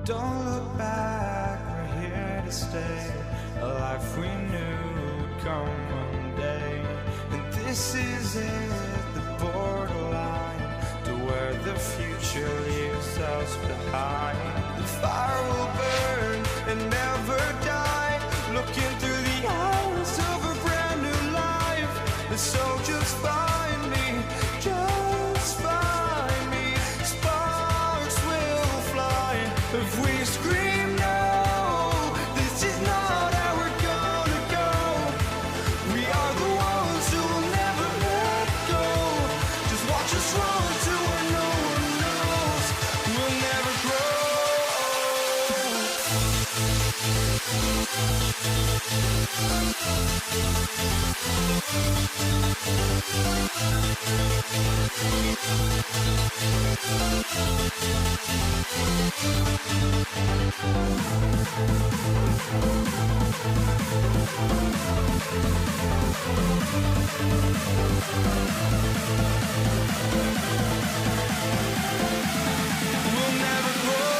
Don't look back, we're here to stay. A life we knew would come one day. And this is it, the borderline to where the future leaves us behind. The fire will burn and never die, looking through the eyes of a brand new life. And so just find me, just find me. Sparks will fly if we scream no. This is not how we're gonna go. We are the ones who will never let go. Just watch us run to where no one knows. We'll never grow. We'll never grow. We'll never grow.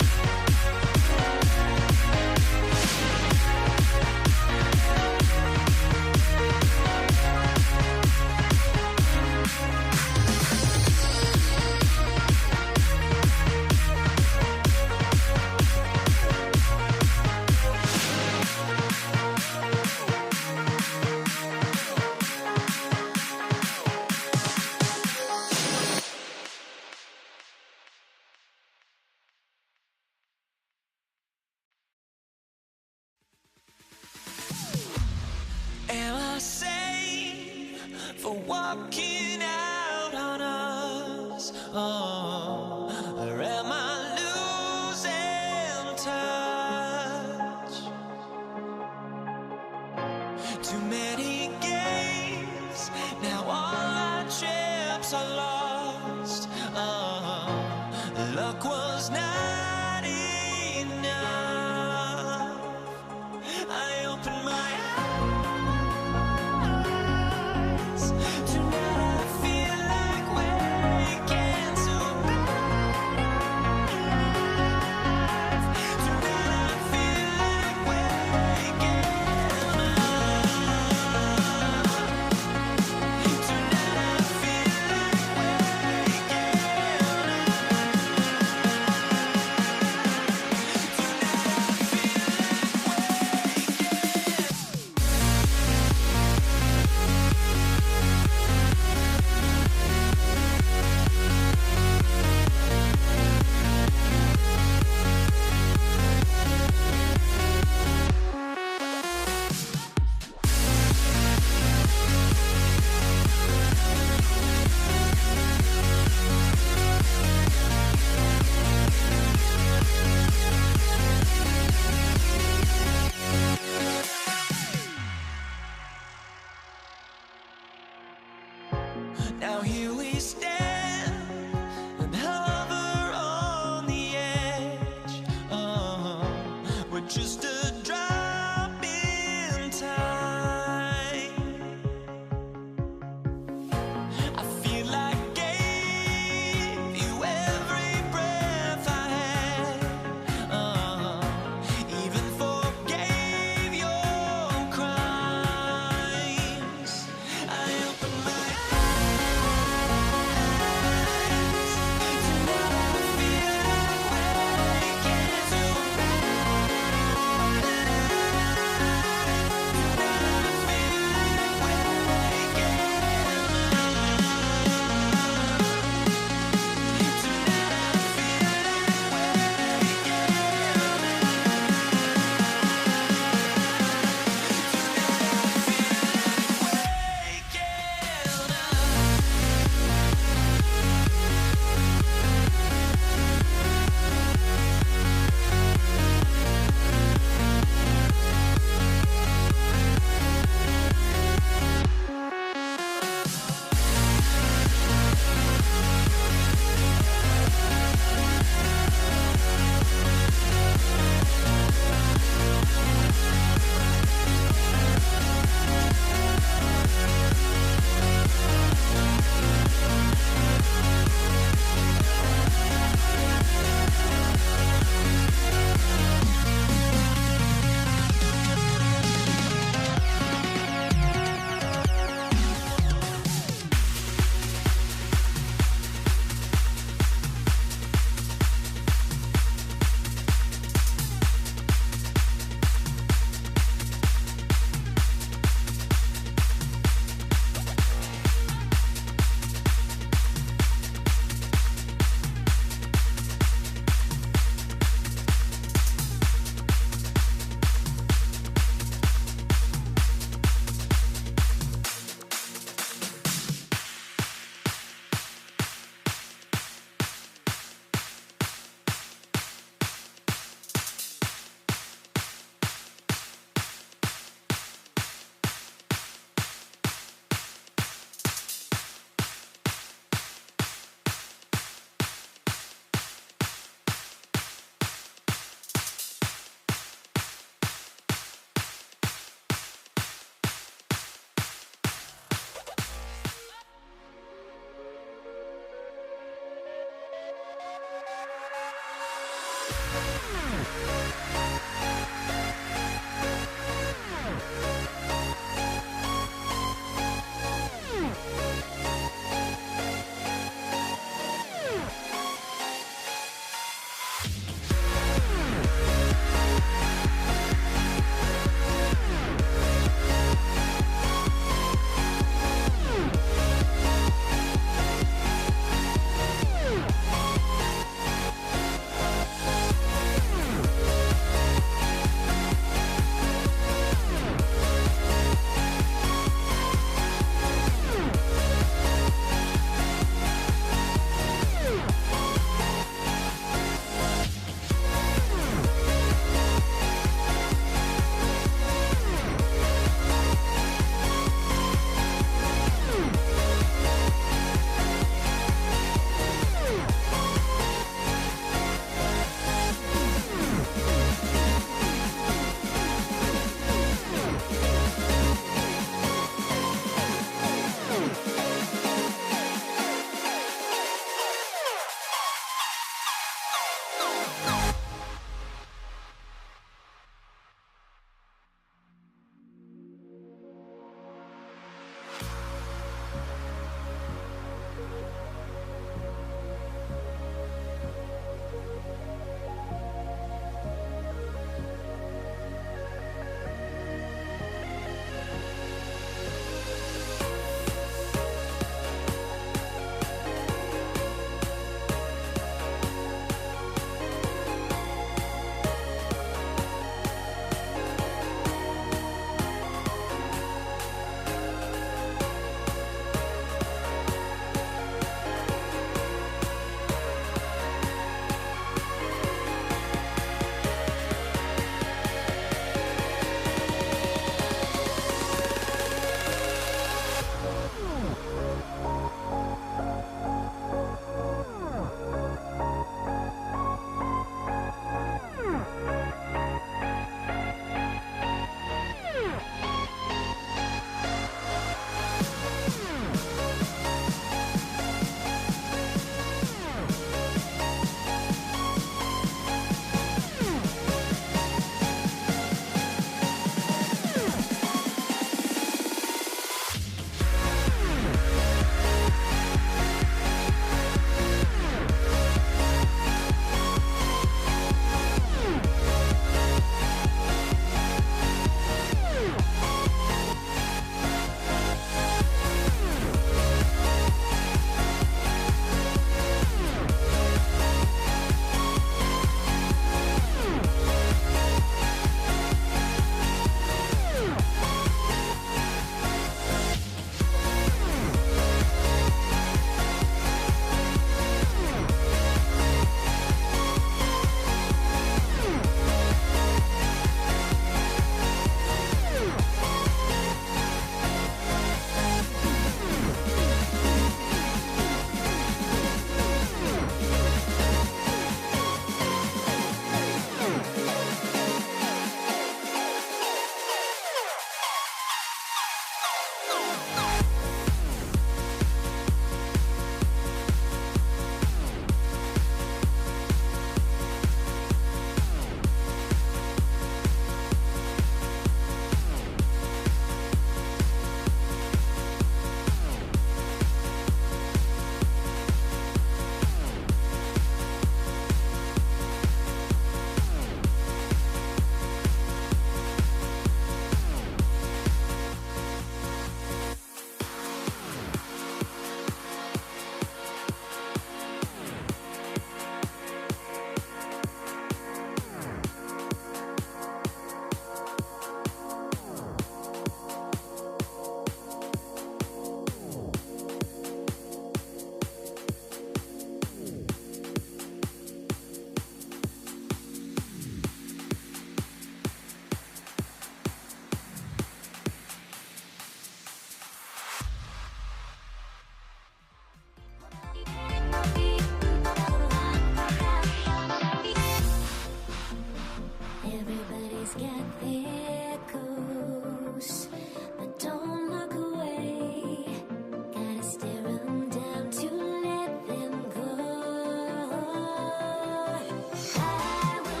I will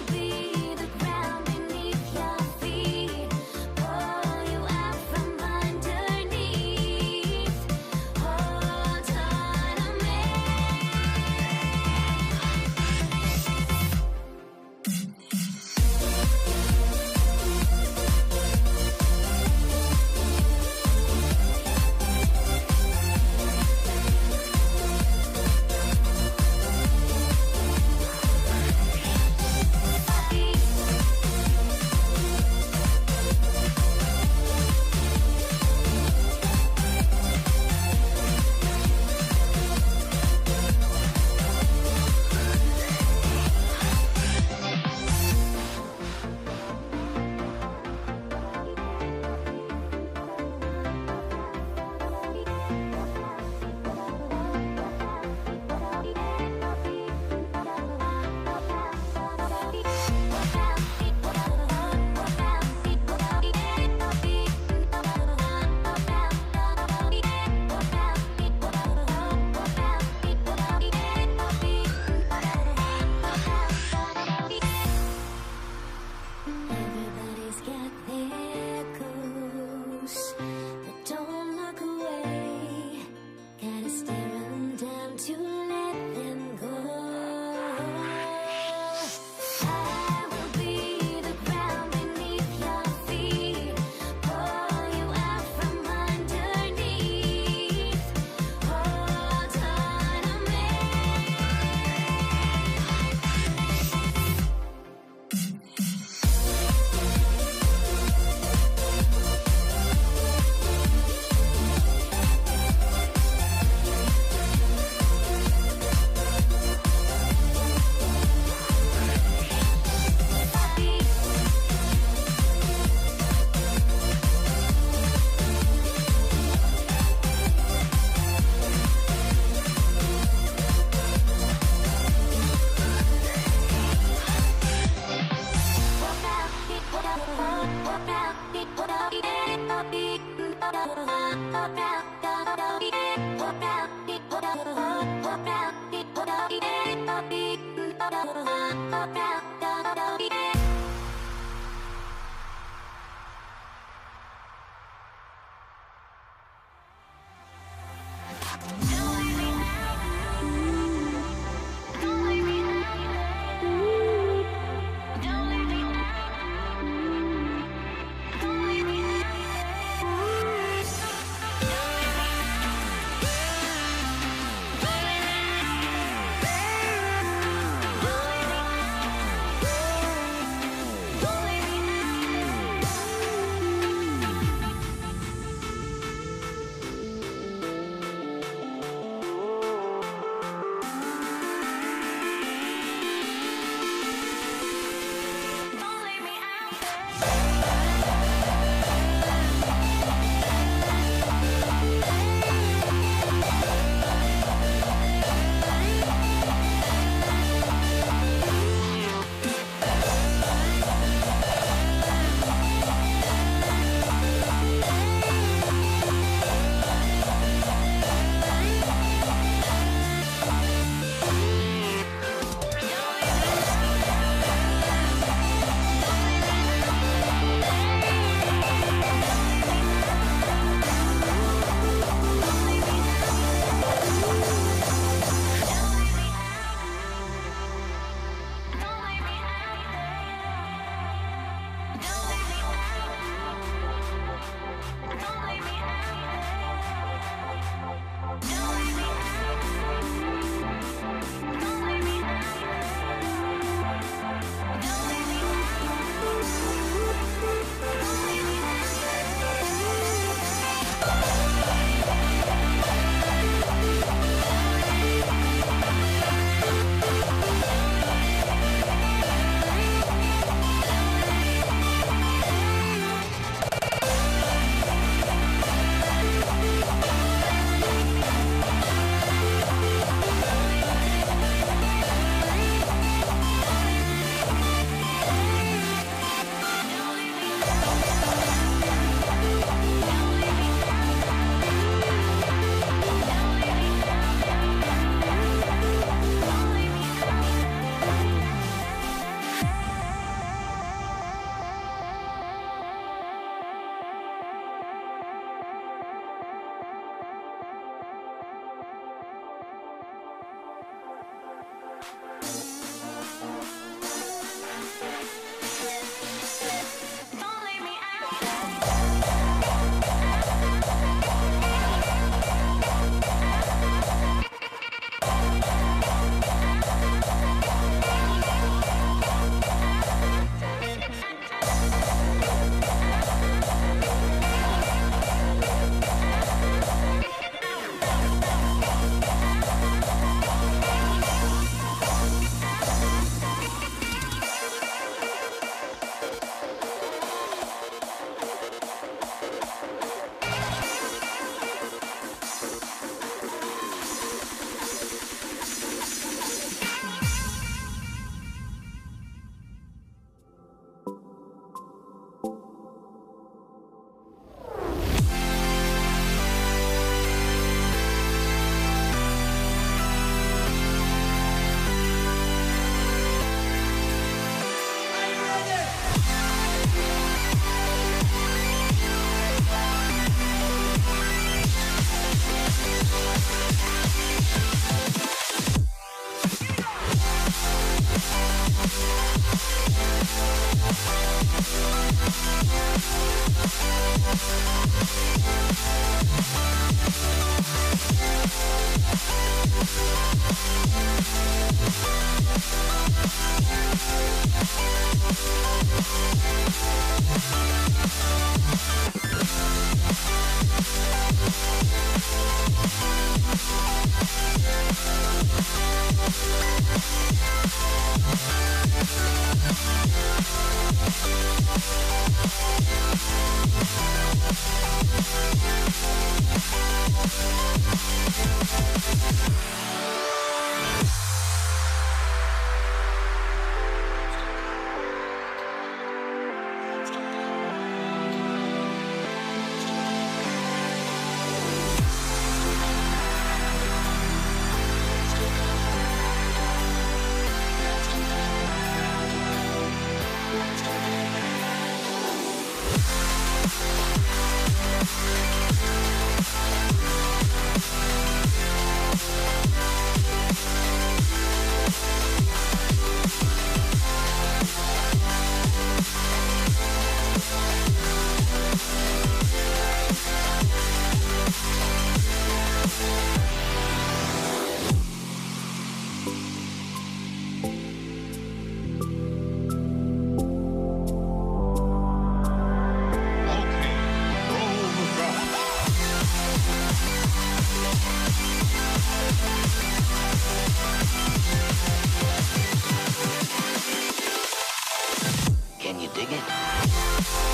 Can you dig it?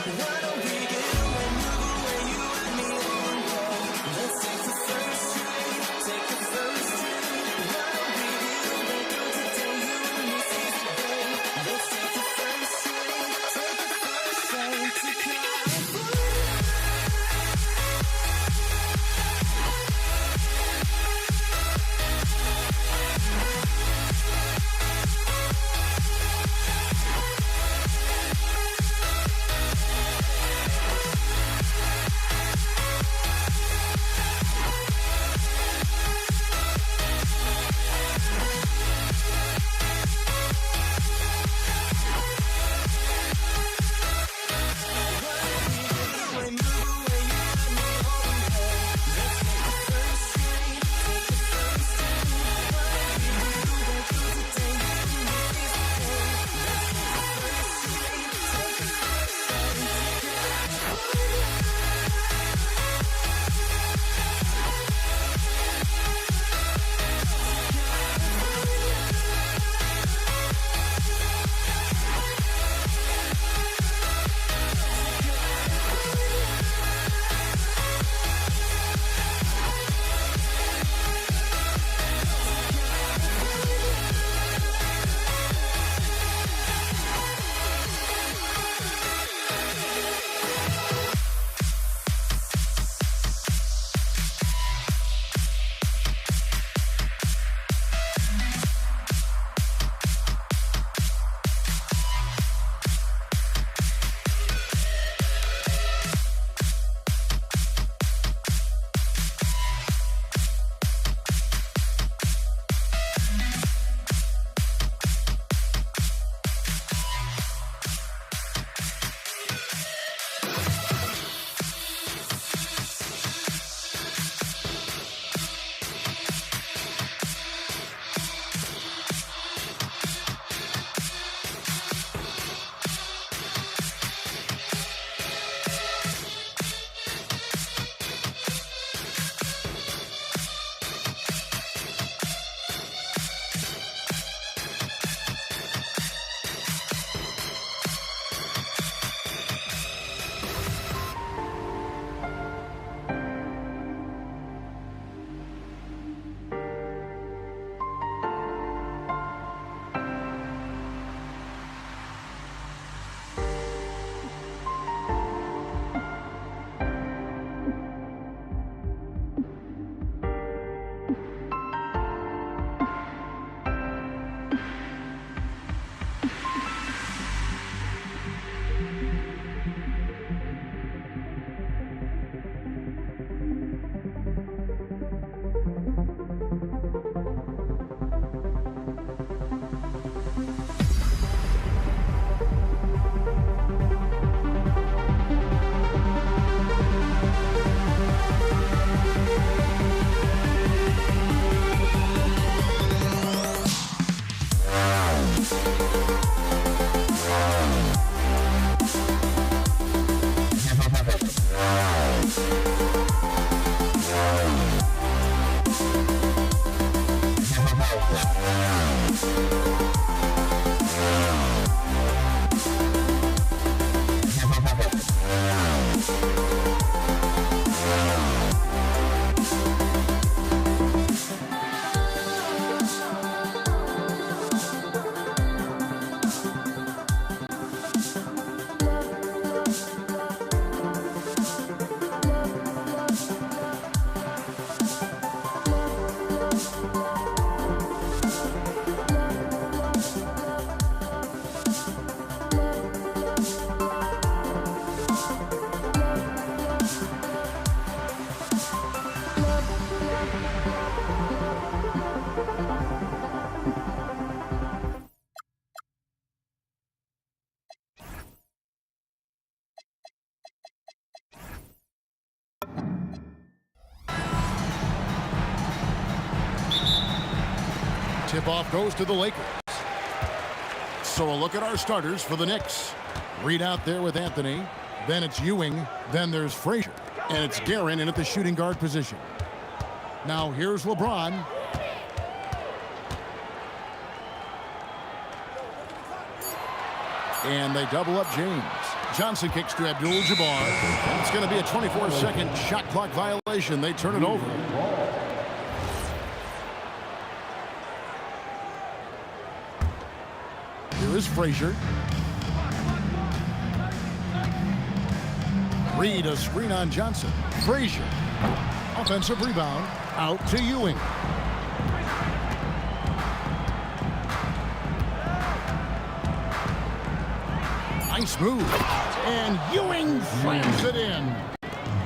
What Tip-off goes to the Lakers. So a look at our starters for the Knicks. Reed out there with Anthony. Then it's Ewing. Then there's Frazier. And it's Guerin in at the shooting guard position. Now here's LeBron. And they double up James. Johnson kicks to Abdul-Jabbar. It's going to be a 24-second shot clock violation. They turn it over. Here is Frazier. Reed, a screen on Johnson. Frazier. Offensive rebound. Out to Ewing. Nice move. And Ewing slams it in.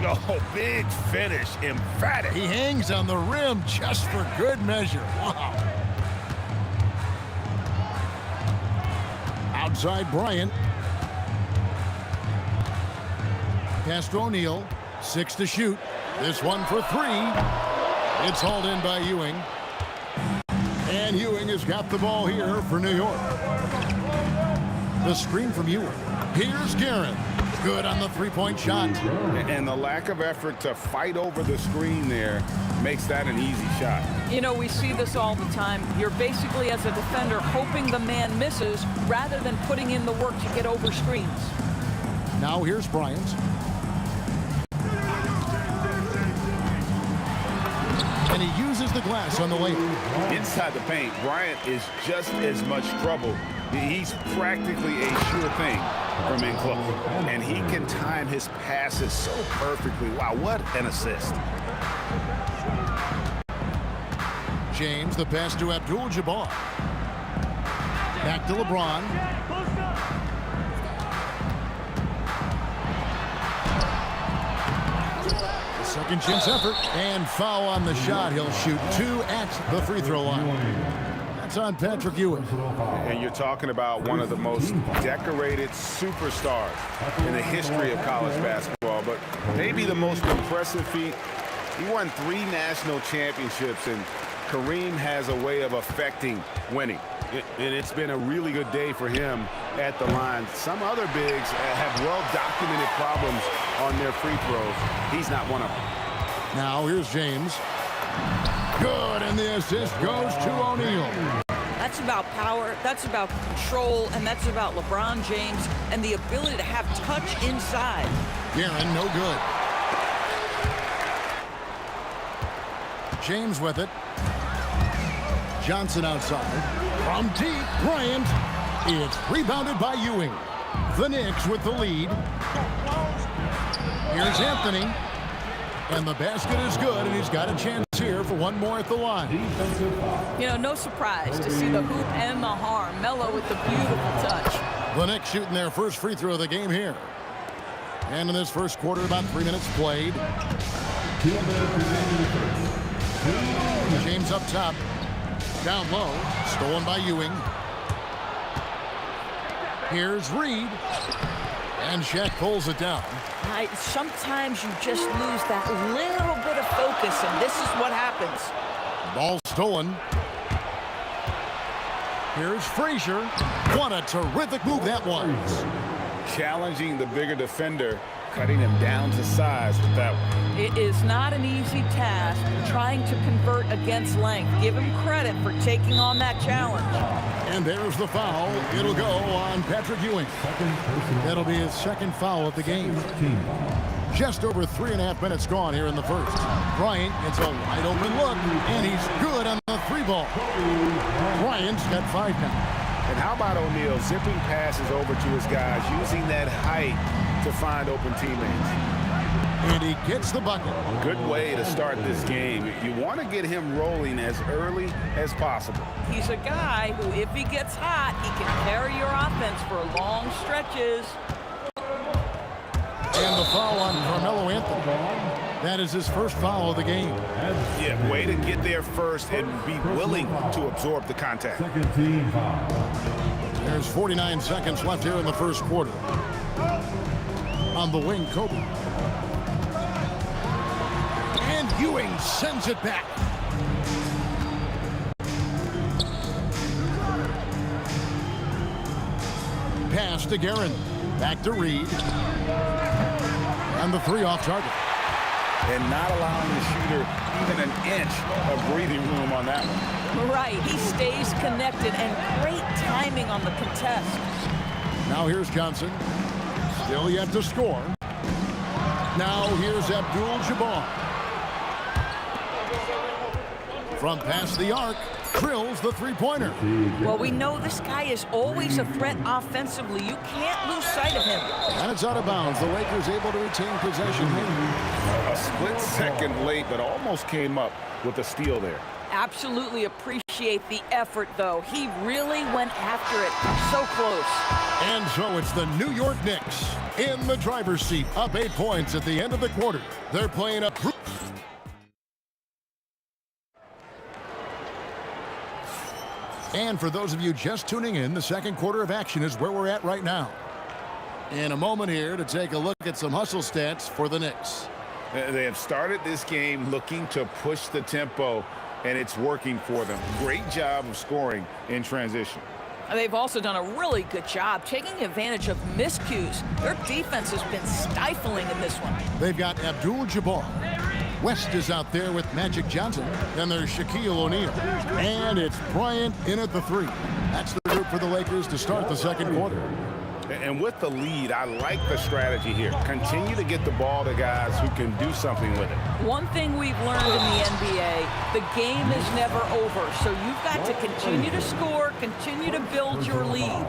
Oh, big finish. Emphatic. He hangs on the rim just for good measure. Wow. Outside Bryant. Pass to O'Neal. 6 to shoot. This one for 3. It's hauled in by Ewing. And Ewing has got the ball here for New York. The screen from Ewing. Here's Guerin. Good on the three-point shot. And the lack of effort to fight over the screen there makes that an easy shot. You know, we see this all the time. You're basically, as a defender, hoping the man misses rather than putting in the work to get over screens. Now here's Bryant. And he uses the glass on the layup. Inside the paint, Bryant is just as much trouble. He's practically a sure thing from in close. And he can time his passes so perfectly. Wow, what an assist. James, the pass to Abdul-Jabbar. Back to LeBron. The second chance effort. And foul on the shot. He'll shoot 2 at the free throw line. That's on Patrick Ewing. And you're talking about one of the most decorated superstars in the history of college basketball, but maybe the most impressive feat. He won 3 national championships, and Kareem has a way of affecting winning. And it's been a really good day for him at the line. Some other bigs have well-documented problems on their free throws. He's not one of them. Now here's James. Good, and the assist goes to O'Neal. That's about power, that's about control, and that's about LeBron James and the ability to have touch inside. Guerin, no good. James with it. Johnson outside. From deep, Bryant. It's rebounded by Ewing. The Knicks with the lead. Here's Anthony. And the basket is good, and he's got a chance here for one more at the line. You know, no surprise to see the hoop and the harm. Melo with the beautiful touch. The Knicks shooting their first free throw of the game here. And in this first quarter, about 3 minutes played. James up top. Down low. Stolen by Ewing. Here's Reed. And Shaq pulls it down. Sometimes you just lose that little bit of focus, and this is what happens. Ball stolen. Here's Frazier. What a terrific move that was. Challenging the bigger defender, cutting him down to size with that one. It is not an easy task trying to convert against length. Give him credit for taking on that challenge. And there's the foul. It'll go on Patrick Ewing. That'll be his second foul of the game. Just over 3.5 minutes gone here in the first. Bryant gets a wide open look, and he's good on the 3-ball. Bryant's got 5 now. And how about O'Neal zipping passes over to his guys, using that height to find open teammates. And he gets the bucket. Good way to start this game. You want to get him rolling as early as possible. He's a guy who, if he gets hot, he can carry your offense for long stretches. And the foul on Carmelo Anthony. That is his first foul of the game. Yeah, way to get there first and be willing to absorb the contact. Second team foul. There's 49 seconds left here in the first quarter. On the wing, Kobe. And Ewing sends it back. Pass to Guerin. Back to Reed. And the 3 off target. And not allowing the shooter even an inch of breathing room on that one. Right, he stays connected, and great timing on the contest. Now here's Johnson. Still yet to score. Now here's Abdul-Jabbar. From past the arc, drills the three-pointer. Well, we know this guy is always a threat offensively. You can't lose sight of him. And it's out of bounds. The Lakers able to retain possession here. A split second late, but almost came up with a steal there. Absolutely appreciate the effort, though. He really went after it. So close. And so it's the New York Knicks in the driver's seat, up 8 points at the end of the quarter. They're playing a... And for those of you just tuning in, the second quarter of action is where we're at right now. In a moment here to take a look at some hustle stats for the Knicks. They have started this game looking to push the tempo, and it's working for them. Great job of scoring in transition. They've also done a really good job taking advantage of miscues. Their defense has been stifling in this one. They've got Abdul-Jabbar. West is out there with Magic Johnson. Then there's Shaquille O'Neal. And it's Bryant in at the 3. That's the group for the Lakers to start the second quarter. And with the lead, I like the strategy here. Continue to get the ball to guys who can do something with it. One thing we've learned in the NBA, the game is never over. So you've got to continue to score, continue to build your lead.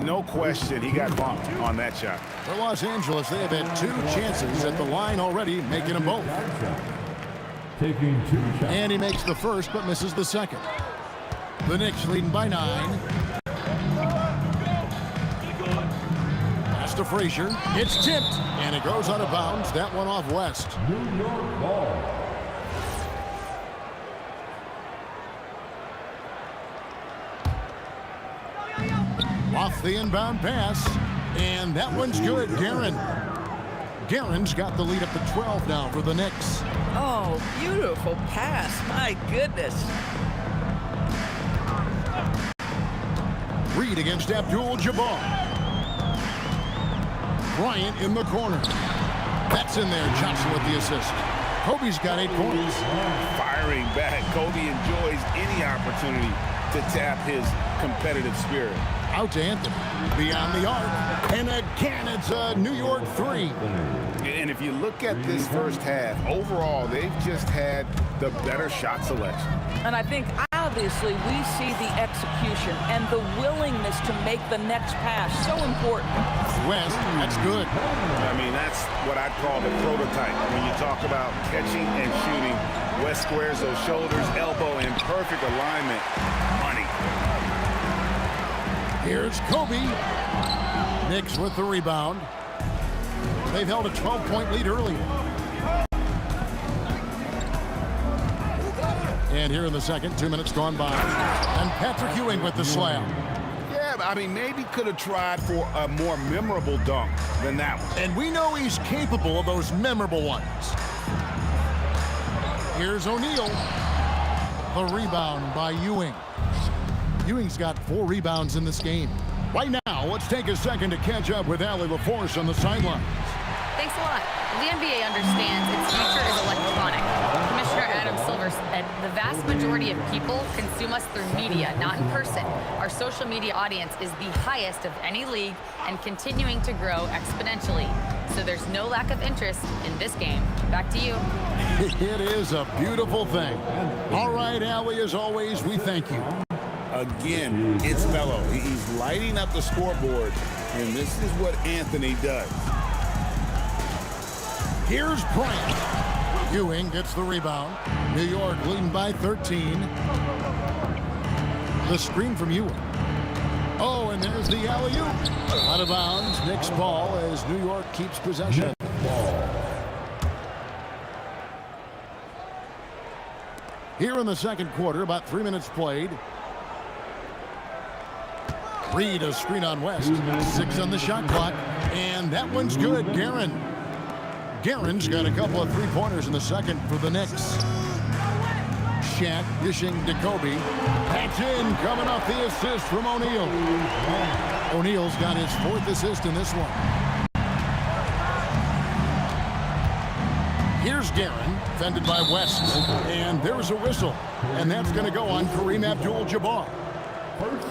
No question, he got bumped on that shot. For Los Angeles, they have had 2 chances at the line already, making them both. Taking 2 shots. And he makes the first, but misses the second. The Knicks leading by 9. Pass to Frazier. It's tipped, and it goes out of bounds. That one off West. New York ball. Off the inbound pass, and that one's good. Guerin's got the lead up to 12 now for the Knicks. Oh, beautiful pass. My goodness. Reed against Abdul-Jabbar. Bryant in the corner. That's in there. Johnson with the assist. Kobe's got 8 points. Firing back. Kobe enjoys any opportunity to tap his competitive spirit. Out to Anthony. Beyond the arc. And again, it's a New York 3. And if you look at this first half, overall, they've just had the better shot selection. And I think, obviously, we see the execution and the willingness to make the next pass so important. West, that's good. I mean, that's what I'd call the prototype. When you talk about catching and shooting, West squares those shoulders, elbow in perfect alignment. Money. Here's Kobe. Knicks with the rebound. They've held a 12-point lead earlier. And here in the second, 2 minutes gone by. And Patrick Ewing with the slam. Yeah, I mean, maybe could have tried for a more memorable dunk than that one. And we know he's capable of those memorable ones. Here's O'Neal. The rebound by Ewing. Ewing's got 4 rebounds in this game. Right now, let's take a second to catch up with Allie LaForce on the sidelines. Thanks a lot. The NBA understands its future is electronic. Commissioner Adam Silver said the vast majority of people consume us through media, not in person. Our social media audience is the highest of any league and continuing to grow exponentially. So there's no lack of interest in this game. Back to you. It is a beautiful thing. All right, Allie, as always, we thank you. Again, it's Melo. He's lighting up the scoreboard, and this is what Anthony does. Here's Bryant. Ewing gets the rebound. New York leading by 13. The screen from Ewing. Oh, and there's the alley-oop. Out of bounds. Knicks ball as New York keeps possession. Here in the second quarter, about 3 minutes played. Reed a screen on West. 6 on the shot clock. And that one's good. Guerin's got a couple of three-pointers in the second for the Knicks. Shaq dishing to Kobe. That's in, coming off the assist from O'Neal. O'Neal's got his 4th assist in this one. Here's Guerin, fended by West. And there's a whistle. And that's going to go on Kareem Abdul-Jabbar.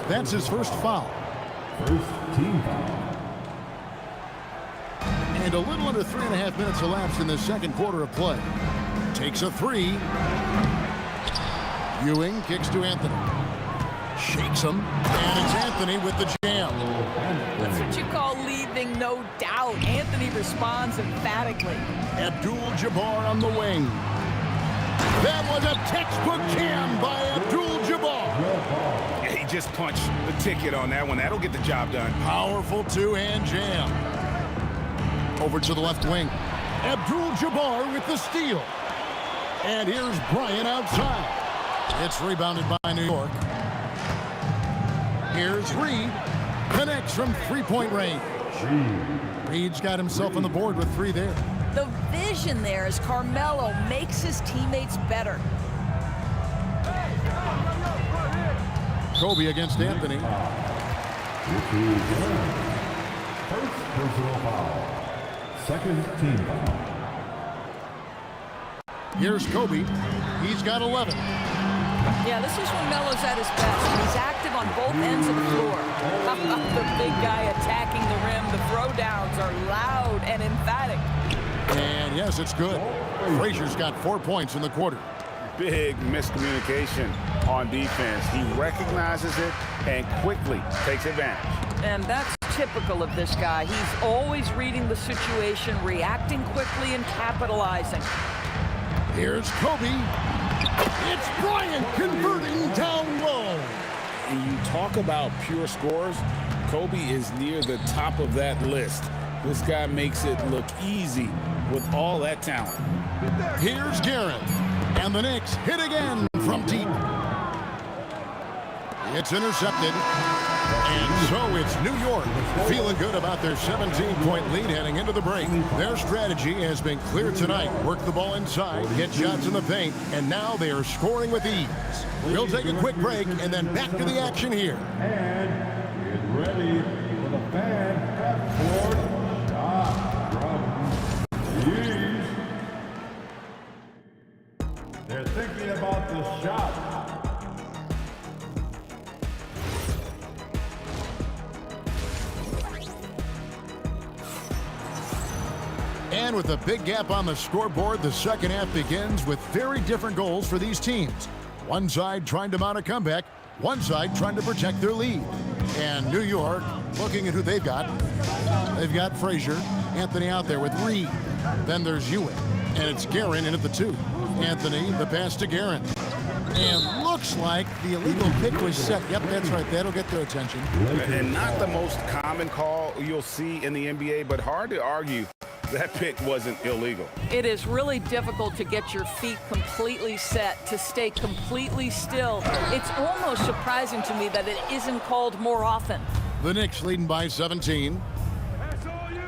That's his first foul. First team foul. And a little under 3.5 minutes elapsed in the second quarter of play. Takes a 3. Ewing kicks to Anthony. Shakes him. And it's Anthony with the jam. That's what you call leaving no doubt. Anthony responds emphatically. Abdul-Jabbar on the wing. That was a textbook jam by Abdul-Jabbar. Yeah, he just punched the ticket on that one. That'll get the job done. Powerful two-hand jam. Over to the left wing. Abdul-Jabbar with the steal. And here's Bryant outside. It's rebounded by New York. Here's Reed. Connects from three-point range. Reed's got himself on the board with 3 there. The vision there as Carmelo makes his teammates better. Kobe against Anthony. First personal foul. Second team foul. Here's Kobe. He's got 11. Yeah, this is when Melo's at his best. He's active on both ends of the floor. The big guy attacking the rim. The throwdowns are loud and emphatic. And yes, it's good. Frazier's got 4 points in the quarter. Big miscommunication on defense. He recognizes it and quickly takes advantage. And that's typical of this guy. He's always reading the situation, reacting quickly, and capitalizing. Here's Kobe. It's Bryant converting down low. When you talk about pure scores, Kobe is near the top of that list. This guy makes it look easy with all that talent. Here's Guerin. And the Knicks hit again from deep. It's intercepted. And so it's New York feeling good about their 17-point lead heading into the break. Their strategy has been clear tonight. Work the ball inside, get shots in the paint, and now they are scoring with ease. We'll take a quick break and then back to the action here. And get ready for the fan half-court shot from Hughes. They're thinking about the shot. And with a big gap on the scoreboard, the second half begins with very different goals for these teams. One side trying to mount a comeback, one side trying to protect their lead. And New York, looking at who they've got Frazier, Anthony out there with Reed. Then there's Ewing, and it's Guerin in at the 2. Anthony, the pass to Guerin. And looks like the illegal pick was set. Yep, that's right. That'll get their attention. And not the most common call you'll see in the NBA, but hard to argue that pick wasn't illegal. It is really difficult to get your feet completely set, to stay completely still. It's almost surprising to me that it isn't called more often. The Knicks leading by 17.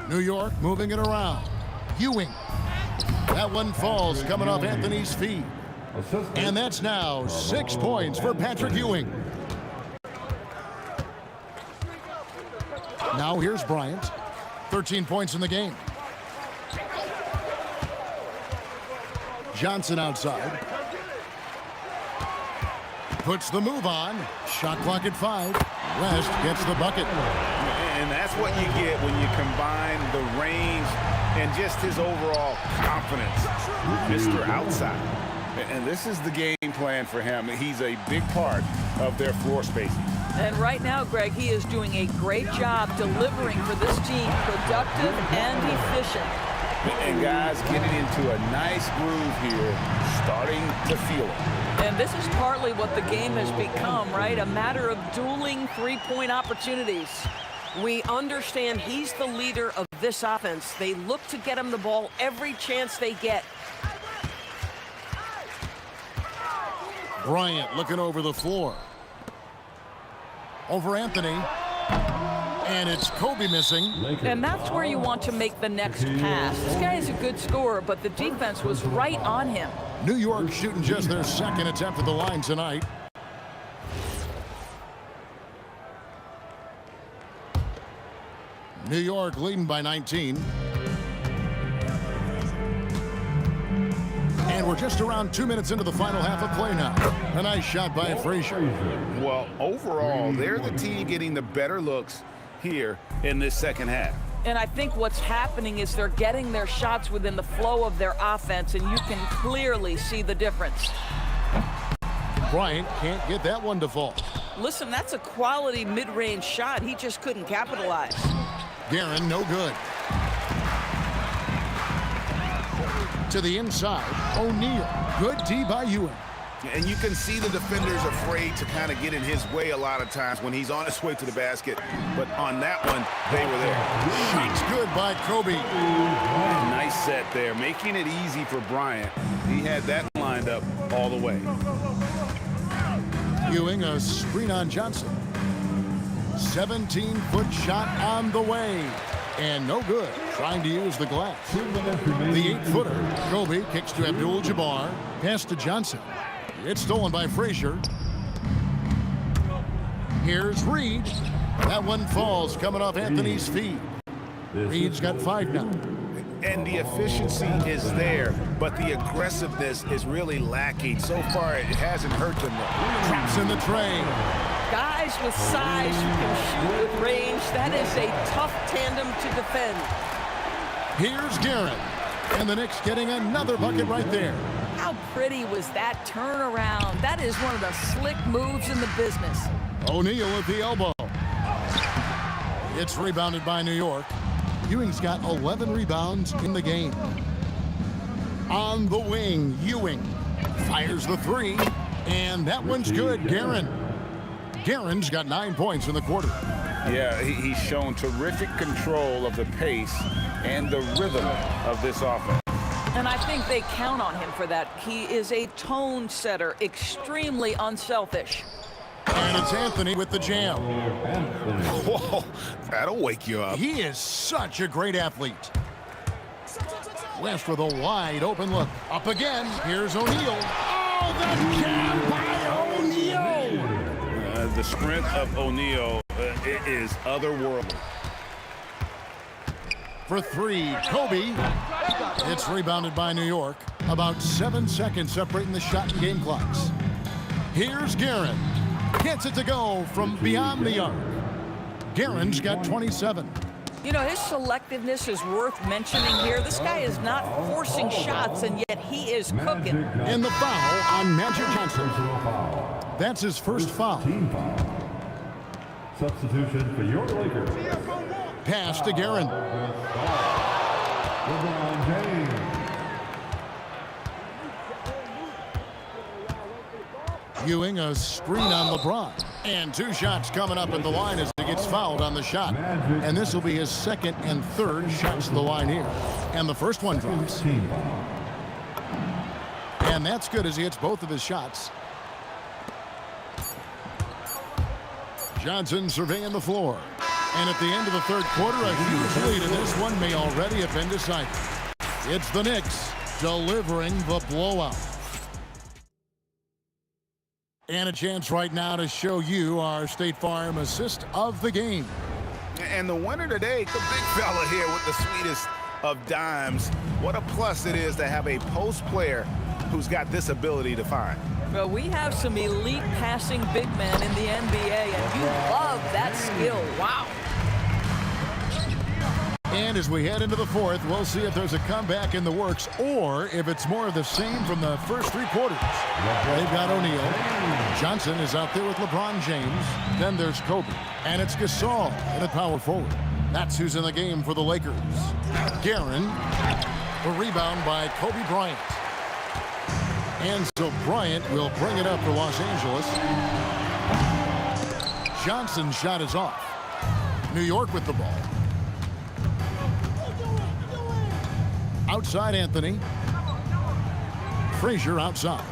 New York moving it around. Ewing. That one falls coming off Anthony's feet. And that's now 6 points for Patrick Ewing. Now here's Bryant. 13 points in the game. Johnson outside. Puts the move on. Shot clock at 5. West gets the bucket. And that's what you get when you combine the range and just his overall confidence. Mr. Outside. And this is the game plan for him. He's a big part of their floor spacing. And right now, Greg, he is doing a great job delivering for this team, productive and efficient. And guys getting into a nice groove here, starting to feel it. And this is partly what the game has become, right? A matter of dueling three-point opportunities. We understand he's the leader of this offense. They look to get him the ball every chance they get. Bryant looking over the floor. Over Anthony. And it's Kobe missing. And that's where you want to make the next pass. This guy is a good scorer, but the defense was right on him. New York shooting just their second attempt at the line tonight. New York leading by 19. And we're just around 2 minutes into the final half of play now. A nice shot by Frazier. Well, overall, they're the team getting the better looks here in this second half. And I think what's happening is they're getting their shots within the flow of their offense, and you can clearly see the difference. Bryant can't get that one to fall. Listen, that's a quality mid-range shot. He just couldn't capitalize. Guerin, no good. To the inside, O'Neal. Good D by Ewing. And you can see the defenders afraid to kind of get in his way a lot of times when he's on his way to the basket. But on that one, they were there. Shot's good by Kobe. Nice set there, making it easy for Bryant. He had that lined up all the way. Ewing, a screen on Johnson. 17-foot shot on the way. And no good, trying to use the glass. The 8-footer, Kobe, kicks to Abdul-Jabbar. Pass to Johnson. It's stolen by Frazier. Here's Reed. That one falls, coming off Anthony's feet. Reed's got 5 now. And the efficiency is there, but the aggressiveness is really lacking. So far, it hasn't hurt them. Traps in the tray. Guys with size who can shoot with range, that is a tough tandem to defend. Here's Guerin. And the Knicks getting another bucket right there. How pretty was that turnaround? That is one of the slick moves in the business. O'Neal at the elbow. It's rebounded by New York. Ewing's got 11 rebounds in the game. On the wing, Ewing fires the 3, and that one's good. Guerin's got 9 points in the quarter. Yeah, he's shown terrific control of the pace and the rhythm of this offense. And I think they count on him for that. He is a tone setter, extremely unselfish. And it's Anthony with the jam. Whoa, that'll wake you up. He is such a great athlete. West with a wide open look. Up again. Here's O'Neal. Oh, the jam by O'Neal. The strength of O'Neal is otherworldly. For 3, Kobe. It's rebounded by New York. About 7 seconds separating the shot and game clocks. Here's Guerin. Gets it to go from beyond the arc. Guerin's got 27. You know, his selectiveness is worth mentioning here. This guy is not forcing shots, and yet he is cooking. And the foul on Magic Johnson. That's his first foul. Team foul. Substitution for your Lakers. Pass to Guerin. LeBron James. Ewing, a screen on LeBron. And 2 shots coming up at the line as he gets fouled on the shot. And this will be his second and third shots to the line here. And the first one drops. And that's good as he hits both of his shots. Johnson surveying the floor. And at the end of the third quarter, a huge lead in this one may already have been decided. It's the Knicks delivering the blowout. And a chance right now to show you our State Farm assist of the game. And the winner today, the big fella here with the sweetest of dimes. What a plus it is to have a post player who's got this ability to find. Well, we have some elite passing big men in the NBA, and you love that skill. Wow. And as we head into the fourth, we'll see if there's a comeback in the works or if it's more of the same from the first 3 quarters. They've got O'Neal. Johnson is out there with LeBron James. Then there's Kobe. And it's Gasol in at power forward. That's who's in the game for the Lakers. Guerin. A rebound by Kobe Bryant. And so Bryant will bring it up for Los Angeles. Johnson's shot is off. New York with the ball. Outside Anthony. Frazier outside.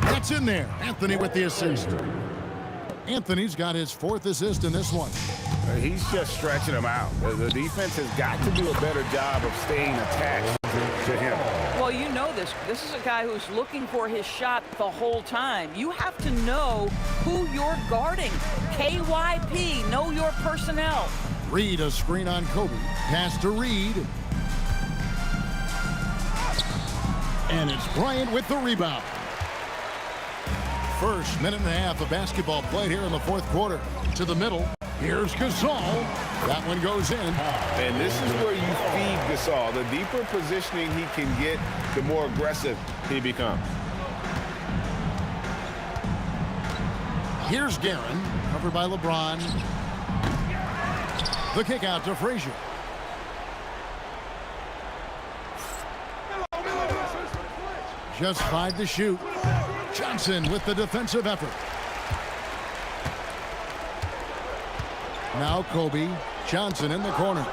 That's in there. Anthony with the assist. Anthony's got his 4th assist in this one. He's just stretching him out. The defense has got to do a better job of staying attached to him. Well, you know this. This is a guy who's looking for his shot the whole time. You have to know who you're guarding. KYP, know your personnel. Reed, a screen on Kobe. Pass to Reed. And it's Bryant with the rebound. First minute and a half of basketball played here in the fourth quarter. To the middle. Here's Gasol. That one goes in. And this is where you feed Gasol. The deeper positioning he can get, the more aggressive he becomes. Here's Guerin, covered by LeBron. The kick out to Frazier. Just 5 to shoot. Johnson with the defensive effort. Now Kobe. Johnson in the corner.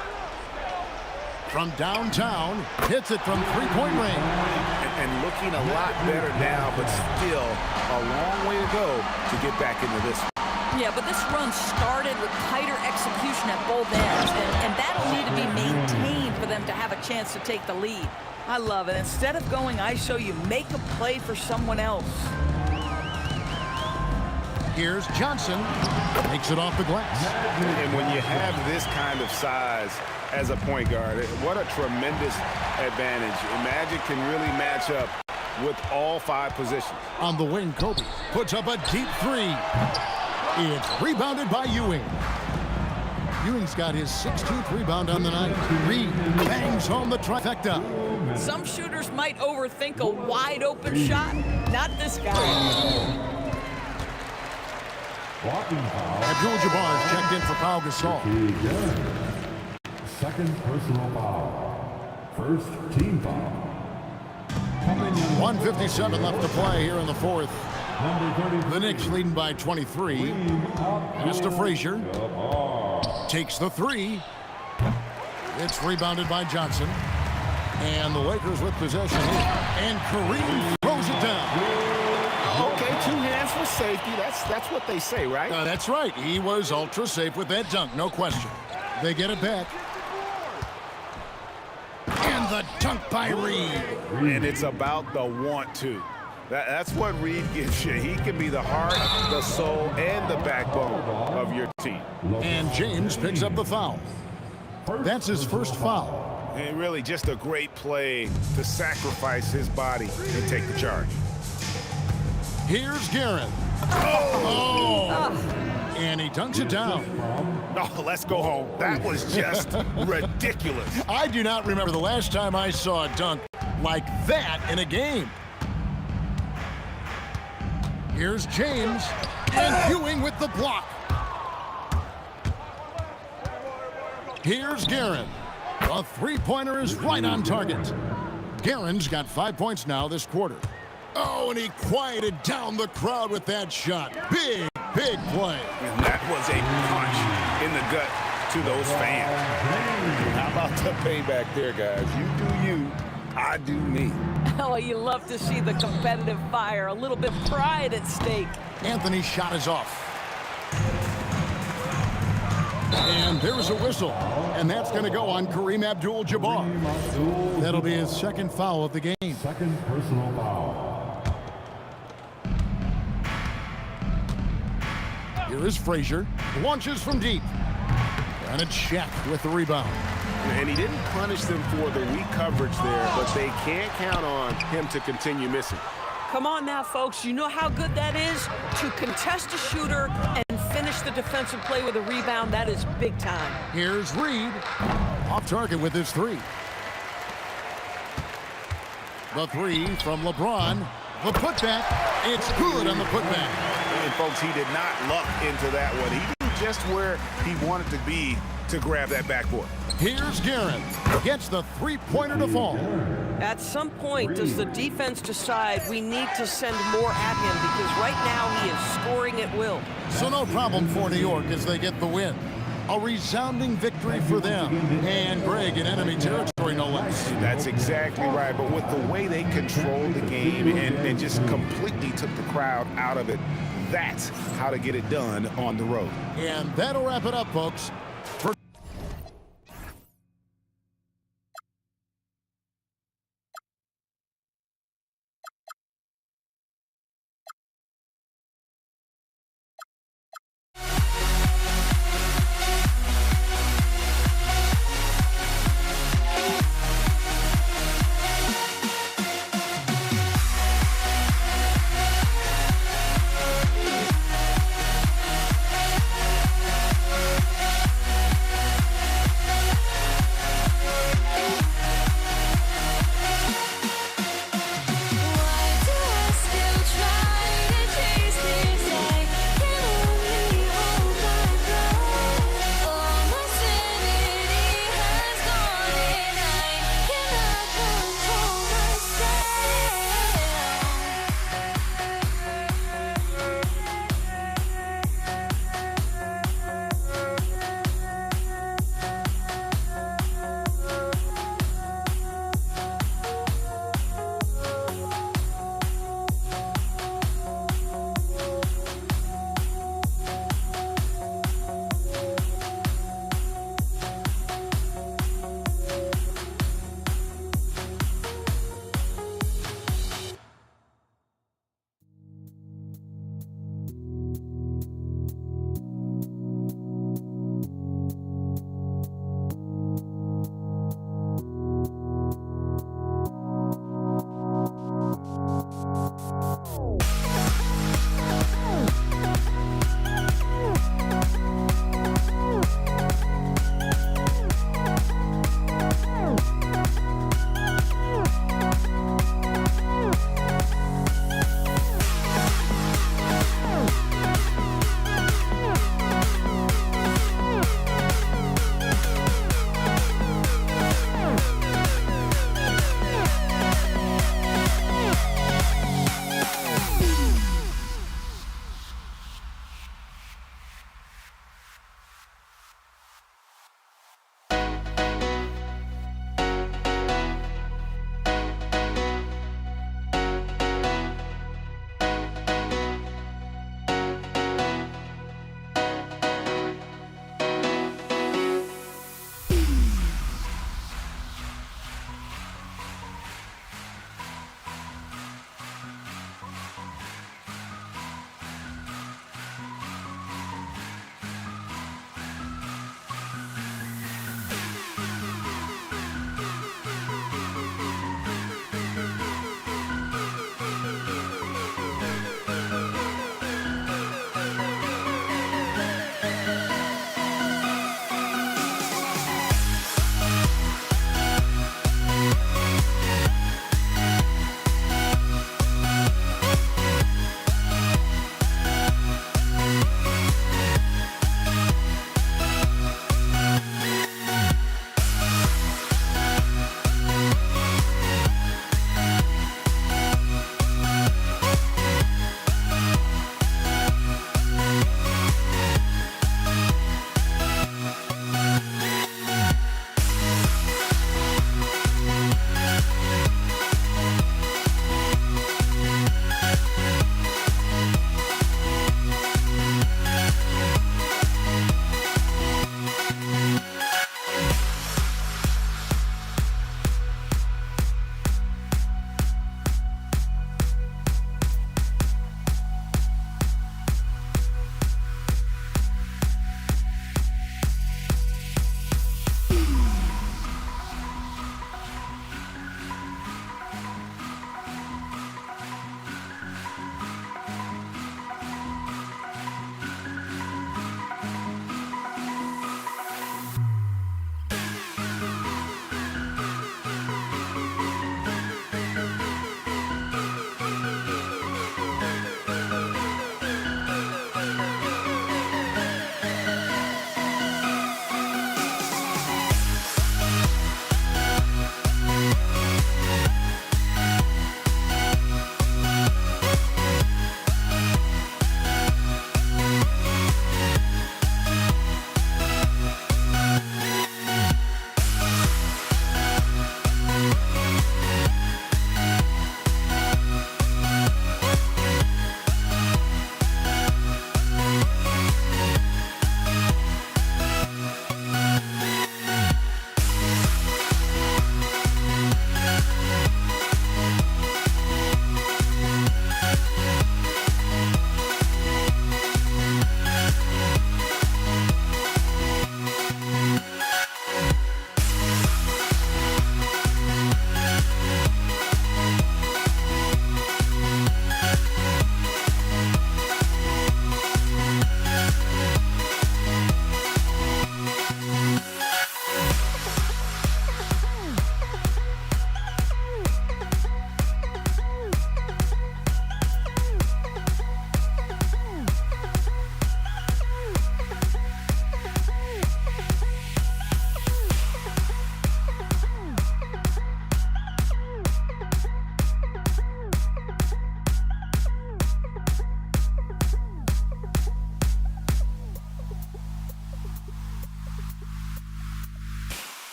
From downtown, hits it from three-point range. And looking a lot better now, but still a long way to go to get back into this. Yeah, but this run started with tighter execution at both ends, and that'll need to be maintained for them to have a chance to take the lead. I love it. Instead of going ISO, you make a play for someone else. Here's Johnson. Makes it off the glass. And when you have this kind of size as a point guard, what a tremendous advantage. Magic can really match up with all 5 positions. On the wing, Kobe puts up a deep 3. It's rebounded by Ewing. Ewing's got his 16th rebound on the night. Reed bangs home the trifecta. Some shooters might overthink a wide-open shot. Not this guy. Abdul-Jabbar checked in for Pau Gasol. Second personal foul. First team foul. 1:57 left to play here in the fourth. The Knicks leading by 23. Pass to Frazier. Takes the 3. It's rebounded by Johnson. And the Lakers with possession here. And Kareem throws it down. Okay, 2 hands for safety. That's what they say, right? That's right. He was ultra safe with that dunk, no question. They get it back. And the dunk by Reed. And it's about the want to. That's what Reed gives you. He can be the heart, the soul, and the backbone of your team. And James picks up the foul. That's his first foul. And really just a great play to sacrifice his body and take the charge. Here's Guerin. Oh! And he dunks it down. Oh, let's go home. That was just ridiculous. I do not remember the last time I saw a dunk like that in a game. Here's James. And Ewing with the block. Here's Guerin. A three-pointer is right on target. Guerin's got 5 points now this quarter. Oh, and he quieted down the crowd with that shot. Big, big play. And that was a punch in the gut to those fans. How about the payback there, guys? You do you, I do me. Oh, you love to see the competitive fire. A little bit of pride at stake. Anthony's shot is off. And there's a whistle. And that's going to go on Kareem Abdul-Jabbar. That'll be his second foul of the game. Second personal foul. Here is Frazier. Launches from deep. And it's Shaq with the rebound. And he didn't punish them for the weak coverage there, but they can't count on him to continue missing. Come on now, folks. You know how good that is? To contest a shooter and finish the defensive play with a rebound, that is big time. Here's Reed. Off target with his 3. The 3 from LeBron. The putback. It's good on the putback. And folks, he did not luck into that one. He knew just where he wanted to be to grab that backboard. Here's Guerin. Gets the three-pointer to fall. At some point, does the defense decide we need to send more at him? Because right now he is scoring at will. So no problem for New York as they get the win. A resounding victory for them. And Greg in enemy territory, no less. That's exactly right. But with the way they controlled the game and just completely took the crowd out of it, that's how to get it done on the road. And that'll wrap it up, folks.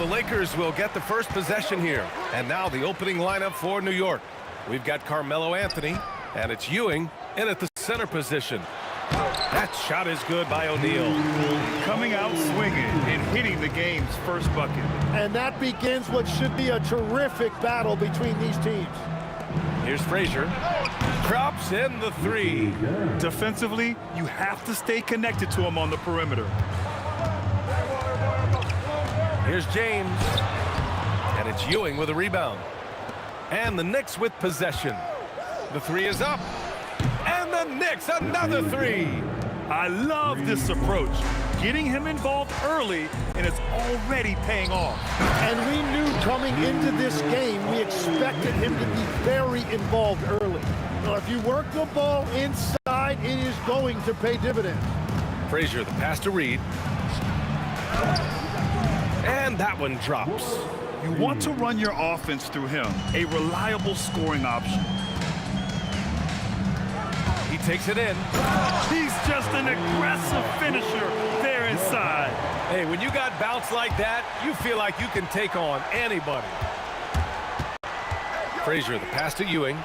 the Lakers will get the first possession here. And now the opening lineup for New York. We've got Carmelo Anthony, and it's Ewing in at the center position. That shot is good by O'Neal. Coming out swinging and hitting the game's first bucket. And that begins what should be a terrific battle between these teams. Here's Frazier. Drops in the three. Defensively, you have to stay connected to him on the perimeter. Here's James. And it's Ewing with a rebound. And the Knicks with possession. The three is up. And the Knicks, another three. I love this approach. Getting him involved early, and it's already paying off. And we knew coming into this game, we expected him to be very involved early. Now, if you work the ball inside, it is going to pay dividends. Frazier, the pass to Reed. And that one drops. You want to run your offense through him, a reliable scoring option. He takes it in. He's just an aggressive finisher there inside. Hey, when you got bounce like that, you feel like you can take on anybody. Frazier, the pass to Ewing.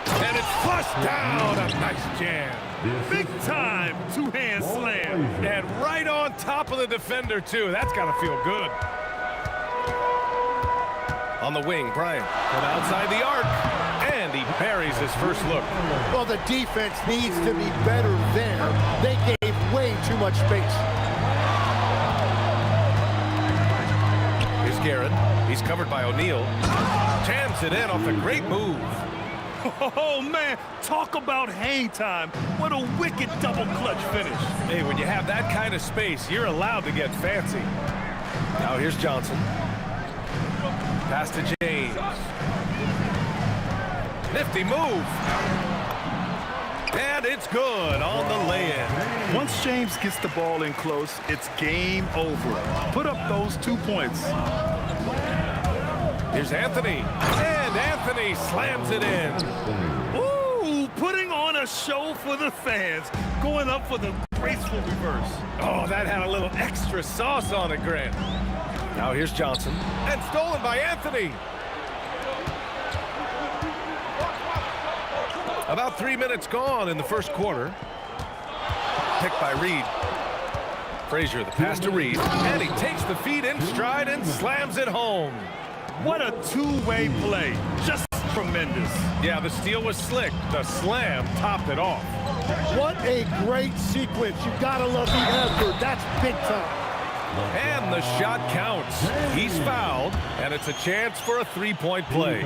And it's flushed down. A nice jam. Big time two-hand slam. And right on top of the defender, too. That's got to feel good. On the wing, Bryant from outside the arc. And he buries his first look. Well, the defense needs to be better there. They gave way too much space. Here's Garrett. He's covered by O'Neal. Jams it in off a great move. Oh, man, talk about hang time. What a wicked double clutch finish. Hey, when you have that kind of space, you're allowed to get fancy. Now here's Johnson. Pass to James. Nifty move. And it's good on the lay-in. Once James gets the ball in close, it's game over. Put up those 2 points. Here's Anthony. And Anthony slams it in. Ooh, putting on a show for the fans. Going up for the graceful reverse. Oh, that had a little extra sauce on it, Grant. Now here's Johnson. And stolen by Anthony. About 3 minutes gone in the first quarter. Picked by Reed. Frazier, the pass to Reed. And he takes the feed in stride and slams it home. What a two-way play. Just tremendous. Yeah, the steal was slick. The slam topped it off. What a great sequence. You gotta love the effort. That's big time. And the shot counts. He's fouled, and it's a chance for a three-point play.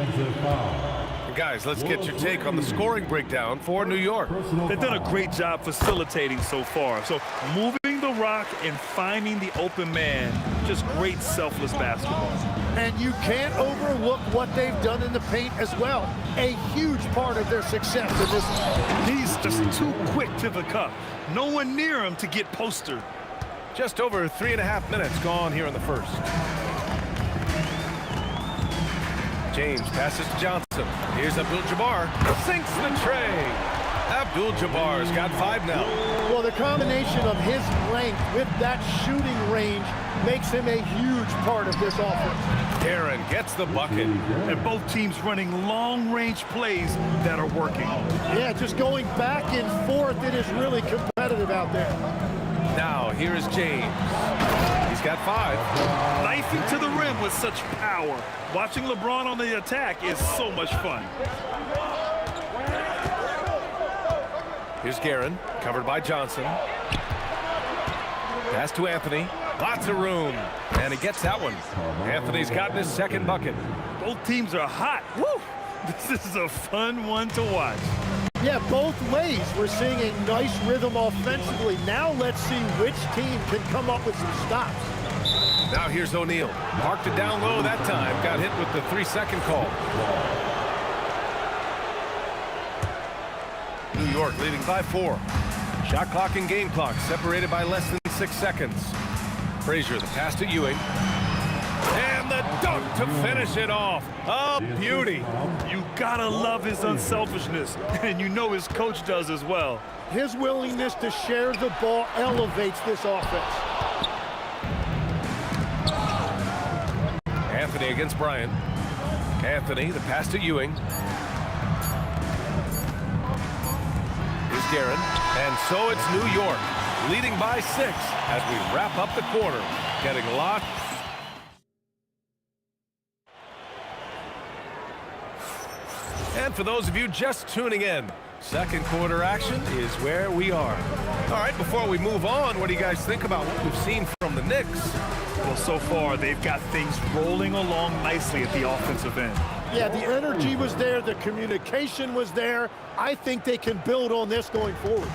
Guys, let's get your take on the scoring breakdown for New York. They've done a great job facilitating so far. So moving the rock and finding the open man, just great selfless basketball. And you can't overlook what they've done in the paint as well. A huge part of their success in this one. He's just too quick to the cup. No one near him to get postered. Just over 3.5 minutes gone here in the first. James passes to Johnson. Here's Abdul-Jabbar. Sinks the tray. Abdul-Jabbar's got 5 now. Well, the combination of his length with that shooting range makes him a huge part of this offense. Aaron gets the bucket. And both teams running long-range plays that are working. Yeah, just going back and forth, it is really competitive out there. Now, here is James. He's got 5. Knifing to the rim with such power. Watching LeBron on the attack is so much fun. Here's Guerin, covered by Johnson. Pass to Anthony. Lots of room. And he gets that one. Anthony's gotten his second bucket. Both teams are hot. Woo! This is a fun one to watch. Yeah, both ways. We're seeing a nice rhythm offensively. Now let's see which team can come up with some stops. Now here's O'Neal. Marked it down low that time. Got hit with the 3-second call. New York leading by 4. Shot clock and game clock separated by less than 6 seconds. Frazier, the pass to Ewing. And the dunk to finish it off. A beauty. You gotta love his unselfishness, and you know his coach does as well. His willingness to share the ball elevates this offense. Anthony against Bryant. Anthony, the pass to Ewing. Here's Guerin. And so it's New York, leading by 6 as we wrap up the quarter. Getting locked. And for those of you just tuning in, second quarter action is where we are. All right, before we move on, what do you guys think about what we've seen from the Knicks? Well, so far, they've got things rolling along nicely at the offensive end. Yeah, the energy was there. The communication was there. I think they can build on this going forward.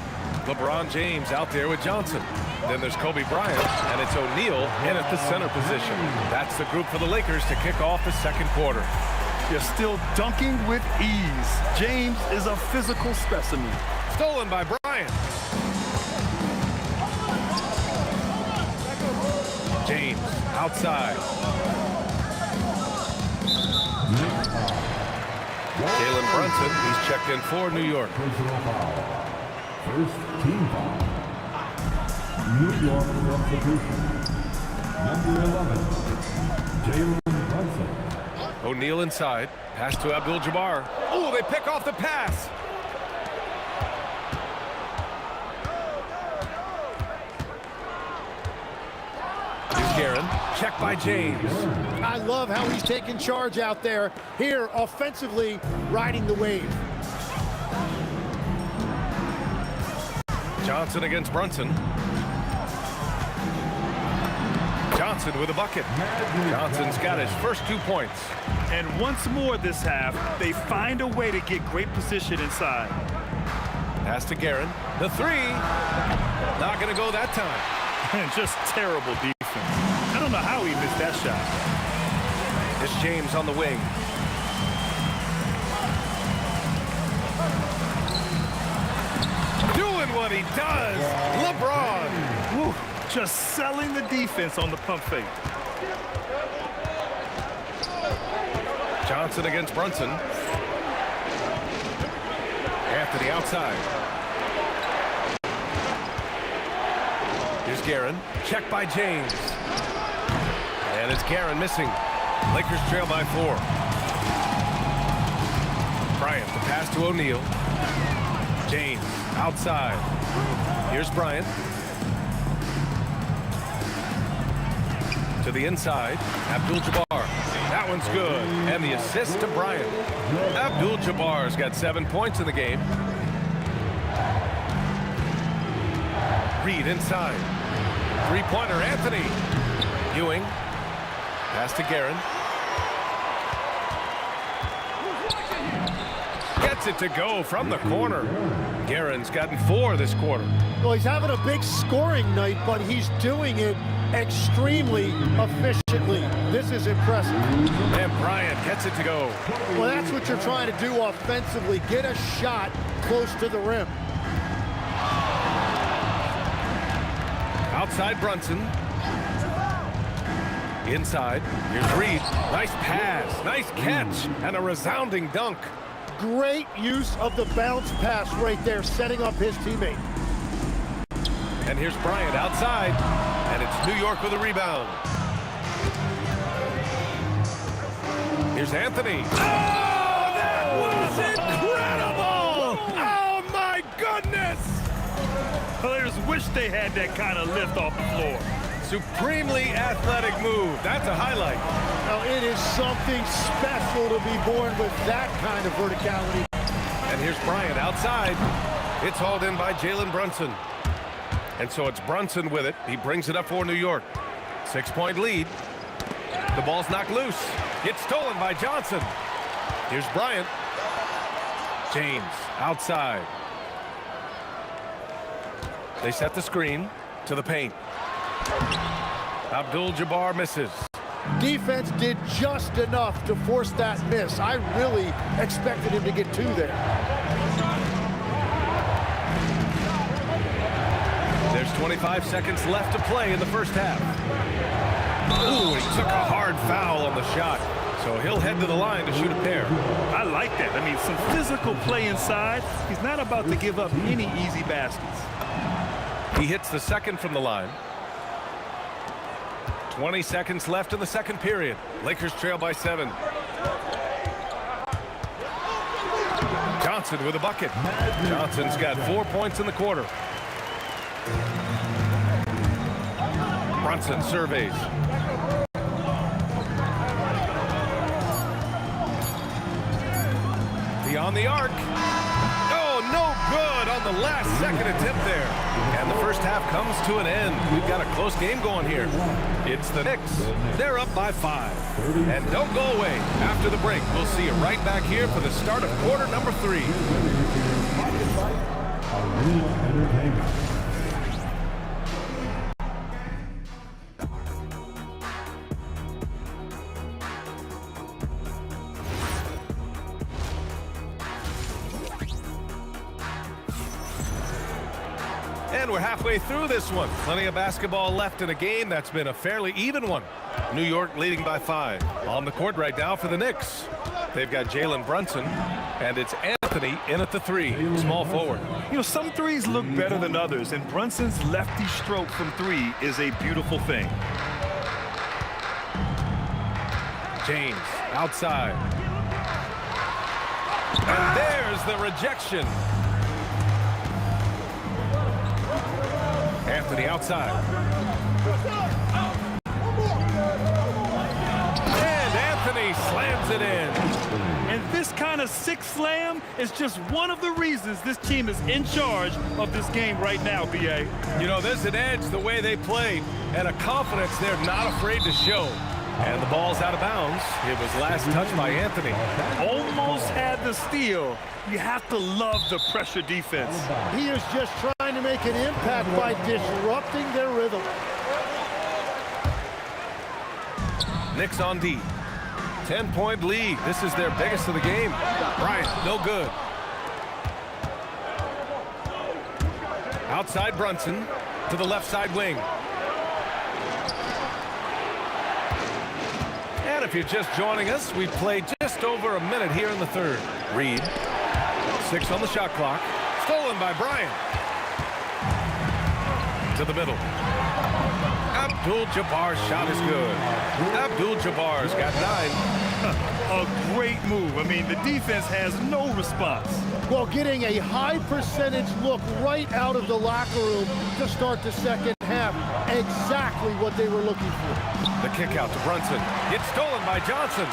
LeBron James out there with Johnson. Then there's Kobe Bryant, and it's O'Neal in at the center position. That's the group for the Lakers to kick off the second quarter. You're still dunking with ease. James is a physical specimen. Stolen by Bryant. James outside. Jalen Brunson, he's checked in for New York. First team foul. New York substitution. Number 11, Jalen Brunson. O'Neal inside. Pass to Abdul-Jabbar. Oh, they pick off the pass. Here's Guerin. Check by James. I love how he's taking charge out there. Here, offensively, riding the wave. Johnson against Brunson. Johnson with a bucket. Johnson's got his first 2 points. And once more this half, they find a way to get great position inside. Pass to Guerin. The three. Not going to go that time. And just terrible defense. I don't know how he missed that shot. It's James on the wing. Doing what he does. LeBron. Woo. Just selling the defense on the pump fake. Johnson against Brunson. Anthony outside. Here's Guerin. Check by James. And it's Guerin missing. Lakers trail by 4. Bryant, the pass to O'Neal. James outside. Here's Bryant. To the inside. Abdul-Jabbar. That one's good. And the assist to Bryant. Abdul-Jabbar's got 7 points in the game. Reed inside. Three-pointer, Anthony. Ewing. Pass to Guerin. Gets it to go from the corner. Guerin's gotten 4 this quarter. Well, he's having a big scoring night, but he's doing it extremely efficiently. This is impressive. And Bryant gets it to go. Well, that's what you're trying to do offensively. Get a shot close to the rim. Outside Brunson. Inside. Here's Reed. Nice pass. Nice catch. And a resounding dunk. Great use of the bounce pass right there, setting up his teammate. And here's Bryant outside. And it's New York with a rebound. Here's Anthony. Oh, that was incredible! Oh, my goodness! Players wish they had that kind of lift off the floor. Supremely athletic move. That's a highlight. Now, it is something special to be born with that kind of verticality. And here's Bryant outside. It's hauled in by Jalen Brunson. And so it's Brunson with it. He brings it up for New York. 6-point lead. The ball's knocked loose. Gets stolen by Johnson. Here's Bryant. James outside. They set the screen to the paint. Abdul-Jabbar misses. Defense did just enough to force that miss. I really expected him to get 2 there. There's 25 seconds left to play in the first half. Ooh, he took a hard foul on the shot. So he'll head to the line to shoot a pair. I like that. I mean, some physical play inside. He's not about to give up any easy baskets. He hits the second from the line. 20 seconds left in the second period. Lakers trail by 7. Johnson with a bucket. Johnson's got 4 points in the quarter. Brunson surveys. Beyond the arc. Oh, no good on the last second attempt there. And the first half comes to an end. We've got a close game going here. It's the Knicks. They're up by 5. And don't go away. After the break, we'll see you right back here for the start of quarter number 3. Arena Entertainment. And we're halfway through this one. Plenty of basketball left in a game that's been a fairly even one. New York leading by 5. On the court right now for the Knicks. They've got Jalen Brunson, and it's Anthony in at the 3, small forward. You know, some threes look better than others, and Brunson's lefty stroke from 3 is a beautiful thing. James outside. And there's the rejection. Anthony outside. And Anthony slams it in. And this kind of sick slam is just one of the reasons this team is in charge of this game right now, B.A. You know, there's an edge the way they play and a confidence they're not afraid to show. And the ball's out of bounds. It was last touched by Anthony. Almost had the steal. You have to love the pressure defense. He is just trying to make an impact by disrupting their rhythm. Knicks on D. 10-point lead. This is their biggest of the game. Bryant, no good. Outside Brunson to the left side wing. And if you're just joining us, we've played just over a minute here in the third. Reed, 6 on the shot clock. Stolen by Bryant. To the middle. Abdul-Jabbar's shot is good. Abdul-Jabbar's got 9. A great move. I mean, the defense has no response. Well, getting a high percentage look right out of the locker room to start the second half. Exactly what they were looking for. The kick out to Brunson. It's stolen by Johnson.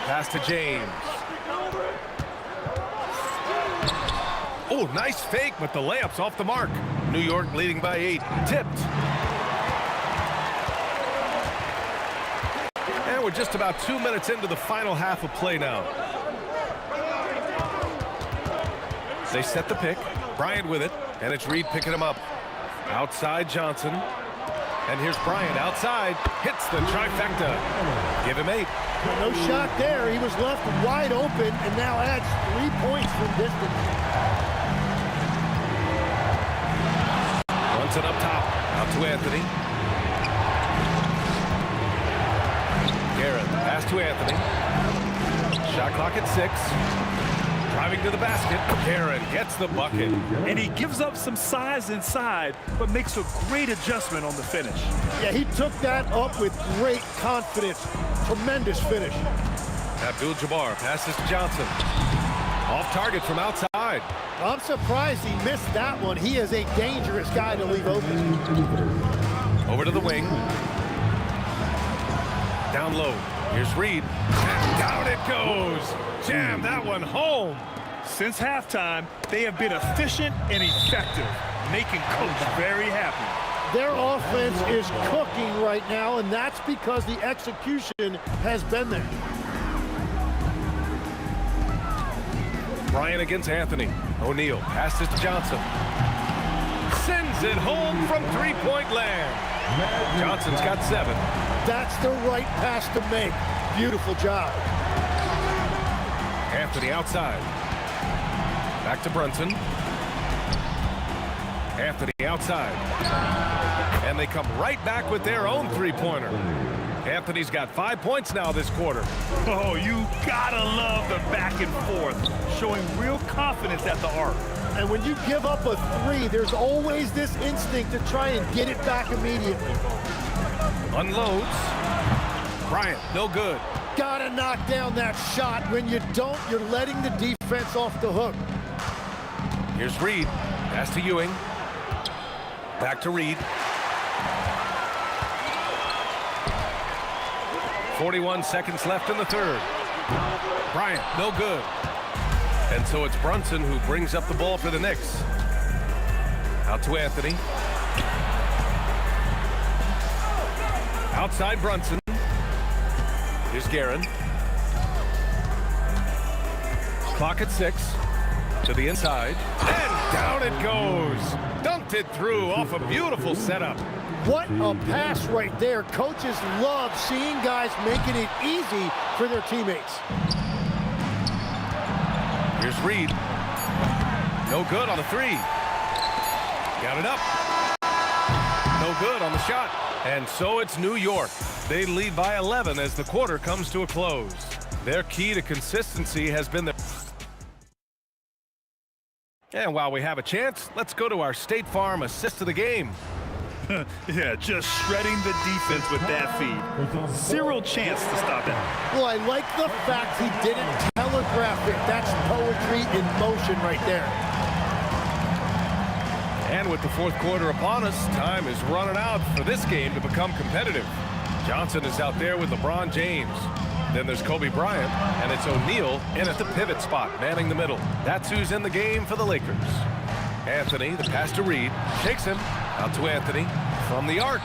Pass to James. Oh, nice fake, but the layup's off the mark. New York leading by 8. Tipped. And we're just about 2 minutes into the final half of play now. They set the pick. Bryant with it, and it's Reed picking him up. Outside Johnson. And here's Bryant outside. Hits the trifecta. Give him 8. No shot there. He was left wide open and now adds 3 points from distance. Brunson up top. Out to Anthony. Garrett, pass to Anthony. Shot clock at 6. Driving to the basket. Garrett gets the bucket. And he gives up some size inside, but makes a great adjustment on the finish. Yeah, he took that up with great confidence. Tremendous finish. Abdul-Jabbar passes to Johnson. Off target from outside. I'm surprised he missed that one. He is a dangerous guy to leave open. Over to the wing. Down low. Here's Reed. And down it goes. Jam that one home. Since halftime, they have been efficient and effective, making Coach very happy. Their offense is cooking right now, and that's because the execution has been there. Bryant against Anthony. O'Neal passes to Johnson. Sends it home from three-point land. Johnson's got 7. That's the right pass to make. Beautiful job. Anthony outside. Back to Brunson. Anthony outside. And they come right back with their own three-pointer. Anthony's got 5 points now this quarter. Oh, you gotta love the back and forth, showing real confidence at the arc. And when you give up a three, there's always this instinct to try and get it back immediately. Unloads. Bryant, no good. Gotta knock down that shot. When you don't, you're letting the defense off the hook. Here's Reed. Pass to Ewing. Back to Reed. 41 seconds left in the third. Bryant, no good. And so it's Brunson who brings up the ball for the Knicks. Out to Anthony. Outside Brunson. Here's Guerin. Clock at 6. To the inside. And down it goes. Dunked it through off a beautiful setup. What a pass right there. Coaches love seeing guys making it easy for their teammates. Here's Reed. No good on the three. Got it up. No good on the shot. And so it's New York. They lead by 11 as the quarter comes to a close. Their key to consistency has been the... And while we have a chance, let's go to our State Farm assist of the game. Yeah, just shredding the defense with that feed. Zero chance to stop it. Well, I like the fact he didn't telegraph it. That's poetry in motion right there. And with the fourth quarter upon us, time is running out for this game to become competitive. Johnson is out there with LeBron James. Then there's Kobe Bryant, and it's O'Neal in at the pivot spot, manning the middle. That's who's in the game for the Lakers. Anthony, the pass to Reed, shakes him. Out to Anthony from the arc.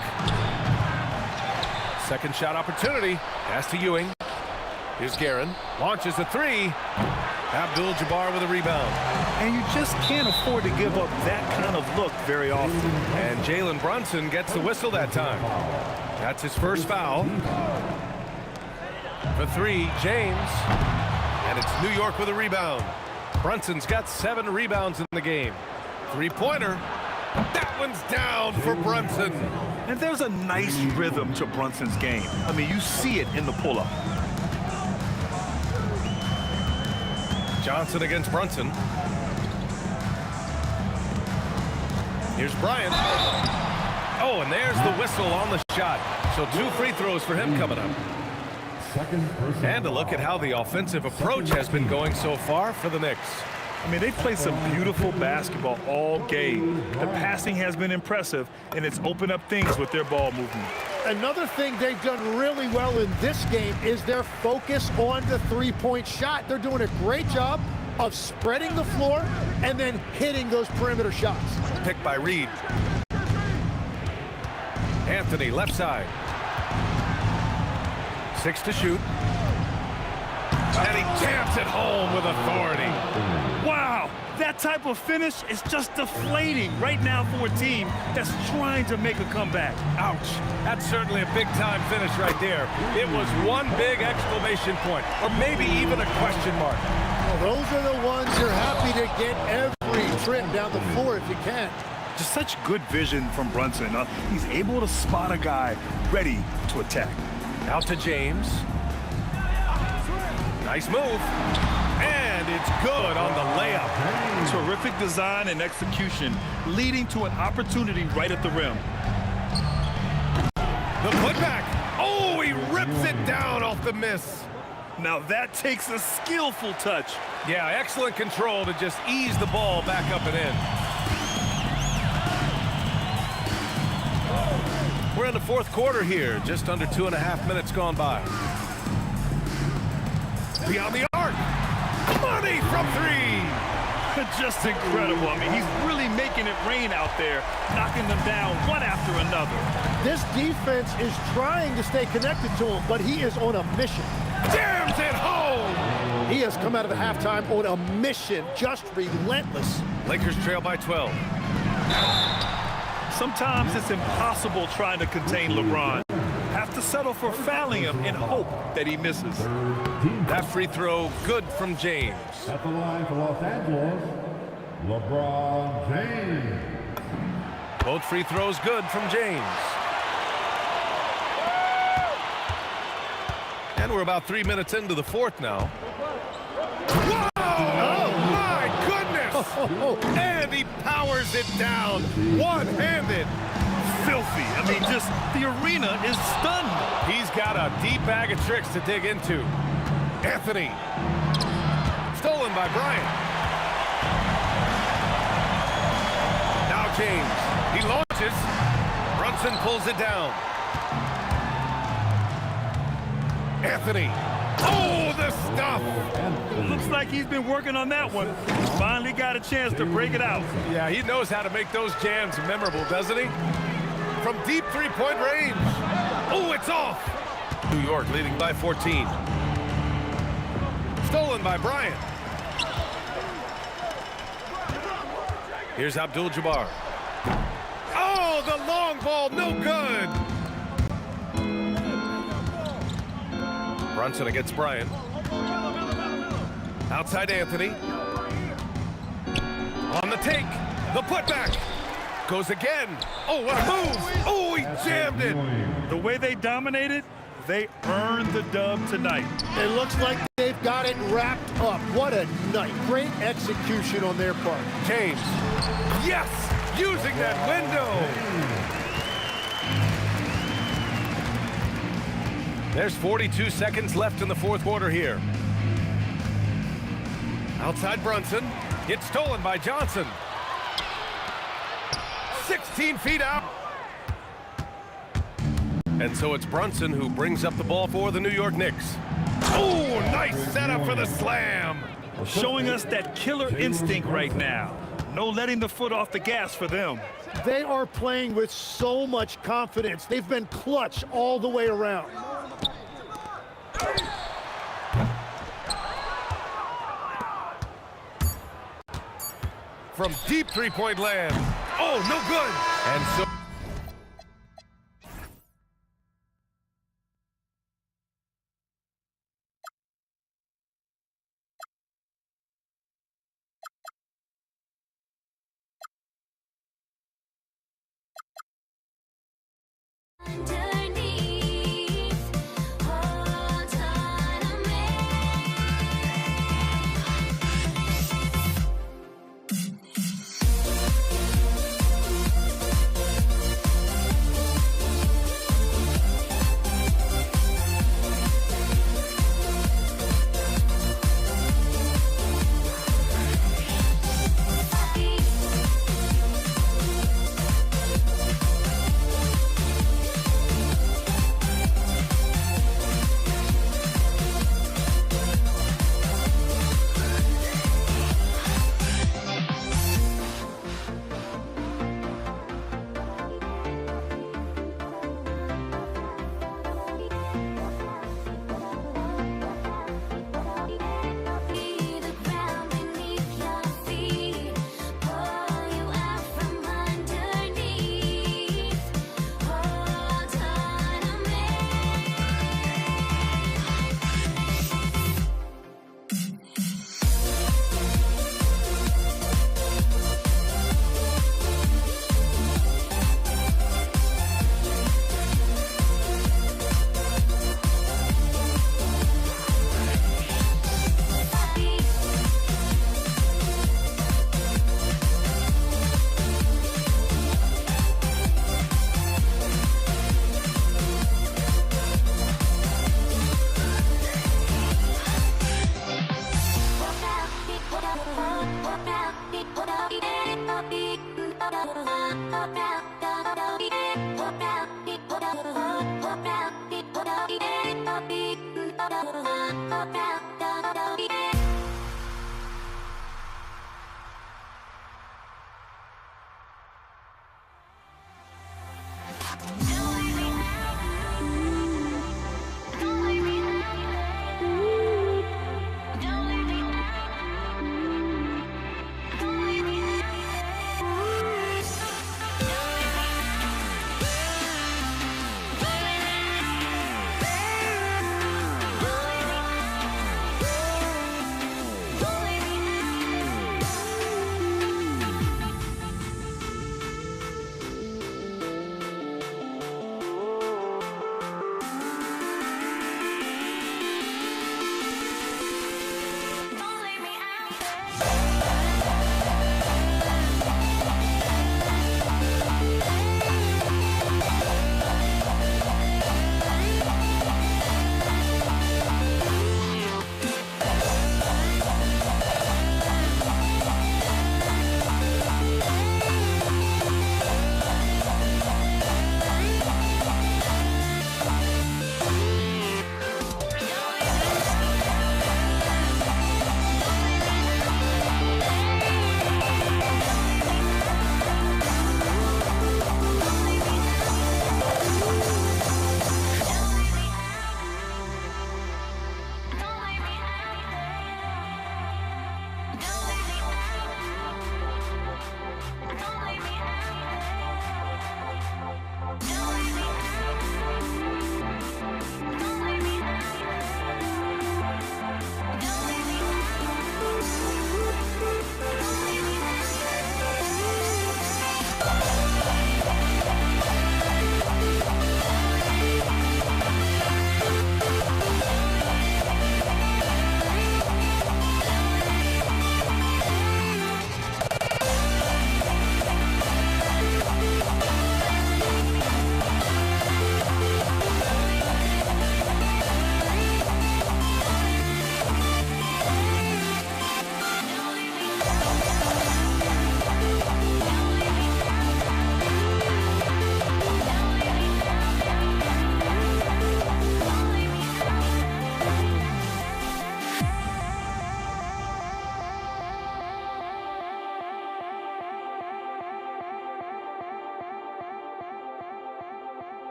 Second shot opportunity. Pass to Ewing. Here's Guerin. Launches a three. Abdul-Jabbar with a rebound. And you just can't afford to give up that kind of look very often. And Jalen Brunson gets the whistle that time. That's his first foul. For three, James. And it's New York with a rebound. Brunson's got 7 rebounds in the game. Three-pointer. That one's down for Brunson. And there's a nice rhythm to Brunson's game. I mean, you see it in the pull-up. Johnson against Brunson. Here's Bryant. Oh, and there's the whistle on the shot. So 2 free throws for him coming up. And a look at how the offensive approach has been going so far for the Knicks. I mean, they've played some beautiful basketball all game. The passing has been impressive, and it's opened up things with their ball movement. Another thing they've done really well in this game is their focus on the three-point shot. They're doing a great job of spreading the floor and then hitting those perimeter shots. Picked by Reed. Anthony, left side. 6 to shoot. And he jams it home with authority. Wow, that type of finish is just deflating right now for a team that's trying to make a comeback. Ouch. That's certainly a big-time finish right there. It was one big exclamation point, or maybe even a question mark. Well, those are the ones you're happy to get every trip down the floor if you can. Just such good vision from Brunson. He's able to spot a guy ready to attack. Out to James. Nice move. And it's good on the layup. Terrific design and execution, leading to an opportunity right at the rim. The putback. Oh, he rips it down off the miss. Now that takes a skillful touch. Yeah, excellent control to just ease the ball back up and in. We're in the fourth quarter here, just under 2.5 minutes gone by. Beyond the arc. Money from 3. Just incredible. I mean, he's really making it rain out there, knocking them down one after another. This defense is trying to stay connected to him, but he is on a mission. Jams it home! He has come out of the halftime on a mission, just relentless. Lakers trail by 12. Sometimes it's impossible trying to contain LeBron. Have to settle for fouling him and hope that he misses. That free throw good from James. At the line for Los Angeles, LeBron James. Both free throws good from James. And we're about 3 minutes into the fourth now. Whoa! Oh, my goodness! And he powers it down, one-handed. Filthy. I mean, just the arena is stunned. He's got a deep bag of tricks to dig into. Anthony. Stolen by Bryant. Now James. He launches. Brunson pulls it down. Anthony. Oh, the stuff! Looks like he's been working on that one. Finally got a chance to break it out. Yeah, he knows how to make those jams memorable, doesn't he? From deep three-point range. Oh, it's off! New York leading by 14. Stolen by Bryant. Here's Abdul-Jabbar. Oh, the long ball, no good! Brunson against Bryant. Outside Anthony. On the take. The putback. Goes again. Oh, what a move. Oh, he jammed it. The way they dominated, they earned the dub tonight. It looks like they've got it wrapped up. What a night. Great execution on their part. James. Yes! Using that window. There's 42 seconds left in the fourth quarter here. Outside Brunson. It's stolen by Johnson. 16 feet out. And so it's Brunson who brings up the ball for the New York Knicks. Oh, nice setup for the slam. Showing us that killer instinct right now. No letting the foot off the gas for them. They are playing with so much confidence. They've been clutch all the way around. From deep three-point land. Oh, no good. And so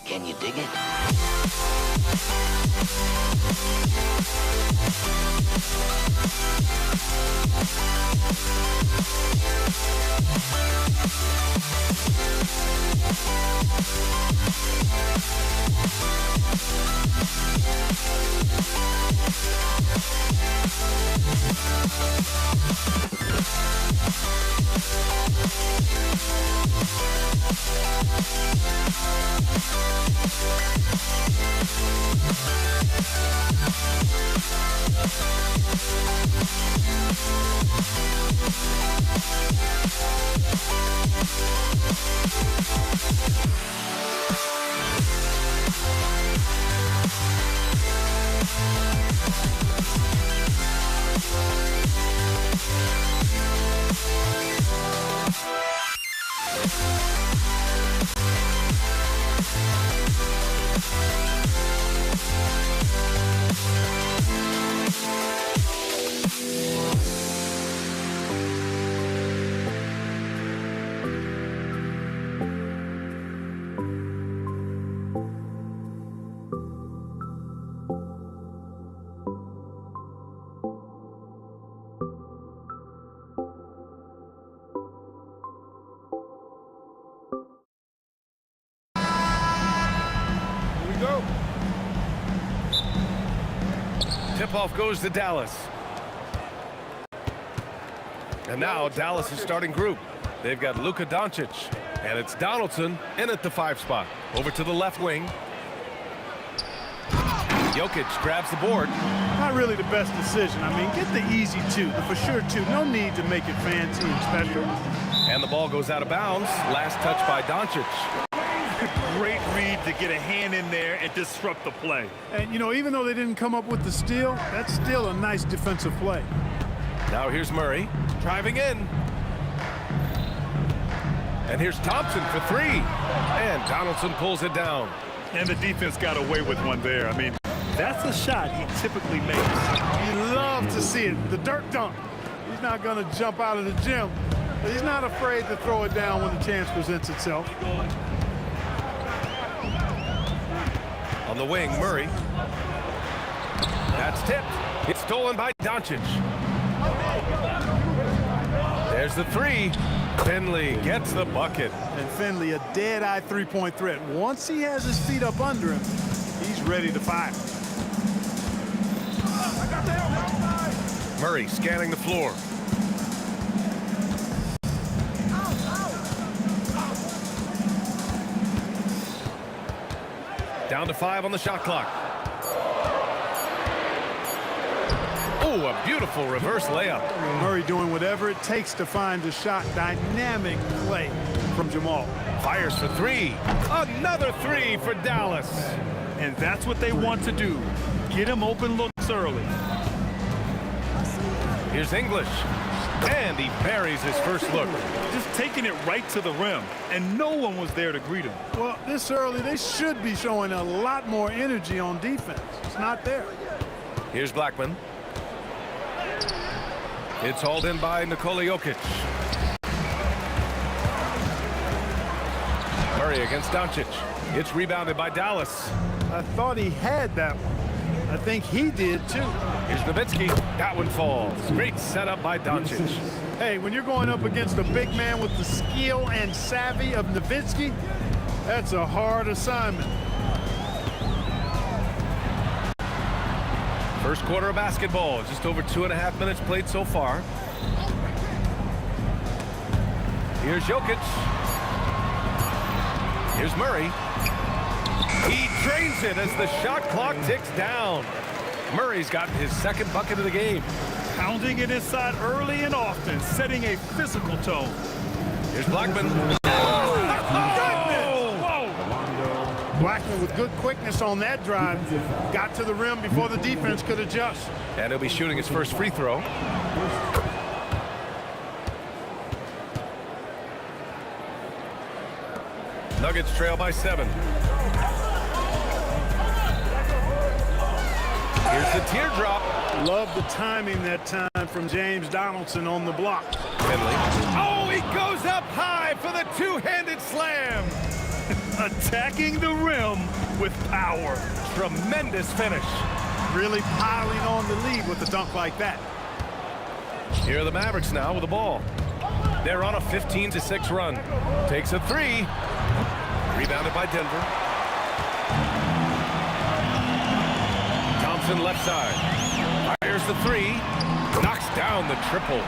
Can you dig it? Tip-off goes to Dallas. And now Dallas' starting group. They've got Luka Doncic, and it's Donaldson in at the 5 spot. Over to the left wing. Jokic grabs the board. Not really the best decision. I mean, get the easy 2, the for sure 2. No need to make it fancy and special. And the ball goes out of bounds. Last touch by Doncic. Great read to get a hand in there and disrupt the play. And, you know, even though they didn't come up with the steal, that's still a nice defensive play. Now here's Murray driving in. And here's Thompson for 3. And Donaldson pulls it down. And the defense got away with one there. I mean, that's a shot he typically makes. You love to see it. The dirt dunk. He's not going to jump out of the gym, but he's not afraid to throw it down when the chance presents itself. On the wing, Murray. That's tipped. It's stolen by Doncic. There's the 3. Finley gets the bucket. And Finley, a dead-eye three-point threat. Once he has his feet up under him, he's ready to fire. Murray scanning the floor. Down to 5 on the shot clock. Oh, a beautiful reverse layup. Murray doing whatever it takes to find the shot. Dynamic play from Jamal. Fires for 3. Another 3 for Dallas. And that's what they want to do. Get him open looks early. Here's English. And he buries his first look. Just taking it right to the rim, and no one was there to greet him. Well, this early, they should be showing a lot more energy on defense. It's not there. Here's Blackman. It's hauled in by Nikola Jokic. Murray against Doncic. It's rebounded by Dallas. I thought he had that one. I think he did, too. Here's Nowitzki. That one falls. Great setup by Doncic. Hey, when you're going up against a big man with the skill and savvy of Nowitzki, that's a hard assignment. First quarter of basketball. Just over 2.5 minutes played so far. Here's Jokic. Here's Murray. He drains it as the shot clock ticks down. Murray's gotten his second bucket of the game. Pounding it inside early and often, setting a physical tone. Here's Blackman. Blackman with good quickness on that drive. Got to the rim before the defense could adjust. And he'll be shooting his first free throw. Nuggets trail by 7. Here's the teardrop. Love the timing that time from James Donaldson on the block. Finley. Oh, he goes up high for the two-handed slam. Attacking the rim with power. Tremendous finish. Really piling on the lead with a dunk like that. Here are the Mavericks now with the ball. They're on a 15-6 run. Takes a 3. Rebounded by Denver. Thompson left side. Fires the 3. Knocks down the triple.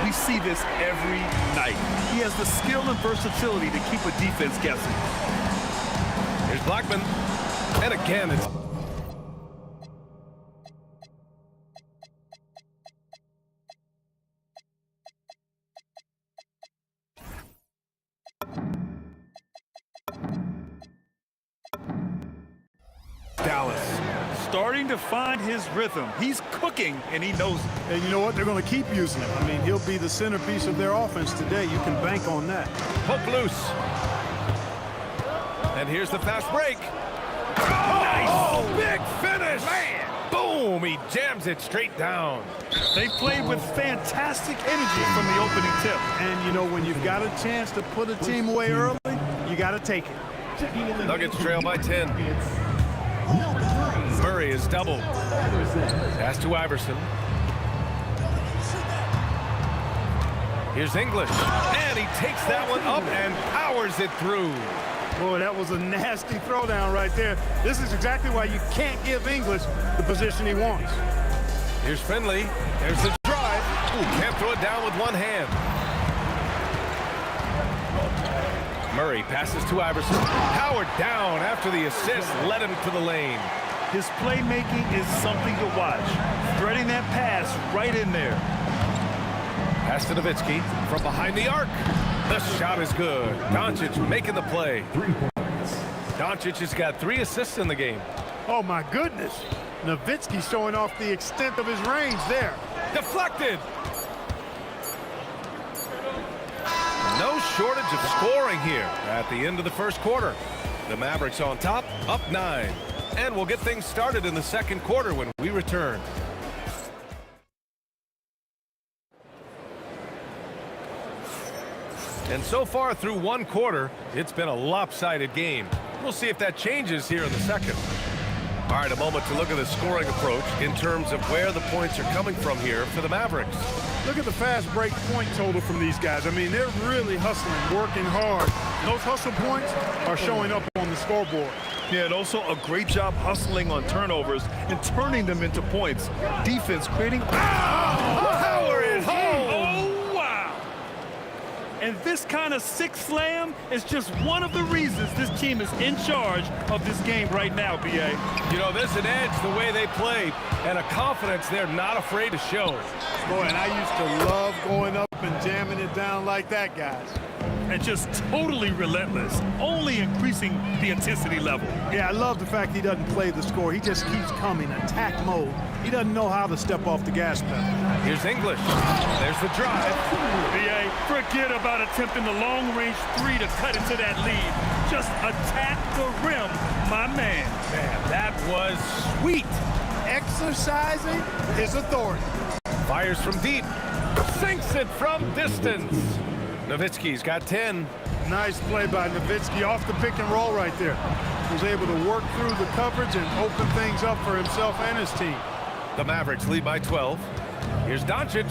We see this every night. He has the skill and versatility to keep a defense guessing. Here's Blackman. And again, it's... Dallas starting to find his rhythm. He's cooking, and he knows it. And you know what? They're going to keep using him. I mean, he'll be the centerpiece of their offense today. You can bank on that. Poke loose. And here's the fast break. Nice. Big finish. Man. Boom. He jams it straight down. They played with fantastic energy from the opening tip. And, you know, when you've got a chance to put a team away early, you got to take it. Nuggets trail by 10. Murray is doubled. Pass to Iverson. Here's English. And he takes that one up and powers it through. Boy, that was a nasty throwdown right there. This is exactly why you can't give English the position he wants. Here's Finley. There's the drive. Ooh, can't throw it down with one hand. Murray passes to Iverson. Powered down after the assist led him to the lane. His playmaking is something to watch. Threading that pass right in there. Pass to Nowitzki from behind the arc. The shot is good. Doncic making the play. Doncic has got 3 assists in the game. Oh, my goodness. Nowitzki showing off the extent of his range there. Deflected. No shortage of scoring here at the end of the first quarter. The Mavericks on top, up 9. And we'll get things started in the second quarter when we return. And so far through one quarter, it's been a lopsided game. We'll see if that changes here in the second. All right, a moment to look at the scoring approach in terms of where the points are coming from here for the Mavericks. Look at the fast break point total from these guys. I mean, they're really hustling, working hard. Those hustle points are showing up on the scoreboard. Yeah, and also a great job hustling on turnovers and turning them into points. Defense creating... Power it home! Oh, wow! And this kind of sick slam is just one of the reasons this team is in charge of this game right now, B.A. You know, there's an edge the way they play and a confidence they're not afraid to show. Boy, and I used to love going up and jamming it down like that, guys. and just totally relentless, only increasing the intensity level. Yeah, I love the fact he doesn't play the score. He just keeps coming, attack mode. He doesn't know how to step off the gas pedal. Here's English. There's the drive. BA, forget about attempting the long-range three to cut into that lead. Just attack the rim, my man. Man, that was sweet. Exercising his authority. Fires from deep. Sinks it from distance. Nowitzki's got 10. Nice play by Nowitzki off the pick and roll right there. He was able to work through the coverage and open things up for himself and his team. The Mavericks lead by 12. Here's Doncic.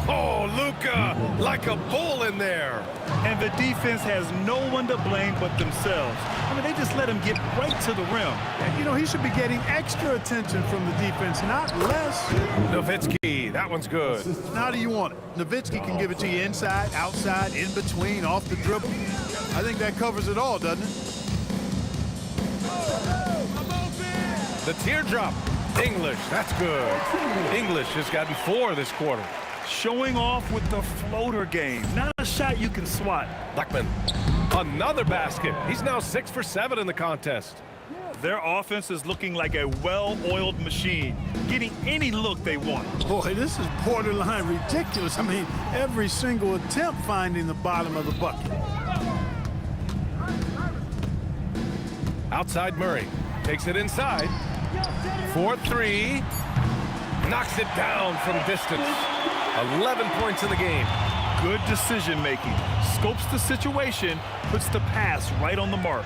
Oh, Luka, like a bull in there. And the defense has no one to blame but themselves. I mean, they just let him get right to the rim. And, you know, he should be getting extra attention from the defense, not less. Nowitzki, that one's good. How do you want it? Nowitzki can give it to you inside, outside, in between, off the dribble. I think that covers it all, doesn't it? The teardrop. English, that's good. English has gotten 4 this quarter. Showing off with the floater game. Not a shot you can swat. Blackman, another basket. He's now 6 for 7 in the contest. Their offense is looking like a well-oiled machine, getting any look they want. Boy, this is borderline ridiculous. I mean, every single attempt finding the bottom of the bucket. Outside Murray, takes it inside. 4-3, knocks it down from distance. 11 points in the game. Good decision making. Scopes the situation, puts the pass right on the mark.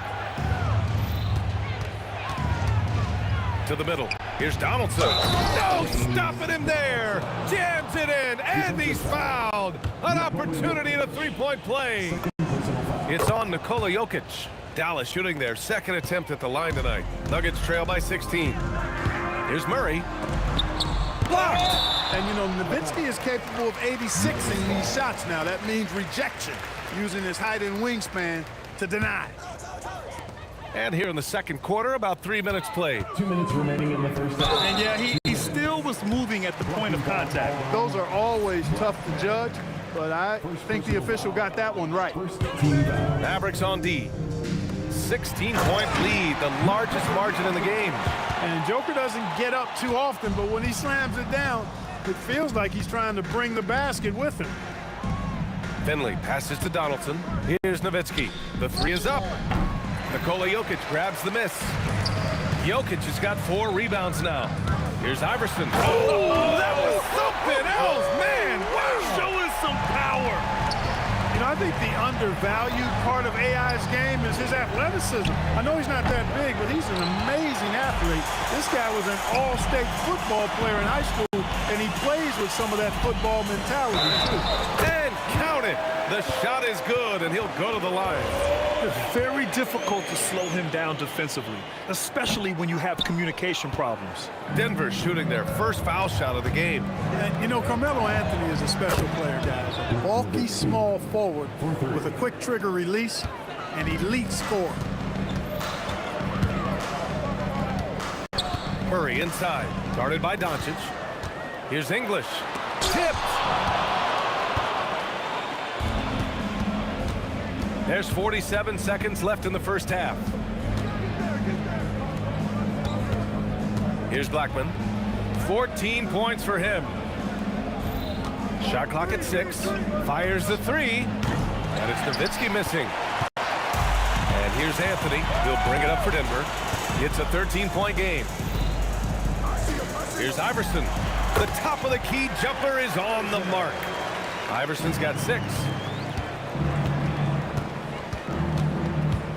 To the middle. Here's Donaldson. No, stopping him there. Jams it in, and he's fouled. An opportunity in a three-point play. It's on Nikola Jokic. Dallas shooting their second attempt at the line tonight. Nuggets trail by 16. Here's Murray. Blocked. And, you know, Nowitzki is capable of 86ing these shots now. That means rejection, using his height and wingspan to deny. And here in the second quarter, about 3 minutes played. 2 minutes remaining in the first half. And yeah, he still was moving at the point of contact. Those are always tough to judge, but I think the official got that one right. Mavericks on D. 16-point lead, the largest margin in the game. And Joker doesn't get up too often, but when he slams it down, it feels like he's trying to bring the basket with him. Finley passes to Donaldson. Here's Nowitzki. The three is up. Nikola Jokic grabs the miss. Jokic has got 4 rebounds now. Here's Iverson. Oh, that was something else, man. Wow. Showing some power. You know, I think the undervalued part of AI's game is his athleticism. I know he's not that big, but he's an amazing athlete. This guy was an all-state football player in high school, and he plays with some of that football mentality, too. And count it. The shot is good, and he'll go to the line. It's very difficult to slow him down defensively, especially when you have communication problems. Denver shooting their first foul shot of the game. And, you know, Carmelo Anthony is a special player, guys. A bulky, small forward with a quick trigger release and elite score. Murray inside, guarded by Doncic. Here's English. Tipped. There's 47 seconds left in the first half. Here's Blackman. 14 points for him. Shot clock at 6. Fires the 3. And it's Nowitzki missing. And here's Anthony. He'll bring it up for Denver. It's a 13-point game. Here's Iverson. The top of the key jumper is on the mark. Iverson's got 6.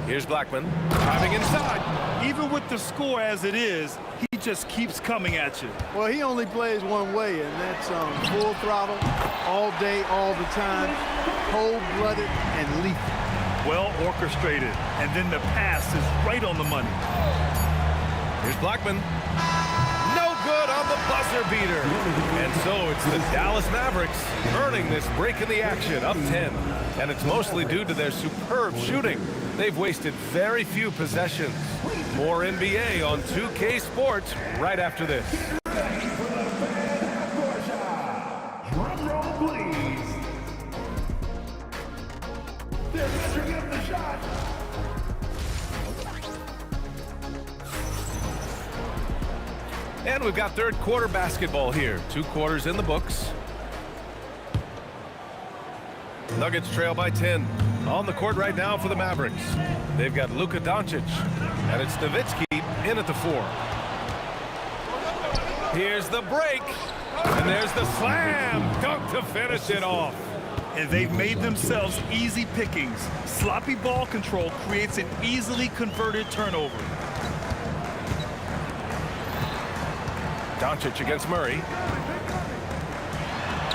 Here's Blackman, driving inside. Even with the score as it is, he just keeps coming at you. Well, he only plays one way, and that's full throttle, all day, all the time, cold-blooded and lethal. Well orchestrated, and then the pass is right on the money. Here's Blackman. No good on the buzzer beater. And so it's the Dallas Mavericks earning this break in the action, up 10. And it's mostly due to their superb shooting. They've wasted very few possessions. More NBA on 2K Sports right after this. Drum roll, please. And we've got third quarter basketball here. 2 quarters in the books. Nuggets trail by 10. On the court right now for the Mavericks. They've got Luka Doncic. And it's Nowitzki in at the 4. Here's the break. And there's the slam dunk to finish it off. And they've made themselves easy pickings. Sloppy ball control creates an easily converted turnover. Doncic against Murray.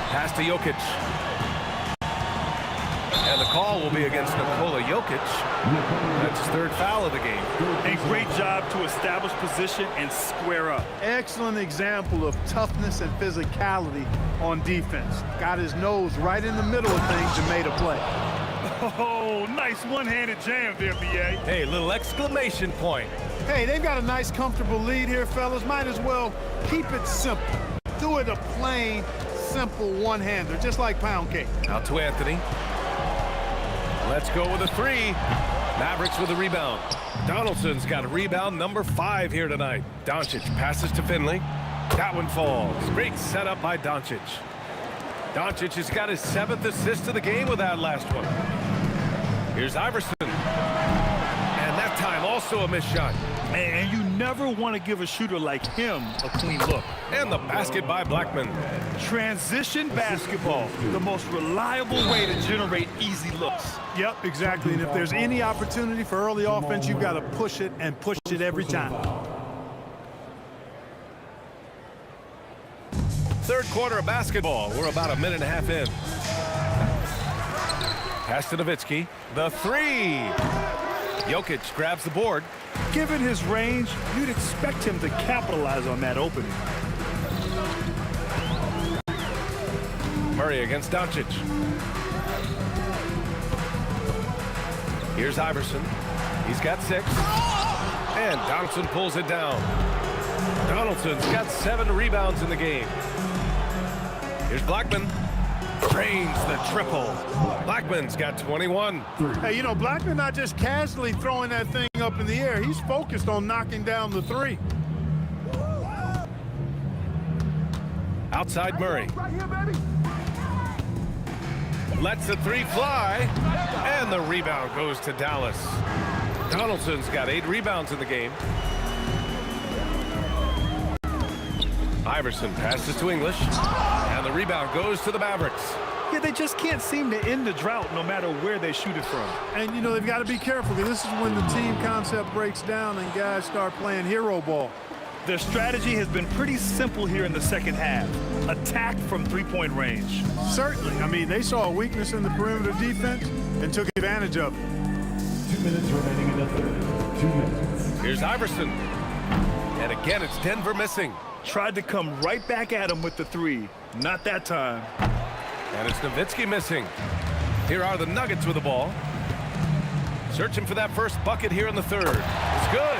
Pass to Jokic. And the call will be against Nikola Jokic. That's his 3rd foul of the game. A great job to establish position and square up. Excellent example of toughness and physicality on defense. Got his nose right in the middle of things and made a play. Oh, nice one-handed jam there, B.A. Hey, little exclamation point. Hey, they've got a nice, comfortable lead here, fellas. Might as well keep it simple. Do it a plain, simple one-hander, just like pound cake. Out to Anthony. Let's go with a 3. Mavericks with a rebound. Donaldson's got a rebound number 5 here tonight. Doncic passes to Finley. That one falls. Great setup by Doncic. Doncic has got his 7th assist of the game with that last one. Here's Iverson. And that time also a missed shot. And you never want to give a shooter like him a clean look. And the basket by Blackman. Transition basketball, the most reliable way to generate easy looks. Yep, exactly. And if there's any opportunity for early offense, you've got to push it and push it every time. Third quarter of basketball. We're about 1.5 minutes in. Pass to Nowitzki. The 3. Jokic grabs the board. Given his range, you'd expect him to capitalize on that opening. Murray against Doncic. Here's Iverson. He's got 6. And Donaldson pulls it down. Donaldson's got 7 rebounds in the game. Here's Blackman. Drains the triple. Blackman's got 21. Hey, you know, Blackman not just casually throwing that thing up in the air. He's focused on knocking down the 3. Outside Murray. Lets the 3 fly. And the rebound goes to Dallas. Donaldson's got 8 rebounds in the game. Iverson passes to English. And the rebound goes to the Mavericks. Yeah, they just can't seem to end the drought no matter where they shoot it from. And, you know, they've got to be careful. This is when the team concept breaks down and guys start playing hero ball. Their strategy has been pretty simple here in the second half. Attack from 3-point range. Certainly. I mean, they saw a weakness in the perimeter defense and took advantage of it. 2 minutes remaining in the third. 2 minutes. Here's Iverson. And again, it's Denver missing. Tried to come right back at him with the 3. Not that time. And it's Nowitzki missing. Here are the Nuggets with the ball. Searching for that first bucket here in the third. It's good.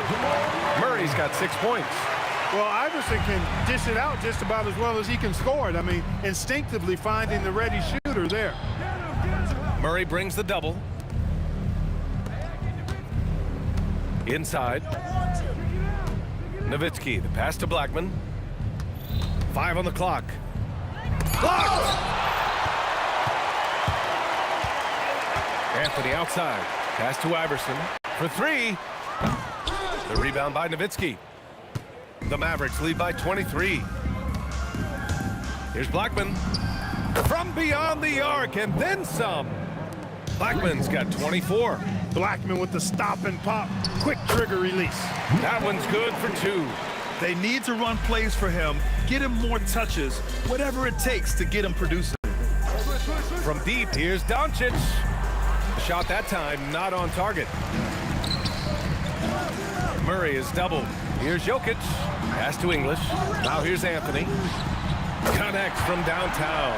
Murray's got 6 points. Well, Iverson can dish it out just about as well as he can score it. I mean, instinctively finding the ready shooter there. Murray brings the double. Inside. Nowitzki, the pass to Blackman. 5 on the clock. Blocked! Anthony outside. Pass to Iverson for 3. The rebound by Nowitzki. The Mavericks lead by 23. Here's Blackman. From beyond the arc and then some. Blackman's got 24. Blackman with the stop and pop. Quick trigger release. That one's good for 2. They need to run plays for him, get him more touches, whatever it takes to get him producing. From deep, here's Doncic. The shot that time not on target. Murray is doubled. Here's Jokic. Pass to English. Now here's Anthony. Connects from downtown.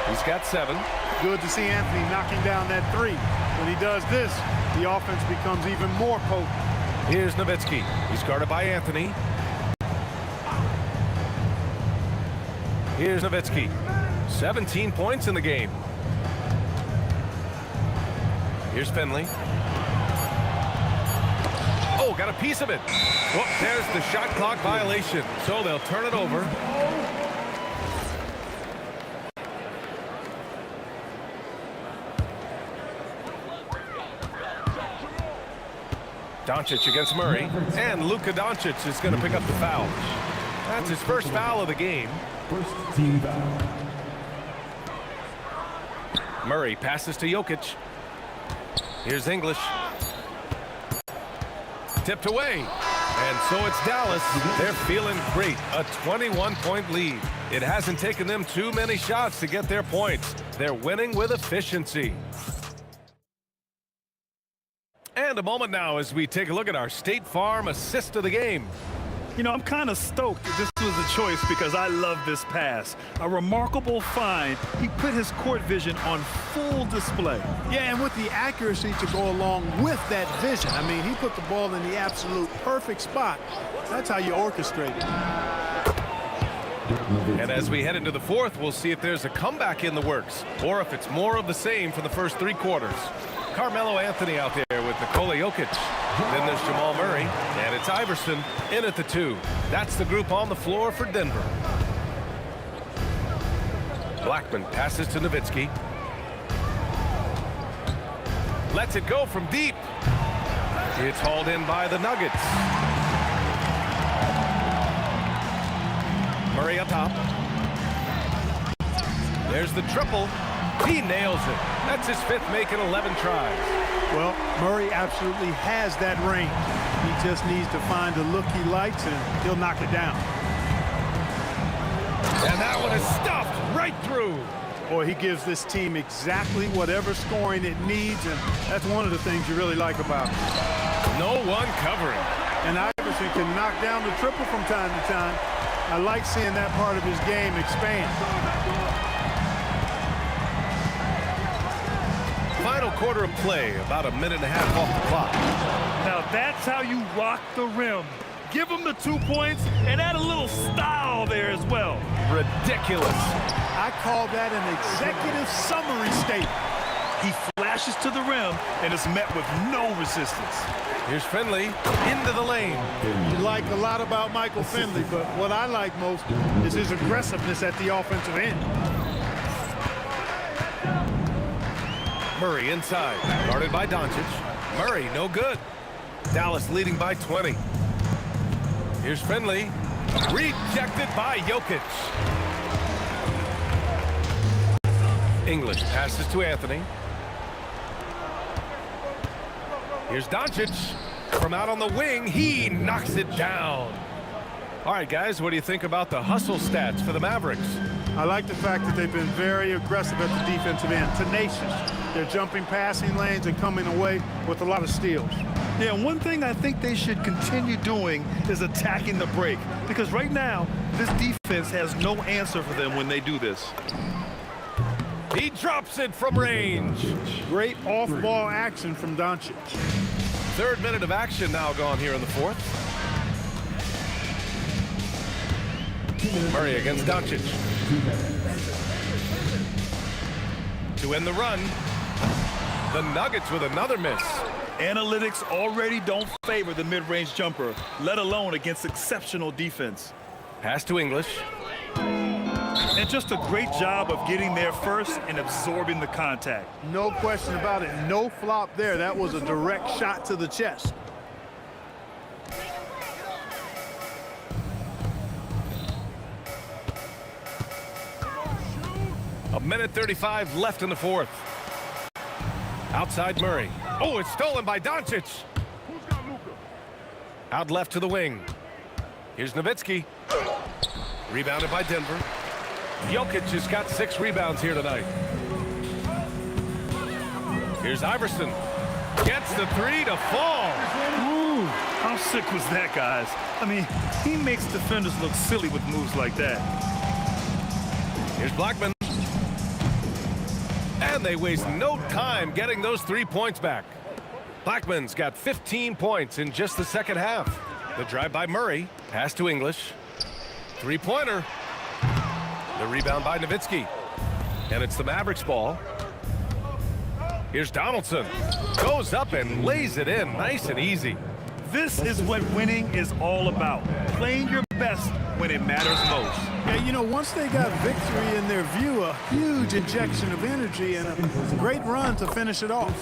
He's got 7. Good to see Anthony knocking down that 3. When he does this, the offense becomes even more potent. Here's Nowitzki. He's guarded by Anthony. Here's Nowitzki. 17 points in the game. Here's Finley. Oh, got a piece of it. Well, there's the shot clock violation, so they'll turn it over. Doncic against Murray, and Luka Doncic is going to pick up the foul. That's his first foul of the game. First team foul. Murray passes to Jokic. Here's English. Tipped away. And so it's Dallas. They're feeling great. A 21-point lead. It hasn't taken them too many shots to get their points. They're winning with efficiency. And a moment now as we take a look at our State Farm assist of the game. You know, I'm kind of stoked that this was a choice because I love this pass. A remarkable find. He put his court vision on full display. Yeah, and with the accuracy to go along with that vision. I mean, he put the ball in the absolute perfect spot. That's how you orchestrate it. And as we head into the fourth, we'll see if there's a comeback in the works or if it's more of the same for the first 3 quarters. Carmelo Anthony out there with Nikola Jokic. Then there's Jamal Murray, and it's Iverson in at the 2. That's the group on the floor for Denver. Blackman passes to Nowitzki. Lets it go from deep. It's hauled in by the Nuggets. Murray up top. There's the triple. He nails it. That's his 5th make in 11 tries. Well, Murray absolutely has that range. He just needs to find the look he likes, and he'll knock it down. And that one is stuffed right through. Boy, he gives this team exactly whatever scoring it needs, and that's one of the things you really like about him. No one covering. And Iverson can knock down the triple from time to time. I like seeing that part of his game expand. Final quarter of play, about a minute and a half off the clock. Now that's how you rock the rim. Give him the 2 points and add a little style there as well. Ridiculous. I call that an executive summary statement. He flashes to the rim and is met with no resistance. Here's Finley into the lane. You like a lot about Michael Finley, but what I like most is his aggressiveness at the offensive end. Murray inside, guarded by Doncic. Murray, no good. Dallas leading by 20. Here's Finley, rejected by Jokic. English passes to Anthony. Here's Doncic. From out on the wing, he knocks it down. All right, guys, what do you think about the hustle stats for the Mavericks? I like the fact that they've been very aggressive at the defensive end, tenacious. They're jumping passing lanes and coming away with a lot of steals. Yeah, one thing I think they should continue doing is attacking the break, because right now, this defense has no answer for them when they do this. He drops it from range. Great off-ball action from Doncic. 3rd minute of action now gone here in the 4th. Murray against Doncic. To end the run, the Nuggets with another miss. Analytics already don't favor the mid-range jumper, let alone against exceptional defense. Pass to English. And just a great job of getting there first and absorbing the contact. No question about it. No flop there. That was a direct shot to the chest. A minute 35 left in the 4th. Outside Murray. Oh, it's stolen by Doncic. Out left to the wing. Here's Nowitzki. Rebounded by Denver. Jokic has got 6 rebounds here tonight. Here's Iverson. Gets the 3 to fall. Ooh, how sick was that, guys? I mean, he makes defenders look silly with moves like that. Here's Blackman. And they waste no time getting those 3 points back. Blackman's got 15 points in just the second half. The drive by Murray. Pass to English. 3-pointer. The rebound by Nowitzki. And it's the Mavericks ball. Here's Donaldson. Goes up and lays it in nice and easy. This is what winning is all about. Playing your best when it matters most. Yeah, you know, once they got victory in their view, a huge injection of energy and a great run to finish it off.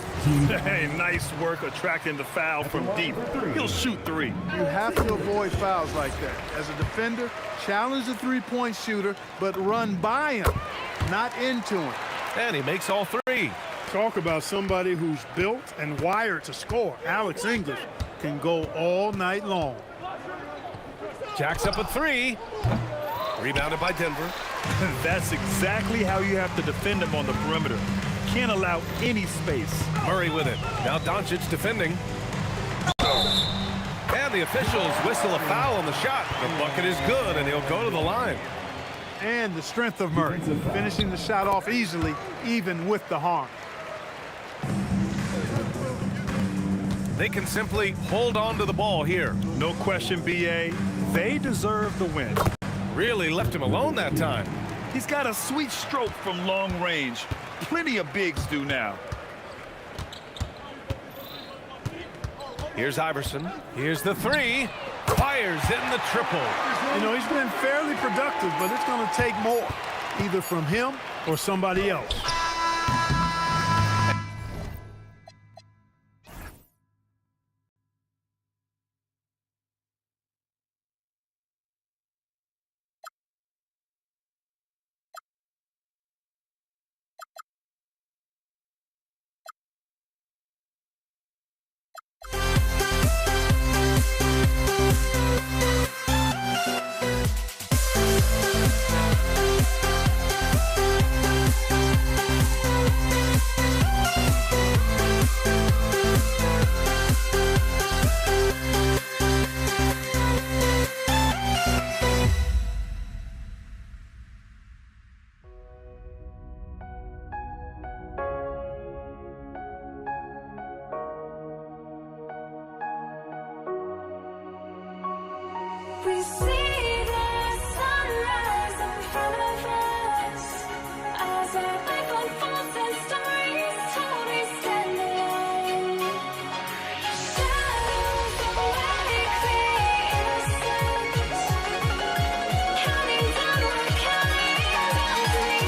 Hey, nice work attracting the foul from deep. He'll shoot three. You have to avoid fouls like that. As a defender, challenge the three-point shooter, but run by him, not into him. And he makes all three. Talk about somebody who's built and wired to score. Alex English can go all night long. Jacks up a three. Rebounded by Denver. That's exactly how you have to defend him on the perimeter. Can't allow any space. Murray with it. Now Doncic defending. And the officials whistle a foul on the shot. The bucket is good, and he'll go to the line. And the strength of Murray, finishing the shot off easily, even with the harm. They can simply hold on to the ball here. No question, B.A. They deserve the win. Really left him alone that time. He's got a sweet stroke from long range. Plenty of bigs do now. Here's Iverson. Here's the three. Fires in the triple. You know, he's been fairly productive, but it's going to take more, either from him or somebody else. We see the sunrise in front of us as our life unfolds and stories told. We stand alone. Shadows awake the innocent, counting down, we're counting down to the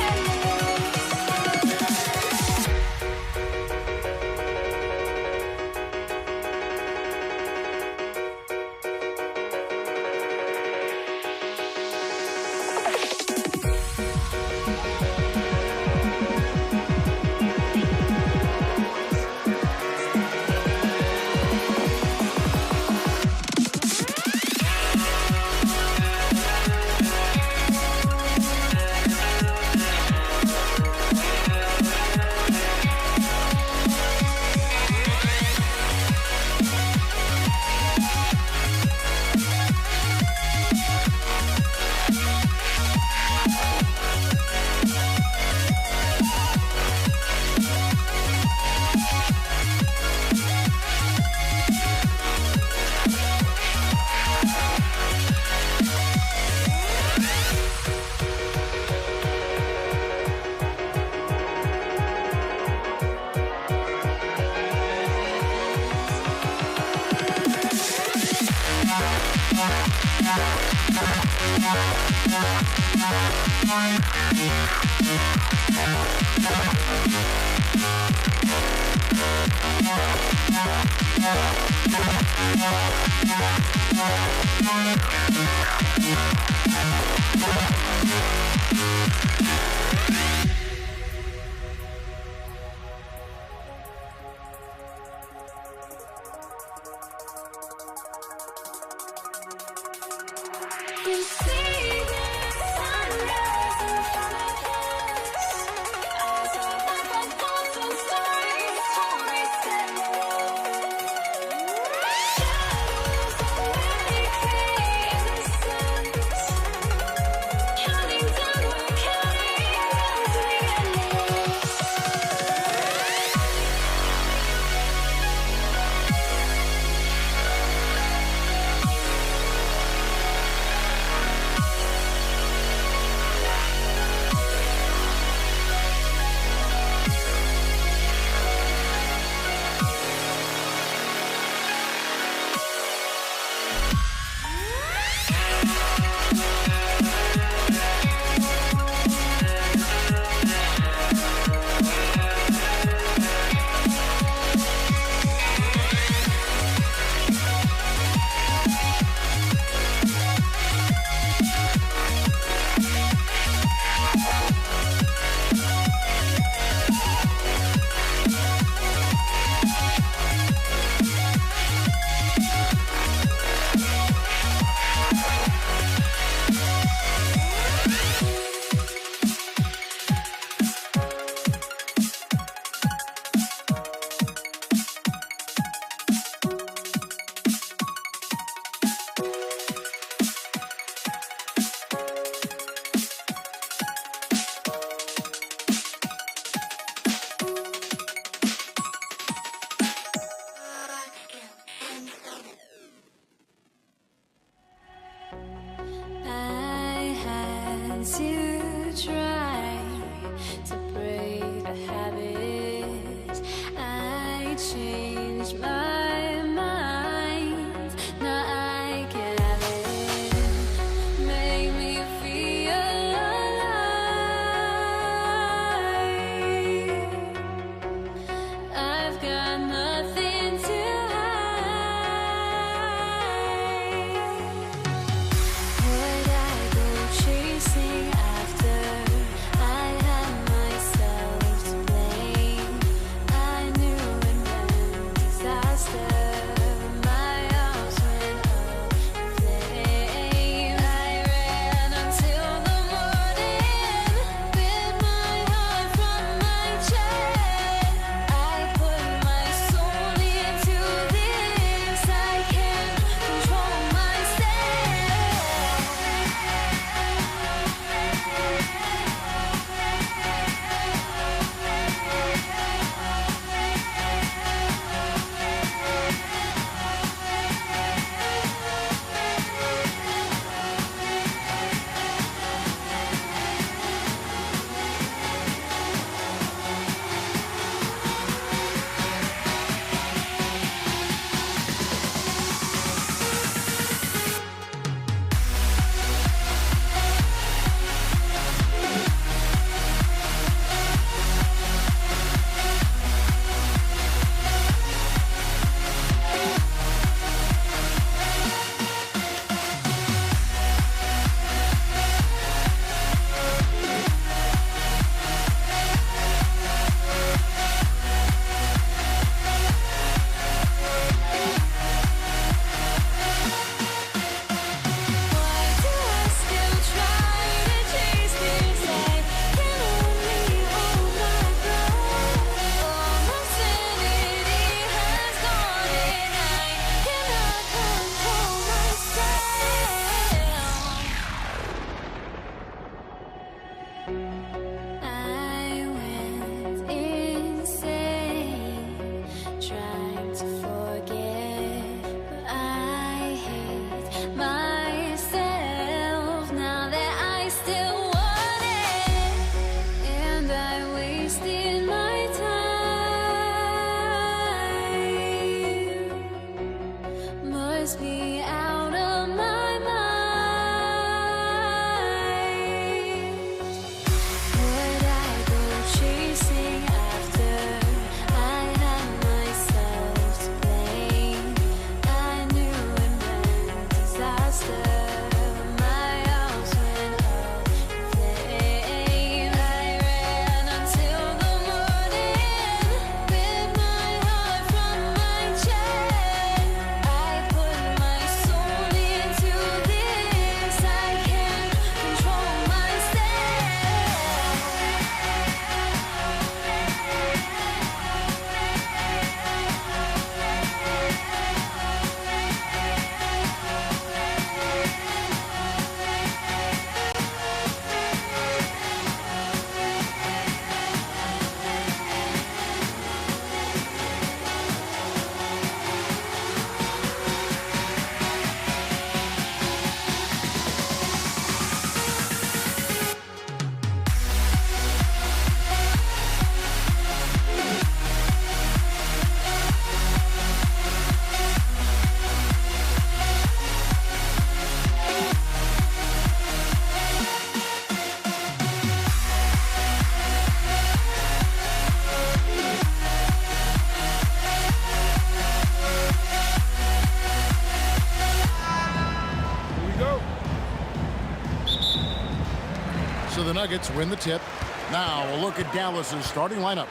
Nuggets win the tip. Now a look at Dallas's starting lineup.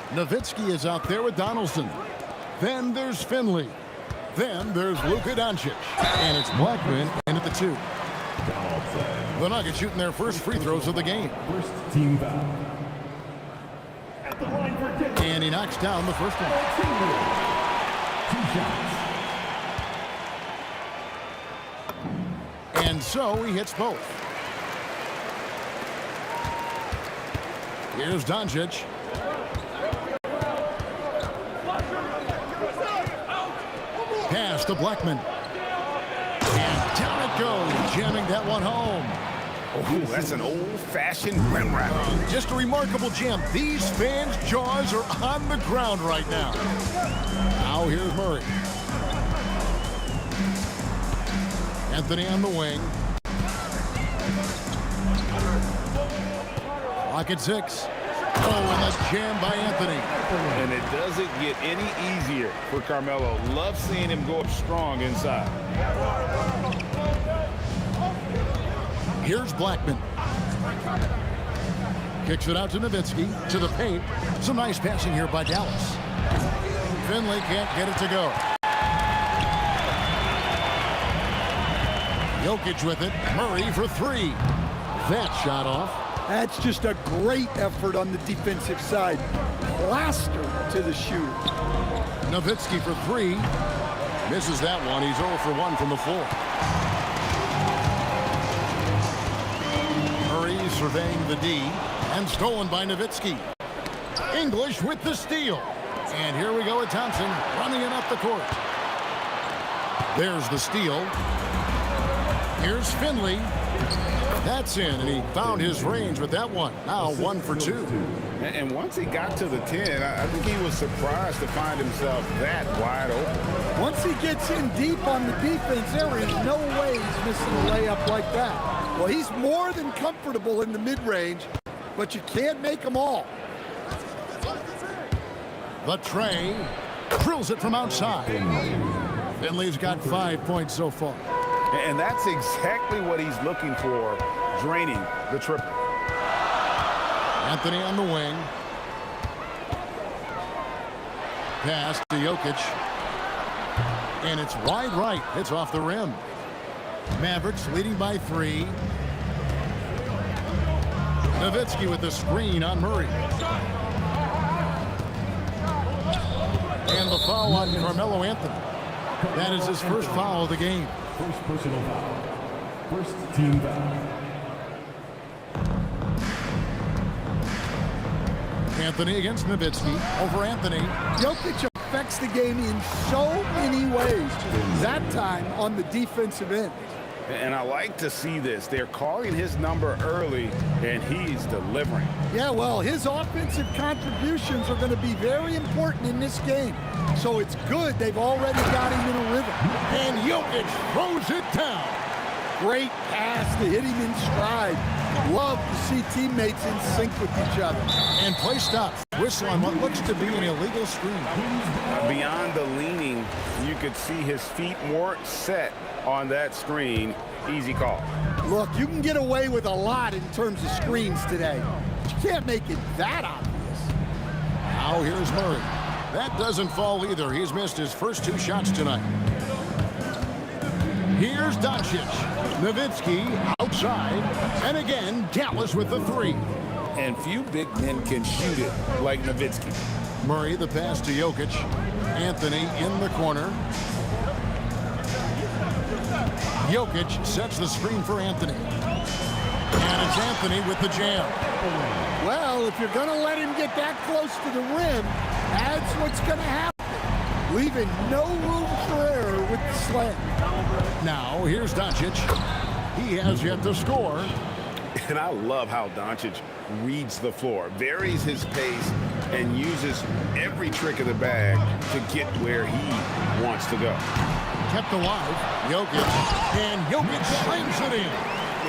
Nowitzki is out there with Donaldson. Then there's Finley. Then there's Luka Doncic. And it's Blackman in at the 2. The Nuggets shooting their first free throws of the game. First team foul. And he knocks down the first one. 2 shots. And so he hits both. Here's Doncic. Pass to Blackman. And down it goes, jamming that one home. Oh, that's an old-fashioned rim wrap. Just a remarkable jam. These fans' jaws are on the ground right now. Now here's Murray. Anthony on the wing. Clock at 6. Oh, and a jam by Anthony. And it doesn't get any easier for Carmelo. Love seeing him go up strong inside. Here's Blackman. Kicks it out to Nowitzki, to the paint. Some nice passing here by Dallas. Finley can't get it to go. Jokic with it. Murray for 3. That shot off. That's just a great effort on the defensive side. Plaster to the shooter. Nowitzki for 3. Misses that one. He's 0 for 1 from the floor. Murray surveying the D. And stolen by Nowitzki. English with the steal. And here we go with Thompson running it up the court. There's the steal. Here's Finley. That's in, and he found his range with that one. Now 1 for 2. And once he got to the 10, I think he was surprised to find himself that wide open. Once he gets in deep on the defense, there is no way he's missing a layup like that. Well, he's more than comfortable in the mid-range, but you can't make them all. The tray drills it from outside. Finley's got 5 points so far. And that's exactly what he's looking for, draining the triple. Anthony on the wing. Pass to Jokic. And it's wide right. It's off the rim. Mavericks leading by 3. Nowitzki with the screen on Murray. And the foul on Carmelo Anthony. That is his first foul of the game. First personal foul. First team foul. Anthony against Nowitzki. Over Anthony. Jokic affects the game in so many ways. That time on the defensive end. And I like to see this. They're calling his number early, and he's delivering. Yeah, well, his offensive contributions are going to be very important in this game. So it's good they've already got him in a rhythm. And Jokic throws it down. Great pass to hit him in stride. Love to see teammates in sync with each other. And play stops. Whistle on what looks to be an illegal screen. Beyond the leaning, you could see his feet weren't set on that screen. Easy call. Look, you can get away with a lot in terms of screens today. But you can't make it that obvious. Now here's Murray. That doesn't fall either. He's missed his first 2 shots tonight. Here's Doncic. Nowitzki outside. And again, Dallas with the 3. And few big men can shoot it like Nowitzki. Murray, the pass to Jokic. Anthony in the corner. Jokic sets the screen for Anthony. And it's Anthony with the jam. Well, if you're going to let him get that close to the rim, that's what's going to happen. Leaving no room for error with the slam. Now, here's Doncic. He has yet to score. And I love how Doncic reads the floor, varies his pace, and uses every trick of the bag to get where he wants to go. Kept alive. Jokic. And Jokic slams it in.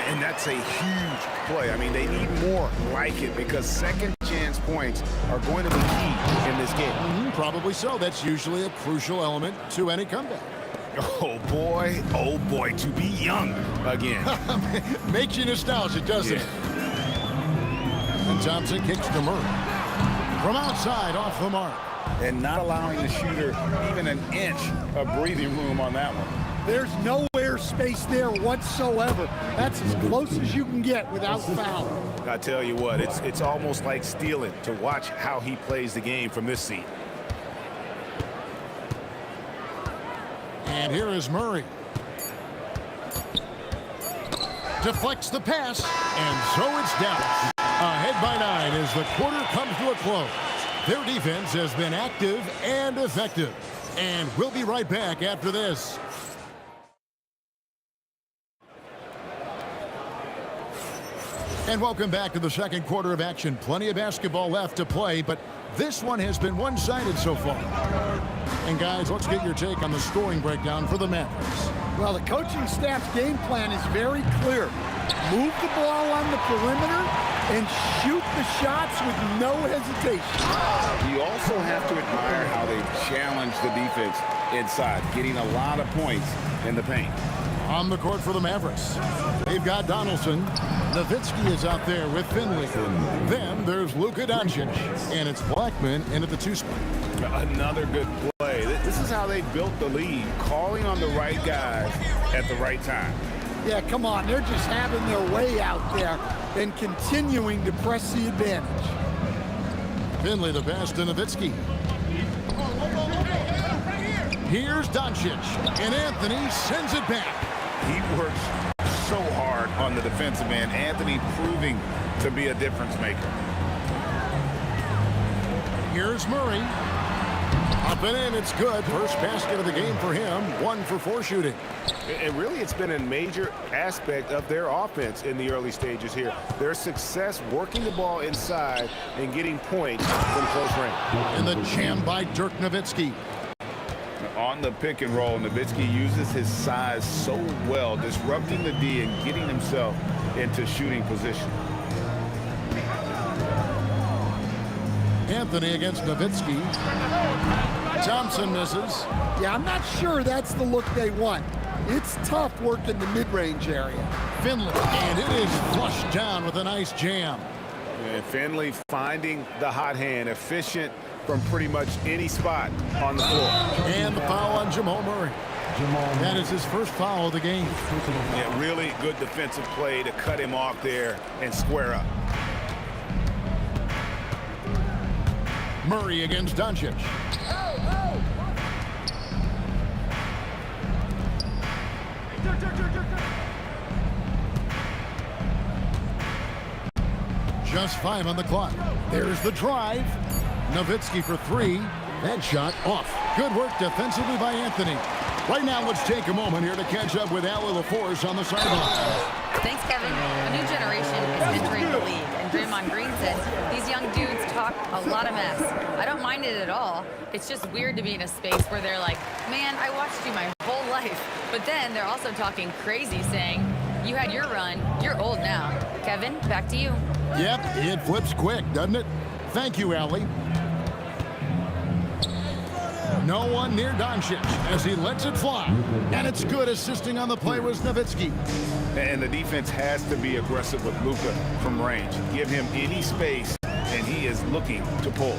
And that's a huge play. I mean, they need more like it because second chance points are going to be key in this game. Probably so. That's usually a crucial element to any comeback. Oh boy, to be young again. Makes you nostalgic, doesn't it? Thompson kicks to Murray. From outside, off the mark. And not allowing the shooter even an inch of breathing room on that one. There's no air space there whatsoever. That's as close as you can get without foul. I tell you what, it's almost like stealing to watch how he plays the game from this seat. And here is Murray. Deflects the pass, and so it's Dallas. Ahead by 9 as the quarter comes to a close. Their defense has been active and effective. And we'll be right back after this. And welcome back to the second quarter of action. Plenty of basketball left to play, but this one has been one-sided so far. And guys, let's get your take on the scoring breakdown for the Mavericks. Well, the coaching staff's game plan is very clear. Move the ball on the perimeter and shoot the shots with no hesitation. You also have to admire how they've challenged the defense inside, getting a lot of points in the paint. On the court for the Mavericks, they've got Donaldson. Nowitzki is out there with Finley. Then there's Luka Doncic, and it's Blackman in at the 2 spot. Another good play. This is how they built the lead, calling on the right guys at the right time. Yeah, come on. They're just having their way out there and continuing to press the advantage. Finley the pass to Nowitzki. Here's Doncic, and Anthony sends it back. He works so hard on the defensive end. Anthony proving to be a difference maker. Here's Murray. Up and in, it's good. First basket of the game for him. 1 for 4 shooting. And really, it's been a major aspect of their offense in the early stages here. Their success working the ball inside and getting points from close range. And the jam by Dirk Nowitzki. On the pick and roll, Nowitzki uses his size so well, disrupting the D and getting himself into shooting position. Anthony against Nowitzki. Thompson misses. Yeah, I'm not sure that's the look they want. It's tough working the mid-range area. Finley, and it is flushed down with a nice jam. And Finley finding the hot hand, efficient from pretty much any spot on the floor. And the foul on Jamal Murray. That is his first foul of the game. Yeah, really good defensive play to cut him off there and square up. Murray against Doncic. Just 5 on the clock. There's the drive. Nowitzki for 3. That shot off. Good work defensively by Anthony. Right now, let's take a moment here to catch up with Allie LaForce on the sideline. Thanks, Kevin. A new generation is entering the league, and Draymond Green said these young dudes talk a lot of mess. I don't mind it at all. It's just weird to be in a space where they're like, man, I watched you my whole life. But then they're also talking crazy, saying, you had your run, you're old now. Kevin, back to you. Yep, it flips quick, doesn't it? Thank you, Allie. No one near Doncic as he lets it fly. And it's good. Assisting on the play was Nowitzki. And the defense has to be aggressive with Luka from range. Give him any space, and he is looking to pull.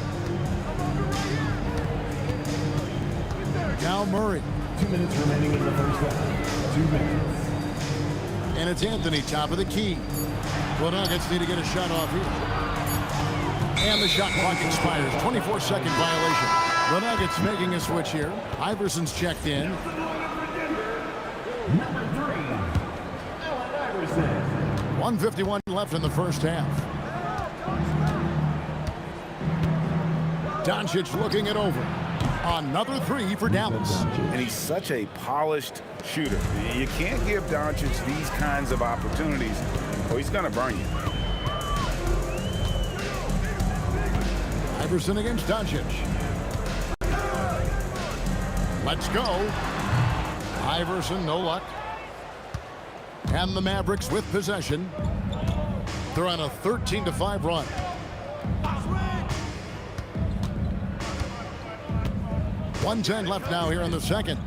Now Murray. 2 minutes remaining in the first half. 2 minutes. And it's Anthony, top of the key. The Nuggets need to get a shot off here. And the shot clock expires. 24-second violation. The Nuggets making a switch here. Iverson's checked in. Number 3, Allen Iverson. 1:51 left in the first half. Doncic looking it over. Another 3 for Dallas. And he's such a polished shooter. You can't give Doncic these kinds of opportunities, or he's going to burn you. Iverson against Doncic. Let's go. Iverson, no luck. And the Mavericks with possession. They're on a 13-5 run. 1:10 left now here in the second.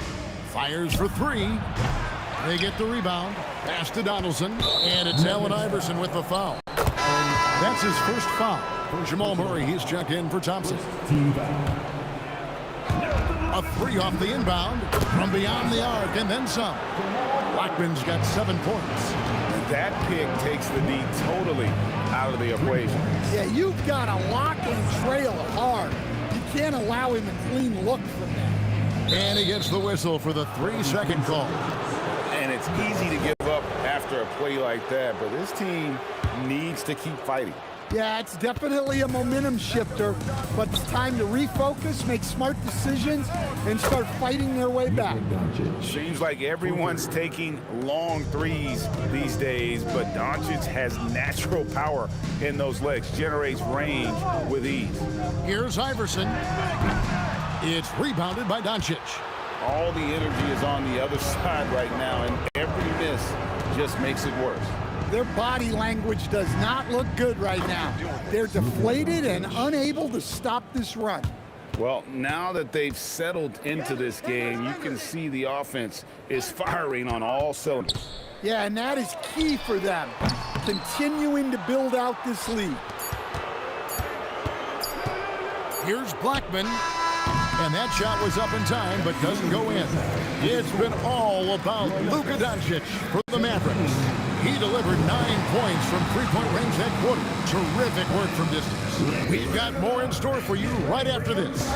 Fires for 3. They get the rebound. Pass to Donaldson. And it's Allen Iverson with the foul. That's his first foul. For Jamal Murray, he's checked in for Thompson. A three off the inbound from beyond the arc and then some. Blackman's got 7 points. And that pick takes the D totally out of the equation. Yeah, you've got to lock and trail hard. You can't allow him a clean look from that. And he gets the whistle for the 3-second call. And it's easy to give up after a play like that, but this team needs to keep fighting. Yeah, it's definitely a momentum shifter, but it's time to refocus, make smart decisions, and start fighting their way back. Seems like everyone's taking long threes these days, but Doncic has natural power in those legs, generates range with ease. Here's Iverson. It's rebounded by Doncic. All the energy is on the other side right now, and every miss just makes it worse. Their body language does not look good right now. They're deflated and unable to stop this run. Well, now that they've settled into this game, you can see the offense is firing on all cylinders. Yeah, and that is key for them, continuing to build out this lead. Here's Blackman. And that shot was up in time, but doesn't go in. It's been all about Luka Doncic for the Mavericks. He delivered 9 points from three-point range that quarter. Terrific work from distance. We've got more in store for you right after this.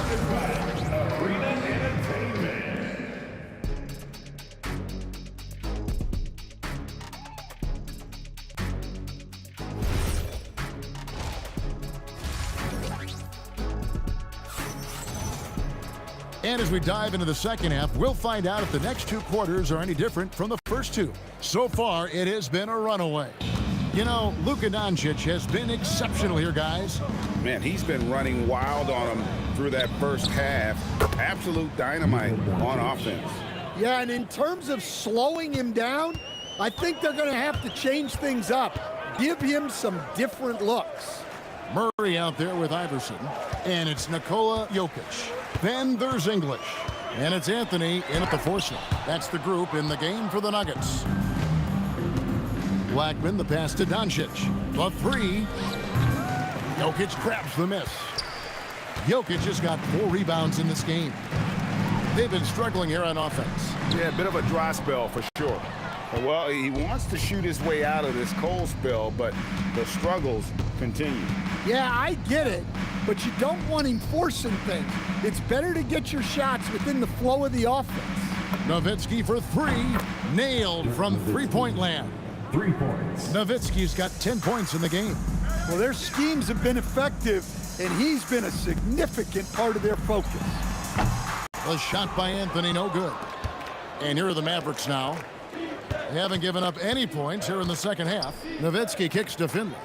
And as we dive into the second half, we'll find out if the next 2 quarters are any different from the first 2. So far, it has been a runaway. You know, Luka Doncic has been exceptional here, guys. Man, he's been running wild on them through that first half. Absolute dynamite on offense. Yeah, and in terms of slowing him down, I think they're going to have to change things up. Give him some different looks. Murray out there with Iverson. And it's Nikola Jokic. Then there's English. And it's Anthony in at the 4 slot. That's the group in the game for the Nuggets. Blackman, the pass to Doncic. The 3. Jokic grabs the miss. Jokic has got 4 rebounds in this game. They've been struggling here on offense. Yeah, a bit of a dry spell for sure. Well, he wants to shoot his way out of this cold spell, but the struggles continue. Yeah, I get it, but you don't want him forcing things. It's better to get your shots within the flow of the offense. Nowitzki for 3. Nailed from three-point land. 3 points. Nowitzki's got 10 points in the game. Well, their schemes have been effective, and he's been a significant part of their focus. The shot by Anthony, no good. And here are the Mavericks now. They haven't given up any points here in the second half. Nowitzki kicks to Finley.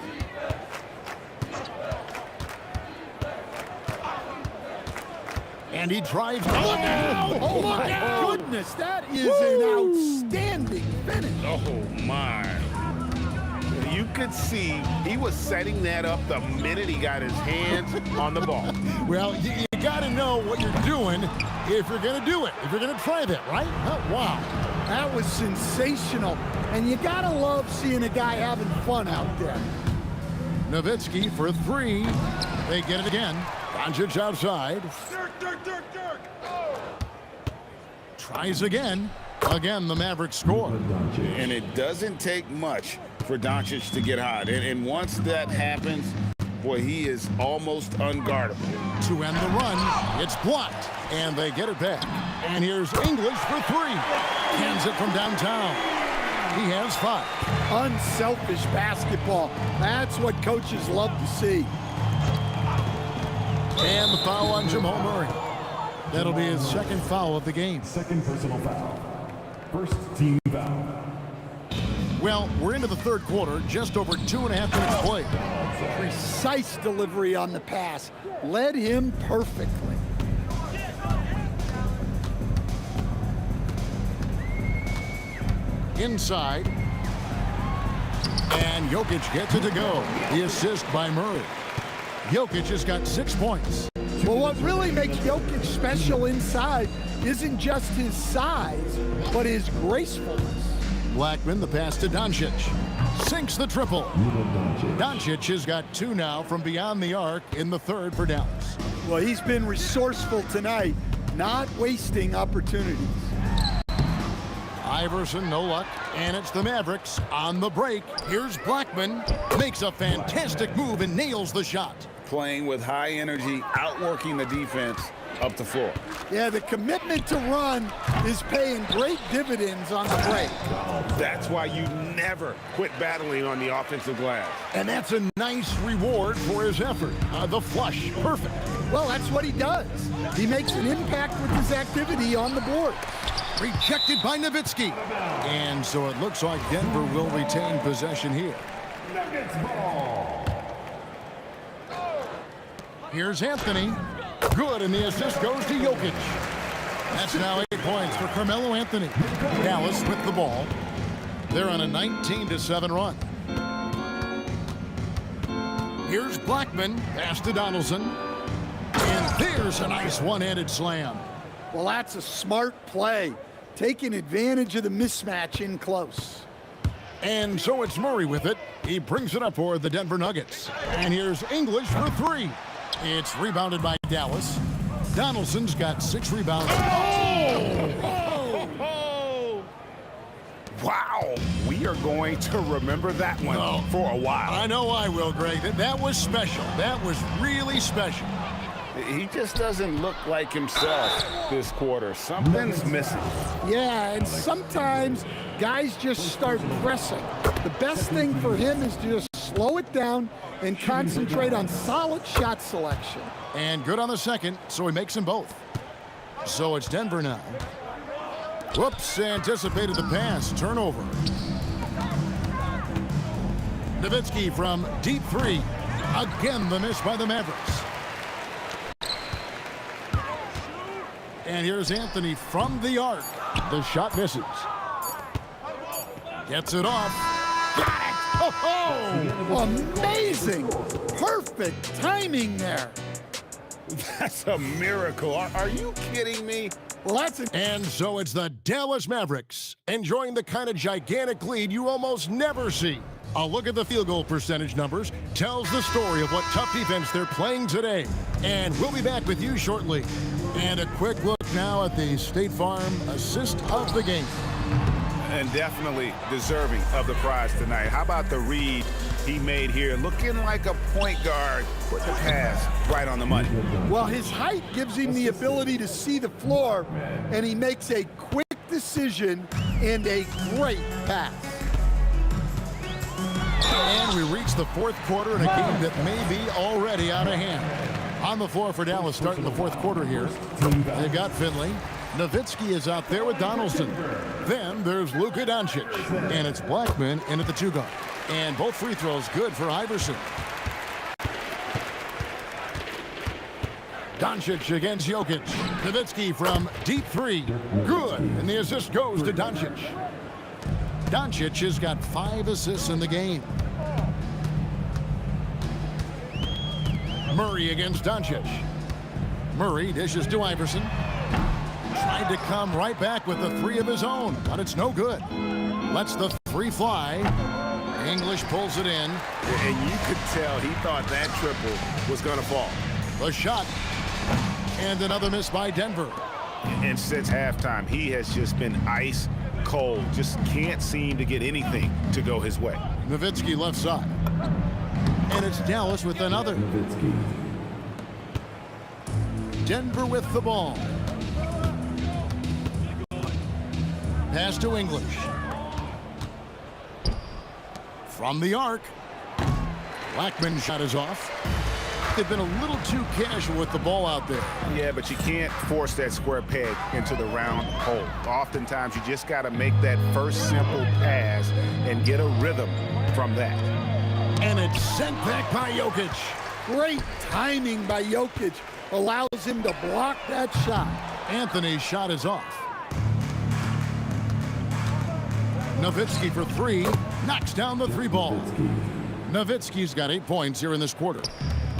And he drives. Look out! Oh, my goodness, that is an outstanding finish. Oh, my. You could see he was setting that up the minute he got his hands on the ball. Well, you got to know what you're doing if you're going to do it, if you're going to try that, right? Oh, wow. That was sensational. And you got to love seeing a guy having fun out there. Nowitzki for 3. They get it again. Doncic outside. Dirk. Tries again. Again, the Mavericks score. And it doesn't take much for Doncic to get hot. And once that happens, boy, he is almost unguardable. To end the run, it's blocked. And they get it back. And here's English for 3. Hands it from downtown. He has 5. Unselfish basketball. That's what coaches love to see. And the foul on Jamal Murray. That'll be his second foul of the game. Second personal foul. First team foul. Well, we're into the third quarter, just over 2.5 minutes played. Precise delivery on the pass. Led him perfectly. Inside. And Jokic gets it to go. The assist by Murray. Jokic has got 6 points. Well, what really makes Jokic special inside isn't just his size, but his gracefulness. Blackman, the pass to Doncic. Sinks the triple. Doncic has got 2 now from beyond the arc in the third for Dallas. Well, he's been resourceful tonight, not wasting opportunities. Iverson, no luck, and it's the Mavericks on the break. Here's Blackman, makes a fantastic move and nails the shot. Playing with high energy, outworking the defense up the floor. Yeah, the commitment to run is paying great dividends on the break. That's why you never quit battling on the offensive glass. And that's a nice reward for his effort. The flush, perfect. Well, that's what he does. He makes an impact with his activity on the board. Rejected by Nowitzki. And so it looks like Denver will retain possession here. Here's Anthony. Good, and the assist goes to Jokic. That's now 8 points for Carmelo Anthony. Dallas with the ball. They're on a 19-7 run. Here's Blackman. Pass to Donaldson. And there's a nice one-handed slam. Well, that's a smart play, taking advantage of the mismatch in close. And so it's Murray with it. He brings it up for the Denver Nuggets. And here's English for 3. It's rebounded by Dallas. Donaldson's got 6 rebounds. Wow, we are going to remember that one for a while. I know I will, Greg. That was special. That was really special. He just doesn't look like himself this quarter. Something's missing. Yeah, and sometimes guys just start pressing. The best thing for him is to just slow it down and concentrate on solid shot selection. And good on the second, so he makes them both. So it's Denver now. Whoops, anticipated the pass. Turnover. Nowitzki from deep 3. Again, the miss by the Mavericks. And here's Anthony from the arc. The shot misses. Gets it off. Got it! Oh, amazing! Perfect timing there. That's a miracle. Are you kidding me? Well, that's it. And so it's the Dallas Mavericks enjoying the kind of gigantic lead you almost never see. A look at the field goal percentage numbers tells the story of what tough defense they're playing today. And we'll be back with you shortly. And a quick look now at the State Farm assist of the game. And definitely deserving of the prize tonight. How about the read he made here? Looking like a point guard. Put the pass right on the money. Well, his height gives him the ability to see the floor, and he makes a quick decision and a great pass. And we reach the fourth quarter in a game that may be already out of hand. On the floor for Dallas starting the fourth quarter here. They've got Finley. Nowitzki is out there with Donaldson. Then there's Luka Doncic. And it's Blackman in at the 2-guard. And both free throws good for Iverson. Doncic against Jokic. Nowitzki from deep 3. Good. And the assist goes to Doncic. Doncic has got 5 assists in the game. Murray against Doncic. Murray dishes to Iverson. Tried to come right back with the 3 of his own, but it's no good. Lets the 3 fly. English pulls it in. And you could tell he thought that triple was going to fall. The shot. And another miss by Denver. And since halftime, he has just been ice cold. Just can't seem to get anything to go his way. Nowitzki left side. And it's Dallas with another. Denver with the ball. Pass to English. From the arc. Blackman's shot is off. They've been a little too casual with the ball out there. Yeah, but you can't force that square peg into the round hole. Oftentimes, you just got to make that first simple pass and get a rhythm from that. And it's sent back by Jokic. Great timing by Jokic allows him to block that shot. Anthony's shot is off. Nowitzki for 3, knocks down the 3 ball. Nowitzki's got 8 points here in this quarter.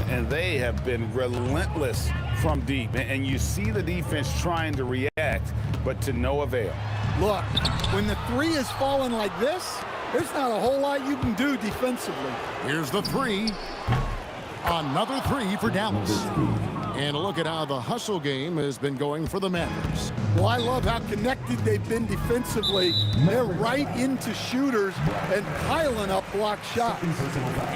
And they have been relentless from deep. And you see the defense trying to react, but to no avail. Look, when the three is falling like this, there's not a whole lot you can do defensively. Here's the three. Another three for Dallas. And a look at how the hustle game has been going for the Mavericks. Well, I love how connected they've been defensively. They're right into shooters and piling up block shots.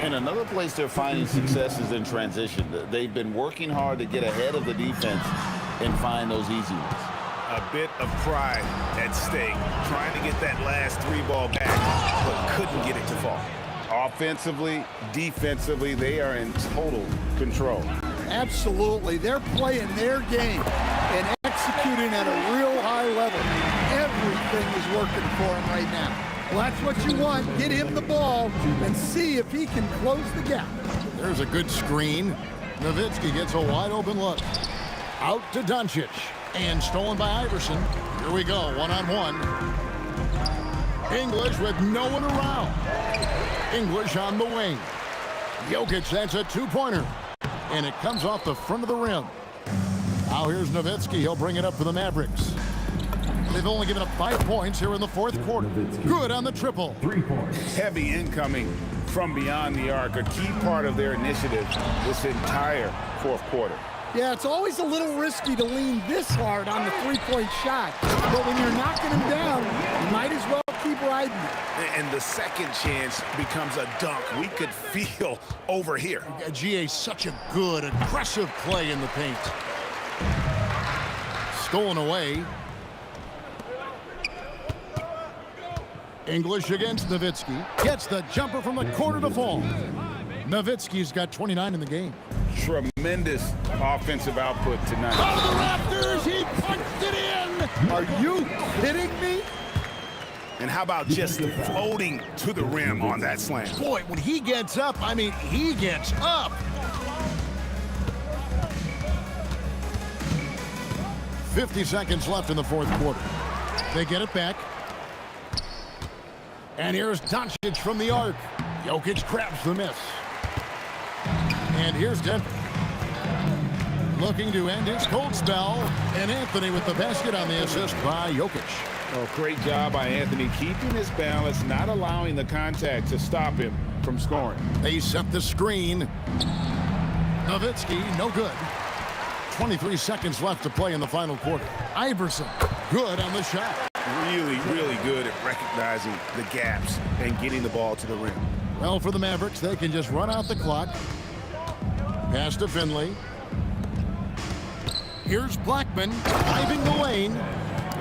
And another place they're finding success is in transition. They've been working hard to get ahead of the defense and find those easy ones. A bit of pride at stake, trying to get that last three ball back, but couldn't get it to fall. Offensively, defensively, they are in total control. Absolutely. They're playing their game and executing at a real high level. Everything is working for him right now. Well, that's what you want. Get him the ball and see if he can close the gap. There's a good screen. Nowitzki gets a wide open look. Out to Doncic. And stolen by Iverson. Here we go, one-on-one. English with no one around. English on the wing. Jokic, that's a two-pointer. And it comes off the front of the rim. Now here's Nowitzki. He'll bring it up for the Mavericks. They've only given up 5 points here in the fourth quarter. Good on the triple. 3 points. Heavy incoming from beyond the arc, a key part of their initiative this entire fourth quarter. Yeah, it's always a little risky to lean this hard on the three-point shot. But when you're knocking him down, you might as well keep riding it. And the second chance becomes a dunk we could feel over here. GA, such a good, aggressive play in the paint. Stolen away. English against Nowitzki. Gets the jumper from the corner to fall. Nowitzki's got 29 in the game. Tremendous offensive output tonight. Out of the rafters, he punched it in! Are you kidding me? And how about just floating to the rim on that slam? Boy, when he gets up, I mean, he gets up. 50 seconds left in the fourth quarter. They get it back. And here's Doncic from the arc. Jokic grabs the miss. And here's Denver. Looking to end his cold spell. And Anthony with the basket on the assist by Jokic. Oh, great job by Anthony keeping his balance, not allowing the contact to stop him from scoring. They set the screen. Nowitzki, no good. 23 seconds left to play in the final quarter. Iverson, good on the shot. Really, really good at recognizing the gaps and getting the ball to the rim. Well, for the Mavericks, they can just run out the clock. Pass to Finley. Here's Blackman driving the lane.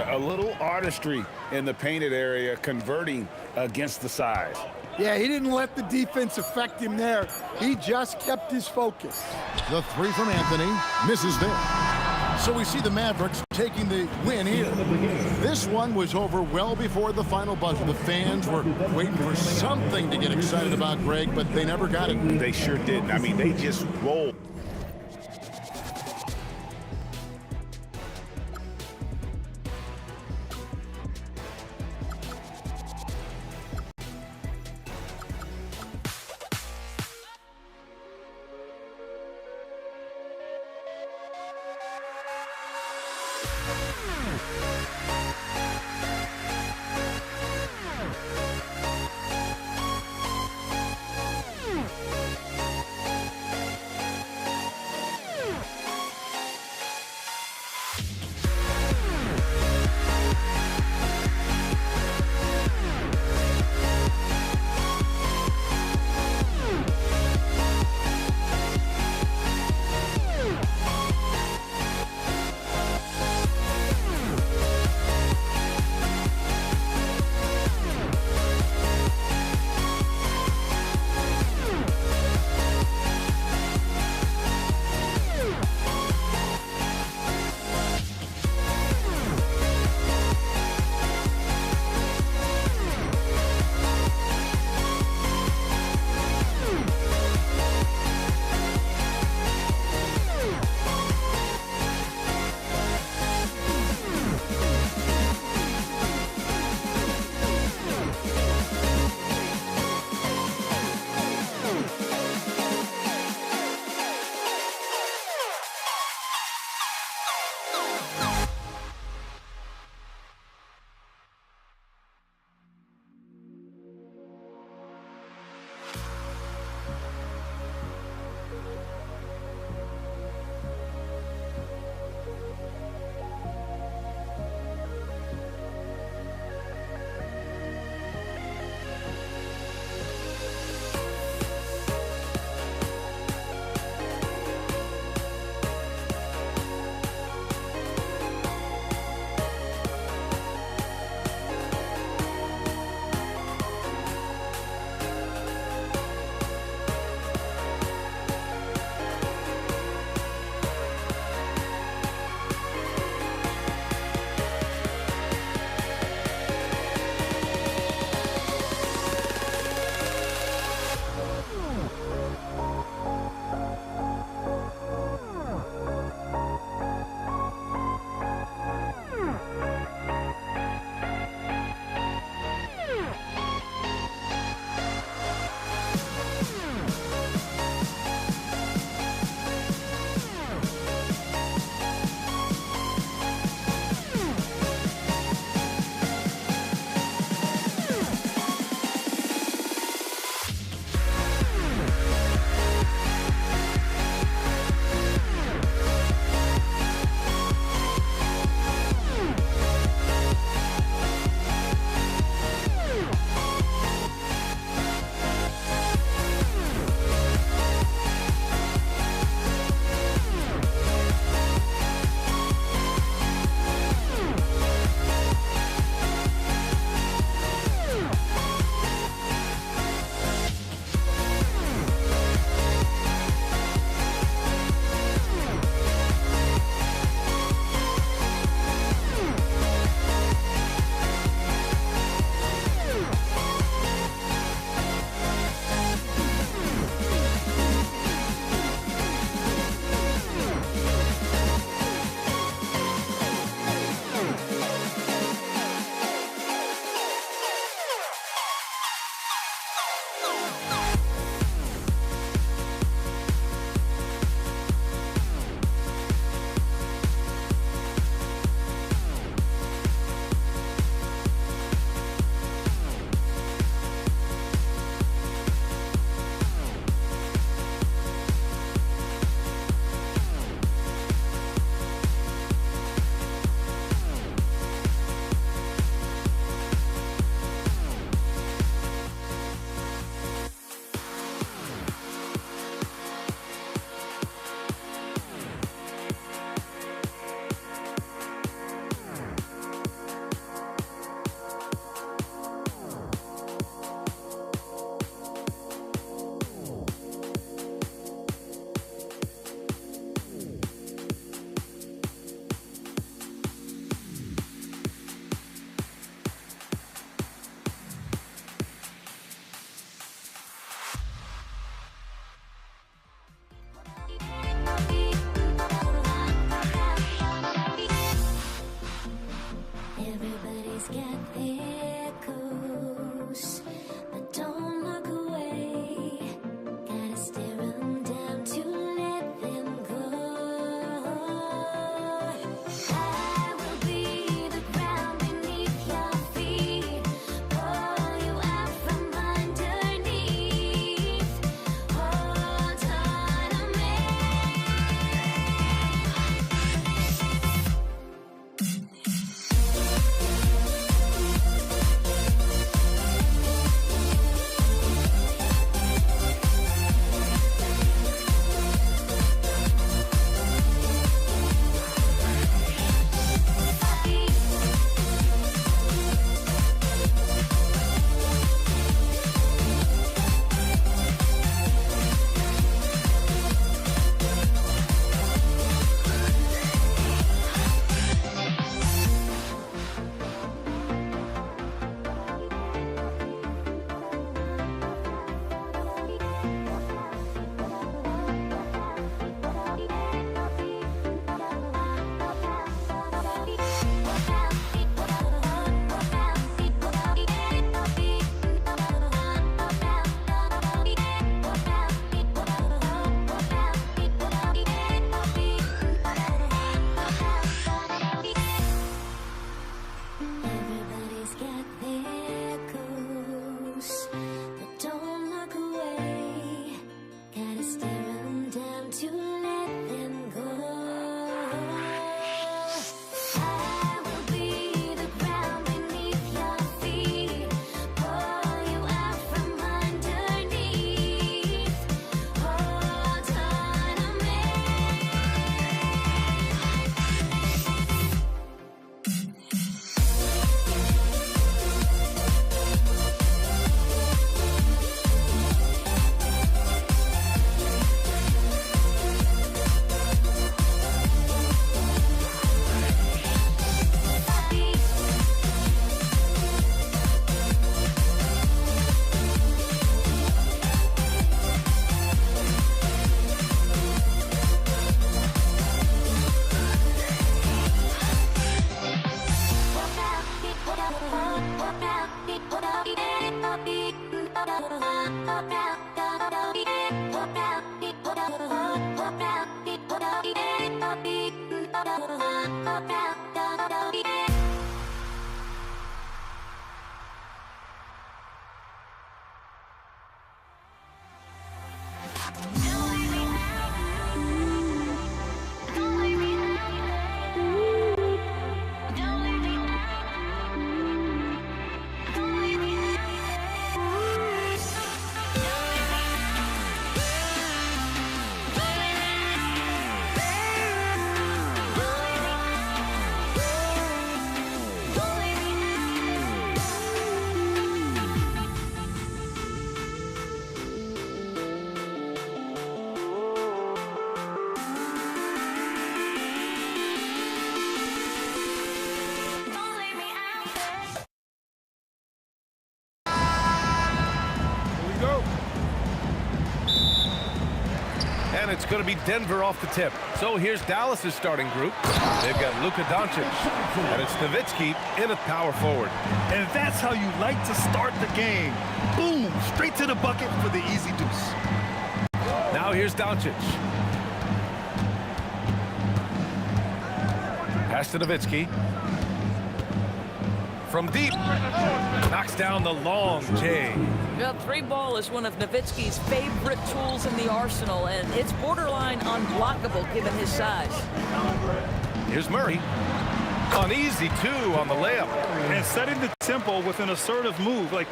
A little artistry in the painted area, converting against the size. Yeah, he didn't let the defense affect him there. He just kept his focus. The three from Anthony misses there. So we see the Mavericks taking the win here. This one was over well before the final buzzer. The fans were waiting for something to get excited about, Greg, but they never got it. They sure didn't. I mean, they just rolled. get there close, but don't look away. Gotta stare them down to let them go. I will be the ground beneath your feet, pull you out from underneath. Hold on to me. Everybody's got their goals, but don't look away. Gotta stare them down to let them go. I will be the ground beneath your feet, pull you out from underneath. Hold on to me. And it's going to be Denver off the tip. So here's Dallas's starting group. They've got Luka Doncic, and it's Nowitzki in at power forward. And that's how you like to start the game. Boom, straight to the bucket for the easy deuce. Now here's Doncic. Pass to Nowitzki. From deep. Knocks down the long J. Well, three ball is one of Nowitzki's favorite tools in the arsenal, and it's borderline unblockable given his size. Here's Murray. Uneasy, too, on the layup. And setting the tempo with an assertive move. Like,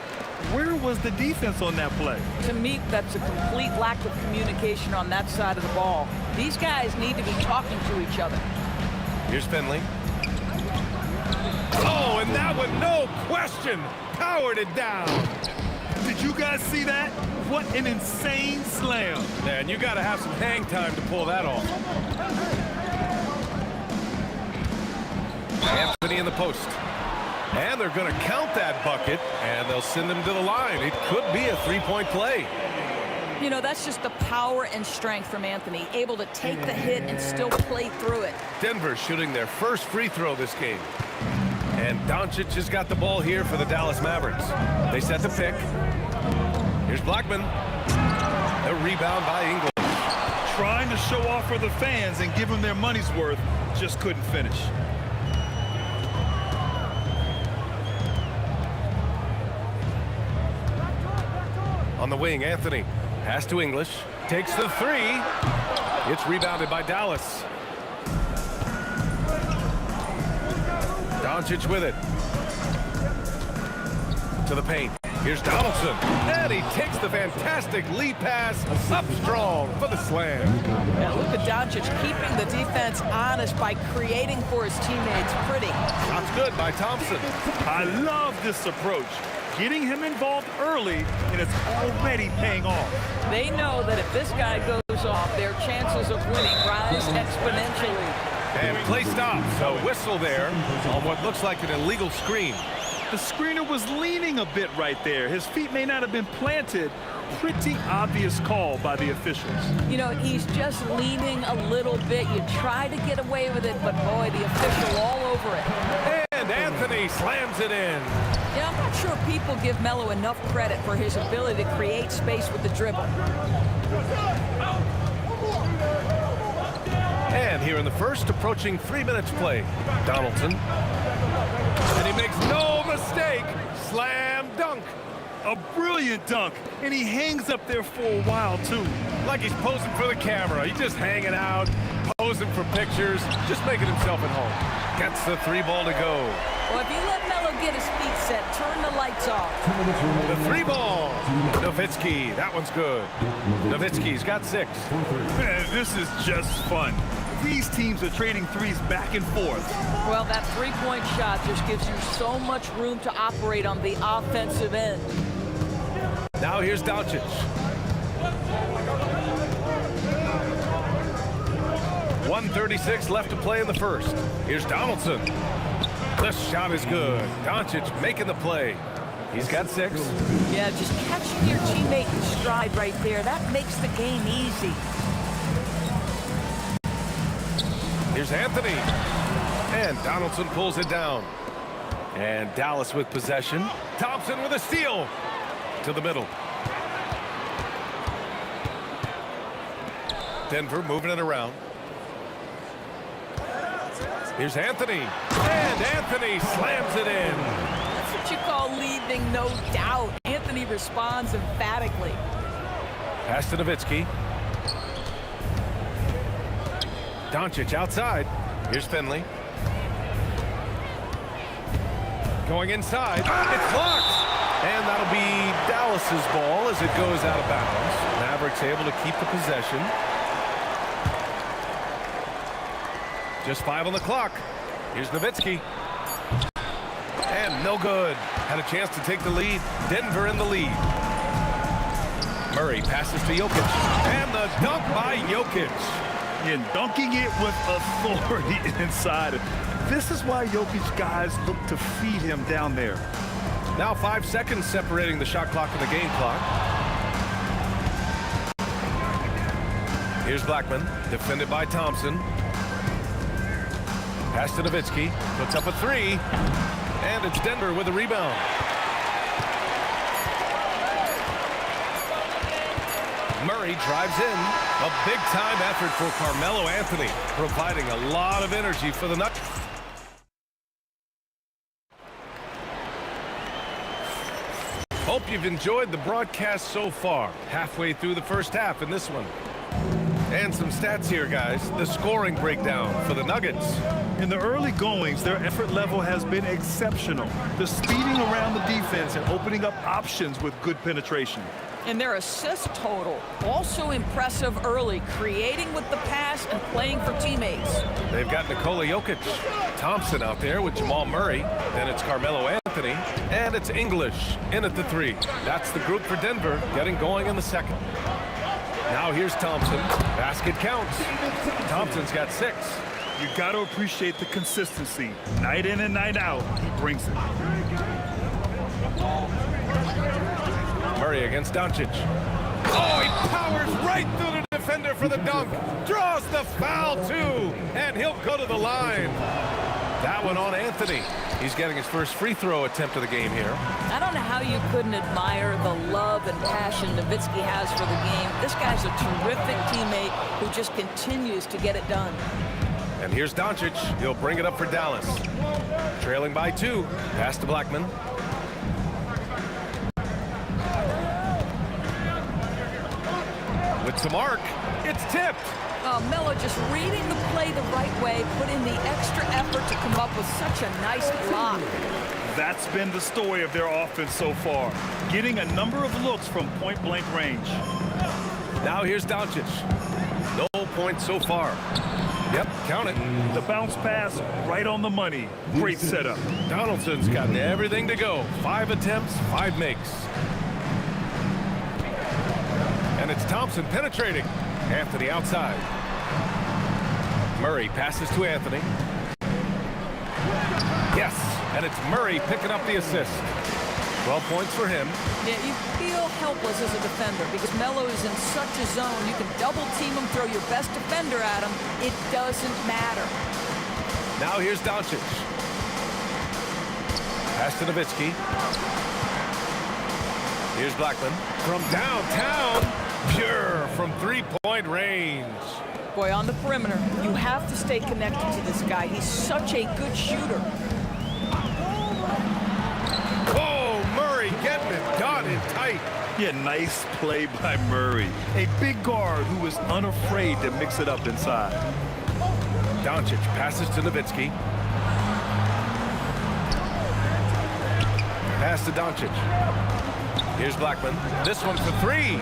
where was the defense on that play? To me, that's a complete lack of communication on that side of the ball. These guys need to be talking to each other. Here's Finley. Oh, and that one, no question, powered it down. Did you guys see that? What an insane slam. Man, you got to have some hang time to pull that off. Anthony in the post. And they're going to count that bucket, and they'll send him to the line. It could be a three-point play. You know, that's just the power and strength from Anthony, able to take the hit and still play through it. Denver shooting their first free throw this game. And Doncic has got the ball here for the Dallas Mavericks. They set the pick. Here's Blackman. The rebound by English. Trying to show off for the fans and give them their money's worth, just couldn't finish. On the wing, Anthony. Pass to English. Takes the three. It's rebounded by Dallas. Doncic with it. To the paint. Here's Donaldson. And he takes the fantastic lead pass up strong for the slam. Yeah, look at Doncic keeping the defense honest by creating for his teammates. Pretty. Shots good by Thompson. I love this approach. Getting him involved early, and it's already paying off. They know that if this guy goes off, their chances of winning rise exponentially. And play stops. A whistle there on what looks like an illegal screen. The screener was leaning a bit right there. His feet may not have been planted. Pretty obvious call by the officials. You know, he's just leaning a little bit. You try to get away with it, but boy, the official all over it. And Anthony slams it in. Yeah, I'm not sure people give Melo enough credit for his ability to create space with the dribble. And here in the first, approaching 3 minutes play, Donaldson. And he makes no mistake. Slam dunk. A brilliant dunk, and he hangs up there for a while, too. Like he's posing for the camera. He's just hanging out, posing for pictures, just making himself at home. Gets the three ball to go. Well, if you let Melo get his feet set, turn the lights off. The three ball. Nowitzki, that one's good. Nowitzki's got 6. Man, this is just fun. These teams are trading threes back and forth. Well, that three-point shot just gives you so much room to operate on the offensive end. Now here's Doncic. .136 left to play in the first. Here's Donaldson. The shot is good. Doncic making the play. He's got 6. Yeah, just catching your teammate in stride right there. That makes the game easy. Here's Anthony. And Donaldson pulls it down. And Dallas with possession. Thompson with a steal. To the middle. Denver moving it around. Here's Anthony. And Anthony slams it in. That's what you call leaving no doubt. Anthony responds emphatically. Pass to Nowitzki. Doncic outside. Here's Finley. Going inside. It's blocked. And that'll be Dallas's ball as it goes out of bounds. Mavericks able to keep the possession. Just 5 on the clock. Here's Nowitzki. And no good. Had a chance to take the lead. Denver in the lead. Murray passes to Jokic. And the dunk by Jokic. And dunking it with authority inside. This is why Jokic guys look to feed him down there. Now 5 seconds separating the shot clock and the game clock. Here's Blackman, defended by Thompson. Pass to Nowitzki, puts up a 3. And it's Denver with a rebound. Murray drives in. A big-time effort for Carmelo Anthony, providing a lot of energy for the Nuggets. Hope you've enjoyed the broadcast so far. Halfway through the first half in this one. And some stats here, guys. The scoring breakdown for the Nuggets. In the early goings, their effort level has been exceptional. The speeding around the defense and opening up options with good penetration. And their assist total, also impressive early, creating with the pass and playing for teammates. They've got Nikola Jokic, Thompson out there with Jamal Murray. Then it's Carmelo Anthony, and it's English in at the 3. That's the group for Denver, getting going in the second. Now here's Thompson. Basket counts. Thompson's got 6. You got to appreciate the consistency. Night in and night out, he brings it. Murray against Doncic. Oh, he powers right through the defender for the dunk. Draws the foul, too. And he'll go to the line. That one on Anthony. He's getting his first free throw attempt of the game here. I don't know how you couldn't admire the love and passion Nowitzki has for the game. This guy's a terrific teammate who just continues to get it done. And here's Doncic. He'll bring it up for Dallas. Trailing by 2. Pass to Blackman. With some arc. It's tipped. Melo just reading the play the right way, put in the extra effort to come up with such a nice block. That's been the story of their offense so far, getting a number of looks from point-blank range. Now here's Doncic. No points so far. Yep, count it. The bounce pass right on the money. Great setup. Donaldson's gotten everything to go. 5 attempts, 5 makes. And it's Thompson penetrating. Anthony outside. Murray passes to Anthony. Yes, and it's Murray picking up the assist. 12 points for him. Yeah, you feel helpless as a defender because Melo is in such a zone. You can double team him, throw your best defender at him. It doesn't matter. Now here's Doncic. Pass to Nowitzki. Here's Blackman from downtown. Pure from 3-point range. Boy, on the perimeter, you have to stay connected to this guy. He's such a good shooter. Oh, Murray getting it done in tight. Yeah, nice play by Murray. A big guard who is unafraid to mix it up inside. Doncic passes to Nowitzki. Pass to Doncic. Here's Blackman. This one for 3.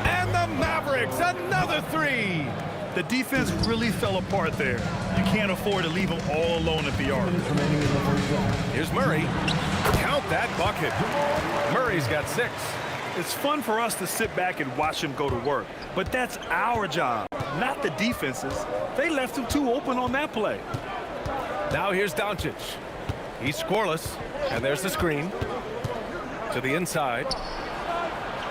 And the Mavericks, another 3. The defense really fell apart there. You can't afford to leave them all alone at the arc. Here's Murray. Count that bucket. Murray's got 6. It's fun for us to sit back and watch him go to work, but that's our job, not the defense's. They left him too open on that play. Now here's Doncic. He's scoreless, and there's the screen. To the inside.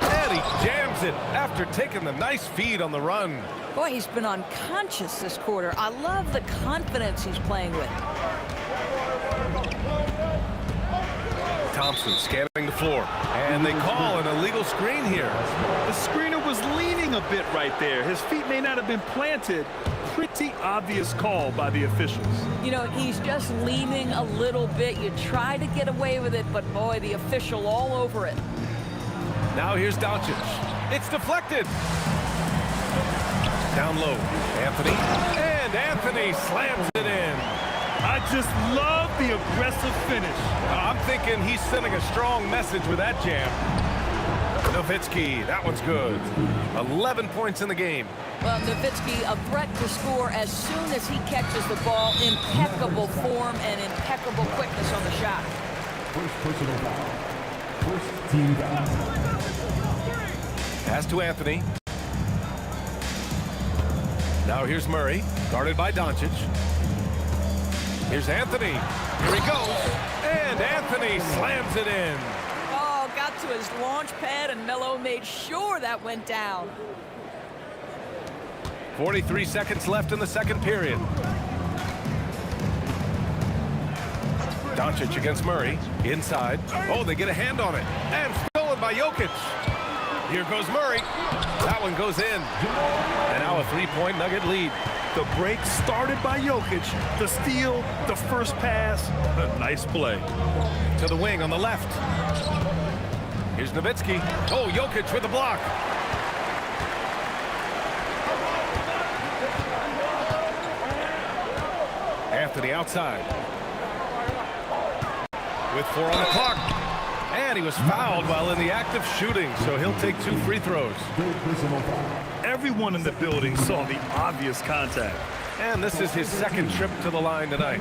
And he jams it after taking the nice feed on the run. Boy, he's been unconscious this quarter. I love the confidence he's playing with. Thompson scanning the floor. And they call an illegal screen here. The screener was leaning a bit right there. His feet may not have been planted. Pretty obvious call by the officials. You know, he's just leaning a little bit. You try to get away with it, but boy, the official all over it. Now here's Doncic. It's deflected. Down low, Anthony. And Anthony slams it in. I just love the aggressive finish. I'm thinking he's sending a strong message with that jam. Nowitzki, that one's good. 11 points in the game. Well, Nowitzki, a threat to score as soon as he catches the ball. Impeccable form and impeccable quickness on the shot. First personal foul. First team foul. Pass to Anthony. Now here's Murray, guarded by Doncic. Here's Anthony. Here he goes. And Anthony slams it in. Oh, got to his launch pad, and Melo made sure that went down. 43 seconds left in the second period. Doncic against Murray. Inside. Oh, they get a hand on it. And stolen by Jokic. Here goes Murray. That one goes in. And now a 3-point Nugget lead. The break started by Jokic. The steal, the first pass. A nice play. To the wing on the left. Here's Nowitzki. Oh, Jokic with the block. Anthony outside. With 4 on the clock. And he was fouled while in the act of shooting, so he'll take 2 free throws. Everyone in the building saw the obvious contact. And this is his second trip to the line tonight.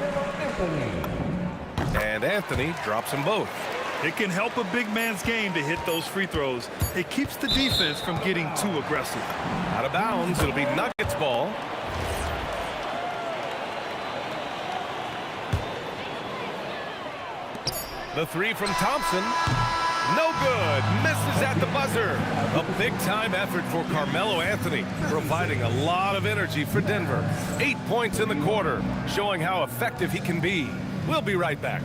And Anthony drops them both. It can help a big man's game to hit those free throws. It keeps the defense from getting too aggressive. Out of bounds, it'll be Nuggets ball. The 3 from Thompson. No good. Misses at the buzzer. A big-time effort for Carmelo Anthony, providing a lot of energy for Denver. 8 points in the quarter, showing how effective he can be. We'll be right back.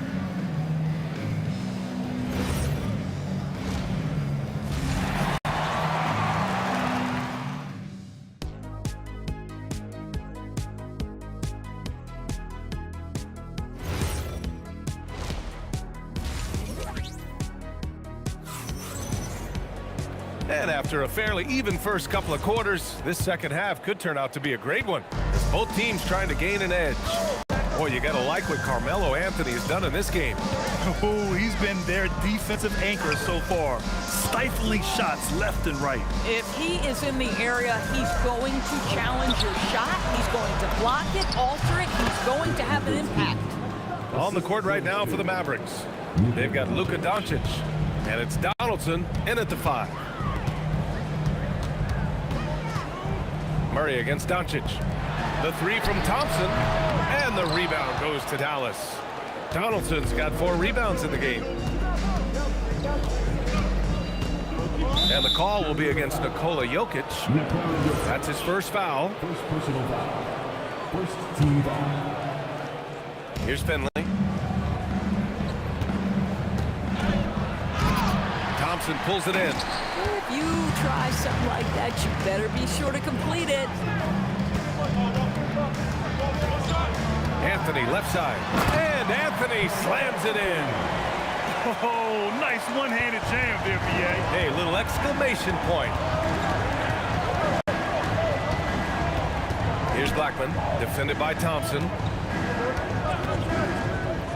And after a fairly even first couple of quarters, this second half could turn out to be a great one, as both teams trying to gain an edge. Boy, you gotta like what Carmelo Anthony has done in this game. Oh, he's been their defensive anchor so far, stifling shots left and right. If he is in the area, he's going to challenge your shot. He's going to block it, alter it. He's going to have an impact. On the court right now for the Mavericks, they've got Luka Doncic, and it's Donaldson in at the 5. Murray against Doncic. The 3 from Thompson, and the rebound goes to Dallas. Donaldson's got 4 rebounds in the game. And the call will be against Nikola Jokic. That's his first foul. First personal foul. First team foul. Here's Finley. Thompson pulls it in. If you try something like that, you better be sure to complete it. Anthony left side. And Anthony slams it in. Oh, nice one-handed jam there, BA. Hey, little exclamation point. Here's Blackman, defended by Thompson.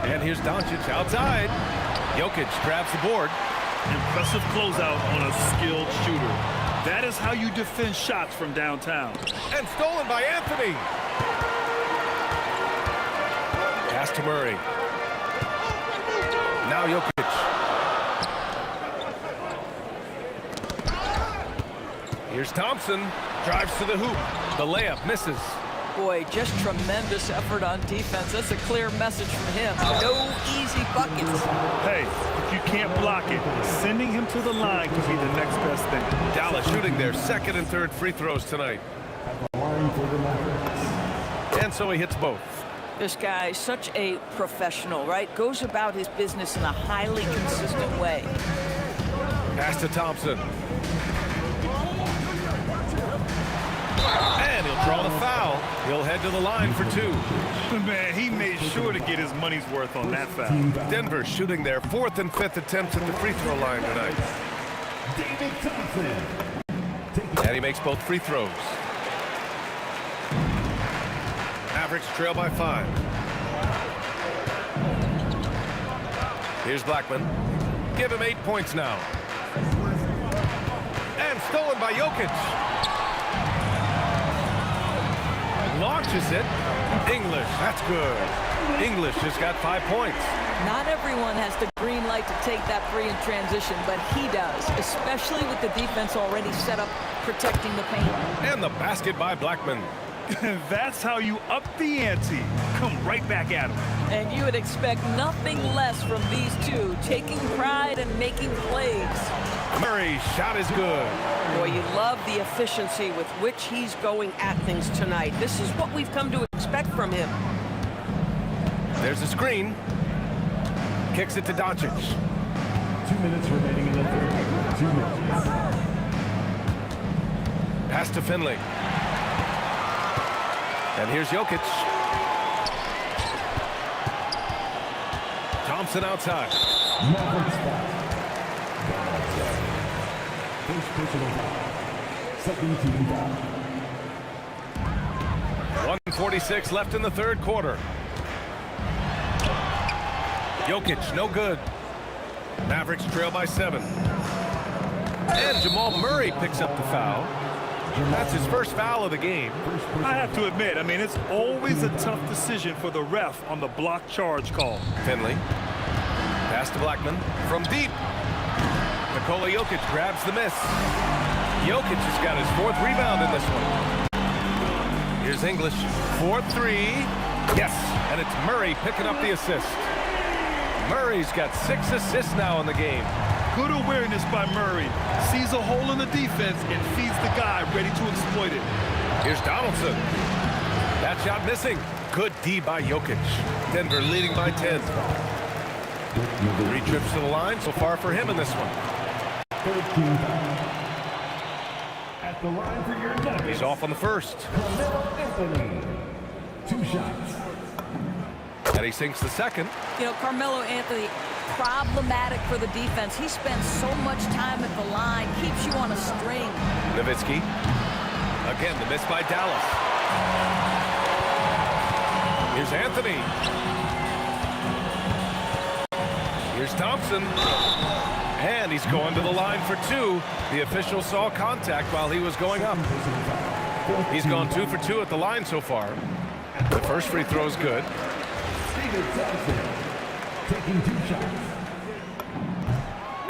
And here's Doncic outside. Jokic grabs the board. Impressive closeout on a skilled shooter. That is how you defend shots from downtown. And stolen by Anthony. Pass to Murray. Now Jokic. Here's Thompson. Drives to the hoop. The layup misses. Boy, just tremendous effort on defense. That's a clear message from him. No easy buckets. Hey, if you can't block it, sending him to the line could be the next best thing. Dallas shooting their second and third free throws tonight. And so he hits both. This guy, such a professional, right? Goes about his business in a highly consistent way. Pass to Thompson. And he'll draw the foul. He'll head to the line for 2. Man, he made sure to get his money's worth on that foul. Denver shooting their 4th and 5th attempts at the free throw line tonight. David Thompson. And he makes both free throws. Mavericks trail by 5. Here's Blackman. Give him 8 points now. And stolen by Jokic. Launches it. English, that's good. English has got 5 points. Not everyone has the green light to take that 3 in transition, but he does, especially with the defense already set up protecting the paint. And the basket by Blackman. That's how you up the ante. Come right back at him. And you would expect nothing less from these two, taking pride and making plays. Murray's shot is good. Boy, you love the efficiency with which he's going at things tonight. This is what we've come to expect from him. There's a screen. Kicks it to Doncic. 2 minutes remaining in the third. 2 minutes. Pass to Finley. And here's Jokic. Thompson outside. Mavericks foul. First personal foul. Second team foul. 1:46 left in the third quarter. Jokic, no good. Mavericks trail by 7. And Jamal Murray picks up the foul. That's his first foul of the game. I have to admit, I mean, it's always a tough decision for the ref on the block charge call. Finley. Pass to Blackman. From deep. Nikola Jokic grabs the miss. Jokic has got his 4th rebound in this one. Here's English. 4-3. Yes, and it's Murray picking up the assist. Murray's got 6 assists now in the game. Good awareness by Murray. Sees a hole in the defense and feeds the guy ready to exploit it. Here's Donaldson. That shot missing. Good D by Jokic. Denver leading by 10. 3 trips to the line so far for him in this one. At the line for your Nuggets. He's off on the first. Anthony. 2 shots. And he sinks the second. You know, Carmelo Anthony, problematic for the defense. He spends so much time at the line, keeps you on a string. Nowitzki. Again, the miss by Dallas. Here's Anthony. Here's Thompson. And he's going to the line for 2. The official saw contact while he was going up. He's gone 2 for 2 at the line so far. The first free throw is good. Taking 2 shots.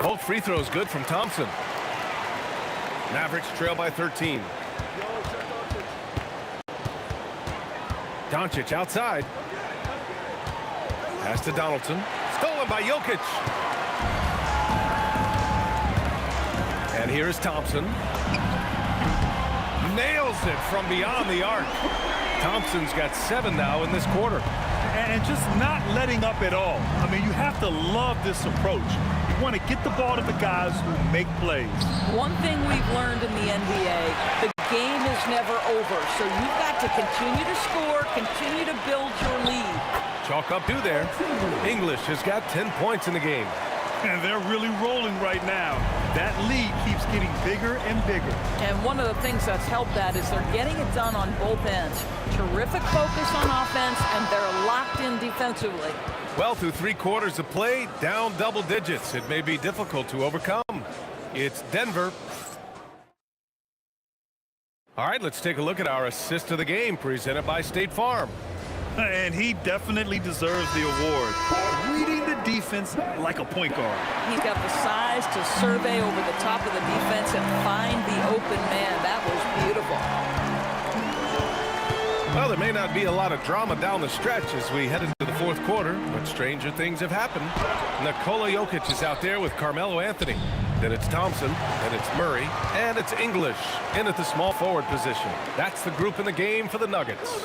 Both free throws good from Thompson. Mavericks trail by 13. Doncic outside. Pass to Donaldson. Stolen by Jokic. And here is Thompson. Nails it from beyond the arc. Thompson's got 7 now in this quarter. And just not letting up at all. I mean, you have to love this approach. You want to get the ball to the guys who make plays. One thing we've learned in the NBA, the game is never over. So you've got to continue to score, continue to build your lead. Chalk up 2 there. English has got 10 points in the game. And they're really rolling right now. That lead keeps getting bigger and bigger. And one of the things that's helped that is they're getting it done on both ends. Terrific focus on offense, and they're locked in defensively. Well, through 3 quarters of play, down double digits. It may be difficult to overcome. It's Denver. All right, let's take a look at our assist of the game presented by State Farm. And he definitely deserves the award. Reading the defense like a point guard. He's got the size to survey over the top of the defense and find the open man. That was beautiful. Well, there may not be a lot of drama down the stretch as we head into the 4th quarter, but stranger things have happened. Nikola Jokic is out there with Carmelo Anthony. Then it's Thompson, and it's Murray, and it's English in at the small forward position. That's the group in the game for the Nuggets.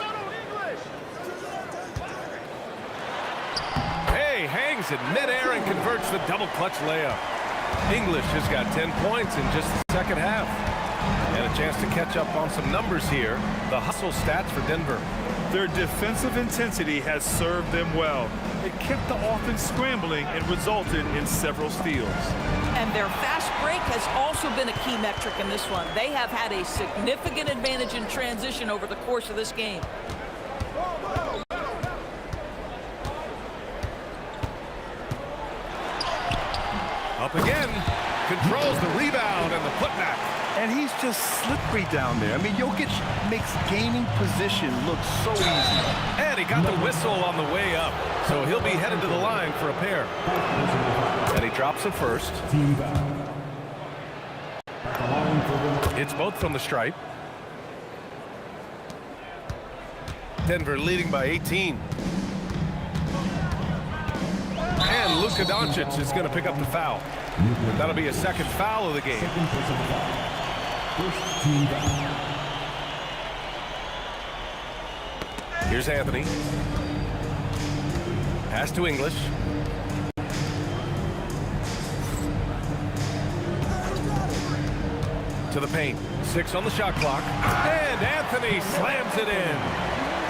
Hangs in midair and converts the double clutch layup. English has got 10 points in just the second half. And a chance to catch up on some numbers here. The hustle stats for Denver. Their defensive intensity has served them well. It kept the offense scrambling and resulted in several steals. And their fast break has also been a key metric in this one. They have had a significant advantage in transition over the course of this game. Up again, controls the rebound and the putback. And he's just slippery down there. I mean, Jokic makes gaining position look so easy. And he got the whistle on the way up, so he'll be headed to the line for a pair. And he drops it first. It's both from the stripe. Denver leading by 18. And Luka Doncic is going to pick up the foul. That'll be a second foul of the game. Here's Anthony. Pass to English. To the paint. 6 on the shot clock. And Anthony slams it in.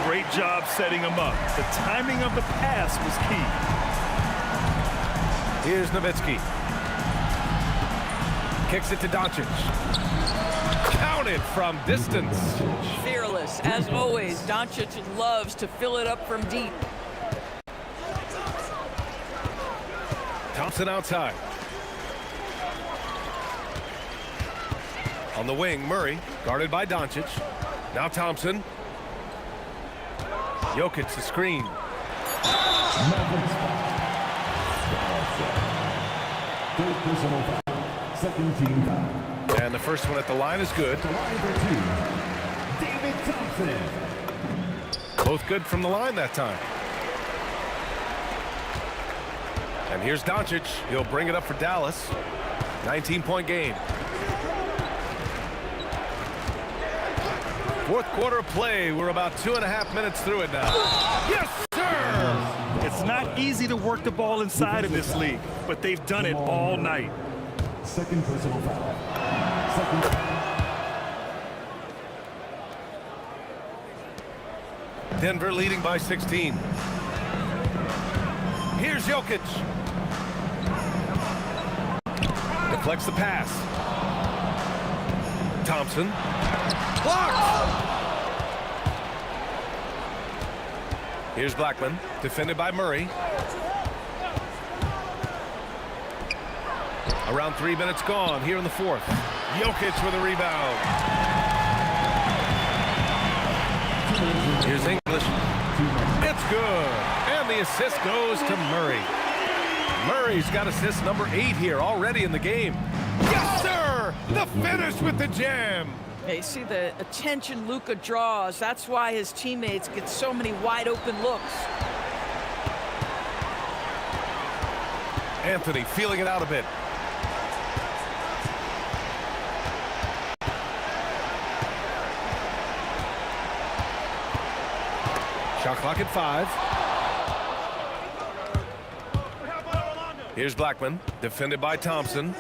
Great job setting him up. The timing of the pass was key. Here's Nowitzki. Kicks it to Doncic. Counted from distance. Fearless, as always. Doncic loves to fill it up from deep. Thompson outside. On the wing, Murray, guarded by Doncic. Now Thompson. Jokic the screen. Second team foul. And the first one at the line is good. David Thompson. Both good from the line that time. And here's Doncic. He'll bring it up for Dallas. 19-point game. Fourth quarter of play. We're about 2.5 minutes through it now. Yes, sir! It's not easy to work the ball inside of this league, but they've done it all night. Second personal foul. Second. Denver leading by 16. Here's Jokic. Deflects the pass. Thompson. Blocked! Here's Blackman, defended by Murray. Around 3 minutes gone here in the fourth. Jokic with a rebound. Here's English. It's good. And the assist goes to Murray. Murray's got assist number 8 here already in the game. Yes, sir! The finish with the jam. You see the attention Luka draws. That's why his teammates get so many wide open looks. Anthony feeling it out a bit. Shot clock at 5. Here's Blackman, defended by Thompson.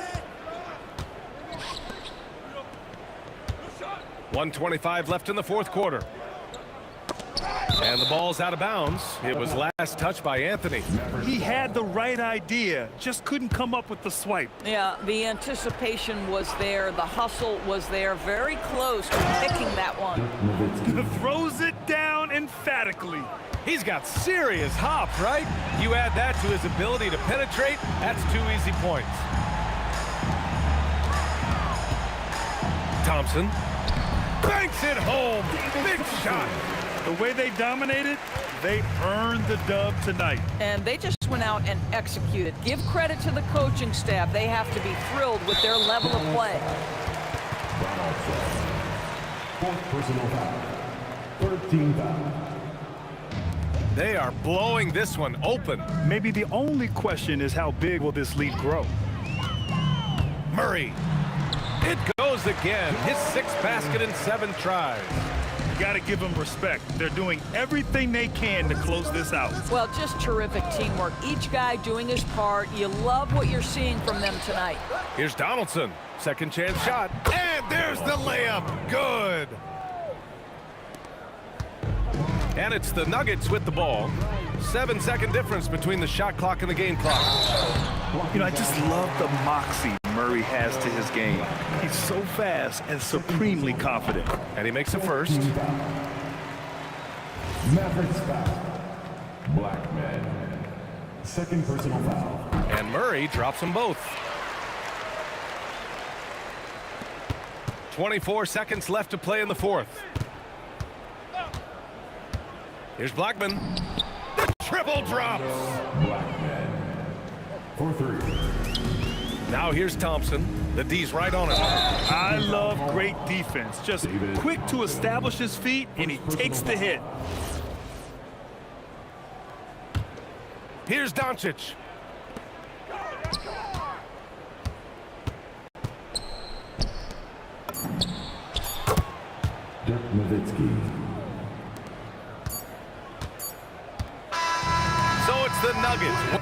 1:25 left in the fourth quarter. And the ball's out of bounds. It was last touched by Anthony. He had the right idea, just couldn't come up with the swipe. Yeah, the anticipation was there. The hustle was there. Very close to picking that one. Throws it down emphatically. He's got serious hop, right? You add that to his ability to penetrate, that's 2 easy points. Thompson banks it home. Big shot. The way they dominated, they earned the dub tonight. And they just went out and executed. Give credit to the coaching staff. They have to be thrilled with their level of play. Fourth personal foul. 13 foul. They are blowing this one open. Maybe the only question is how big will this lead grow? Murray. It goes again. His 6th basket in 7 tries. You got to give them respect. They're doing everything they can to close this out. Well, just terrific teamwork. Each guy doing his part. You love what you're seeing from them tonight. Here's Donaldson. Second chance shot. And there's the layup. Good. And it's the Nuggets with the ball. 7-second difference between the shot clock and the game clock. You know, I just love the moxie Murray has to his game. He's so fast and supremely confident. And he makes the first. Mavericks foul. Blackman. Second personal foul. And Murray drops them both. 24 seconds left to play in the fourth. Here's Blackman. The triple drops. Blackman. For 3. Now here's Thompson. The D's right on it. I love great defense. Just quick to establish his feet, and he takes the hit. Here's Doncic. Dirk Nowitzki. So it's the Nuggets.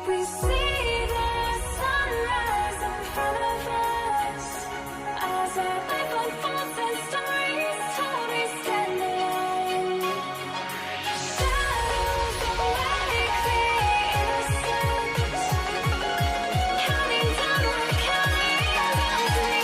We see the sunrise in front of us as our life unfolds and stories told, we stand alone. Shadows awake the innocence, counting down, we're counting down to the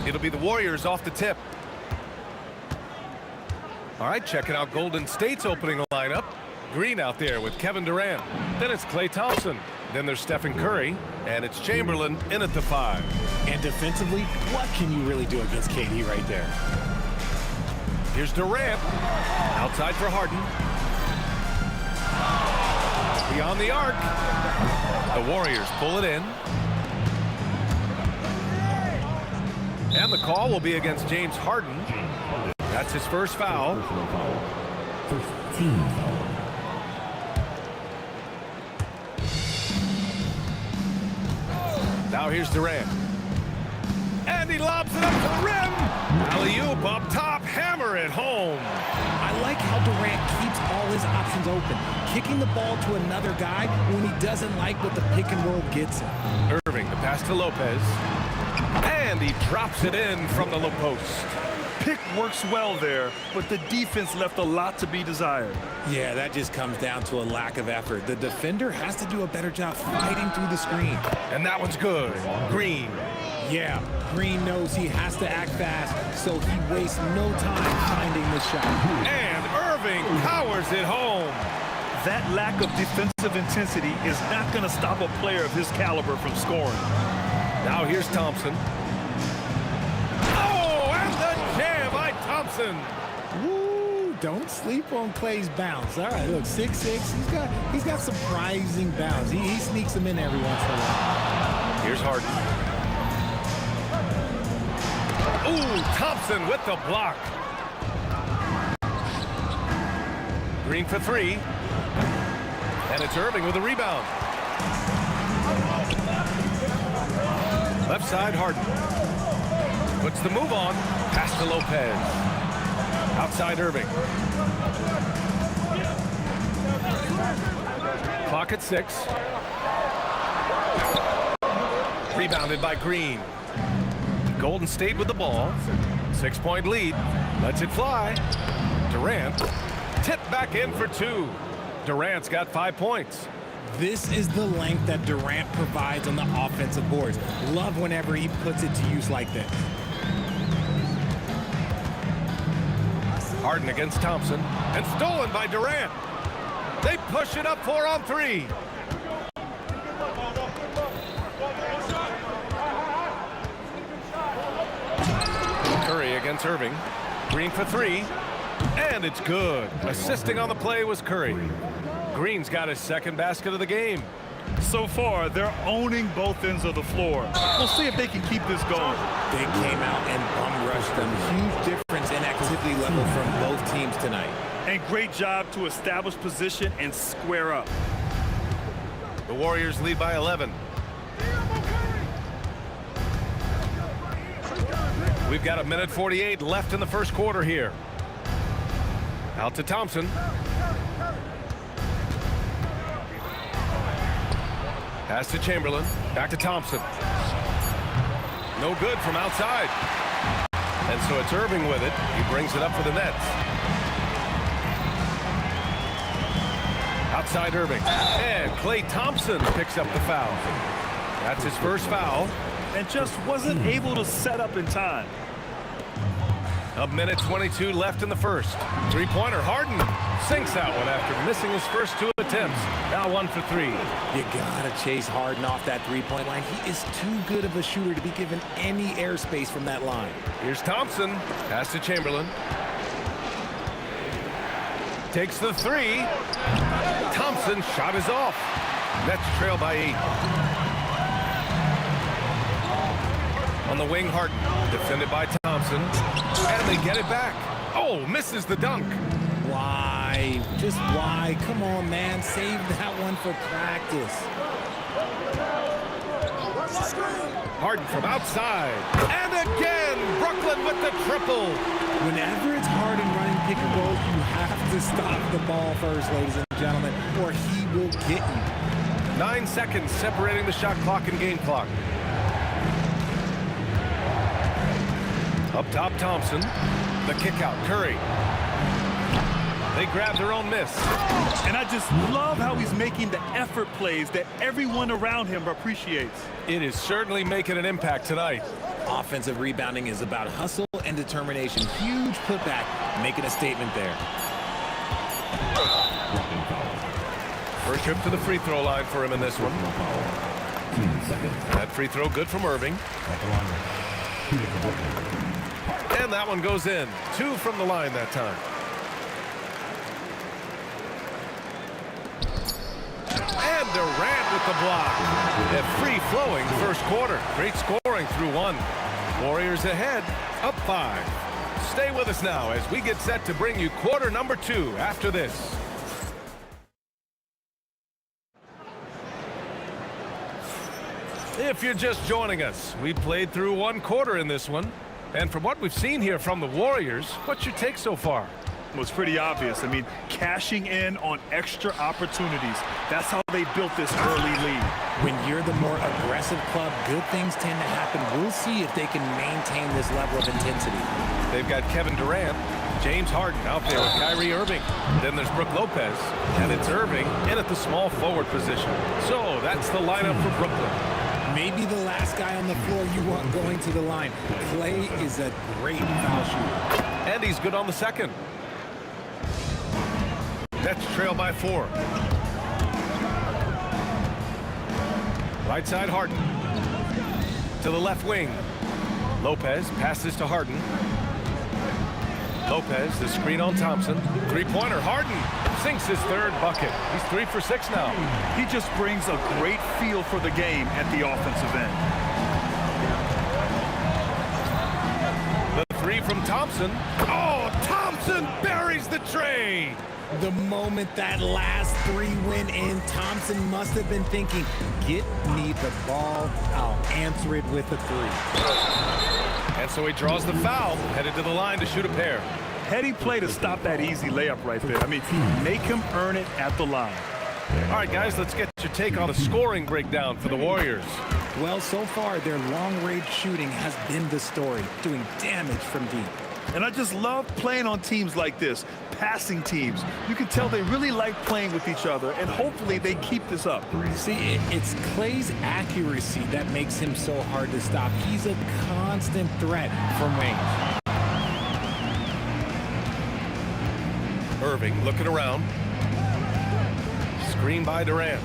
It'll be the Warriors off the tip. All right, checking out Golden State's opening lineup. Green out there with Kevin Durant. Then it's Klay Thompson. Then there's Stephen Curry. And it's Chamberlain in at the 5. And defensively, what can you really do against KD right there? Here's Durant. Outside for Harden. Beyond the arc. The Warriors pull it in. And the call will be against James Harden. That's his first foul. Now here's Durant. And he lobs it up to the rim. Alley-oop up top, hammer it home. I like how Durant keeps all his options open, kicking the ball to another guy when he doesn't like what the pick and roll gets him. Irving, the pass to Lopez. And he drops it in from the low post. Pick works well there, but the defense left a lot to be desired. Yeah, that just comes down to a lack of effort. The defender has to do a better job fighting through the screen. And that one's good. Green. Yeah, Green knows he has to act fast, so he wastes no time finding the shot. And Irving powers it home. That lack of defensive intensity is not going to stop a player of his caliber from scoring. Now here's Thompson. Oh, and the jam by Thompson. Woo, don't sleep on Klay's bounce. All right, look, 6'6". He's got surprising bounce. He sneaks them in every once in a while. Here's Harden. Ooh, Thompson with the block. Green for 3. And it's Irving with a rebound. Left side, Harden. Puts the move on. Pass to Lopez. Outside, Irving. Clock at 6. Rebounded by Green. Golden State with the ball. 6-point lead. Lets it fly. Durant. Tip back in for 2. Durant's got 5 points. This is the length that Durant provides on the offensive boards. Love whenever he puts it to use like this. Harden against Thompson. And stolen by Durant. They push it up 4 on 3. Curry against Irving. Green for 3. And it's good. Assisting on the play was Curry. Green's got his second basket of the game. So far, they're owning both ends of the floor. We'll see if they can keep this going. They came out and bum rushed them. Huge difference in activity level from both teams tonight. And great job to establish position and square up. The Warriors lead by 11. We've got 1:48 left in the first quarter here. Out to Thompson. Pass to Chamberlain. Back to Thompson. No good from outside. And so it's Irving with it. He brings it up for the Nets. Outside Irving. And Klay Thompson picks up the foul. That's his first foul. And just wasn't able to set up in time. A minute 22 left in the first. Three-pointer, Harden sinks that one after missing his first 2 attempts. Now 1 for 3. You gotta chase Harden off that three-point line. He is too good of a shooter to be given any airspace from that line. Here's Thompson. Pass to Chamberlain. Takes the 3. Thompson shot is off. Nets trail by 8. On the wing, Harden, defended by Thompson, and they get it back. Oh, misses the dunk. Why? Just why? Come on, man. Save that one for practice. Harden from outside. And again, Brooklyn with the triple. Whenever it's Harden running pick and roll, you have to stop the ball first, ladies and gentlemen, or he will get you. 9 seconds separating the shot clock and game clock. Up top, Thompson. The kick out, Curry. They grab their own miss. And I just love how he's making the effort plays that everyone around him appreciates. It is certainly making an impact tonight. Offensive rebounding is about hustle and determination. Huge putback, making a statement there. First trip to the free throw line for him in this one. That free throw good from Irving. And that one goes in. 2 from the line that time. And Durant with the block. A free-flowing first quarter. Great scoring through 1. Warriors ahead, up 5. Stay with us now as we get set to bring you quarter number 2 after this. If you're just joining us, we played through 1 quarter in this one. And from what we've seen here from the Warriors, what's your take so far? Well, it's pretty obvious. I mean, cashing in on extra opportunities. That's how they built this early lead. When you're the more aggressive club, good things tend to happen. We'll see if they can maintain this level of intensity. They've got Kevin Durant, James Harden out there with Kyrie Irving. Then there's Brook Lopez, and it's Irving in at the small forward position. So that's the lineup for Brooklyn. Maybe the last guy on the floor you want going to the line. Klay is a great foul shooter. And he's good on the second. Nets trail by 4. Right side, Harden. To the left wing. Lopez passes to Harden. Lopez, the screen on Thompson. Three-pointer, Harden sinks his 3rd bucket. He's 3 for 6 now. He just brings a great feel for the game at the offensive end. The 3 from Thompson. Oh, Thompson buries the tray. The moment that last 3 went in, Thompson must have been thinking, get me the ball, I'll answer it with a 3. And so he draws the foul, headed to the line to shoot a pair. Heady play to stop that easy layup right there. I mean, make him earn it at the line. All right, guys, let's get your take on the scoring breakdown for the Warriors. Well, so far, their long-range shooting has been the story, doing damage from deep. And I just love playing on teams like this, passing teams. You can tell they really like playing with each other, and hopefully they keep this up. See, it's Klay's accuracy that makes him so hard to stop. He's a constant threat from range. Irving looking around. Screen by Durant.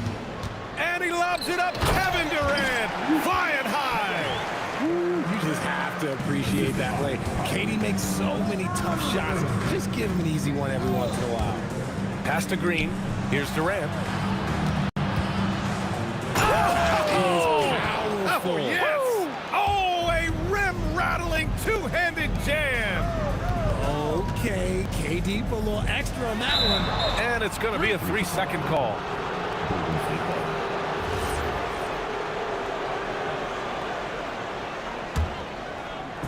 And he lobs it up. Kevin Durant flying high. You just have to appreciate that play. Katie makes so many tough shots. Just give him an easy one every once in a while. Pass to Green. Here's Durant. Oh, yes! Oh, a rim-rattling two-handed jam. Okay, KD put a little extra on that one. And it's going to be a 3-second call.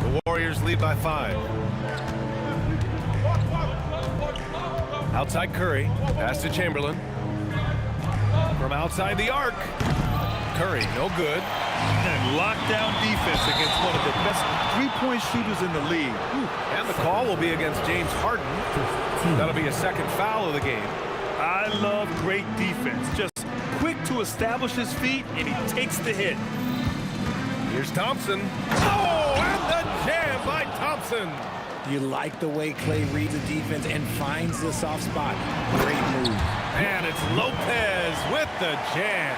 The Warriors lead by 5. Outside Curry. Pass to Chamberlain. From outside the arc. Curry, no good. And lockdown defense against one of the best three-point shooters in the league. And the call will be against James Harden. That'll be a second foul of the game. I love great defense. Just quick to establish his feet, and he takes the hit. Here's Thompson. Oh, and the jam by Thompson. You like the way Clay reads the defense and finds the soft spot. Great move. And it's Lopez with the jam.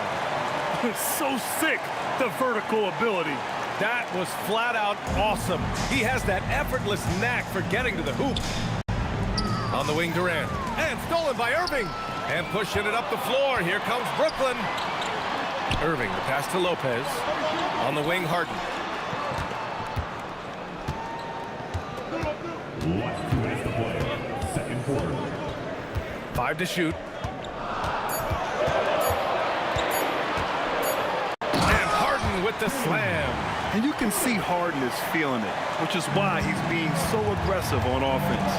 So sick, the vertical ability. That was flat out awesome. He has that effortless knack for getting to the hoop. On the wing, Durant. And stolen by Irving. And pushing it up the floor. Here comes Brooklyn. Irving, the pass to Lopez. On the wing, Harden. Last 2 minutes to play. Second quarter. 5 to shoot. And Harden with the slam. And you can see Harden is feeling it, which is why he's being so aggressive on offense.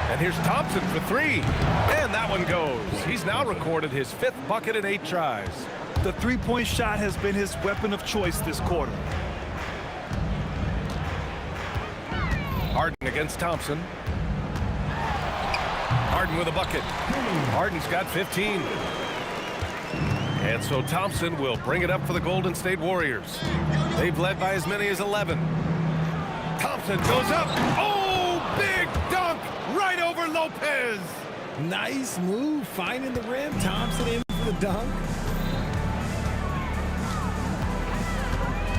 And here's Thompson for 3. And that one goes. He's now recorded his 5th bucket in 8 tries. The three-point shot has been his weapon of choice this quarter. Harden against Thompson. Harden with a bucket. Harden's got 15. And so Thompson will bring it up for the Golden State Warriors. They've led by as many as 11. Thompson goes up. Oh, big dunk right over Lopez. Nice move, finding the rim. Thompson in for the dunk.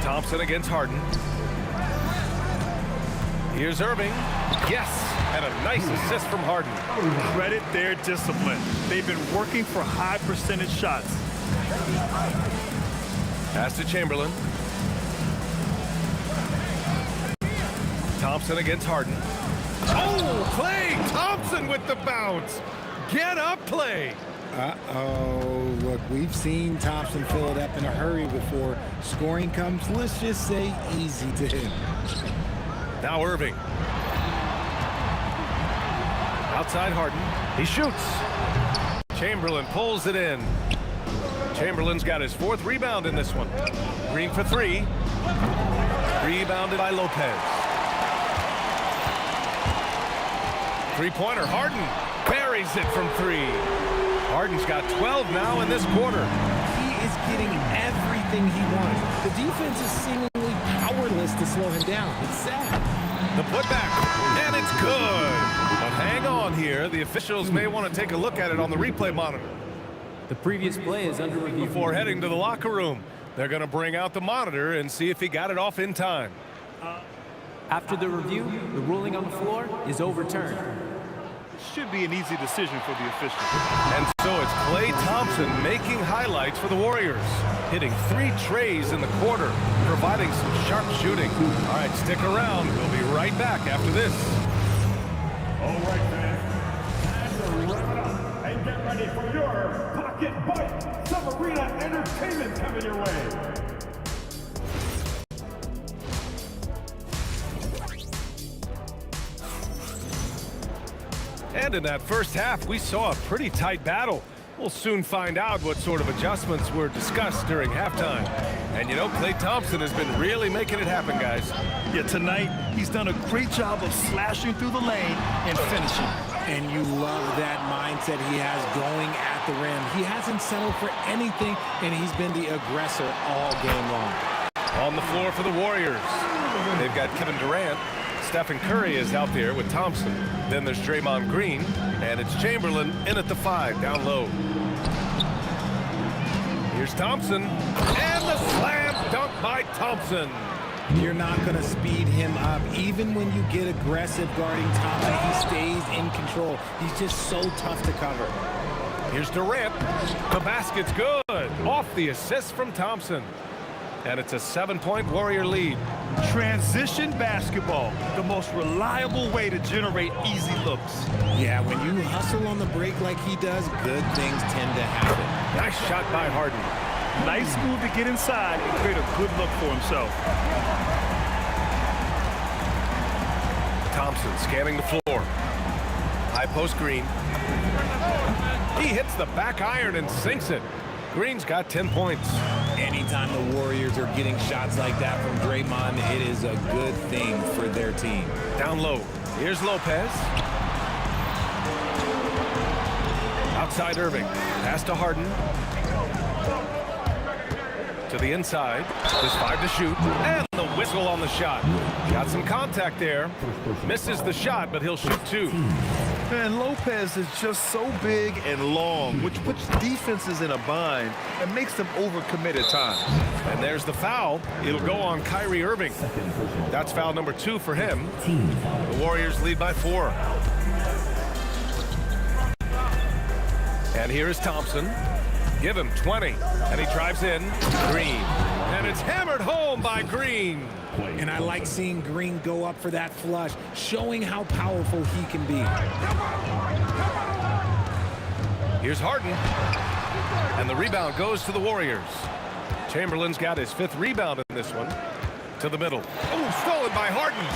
Thompson against Harden. Here's Irving. Yes, and a nice assist from Harden. Credit their discipline. They've been working for high percentage shots. Pass to Chamberlain. Thompson against Harden. Oh, Clay Thompson with the bounce. Get up, Clay. Uh-oh. Look, we've seen Thompson fill it up in a hurry before scoring comes, let's just say, easy to him. Now Irving. Outside Harden. He shoots. Chamberlain pulls it in. Chamberlain's got his 4th rebound in this one. Green for 3. Rebounded by Lopez. Three-pointer. Harden buries it from 3. Harden's got 12 now in this quarter. He is getting everything he wants. The defense is seemingly powerless to slow him down. It's sad. The putback, and it's good. But hang on here. The officials may want to take a look at it on the replay monitor. The previous play is under review. Before heading to the locker room, they're going to bring out the monitor and see if he got it off in time. After the review, the ruling on the floor is overturned. Should be an easy decision for the official. And so it's Klay Thompson making highlights for the Warriors, hitting 3 trays in the quarter, providing some sharp shooting. All right, stick around. We'll be right back after this. All right, fans. Time to wrap it up and get ready for your Pocket Bite Sub-Arena Entertainment coming your way. And in that first half, we saw a pretty tight battle. We'll soon find out what sort of adjustments were discussed during halftime. And you know, Klay Thompson has been really making it happen, guys. Yeah, tonight, he's done a great job of slashing through the lane and finishing. And you love that mindset he has going at the rim. He hasn't settled for anything, and he's been the aggressor all game long. On the floor for the Warriors, they've got Kevin Durant. Stephen Curry is out there with Thompson. Then there's Draymond Green, and it's Chamberlain in at the 5, down low. Here's Thompson, and the slam dunk by Thompson. You're not going to speed him up. Even when you get aggressive guarding Thompson, he stays in control. He's just so tough to cover. Here's Durant. The basket's good. Off the assist from Thompson. And it's a 7-point Warrior lead. Transition basketball, the most reliable way to generate easy looks. Yeah, when you hustle on the break like he does, good things tend to happen. Nice shot by Harden. Nice move to get inside and create a good look for himself. Thompson scanning the floor. High post Green. He hits the back iron and sinks it. Green's got 10 points. Anytime the Warriors are getting shots like that from Draymond, it is a good thing for their team. Down low. Here's Lopez. Outside Irving. Pass to Harden. To the inside. There's 5 to shoot. And the whistle on the shot. Got some contact there. Misses the shot, but he'll shoot 2. Man, Lopez is just so big and long, which puts defenses in a bind and makes them overcommit at times. And there's the foul. It'll go on Kyrie Irving. That's foul number 2 for him. The Warriors lead by 4. And here is Thompson. Give him 20. And he drives in. Green. And it's hammered home by Green. And I like seeing Green go up for that flush, showing how powerful he can be. Here's Harden. And the rebound goes to the Warriors. Chamberlain's got his 5th rebound in this one. To the middle. Oh, stolen by Harden.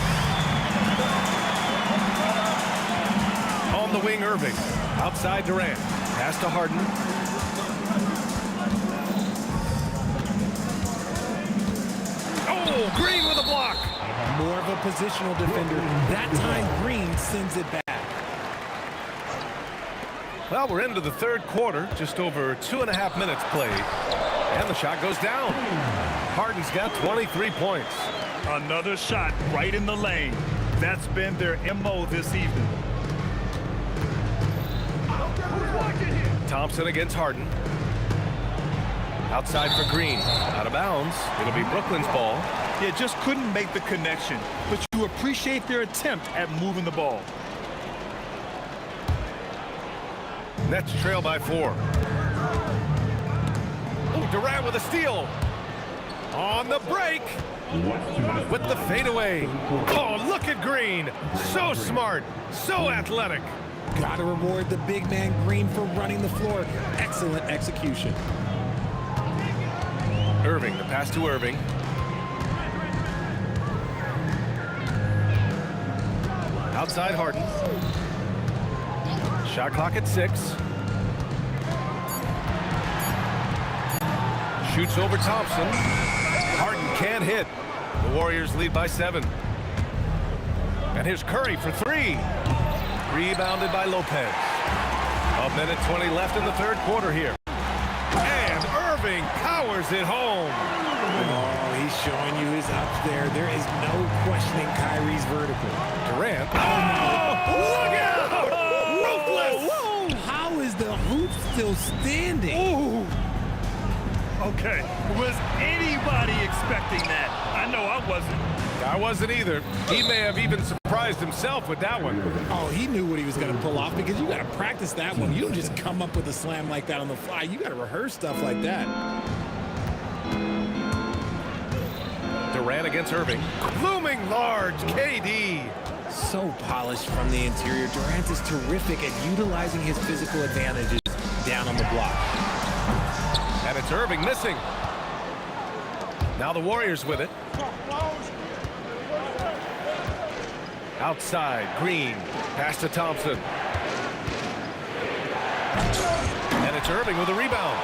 On the wing, Irving. Outside Durant. Pass to Harden. Oh, Green with a block. More of a positional defender. That time, Green sends it back. Well, we're into the 3rd quarter. Just over 2.5 minutes played. And the shot goes down. Harden's got 23 points. Another shot right in the lane. That's been their MO this evening. Thompson against Harden. Outside for Green. Out of bounds. It'll be Brooklyn's ball. Yeah, just couldn't make the connection. But you appreciate their attempt at moving the ball. Nets trail by 4. Oh, Durant with a steal. On the break. With the fadeaway. Oh, look at Green. So smart. So athletic. Got to reward the big man Green for running the floor. Excellent execution. Irving, the pass to Irving. Outside Harden. Shot clock at 6. Shoots over Thompson. Harden can't hit. The Warriors lead by 7. And here's Curry for 3. Rebounded by Lopez. 1:20 left in the 3rd quarter here. And Irving powers it home. Oh, he's showing you his ups there. There is no questioning Kyrie's vertical. Durant. Oh, look out! Ruthless! Whoa! How is the hoop still standing? Ooh. Okay, was anybody expecting that? I know I wasn't. I wasn't either. He may have even surprised himself with that one. Oh, he knew what he was going to pull off because you got to practice that one. You don't just come up with a slam like that on the fly. You got to rehearse stuff like that. Durant against Irving. Looming large, KD. So polished from the interior. Durant is terrific at utilizing his physical advantages down on the block. And it's Irving missing. Now the Warriors with it. Outside, Green. Pass to Thompson. And it's Irving with a rebound.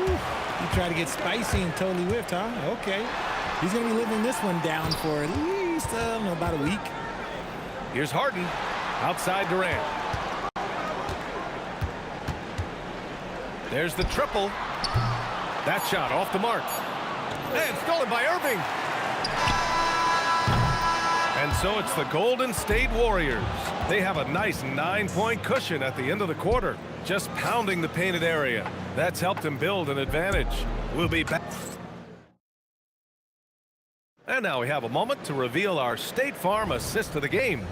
You try to get spicy and totally whipped, huh? Okay. He's going to be living this one down for at least, I don't know, about a week. Here's Harden. Outside Durant. There's the triple. That shot off the mark. And stolen by Irving. And so it's the Golden State Warriors. They have a nice 9-point cushion at the end of the quarter, just pounding the painted area. That's helped them build an advantage. We'll be back. And now we have a moment to reveal our State Farm assist of the game.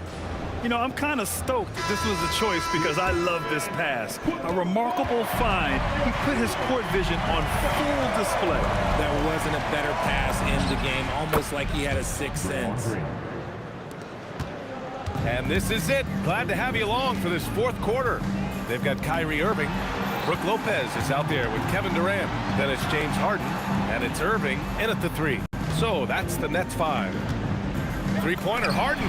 You know, I'm kind of stoked this was a choice because I love this pass. A remarkable find. He put his court vision on full display. There wasn't a better pass in the game, almost like he had a sixth sense. And this is it. Glad to have you along for this 4th quarter. They've got Kyrie Irving. Brook Lopez is out there with Kevin Durant. Then it's James Harden. And it's Irving in at the 3. So that's the Nets 5. Three-pointer Harden.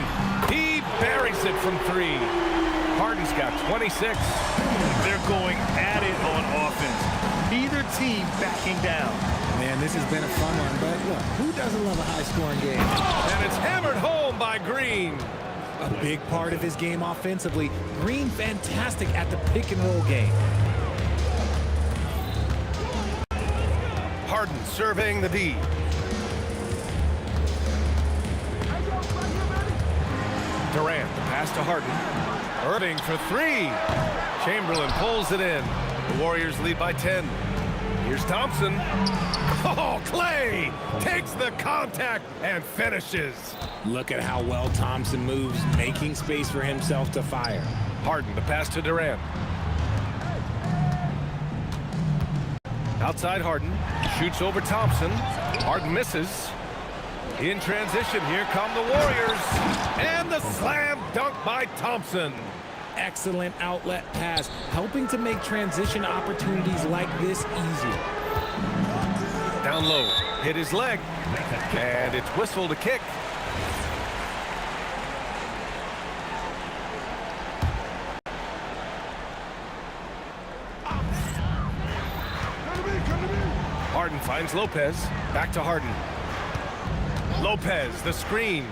He buries it from 3. Harden's got 26. They're going at it on offense. Neither team backing down. Man, this has been a fun one, but look, who doesn't love a high-scoring game? And it's hammered home by Green. A big part of his game offensively. Green fantastic at the pick-and-roll game. Harden surveying the D. Durant, the pass to Harden. Irving for three. Chamberlain pulls it in. The Warriors lead by 10. Here's Thompson. Oh, Clay takes the contact and finishes. Look at how well Thompson moves, making space for himself to fire. Harden, the pass to Durant. Outside Harden, shoots over Thompson. Harden misses. In transition, here come the Warriors. And the slam dunk by Thompson. Excellent outlet pass, helping to make transition opportunities like this easier. Down low, hit his leg. And it's whistled a kick. Harden finds Lopez. Back to Harden. Lopez, the screen.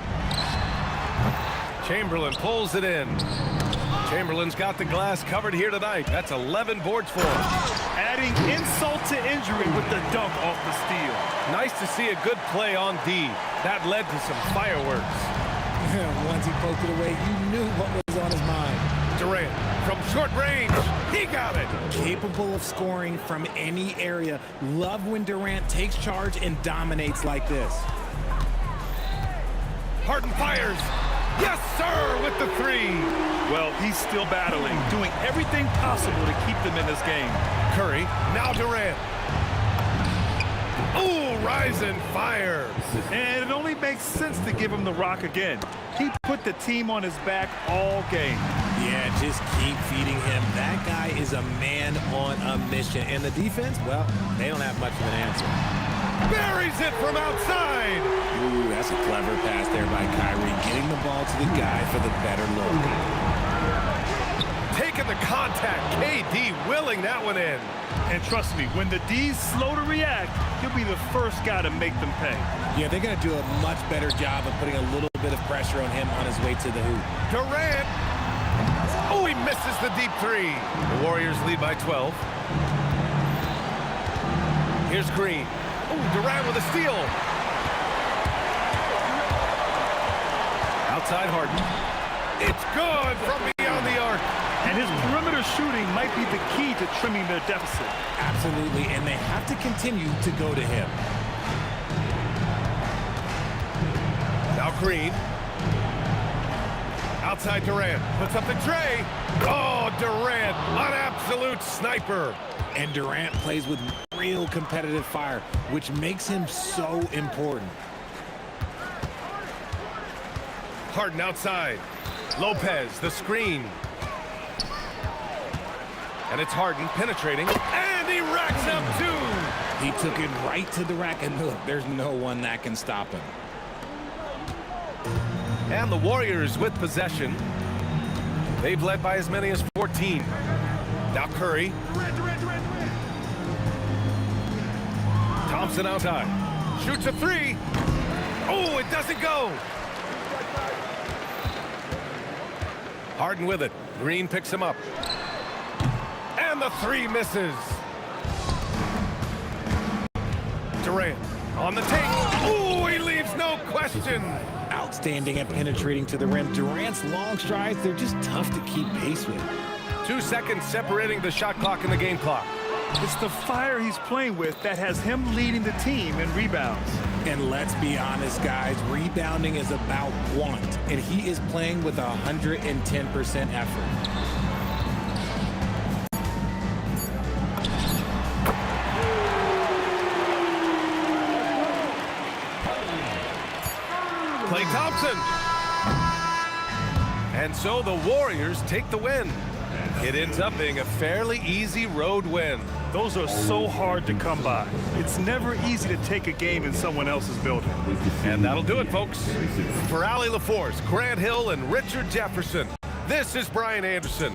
Chamberlain pulls it in. Chamberlain's got the glass covered here tonight. That's 11 boards for him. Adding insult to injury with the dunk off the steal. Nice to see a good play on D. That led to some fireworks. Once he poked it away, you knew what was on his mind. Durant from short range. He got it. Capable of scoring from any area. Love when Durant takes charge and dominates like this. Harden fires. Yes, sir, with the three. Well, he's still battling, doing everything possible to keep them in this game. Curry, now Durant. Ooh, rise and fire. And it only makes sense to give him the rock again. He put the team on his back all game. Yeah, just keep feeding him. That guy is a man on a mission. And the defense, well, they don't have much of an answer. Buries it from outside. Ooh, that's a clever pass there by Kyrie, getting the ball to the guy for the better look. Taking the contact. KD willing that one in. And trust me, when the D's slow to react, he'll be the first guy to make them pay. Yeah, they're going to do a much better job of putting a little bit of pressure on him on his way to the hoop. Durant. Oh, he misses the deep three. The Warriors lead by 12. Here's Green. Oh, Durant with a steal. Outside Harden. It's good from beyond the arc. And his perimeter shooting might be the key to trimming their deficit. Absolutely, and they have to continue to go to him. Now Green. Outside Durant. Puts up the tray. Oh, Durant, an absolute sniper. And Durant plays with real competitive fire, which makes him so important. Harden outside. Lopez, the screen. And it's Harden penetrating. And he racks up two. He took it right to the rack, and look, there's no one that can stop him. And the Warriors with possession. They've led by as many as 14. Now Curry. Thompson outside. Shoots a three. Oh, it doesn't go. Harden with it. Green picks him up. And the three misses. Durant on the take. Oh, he leaves no question. Outstanding at penetrating to the rim. Durant's long strides, they're just tough to keep pace with. 2 seconds separating the shot clock and the game clock. It's the fire he's playing with that has him leading the team in rebounds. And let's be honest, guys, rebounding is about want, and he is playing with 110% effort. Klay Thompson. And so the Warriors take the win. It ends up being a fairly easy road win. Those are so hard to come by. It's never easy to take a game in someone else's building. And that'll do it, folks. For Allie LaForce, Grant Hill, and Richard Jefferson, This is Brian Anderson.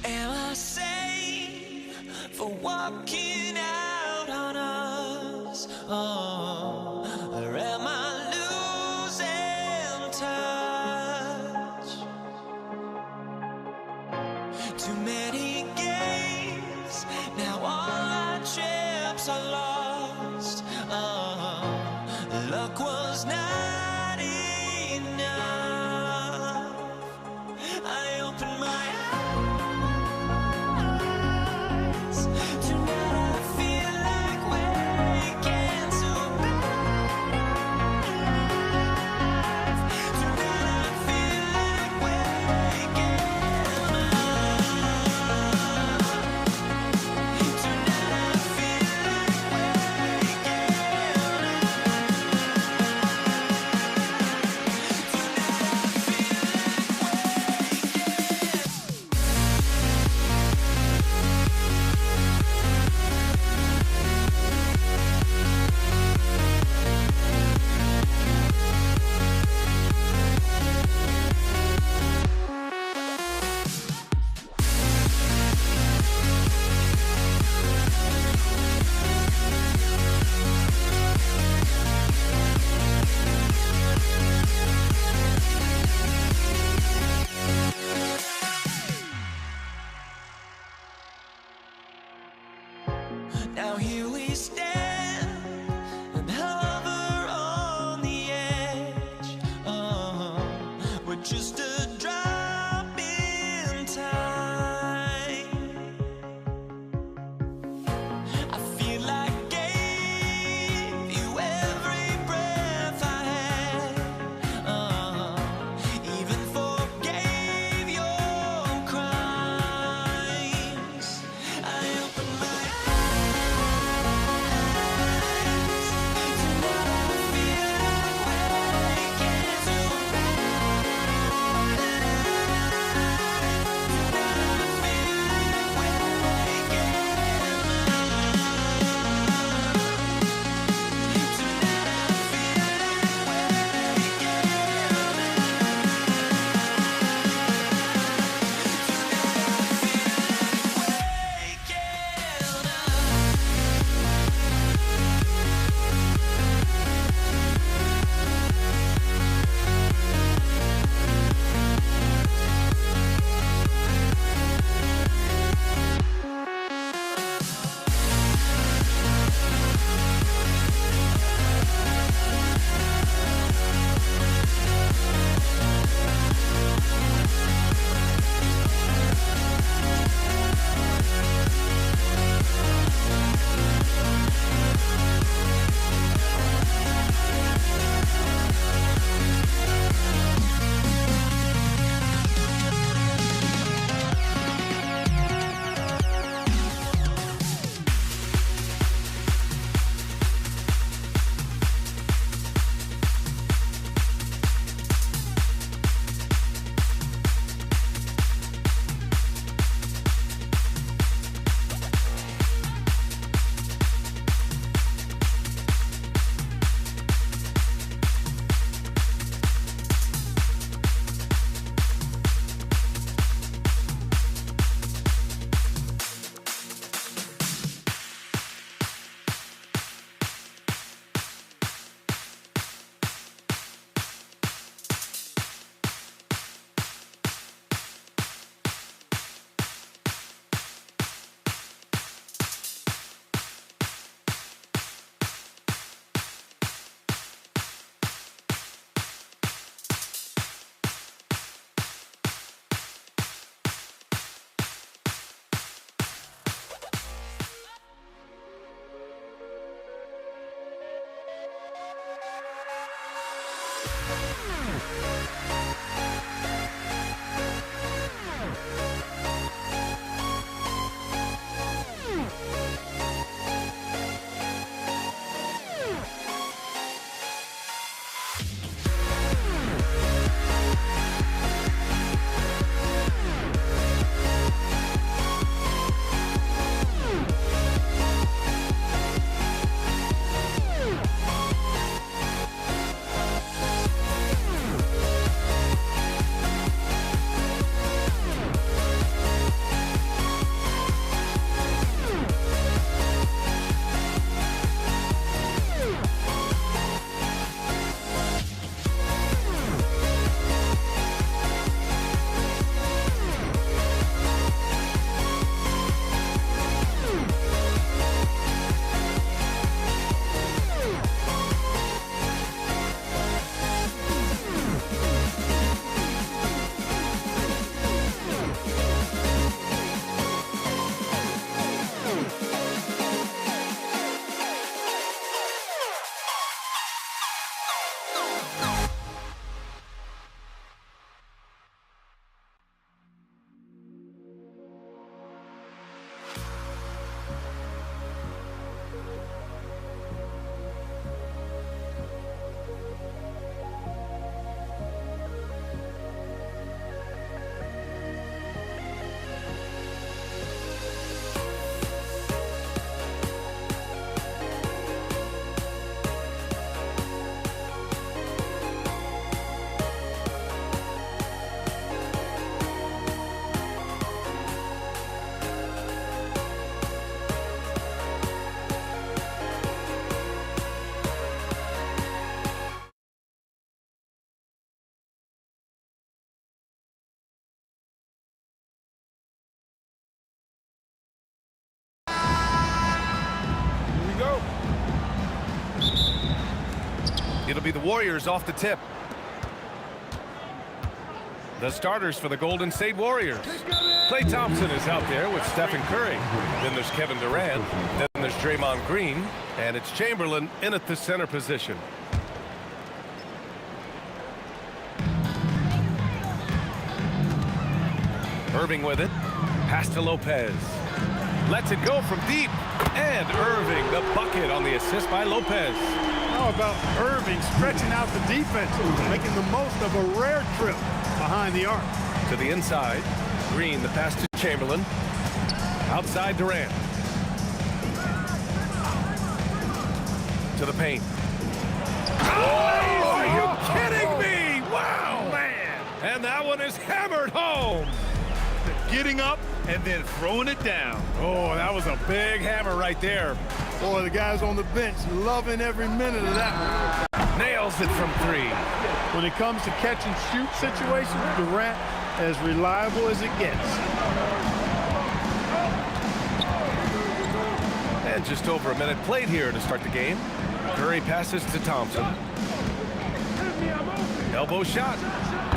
Am I safe for walking out on us? Oh, or am I losing touch? Too many games, now all our chips are lost. Oh, luck was not enough. I opened my eyes. Way be the Warriors off the tip. The starters for the Golden State Warriors. Klay Thompson is out there with Stephen Curry. Then there's Kevin Durant. Then there's Draymond Green. And it's Chamberlain in at the center position. Irving with it. Pass to Lopez. Lets it go from deep. And Irving, the bucket on the assist by Lopez. How about Irving stretching out the defense, making the most of a rare trip behind the arc. To the inside. Green, the pass to Chamberlain. Outside Durant. To the paint. Oh, are you kidding me? Wow, man. And that one is hammered home. Getting up and then throwing it down. Oh, that was a big hammer right there. Boy, the guys on the bench loving every minute of that one. Nails it from three. When it comes to catch and shoot situations, Durant as reliable as it gets. And just over a minute played here to start the game. Curry passes to Thompson. Elbow shot.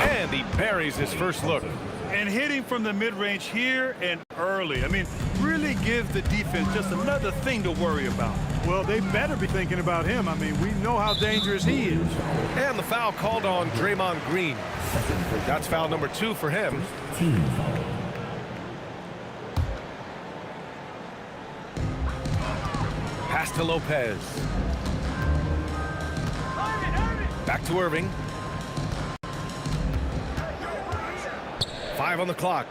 And he buries his first look. And hitting from the mid-range here and early. I mean, really give the defense just another thing to worry about. Well, they better be thinking about him. I mean, we know how dangerous he is. And the foul called on Draymond Green. That's foul number 2 for him. Pass to Lopez. Back to Irving. 5 on the clock.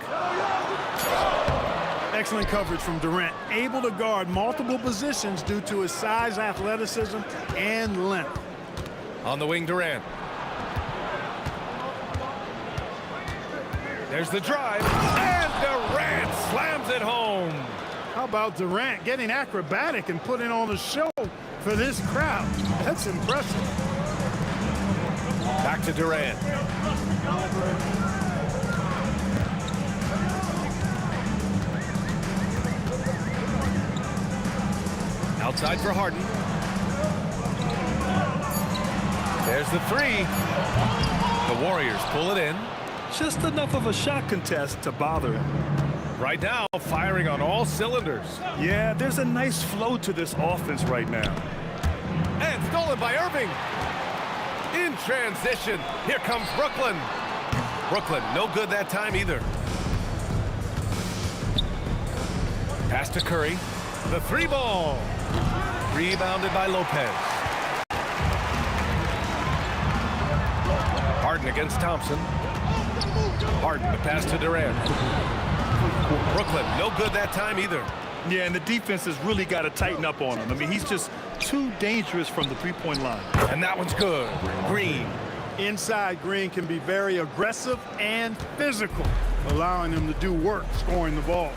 Excellent coverage from Durant. Able to guard multiple positions due to his size, athleticism, and length. On the wing, Durant. There's the drive. And Durant slams it home. How about Durant getting acrobatic and putting on a show for this crowd? That's impressive. Back to Durant. Outside for Harden. There's the 3. The Warriors pull it in. Just enough of a shot contest to bother him. Right now, firing on all cylinders. Yeah, there's a nice flow to this offense right now. And stolen by Irving. In transition, here comes Brooklyn. Brooklyn, no good that time either. Pass to Curry. The 3 ball. Rebounded by Lopez. Harden against Thompson. Harden, the pass to Durant. Brooklyn, no good that time either. Yeah, and the defense has really got to tighten up on him. I mean, he's just too dangerous from the three-point line. And that one's good. Green. Inside, Green can be very aggressive and physical, allowing him to do work scoring the ball.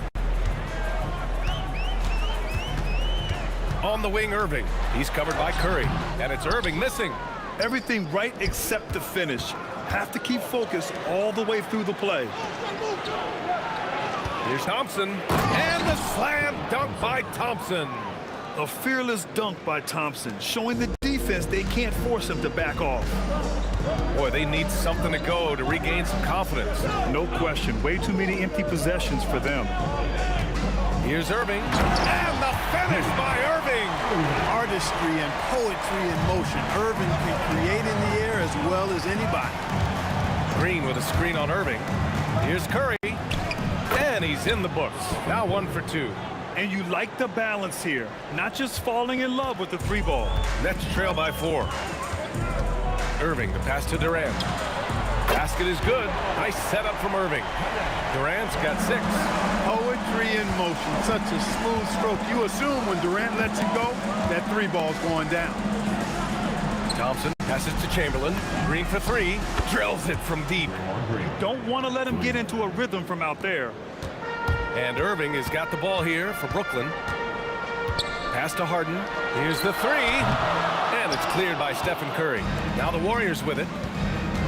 On the wing, Irving. He's covered by Curry. And it's Irving missing. Everything right except the finish. Have to keep focused all the way through the play. Here's Thompson. And the slam dunk by Thompson. A fearless dunk by Thompson, showing the defense they can't force him to back off. Boy, they need something to go to regain some confidence. No question. Way too many empty possessions for them. Here's Irving. And the finish by Irving. Artistry and poetry in motion. Irving can create in the air as well as anybody. Green with a screen on Irving. Here's Curry. And he's in the books. Now 1 for 2. And you like the balance here. Not just falling in love with the 3 ball. Nets trail by 4. Irving, the pass to Durant. Basket is good. Nice setup from Irving. Durant's got 6. Poetry in motion. Such a smooth stroke. You assume when Durant lets it go, that 3 ball's going down. Thompson passes to Chamberlain. Green for 3. Drills it from deep. Don't want to let him get into a rhythm from out there. And Irving has got the ball here for Brooklyn. Pass to Harden. Here's the 3. And it's cleared by Stephen Curry. Now the Warriors with it.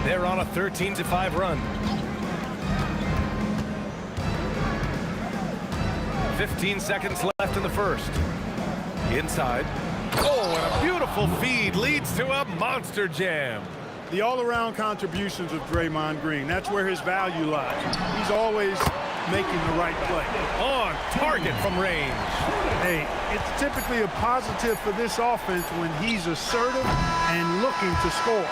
They're on a 13-5 run. 15 seconds left in the first. Inside. Oh, and a beautiful feed leads to a monster jam. The all-around contributions of Draymond Green, that's where his value lies. He's always making the right play. On target from range. Hey, it's typically a positive for this offense when he's assertive and looking to score.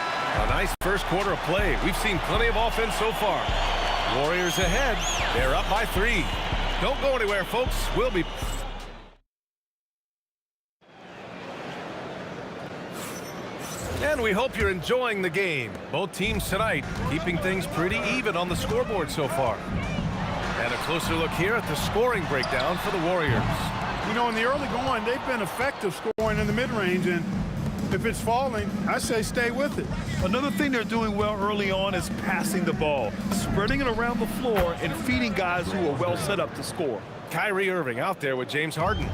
A nice first quarter of play. We've seen plenty of offense so far. Warriors ahead. They're up by 3. Don't go anywhere, folks. We'll be... And we hope you're enjoying the game. Both teams tonight keeping things pretty even on the scoreboard so far. And a closer look here at the scoring breakdown for the Warriors. You know, in the early going, they've been effective scoring in the mid-range, and if it's falling, I say stay with it. Another thing they're doing well early on is passing the ball, spreading it around the floor and feeding guys who are well set up to score. Kyrie Irving out there with James Harden.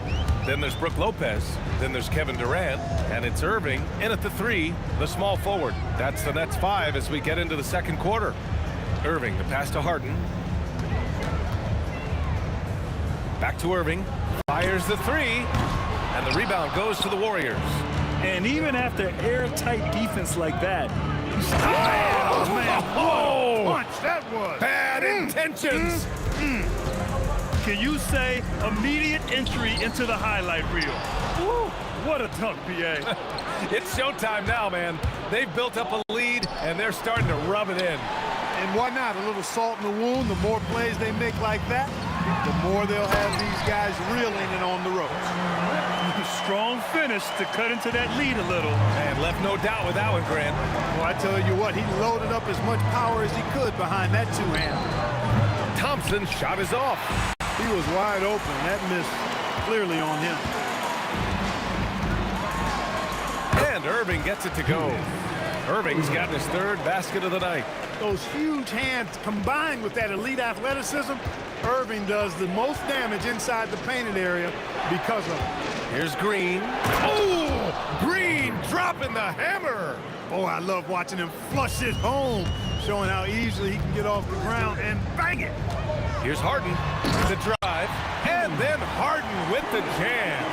Then there's Brook Lopez. Then there's Kevin Durant. And it's Irving in at the 3, the small forward. That's the Nets 5 as we get into the second quarter. Irving, the pass to Harden. Back to Irving. Fires the 3. And the rebound goes to the Warriors. And even after airtight defense like that, Oh, man. Oh, Punch, that was. bad intentions. can you say immediate entry into the highlight reel? Woo, what a dunk, PA. It's showtime now, man. They've built up a lead, and they're starting to rub it in. And why not? A little salt in the wound. The more plays they make like that, the more they'll have these guys reeling and on the ropes. Strong finish to cut into that lead a little. And left no doubt with that one, Grant. Well, I tell you what, he loaded up as much power as he could behind that two-hand. Thompson's shot is off. He was wide open. That missed clearly on him. And Irving gets it to go. Irving's gotten his 3rd basket of the night. Those huge hands combined with that elite athleticism, Irving does the most damage inside the painted area because of it. Here's Green. Oh, Green dropping the hammer. Oh, I love watching him flush it home, showing how easily he can get off the ground and bang it. Here's Harden, the drive, and then Harden with the jam.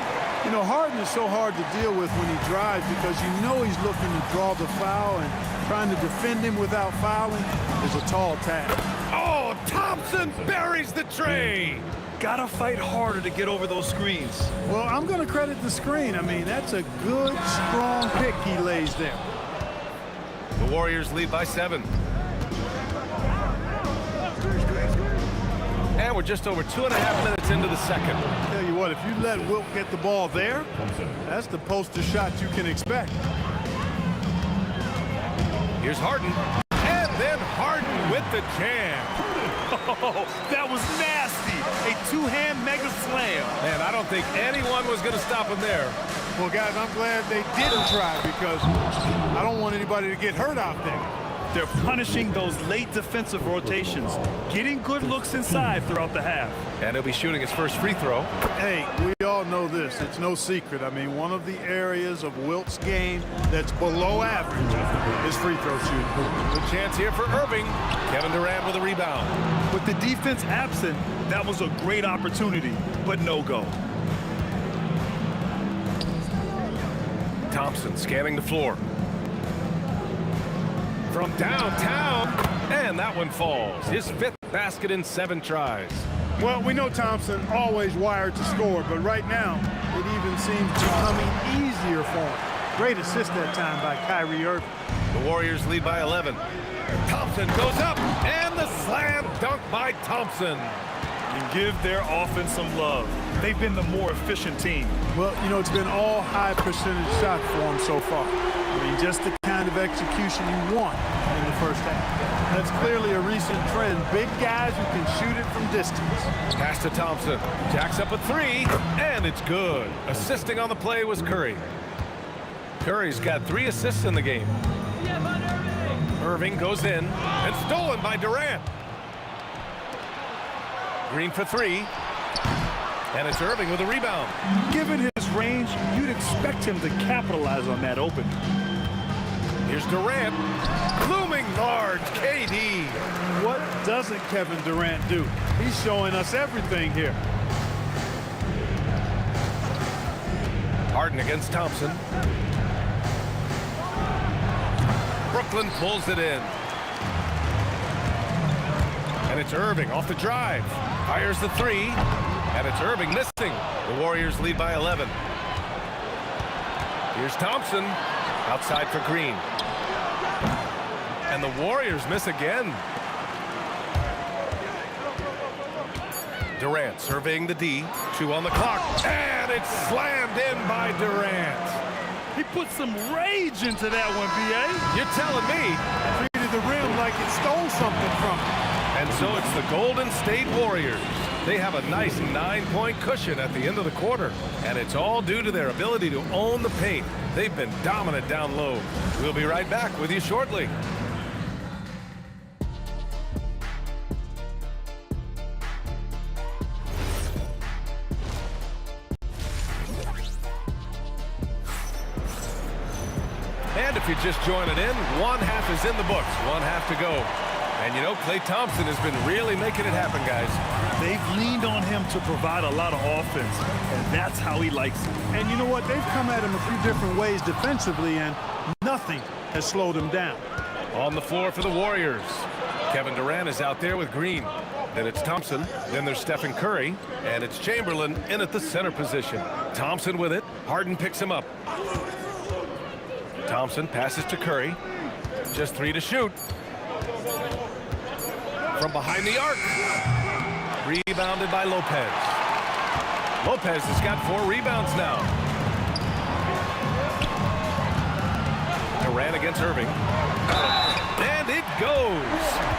You know, Harden is so hard to deal with when he drives because you know he's looking to draw the foul, and trying to defend him without fouling is a tall task. Oh, Thompson buries the tray. Gotta fight harder to get over those screens. Well, I'm going to credit the screen. I mean, that's a good, strong pick he lays there. The Warriors lead by 7. And we're just over 2.5 minutes into the second. I'll tell you what, if you let Wilt get the ball there, that's the poster shot you can expect. Here's Harden. And then Harden with the jam. Oh, that was nasty. A two-hand mega slam. Man, I don't think anyone was going to stop him there. Well, guys, I'm glad they didn't try because I don't want anybody to get hurt out there. They're punishing those late defensive rotations, getting good looks inside throughout the half. And he'll be shooting his first free throw. Hey, we all know this. It's no secret. I mean, one of the areas of Wilt's game that's below average is free throw shooting. Good chance here for Irving. Kevin Durant with a rebound. With the defense absent, that was a great opportunity, but no go. Thompson scanning the floor. From downtown, and that one falls. His 5th basket in 7 tries. Well, we know Thompson always wired to score, but right now it even seems becoming easier for him. Great assist that time by Kyrie Irving. The Warriors lead by 11. Thompson goes up, and the slam dunk by Thompson. And give their offense some love. They've been the more efficient team. Well, you know, it's been all high percentage shots for them so far. I mean, just the kind of execution you want in the first half. That's clearly a recent trend. Big guys who can shoot it from distance. Pass to Thompson. Jacks up a 3, and it's good. Assisting on the play was Curry. Curry's got 3 assists in the game. Irving goes in, and stolen by Durant. Green for 3. And it's Irving with a rebound. Given his range, you'd expect him to capitalize on that open. Here's Durant. Looming large, KD. What doesn't Kevin Durant do? He's showing us everything here. Harden against Thompson. Brooklyn pulls it in. And it's Irving off the drive. Fires the three. And it's Irving missing. The Warriors lead by 11. Here's Thompson. Outside for Green. And the Warriors miss again. Durant surveying the D. 2 on the clock. And it's slammed in by Durant. He put some rage into that one, B.A. You're telling me. Treated the rim like it stole something from him. And so it's the Golden State Warriors. They have a nice 9-point cushion at the end of the quarter. And it's all due to their ability to own the paint. They've been dominant down low. We'll be right back with you shortly. And if you're just joining in, one half is in the books, one half to go. And you know, Klay Thompson has been really making it happen, guys. They've leaned on him to provide a lot of offense, and that's how he likes it. And you know what? They've come at him a few different ways defensively, and nothing has slowed him down. On the floor for the Warriors, Kevin Durant is out there with Green. Then it's Thompson. Then there's Stephen Curry. And it's Chamberlain in at the center position. Thompson with it. Harden picks him up. Thompson passes to Curry. Just 3 to shoot. From behind the arc. Rebounded by Lopez. Lopez has got 4 rebounds now. Durant against Irving. And it goes.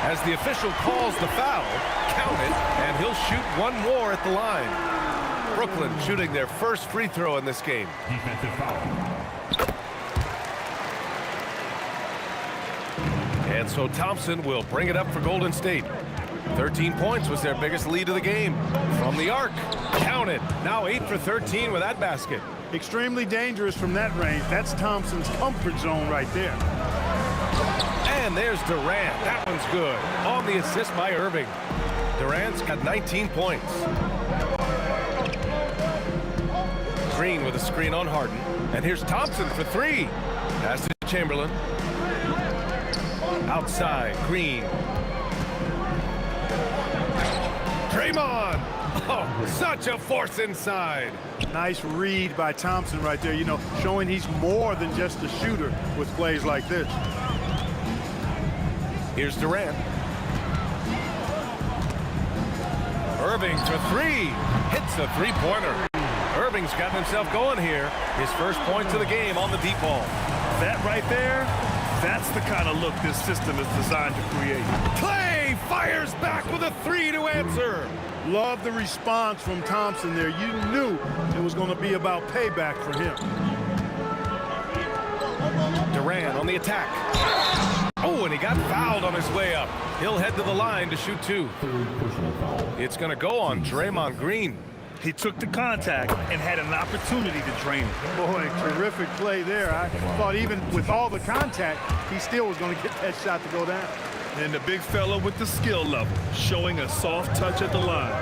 As the official calls the foul, count it, and he'll shoot 1 more at the line. Brooklyn shooting their first free throw in this game. Defensive foul. And so Thompson will bring it up for Golden State. 13 points was their biggest lead of the game. From the arc, counted. Now 8 for 13 with that basket. Extremely dangerous from that range. That's Thompson's comfort zone right there. And there's Durant. That one's good. On the assist by Irving. Durant's got 19 points. Green with a screen on Harden. And here's Thompson for 3. Pass to Chamberlain. Outside, Green. Draymond. Oh, such a force inside. Nice read by Thompson right there, you know, showing he's more than just a shooter with plays like this. Here's Durant. Irving for 3. Hits a 3-pointer. Irving's gotten himself going here. His first points of the game on the deep ball. That right there, that's the kind of look this system is designed to create. Klay fires back with a 3 to answer. Love the response from Thompson there. You knew it was going to be about payback for him. Durant on the attack. Oh, and he got fouled on his way up. He'll head to the line to shoot 2. It's going to go on Draymond Green. He took the contact and had an opportunity to drain it. Boy, terrific play there. I thought even with all the contact, he still was going to get that shot to go down. And the big fella with the skill level, showing a soft touch at the line.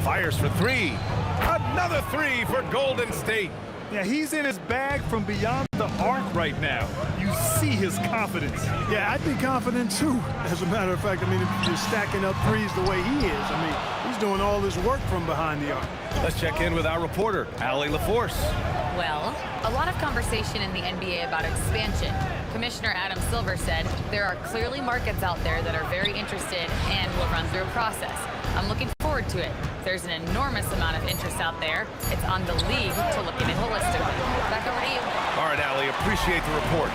Fires for 3. Another 3 for Golden State. Yeah, he's in his bag from beyond the arc right now. You see his confidence. Yeah, I'd be confident too. As a matter of fact, I mean, if you're stacking up threes the way he is, I mean, he's doing all his work from behind the arc. Let's check in with our reporter, Allie LaForce. Well, a lot of conversation in the NBA about expansion. Commissioner Adam Silver said there are clearly markets out there that are very interested and will run through a process. I'm looking forward to it. There's an enormous amount of interest out there. It's on the league to look at it holistically. Back over to you. All right, Allie, appreciate the report.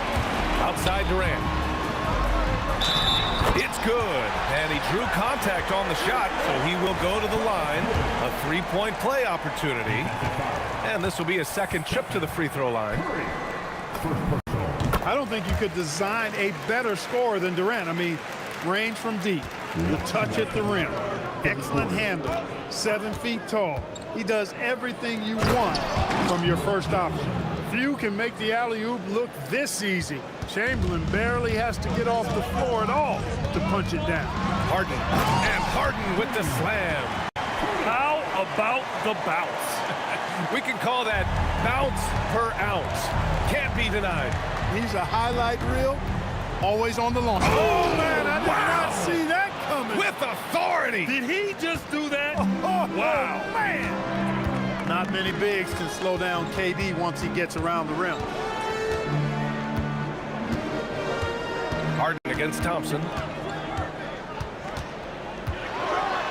Outside Durant. It's good. And he drew contact on the shot, so he will go to the line. A 3-point play opportunity. And this will be his second trip to the free throw line. I don't think you could design a better scorer than Durant. I mean, range from deep, the touch at the rim, excellent handle, 7 feet tall. He does everything you want from your first option. Few can make the alley-oop look this easy. Chamberlain barely has to get off the floor at all to punch it down. Harden. And Harden with the slam. How about the bounce. We can call that bounce per ounce. Can't be denied. He's a highlight reel, always on the launch. Oh, man, I did not see that coming. With authority. Did he just do that? Wow. Man. Not many bigs can slow down KD once he gets around the rim. Harden against Thompson.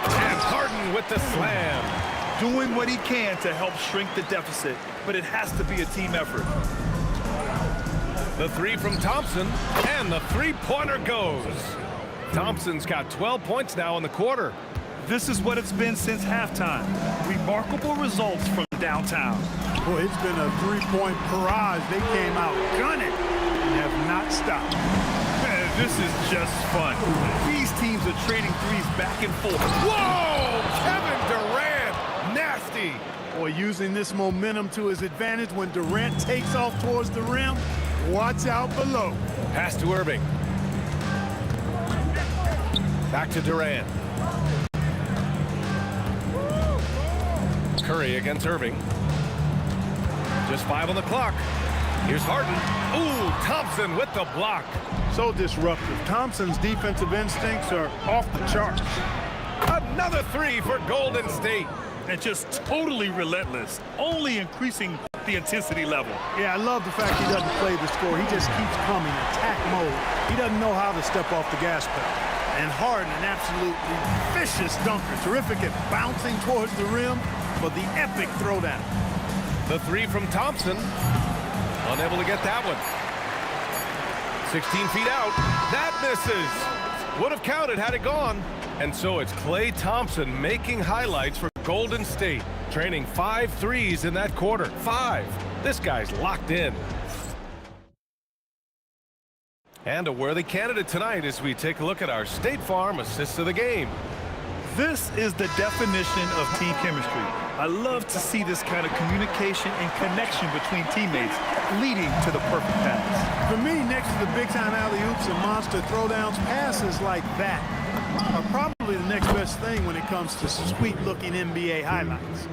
And Harden with the slam. Doing what he can to help shrink the deficit, but it has to be a team effort. The three from Thompson, and the three-pointer goes. Thompson's got 12 points now in the quarter. This is what it's been since halftime. Remarkable results from downtown. Boy, it's been a three-point barrage. They came out gunning and have not stopped. Man, this is just fun. These teams are trading threes back and forth. Whoa! Kevin Durant, nasty. Boy, using this momentum to his advantage when Durant takes off towards the rim. Watch out below. Pass to Irving. Back to Durant. Curry against Irving. Just 5 on the clock. Here's Harden. Ooh, Thompson with the block. So disruptive. Thompson's defensive instincts are off the charts. Another three for Golden State. And just totally relentless, only increasing the intensity level. Yeah, I love the fact he doesn't play the score. He just keeps coming, attack mode. He doesn't know how to step off the gas pedal. And Harden, an absolutely vicious dunker. Terrific at bouncing towards the rim for the epic throwdown. The three from Thompson. Unable to get that one. 16 feet out. That misses. Would have counted had it gone. And so it's Klay Thompson making highlights for Golden State, training 5 threes in that quarter. 5. This guy's locked in. And a worthy candidate tonight as we take a look at our State Farm assists of the game. This is the definition of team chemistry. I love to see this kind of communication and connection between teammates leading to the perfect pass. For me, next to the big-time alley-oops and monster throwdowns, passes like that are probably the next best thing when it comes to sweet-looking NBA highlights.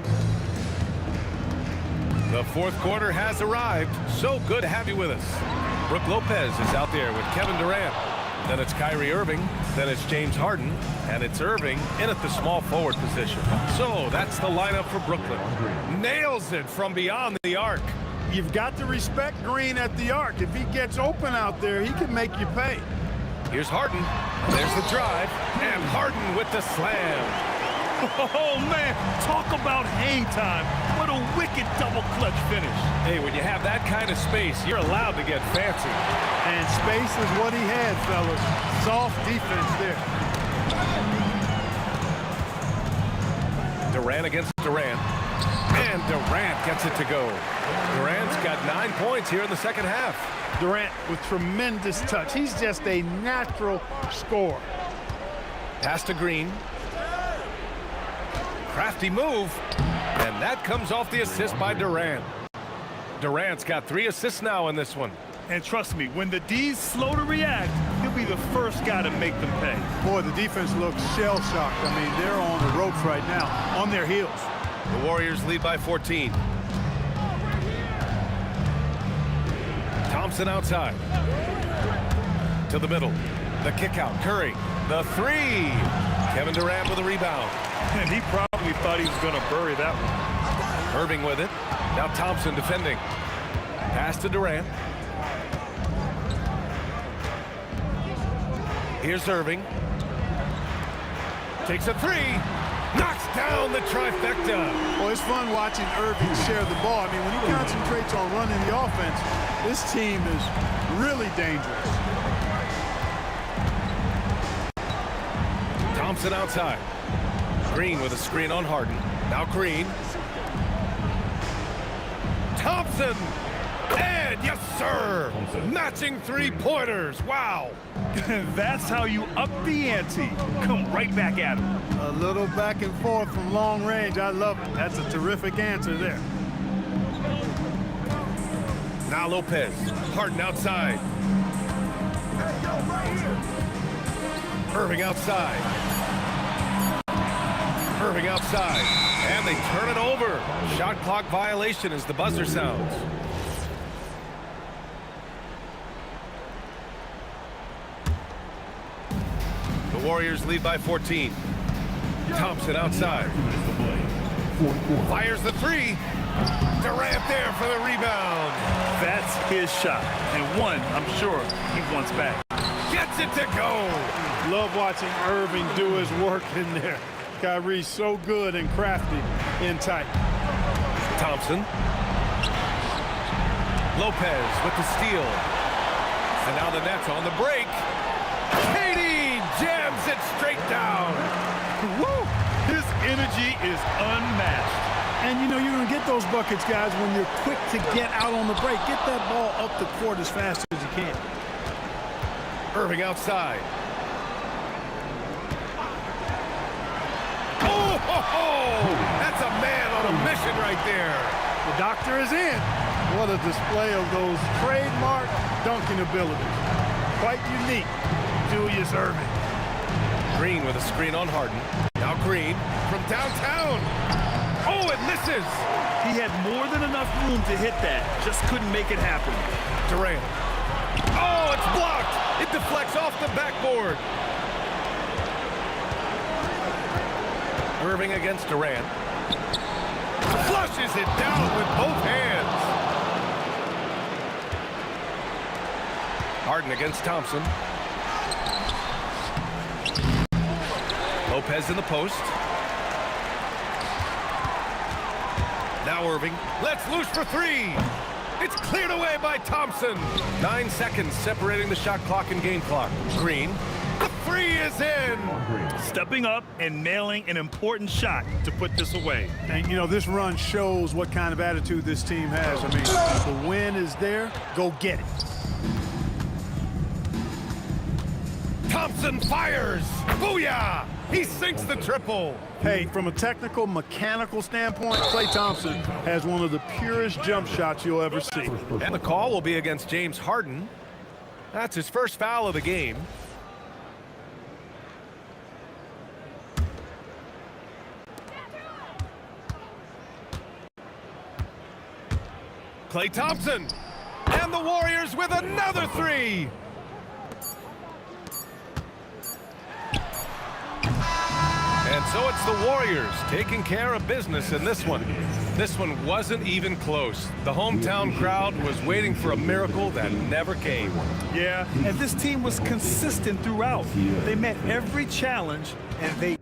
The fourth quarter has arrived. So good to have you with us. Brook Lopez is out there with Kevin Durant. Then it's Kyrie Irving. Then it's James Harden. And it's Irving in at the small forward position. So that's the lineup for Brooklyn. Nails it from beyond the arc. You've got to respect Green at the arc. If he gets open out there, he can make you pay. Here's Harden. There's the drive. And Harden with the slam. Oh, man, talk about hang time. What a wicked double clutch finish. Hey, when you have that kind of space, you're allowed to get fancy. And space is what he had, fellas. Soft defense there. Durant against Durant. And Durant gets it to go. Durant's got 9 points here in the second half. Durant with tremendous touch. He's just a natural scorer. Pass to Green. Crafty move. And that comes off the assist by Durant. Durant's got 3 assists now in this one. And trust me, when the D's slow to react, he'll be the first guy to make them pay. Boy, the defense looks shell-shocked. I mean, they're on the ropes right now, on their heels. The Warriors lead by 14. Thompson outside. To the middle. The kick out. Curry. The 3. Kevin Durant with a rebound. And he probably thought he was going to bury that one. Irving with it. Now Thompson defending. Pass to Durant. Here's Irving. Takes a 3. Knocks down the trifecta. Well, it's fun watching Irving share the ball. I mean, when he concentrates on running the offense, this team is really dangerous. Thompson outside. Green with a screen on Harden. Now Green. Thompson. And yes, sir. Matching 3-pointers. Wow. That's how you up the ante. Come right back at him. A little back and forth from long range. I love it. That's a terrific answer there. Now Lopez. Harden outside. Irving outside. Irving outside, and they turn it over. Shot clock violation as the buzzer sounds. The Warriors lead by 14. Thompson outside. Fires the three. Durant there for the rebound. That's his shot, and one I'm sure he wants back. Gets it to go. Love watching Irving do his work in there. Kyrie's so good and crafty in tight. Thompson. Lopez with the steal. And now the Nets on the break. KD jams it straight down. Woo! His energy is unmatched. And, you know, you're going to get those buckets, guys, when you're quick to get out on the break. Get that ball up the court as fast as you can. Irving outside. Oh, that's a man on a mission right there. The doctor is in. What a display of those trademark dunking abilities. Quite unique, Julius Irving. Green with a screen on Harden. Now Green from downtown. Oh, it misses. He had more than enough room to hit that. Just couldn't make it happen. Durant. Oh, it's blocked. It deflects off the backboard. Irving against Durant. Flushes it down with both hands. Harden against Thompson. Lopez in the post. Now Irving lets loose for three. It's cleared away by Thompson. 9 seconds separating the shot clock and game clock. Green. The three is in. Stepping up and nailing an important shot to put this away. And, you know, this run shows what kind of attitude this team has. I mean, the win is there. Go get it. Thompson fires. Booyah! He sinks the triple. Hey, from a technical, mechanical standpoint, Klay Thompson has one of the purest jump shots you'll ever see. And the call will be against James Harden. That's his first foul of the game. Klay Thompson. And the Warriors with another three. And so it's the Warriors taking care of business in this one. This one wasn't even close. The hometown crowd was waiting for a miracle that never came. Yeah, and this team was consistent throughout. They met every challenge, and they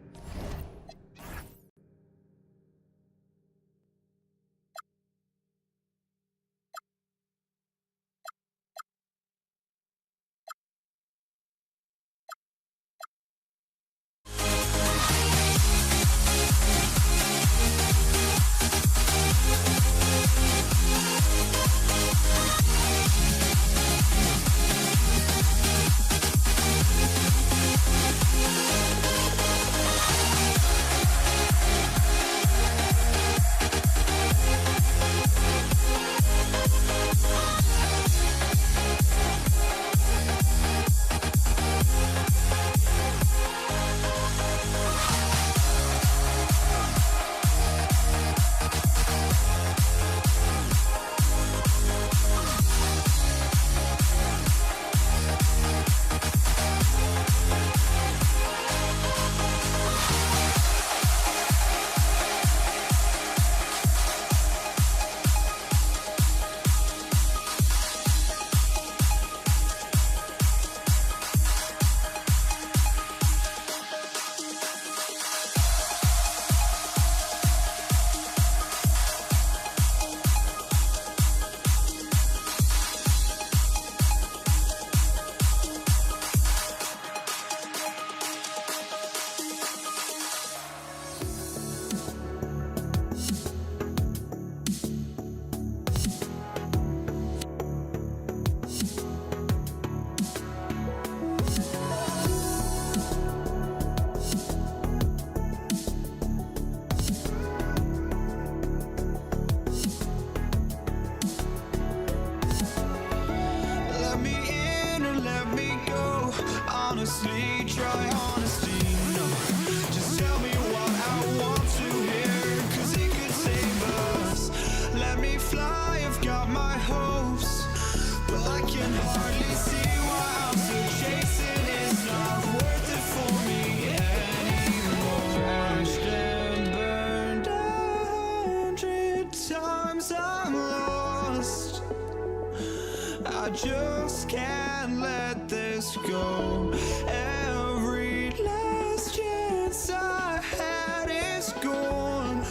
just can't let this go. Every last chance I had is gone,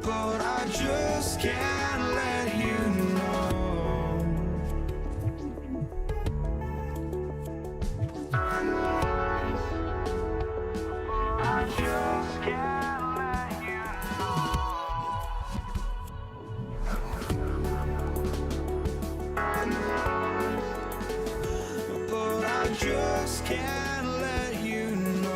but I just can't let you know. I just can't let you know. But I just can't let you know.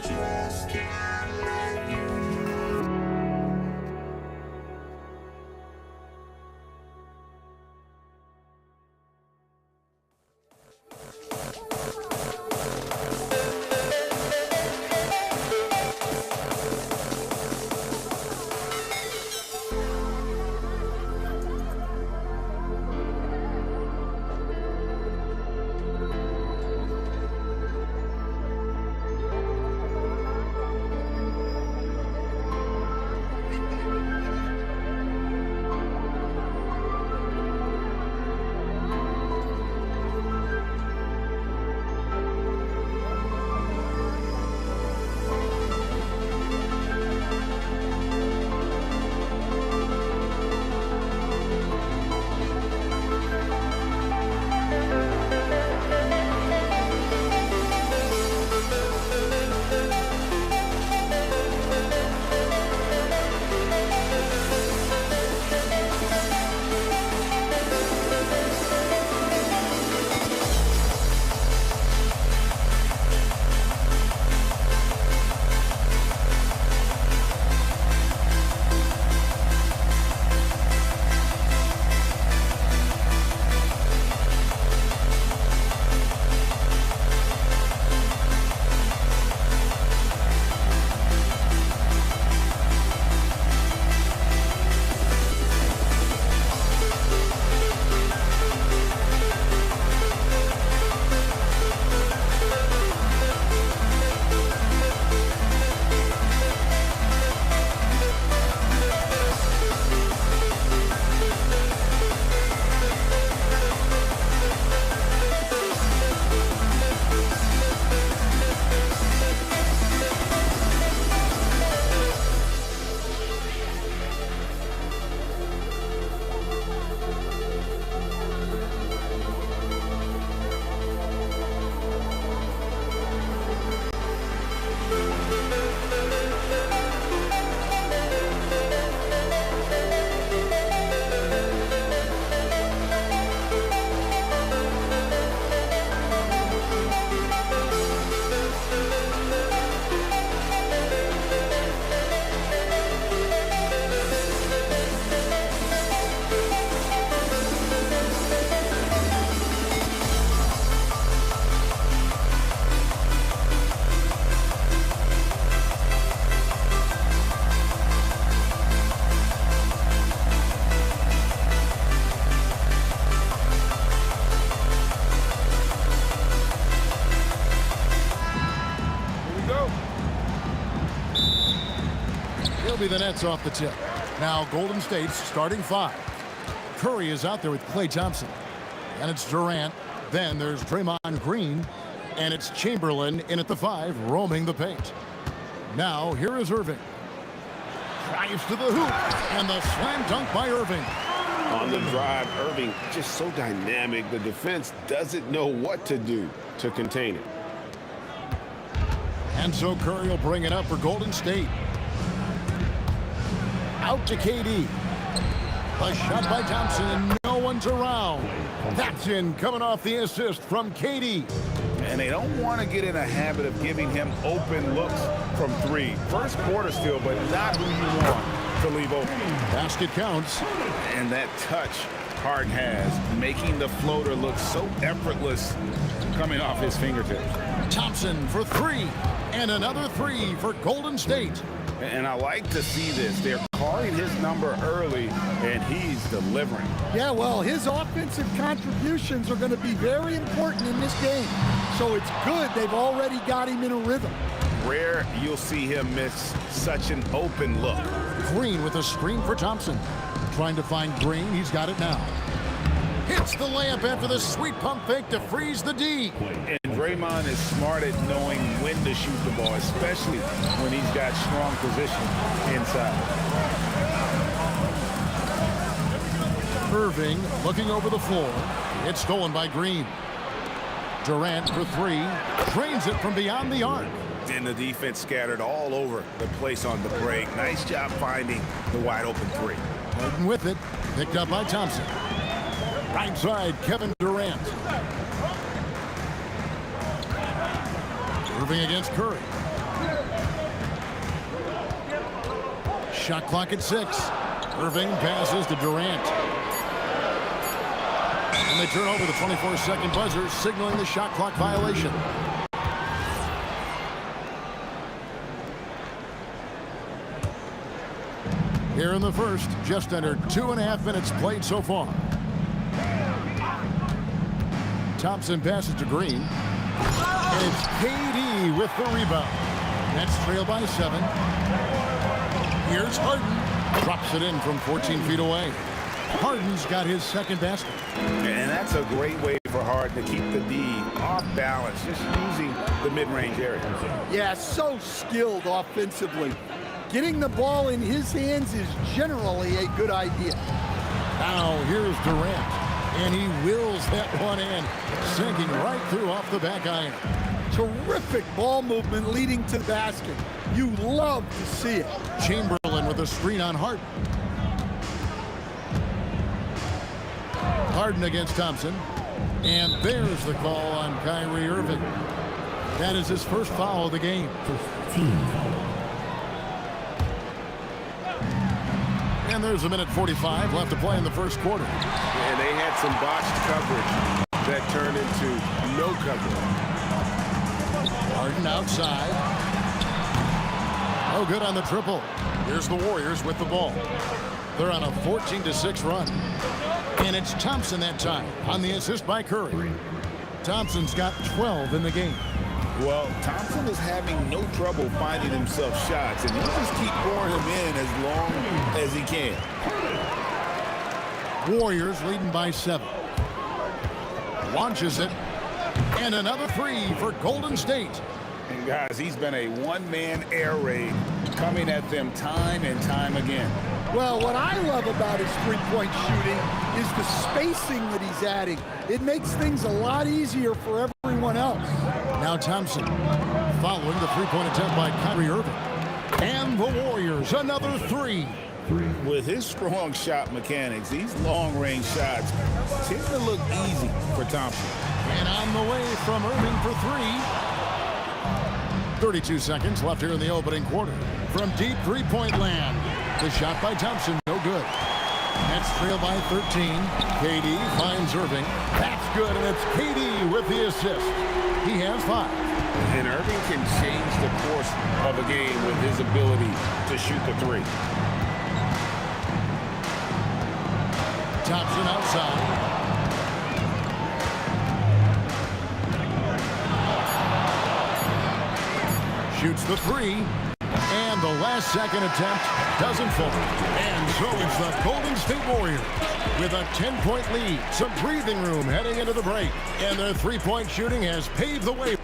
Just can't let you know. that's off the tip. Now Golden State's starting 5. Curry is out there with Klay Thompson. And it's Durant. Then there's Draymond Green. And it's Chamberlain in at the 5, roaming the paint. Now here is Irving. Drives to the hoop. And the slam dunk by Irving. On the drive, Irving just so dynamic. The defense doesn't know what to do to contain it. And so Curry will bring it up for Golden State. Out to KD. A shot by Thompson, and no one's around. That's in, coming off the assist from KD. And they don't want to get in a habit of giving him open looks from 3. First quarter still, but not who you want to leave open. Basket counts. And that touch Harden has, making the floater look so effortless coming off his fingertips. Thompson for 3. And another 3 for Golden State. And I like to see this. They're calling his number early, and he's delivering. Yeah, well, his offensive contributions are going to be very important in this game. So it's good they've already got him in a rhythm. Rare you'll see him miss such an open look. Green with a screen for Thompson. Trying to find Green. He's got it now. Hits the layup after the sweet pump fake to freeze the D. And Draymond is smart at knowing when to shoot the ball, especially when he's got strong position inside. Irving looking over the floor. It's stolen by Green. Durant for 3. Drains it from beyond the arc. Then the defense scattered all over the place on the break. Nice job finding the wide open 3. Harden with it. Picked up by Thompson. Right side, Kevin Durant. Irving against Curry. Shot clock at 6. Irving passes to Durant. And they turn over the 24-second buzzer, signaling the shot clock violation. Here in the first, just under 2.5 minutes played so far. Thompson passes to Green. And it's KD with the rebound. Nets trail by 7. Here's Harden. Drops it in from 14 feet away. Harden's got his second basket. And that's a great way for Harden to keep the D off balance, just using the mid-range area. Yeah, so skilled offensively. Getting the ball in his hands is generally a good idea. Now here's Durant. And he wills that one in, sinking right through off the back iron. Terrific ball movement leading to the basket. You love to see it. Chamberlain with a screen on Harden. Harden against Thompson. And there's the call on Kyrie Irving. That is his first foul of the game. 15. And there's a minute 45 left to play in the first quarter. And they had some botched coverage that turned into no coverage. Harden outside. No good on the triple. Here's the Warriors with the ball. They're on a 14-6 run. And it's Thompson that time on the assist by Curry. Thompson's got 12 in the game. Well, Thompson is having no trouble finding himself shots, and he'll just keep pouring them in as long as he can. Warriors leading by 7. Launches it. And another 3 for Golden State. And guys, he's been a one-man air raid coming at them time and time again. Well, what I love about his three-point shooting is the spacing that he's adding. It makes things a lot easier for everyone else. Now Thompson following the three-point attempt by Kyrie Irving. And the Warriors, another 3. With his strong shot mechanics, these long-range shots tend to look easy for Thompson. And on the way from Irving for 3. 32 seconds left here in the opening quarter. From deep three-point land. The shot by Thompson, no good. Nets trail by 13. KD finds Irving. That's good, and it's KD with the assist. He has 5. And Irving can change the course of a game with his ability to shoot the 3. Thompson outside. Shoots the 3. And And the last-second attempt doesn't fall. And so it's the Golden State Warriors with a 10-point lead. Some breathing room heading into the break. And their three-point shooting has paved the way.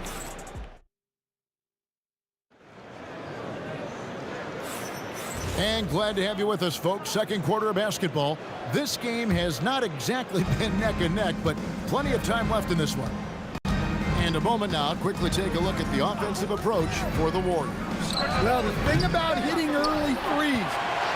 And glad to have you with us, folks. Second quarter of basketball. This game has not exactly been neck and neck, but plenty of time left in this one. And a moment now, quickly take a look at the offensive approach for the Warriors. Well, the thing about hitting early threes,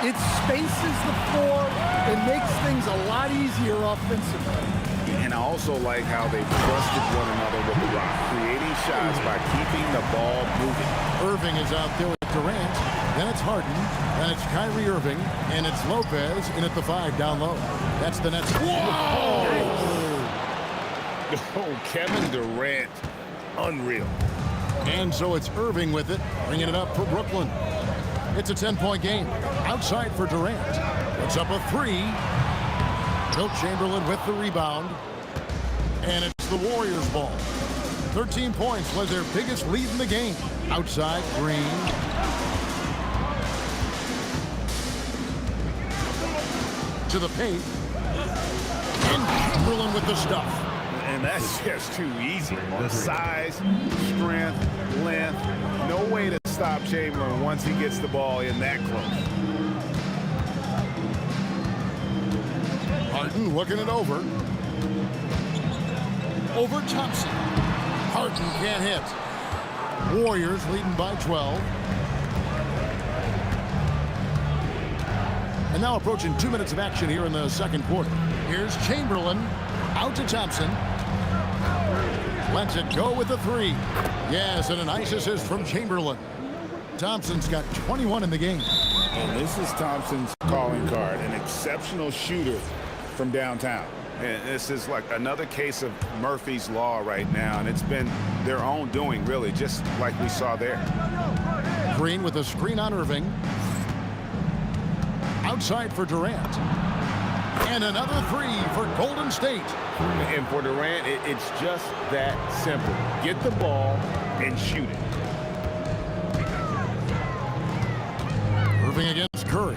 it spaces the floor and makes things a lot easier offensively. And I also like how they trusted one another with the rock, creating shots by keeping the ball moving. Irving is out there with Durant. Then it's Harden. Then it's Kyrie Irving. And it's Lopez in at the 5 down low. That's the Nets. Whoa! Oh, Kevin Durant. Unreal. And so it's Irving with it, bringing it up for Brooklyn. It's a 10-point game. Outside for Durant. Puts up a 3. Wilt Chamberlain with the rebound. And it's the Warriors' ball. 13 points was their biggest lead in the game. Outside, Green. To the paint. And Chamberlain with the stuff. And that's just too easy. The size, strength, length, no way to stop Chamberlain once he gets the ball in that close. Harden looking it over. Over Thompson. Harden can't hit. Warriors leading by 12. And now approaching 2 minutes of action here in the second quarter. Here's Chamberlain. Out to Thompson. Lets it go with the 3. Yes, and a nice assist from Chamberlain. Thompson's got 21 in the game. And this is Thompson's calling card, an exceptional shooter from downtown. And this is like another case of Murphy's Law right now, and it's been their own doing, really, just like we saw there. Green with a screen on Irving. Outside for Durant. And another 3 for Golden State. And for Durant, it's just that simple. Get the ball and shoot it. Irving against Curry.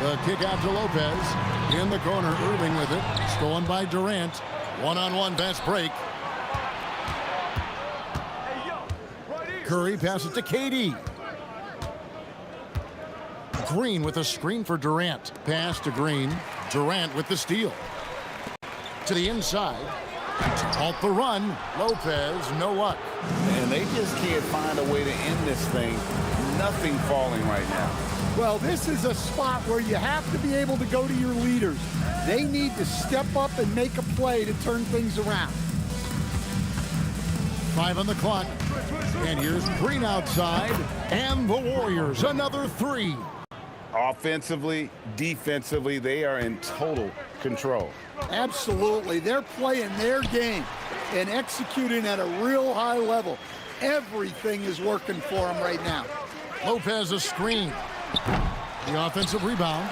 The kick out to Lopez. In the corner, Irving with it. Stolen by Durant. One-on-one fast break. Curry passes to KD. Green with a screen for Durant. Pass to Green. Durant with the steal. To the inside. To halt the run. Lopez, no luck. And they just can't find a way to end this thing. Nothing falling right now. Well, this is a spot where you have to be able to go to your leaders. They need to step up and make a play to turn things around. 5 on the clock. And here's Green outside. And the Warriors, another 3. Offensively, defensively, they are in total control. Absolutely. They're playing their game and executing at a real high level. Everything is working for them right now. Lopez a screen. The offensive rebound.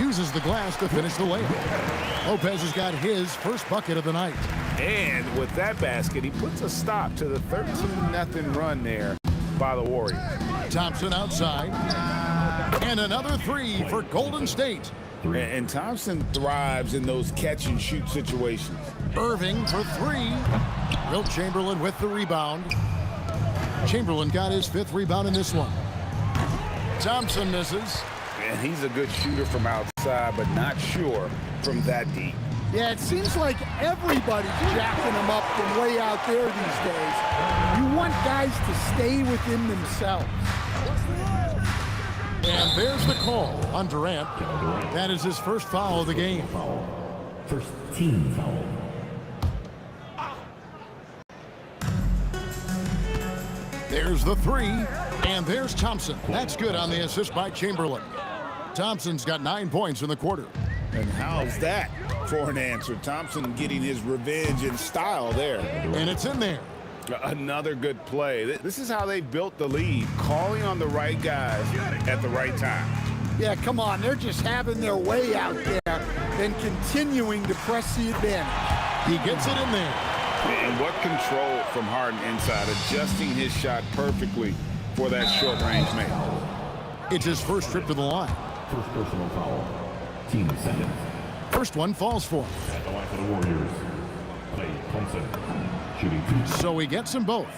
Uses the glass to finish the layup. Lopez has got his first bucket of the night. And with that basket, he puts a stop to the 13-0 run there by the Warriors. Thompson outside. And another 3 for Golden State. And Thompson thrives in those catch-and-shoot situations. Irving for 3. Wilt Chamberlain with the rebound. Chamberlain got his 5th rebound in this one. Thompson misses. And he's a good shooter from outside, but not sure from that deep. Yeah, it seems like everybody's jacking them up from way out there these days. You want guys to stay within themselves. And there's the call on Durant. That is his first foul of the game. First team foul. There's the 3. And there's Thompson. That's good on the assist by Chamberlain. Thompson's got 9 points in the quarter. And how's that for an answer? Thompson getting his revenge in style there. And it's in there. Another good play. This is how they built the lead, calling on the right guys at the right time. Yeah, come on. They're just having their way out there and continuing to press the advantage. He gets it in there. And what control from Harden inside, adjusting his shot perfectly for that short-range man. It's his first trip to the line. First personal foul. Team seconds. First one falls for him. At the line for the Warriors, Klay Thompson, shooting 2. So he gets them both.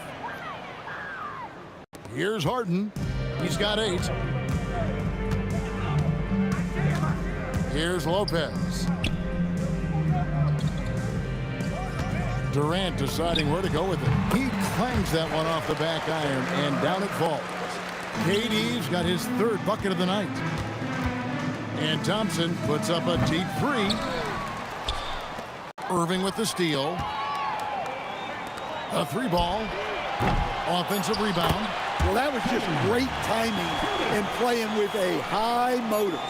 Here's Harden. He's got 8. Here's Lopez. Durant deciding where to go with it. He clangs that one off the back iron, and down it falls. KD's got his 3rd bucket of the night. And Thompson puts up a deep 3. Irving with the steal. A 3-ball. Offensive rebound. Well, that was just great timing and playing with a high motor.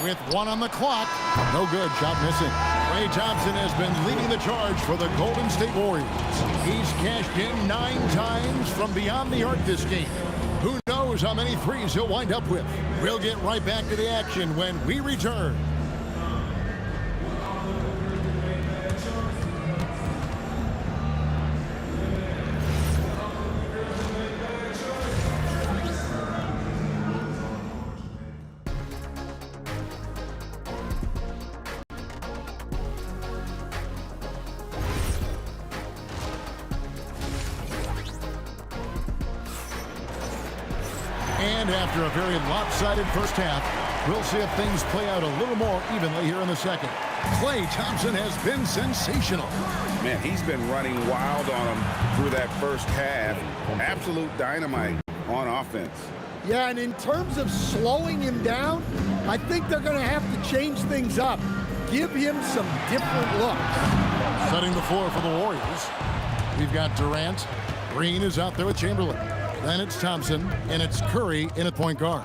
With 1 on the clock. No good. Shot missing. Klay Thompson has been leading the charge for the Golden State Warriors. He's cashed in 9 times from beyond the arc this game. Who knows how many threes he'll wind up with? We'll get right back to the action when we return. And after a very lopsided first half, we'll see if things play out a little more evenly here in the second. Klay Thompson has been sensational. Man, he's been running wild on him through that first half. Absolute dynamite on offense. Yeah, and in terms of slowing him down, I think they're going to have to change things up. Give him some different looks. Setting the floor for the Warriors. We've got Durant. Green is out there with Chamberlain. Then it's Thompson, and it's Curry in at point guard.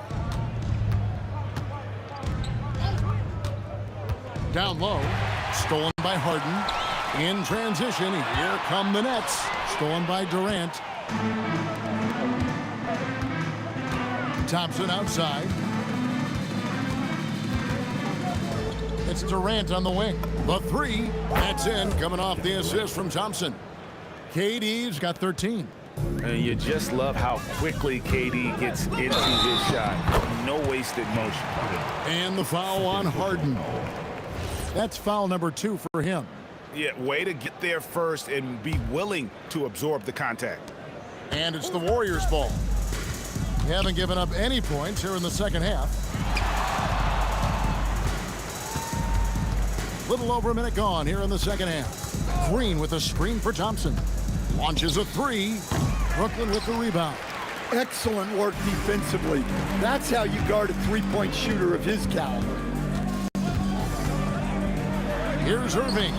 Down low, stolen by Harden. In transition, here come the Nets. Stolen by Durant. Thompson outside. It's Durant on the wing. The 3, that's in, coming off the assist from Thompson. KD's got 13. And you just love how quickly KD gets into his shot. No wasted motion. And the foul on Harden. That's foul number 2 for him. Yeah, way to get there first and be willing to absorb the contact. And it's the Warriors' ball. They haven't given up any points here in the second half. Little over a minute gone here in the second half. Green with a screen for Thompson. Launches a 3. Brooklyn with the rebound. Excellent work defensively. That's how you guard a three-point shooter of his caliber. Here's Irving,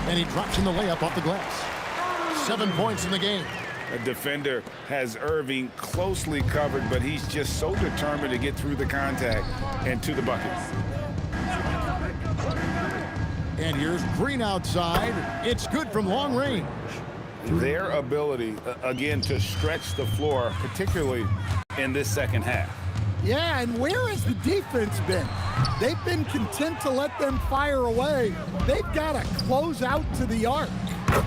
and he drops in the layup off the glass. 7 points in the game. A defender has Irving closely covered, but he's just so determined to get through the contact and to the bucket. And here's Green outside. It's good from long range. Their ability, again, to stretch the floor, particularly in this second half. Yeah, and where has the defense been? They've been content to let them fire away. They've got to close out to the arc.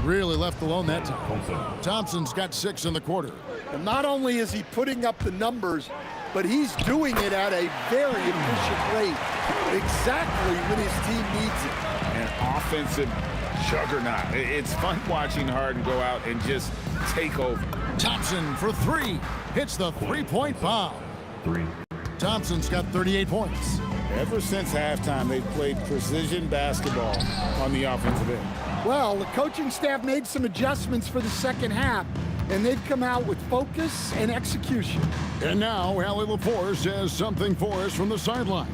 Really left alone that time. Thompson's got 6 in the quarter. And not only is he putting up the numbers, but he's doing it at a very efficient rate, exactly when his team needs it. An offensive juggernaut. It's fun watching Harden go out and just take over. Thompson for 3. Hits the 3-point bomb. 3. Thompson's got 38 points. Ever since halftime, they've played precision basketball on the offensive end. Well, the coaching staff made some adjustments for the second half, and they've come out with focus and execution. And now, Allie LaForce says something for us from the sideline.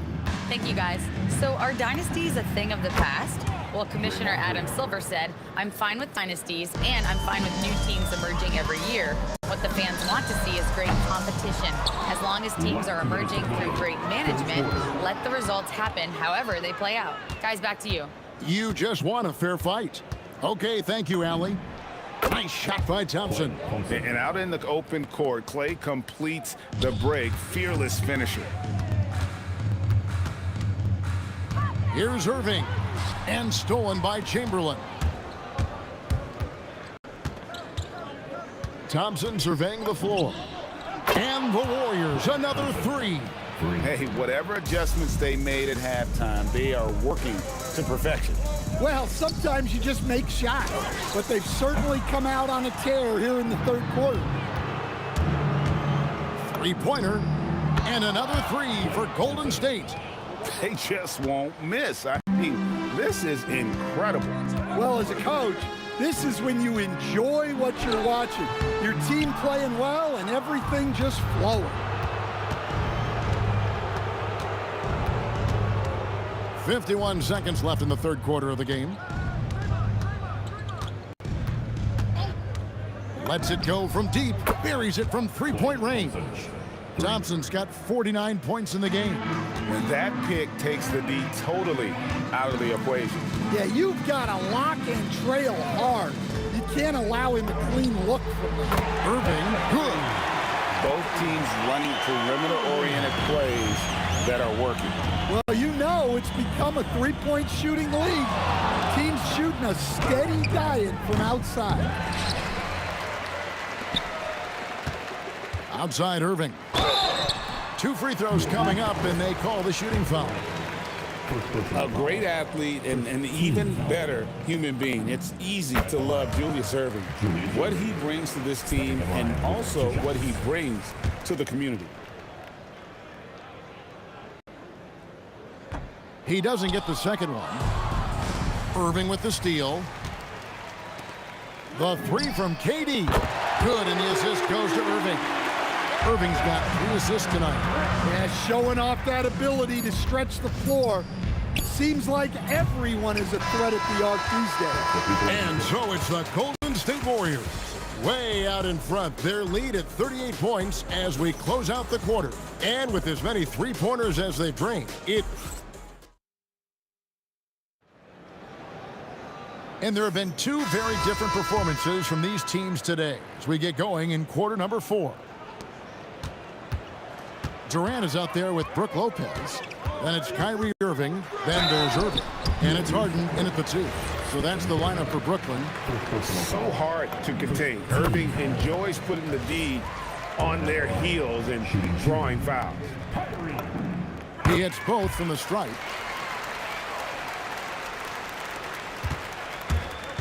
Thank you, guys. So are dynasties a thing of the past? Well, Commissioner Adam Silver said, I'm fine with dynasties, and I'm fine with new teams emerging every year. What the fans want to see is great competition. As long as teams are emerging through great management, let the results happen however they play out. Guys, back to you. You just want a fair fight. Okay, thank you, Allie. Nice shot by Thompson. And out in the open court, Klay completes the break. Fearless finisher. Here's Irving. And stolen by Chamberlain. Thompson surveying the floor. And the Warriors, another three. Hey, whatever adjustments they made at halftime, they are working to perfection. Well, sometimes you just make shots, but they've certainly come out on a tear here in the third quarter. Three-pointer, and another three for Golden State. They just won't miss. I mean, this is incredible. Well, as a coach, this is when you enjoy what you're watching. Your team playing well and everything just flowing. 51 seconds left in the third quarter of the game. Lets it go from deep, buries it from three-point range. Thompson's got 49 points in the game. And that pick takes the D totally out of the equation. Yeah, you've got to lock and trail hard. You can't allow him to clean look from them. Irving, good. Both teams running perimeter-oriented plays that are working. Well, you know it's become a three-point shooting league. Teams shooting a steady diet from outside. Outside Irving. Two free throws coming up, and they call the shooting foul. A great athlete and an even better human being. It's easy to love Julius Irving. What he brings to this team and also what he brings to the community. He doesn't get the second one. Irving with the steal. The three from KD. Good, and the assist goes to Irving. Irving's got 3 assists tonight. Yeah, showing off that ability to stretch the floor. Seems like everyone is a threat at the arc these days. And so it's the Golden State Warriors. Way out in front. Their lead at 38 points as we close out the quarter. And with as many three-pointers as they've drained, And there have been two very different performances from these teams today as we get going in quarter number 4. Durant is out there with Brook Lopez. Then it's Kyrie Irving. Then there's Irving. And it's Harden in at the 2. So that's the lineup for Brooklyn. So hard to contain. Irving enjoys putting the D on their heels and drawing fouls. He hits both from the stripe.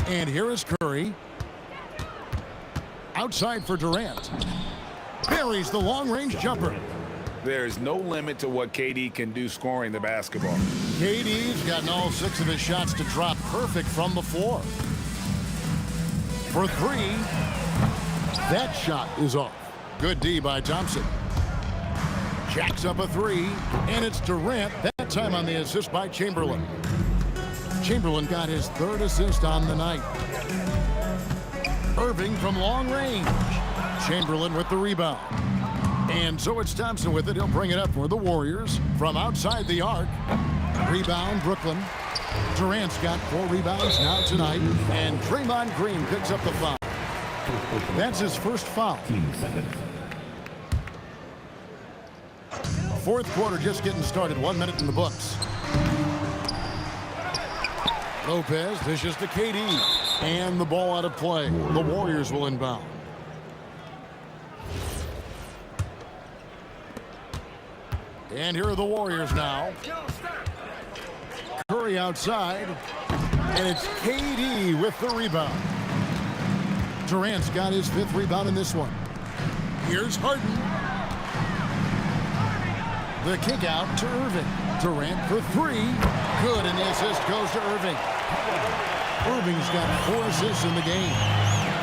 And here is Curry. Outside for Durant. Buries the long-range jumper. There's no limit to what KD can do scoring the basketball. KD's gotten all 6 of his shots to drop perfect from the floor. For 3, that shot is off. Good D by Thompson. Jacks up a 3, and it's Durant, that time on the assist by Chamberlain. Chamberlain got his 3rd assist on the night. Irving from long range. Chamberlain with the rebound. And so it's Thompson with it. He'll bring it up for the Warriors from outside the arc. Rebound, Brooklyn. Durant's got 4 rebounds now tonight. And Draymond Green picks up the foul. That's his first foul. 4th quarter just getting started. 1 minute in the books. Lopez dishes to KD. And the ball out of play. The Warriors will inbound. And here are the Warriors now. Curry outside. And it's KD with the rebound. Durant's got his 5th rebound in this one. Here's Harden. The kick out to Irving. Durant for 3. Good, and the assist goes to Irving. Irving's got 4 assists in the game.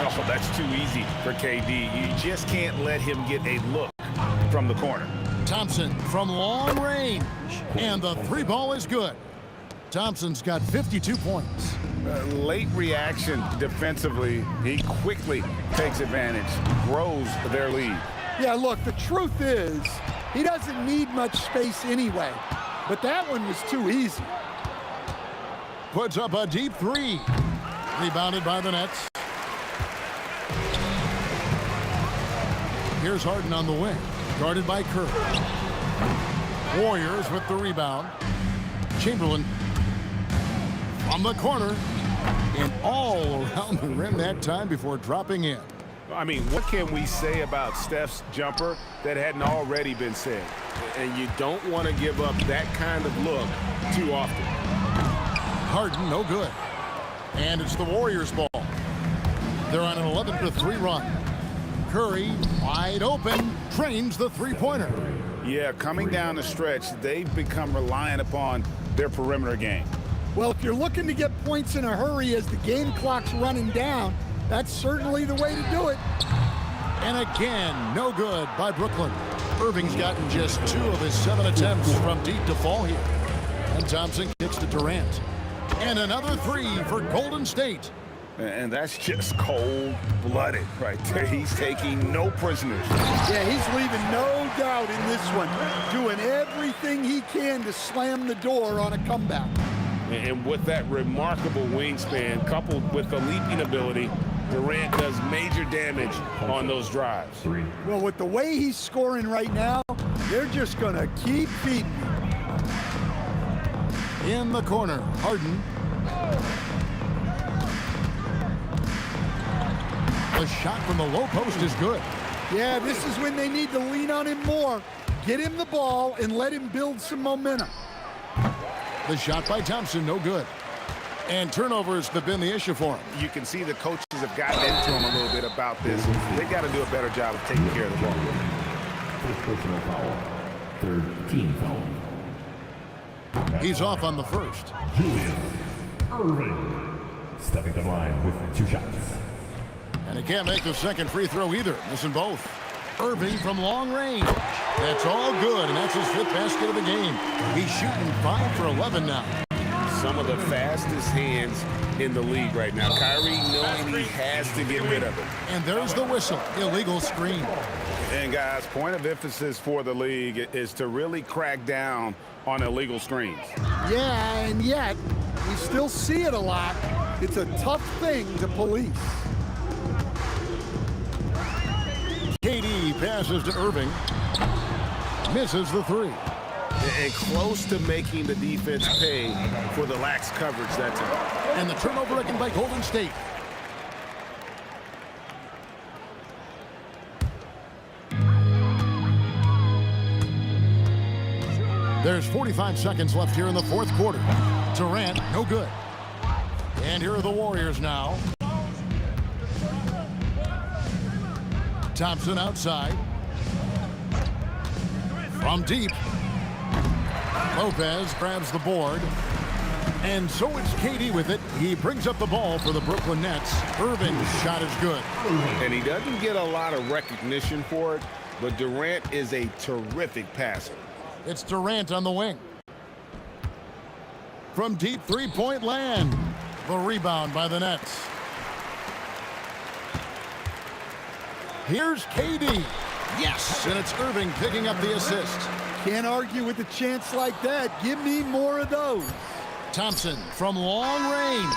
Oh, that's too easy for KD. You just can't let him get a look from the corner. Thompson from long range. And the 3 ball is good. Thompson's got 52 points. Late reaction defensively. He quickly takes advantage, grows their lead. Yeah, look, the truth is, he doesn't need much space anyway. But that one was too easy. Puts up a deep 3. Rebounded by the Nets. Here's Harden on the wing. Guarded by Curry. Warriors with the rebound. Chamberlain from the corner. And all around the rim that time before dropping in. I mean, what can we say about Steph's jumper that hadn't already been said? And you don't want to give up that kind of look too often. Harden, no good. And it's the Warriors' ball. They're on an 11-3 run. Curry, wide open, trains the three-pointer. Yeah, coming down the stretch, they've become reliant upon their perimeter game. Well, if you're looking to get points in a hurry as the game clock's running down, that's certainly the way to do it. And again, no good by Brooklyn. Irving's gotten just 2 of his 7 attempts from deep to fall here. And Thompson kicks to Durant. And another 3 for Golden State. And that's just cold-blooded right there. He's taking no prisoners. Yeah, he's leaving no doubt in this one. Doing everything he can to slam the door on a comeback. And with that remarkable wingspan, coupled with the leaping ability, Durant does major damage on those drives. Well, with the way he's scoring right now, they're just going to keep feeding. In the corner, Harden. The shot from the low post is good. Yeah, this is when they need to lean on him more. Get him the ball and let him build some momentum. The shot by Thompson, no good. And turnovers have been the issue for him. You can see the coaches have gotten into him a little bit about this. They've got to do a better job of taking care of the ball. First personal foul. Third team foul. He's off on the first. Julius Irving stepping to the line with 2 shots. And he can't make the second free throw either, missing both. Irving from long range. That's all good, and that's his 5th basket of the game. He's shooting 5 for 11 now. Some of the fastest hands in the league right now. Kyrie knowing he has to get rid of it. And there's the whistle. Illegal screen. And guys, point of emphasis for the league is to really crack down on illegal screens. Yeah, and yet we still see it a lot. It's a tough thing to police. KD passes to Irving. Misses the 3. And close to making the defense pay for the lax coverage that time. And the turnover again by Golden State. There's 45 seconds left here in the 4th quarter. Durant, no good. And here are the Warriors now. Thompson outside. From deep. Lopez grabs the board. And so it's KD with it. He brings up the ball for the Brooklyn Nets. Irving's shot is good. And he doesn't get a lot of recognition for it, but Durant is a terrific passer. It's Durant on the wing. From deep 3-point land. The rebound by the Nets. Here's KD. Yes, and it's Irving picking up the assist. Can't argue with a chance like that. Give me more of those. Thompson from long range.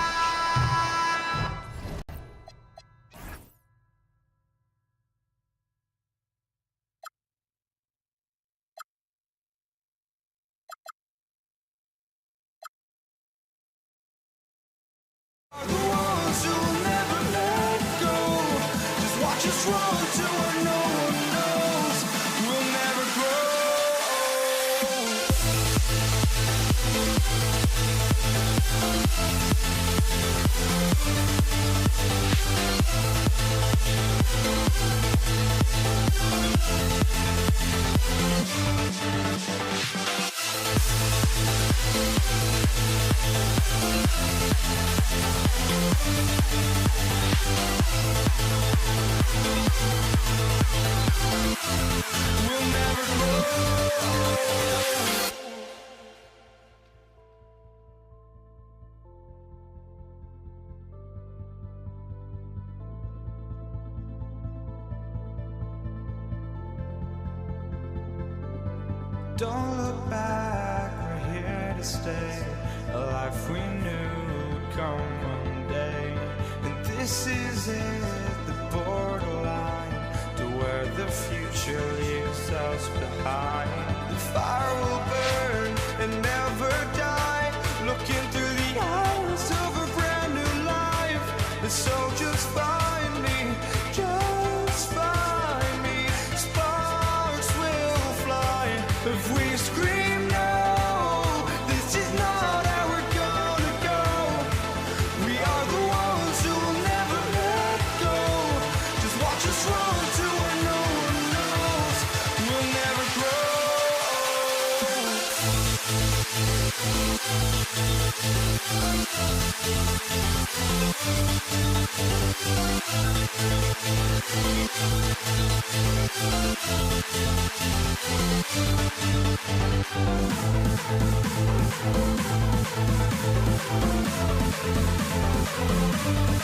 Don't look back, we're here to stay. A life we knew would come one day. And this is it, the borderline to where the future leaves us behind. The fire will burn and never die. Looking through the eyes of a brand new life. And so just find me, just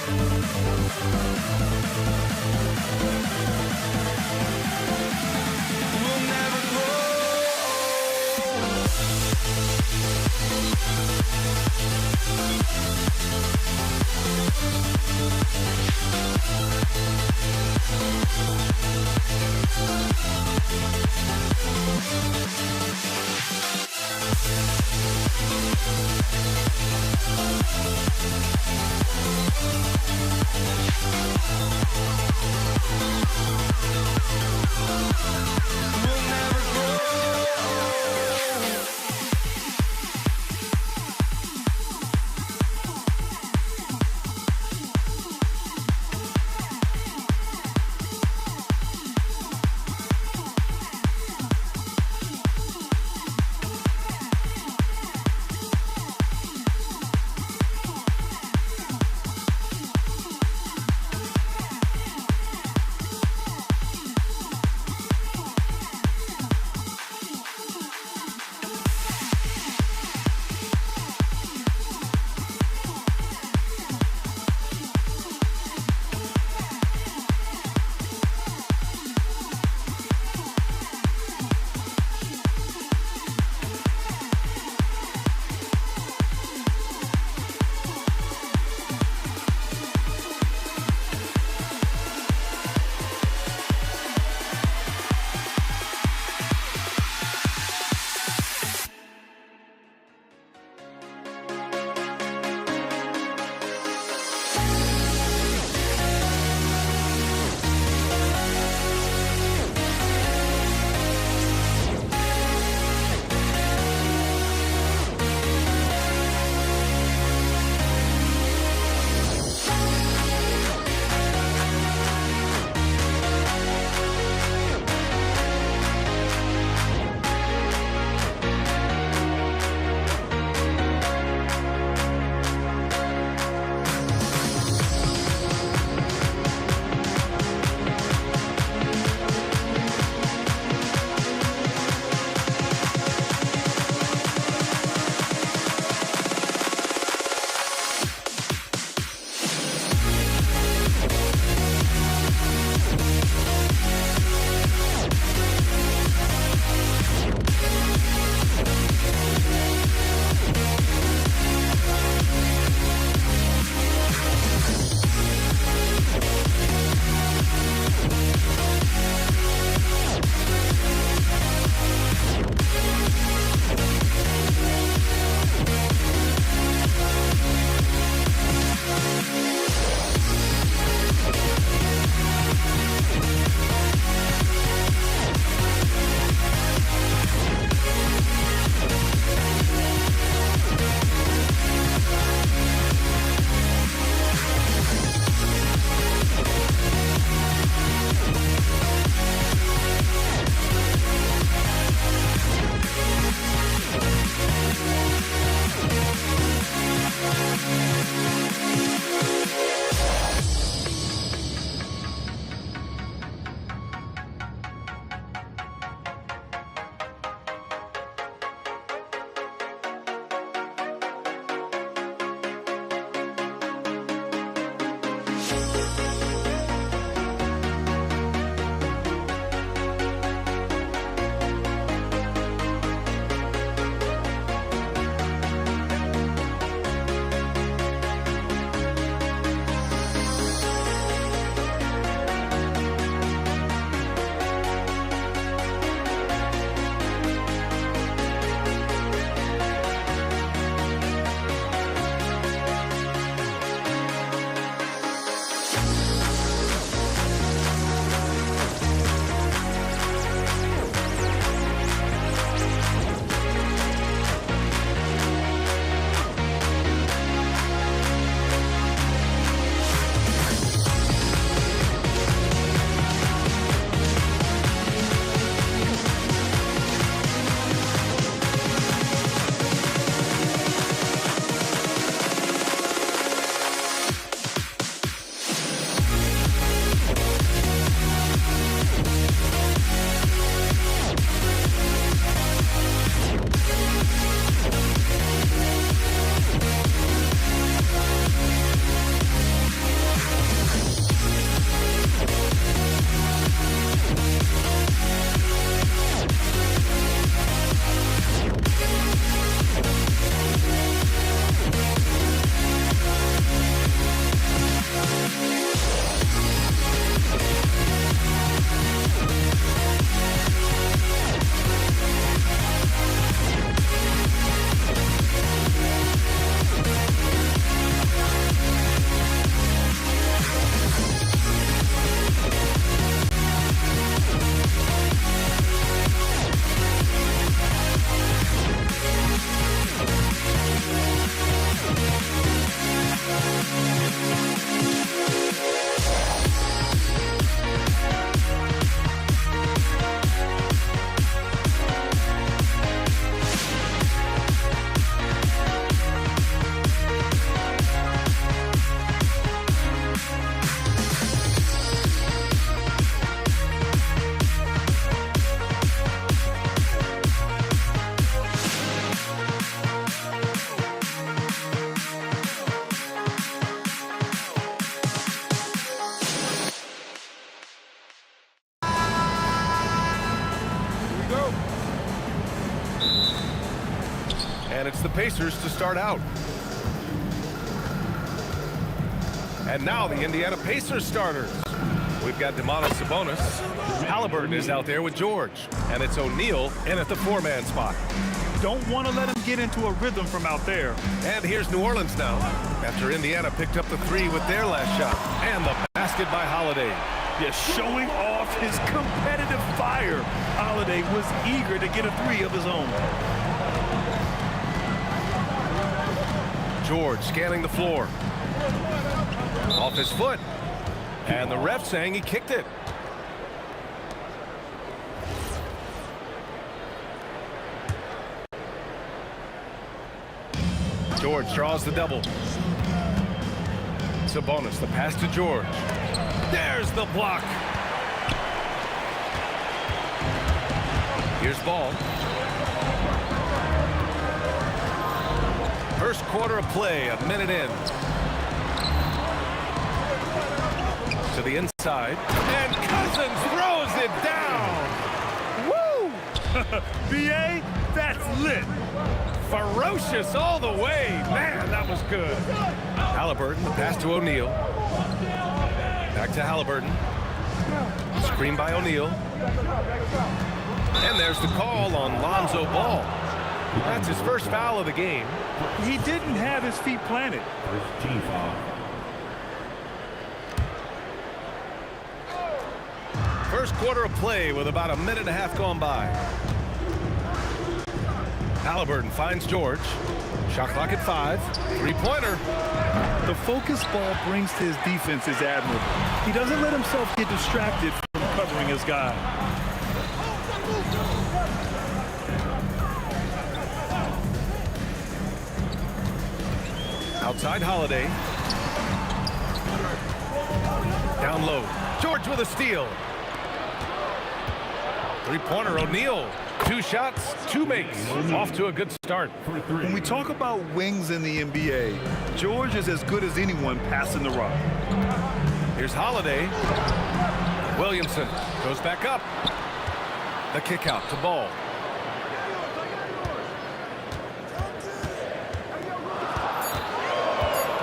We'll never grow. We'll never grow. And it's the Pacers to start out. And now the Indiana Pacers starters. We've got Domantas Sabonis. Halliburton is out there with George. And it's O'Neal in at the four-man spot. Don't want to let him get into a rhythm from out there. And here's New Orleans now, after Indiana picked up the three with their last shot. And the basket by Holiday. Yeah, showing off his competitive fire. Holiday was eager to get a three of his own. George scanning the floor. Off his foot. And the ref saying he kicked it. George draws the double. Sabonis, the pass to George. There's the block. Here's Ball. First quarter of play, a minute in. To the inside. And Cousins throws it down. Woo! B.A., that's lit. Ferocious all the way. Man, that was good. Halliburton, the pass to O'Neal. Back to Halliburton. Screen by O'Neal. And there's the call on Lonzo Ball. That's his first foul of the game. He didn't have his feet planted. First team foul. First quarter of play with about a minute and a half gone by. Halliburton finds George. Shot clock at 5. Three-pointer. The focus ball brings to his defense is admirable. He doesn't let himself get distracted from covering his guy. Outside Holiday. Down low. George with a steal. Three-pointer, O'Neal. 2 shots, 2 makes. Off to a good start. When we talk about wings in the NBA, George is as good as anyone passing the rock. Here's Holiday. Williamson goes back up. The kick out to Ball.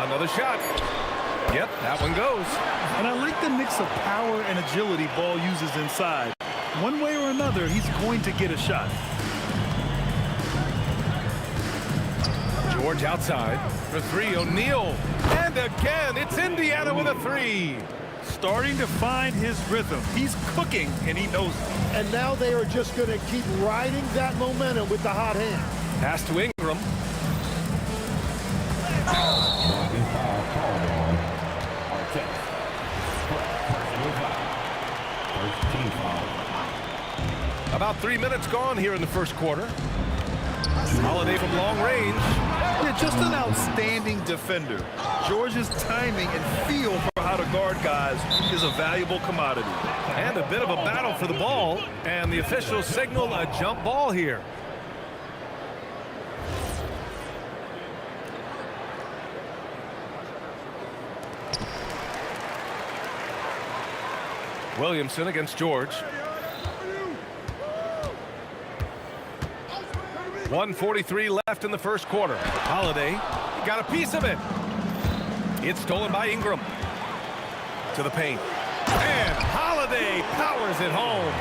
Another shot. Yep, that one goes. And I like the mix of power and agility Ball uses inside. One way or another, he's going to get a shot. George outside for 3. O'Neal. And again, it's Indiana with a 3. Starting to find his rhythm. He's cooking, and he knows it. And now they are just going to keep riding that momentum with the hot hand. Pass to Ingram. About 3 minutes gone here in the first quarter. Holiday from long range. Yeah, just an outstanding defender. George's timing and feel for how to guard guys is a valuable commodity. And a bit of a battle for the ball. And the officials signal a jump ball here. Williamson against George. 1:43 left in the first quarter. Holiday got a piece of it. It's stolen by Ingram. To the paint. And Holiday powers it home.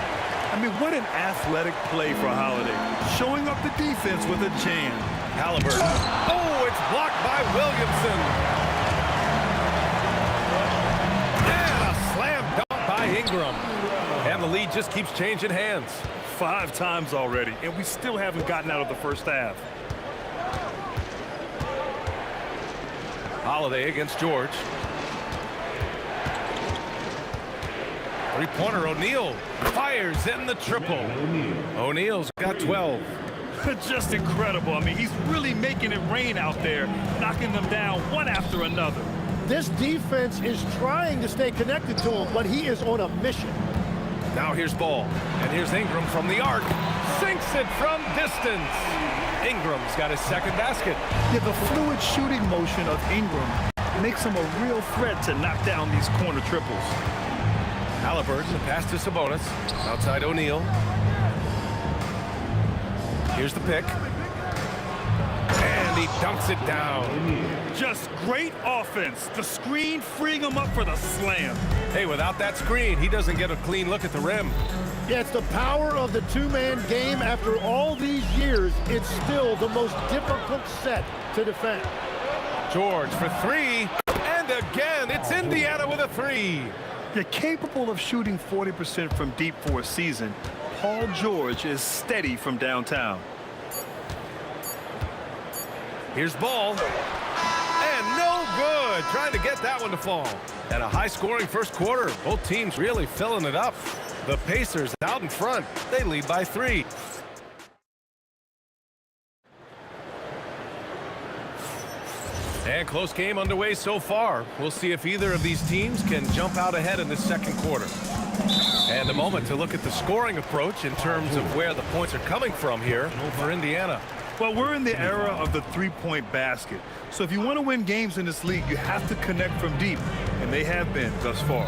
I mean, what an athletic play for Holiday. Showing up the defense with a jam. Halliburton. Oh, it's blocked by Williamson. And a slam dunk by Ingram. And the lead just keeps changing hands. 5 times already, and we still haven't gotten out of the first half. Holiday against George. Three-pointer, O'Neal fires in the triple. O'Neal's got 12. Just incredible. I mean, he's really making it rain out there, knocking them down one after another. This defense is trying to stay connected to him, but he is on a mission. Now here's Ball, and here's Ingram from the arc. Sinks it from distance. Ingram's got his second basket. Yeah, the fluid shooting motion of Ingram makes him a real threat to knock down these corner triples. Halliburton, the pass to Sabonis. Outside O'Neal. Here's the pick. And he dunks it down. Just great offense. The screen freeing him up for the slam. Hey, without that screen, he doesn't get a clean look at the rim. Yeah, it's the power of the two-man game. After all these years, it's still the most difficult set to defend. George for three. And again, it's Indiana with a three. You're capable of shooting 40% from deep for a season. Paul George is steady from downtown. Here's ball. And no good. Trying to get that one to fall. And a high-scoring first quarter. Both teams really filling it up. The Pacers out in front. They lead by 3. And close game underway so far. We'll see if either of these teams can jump out ahead in this second quarter. And a moment to look at the scoring approach in terms of where the points are coming from here for Indiana. Well, we're in the era of the three-point basket. So if you want to win games in this league, you have to connect from deep. And they have been thus far.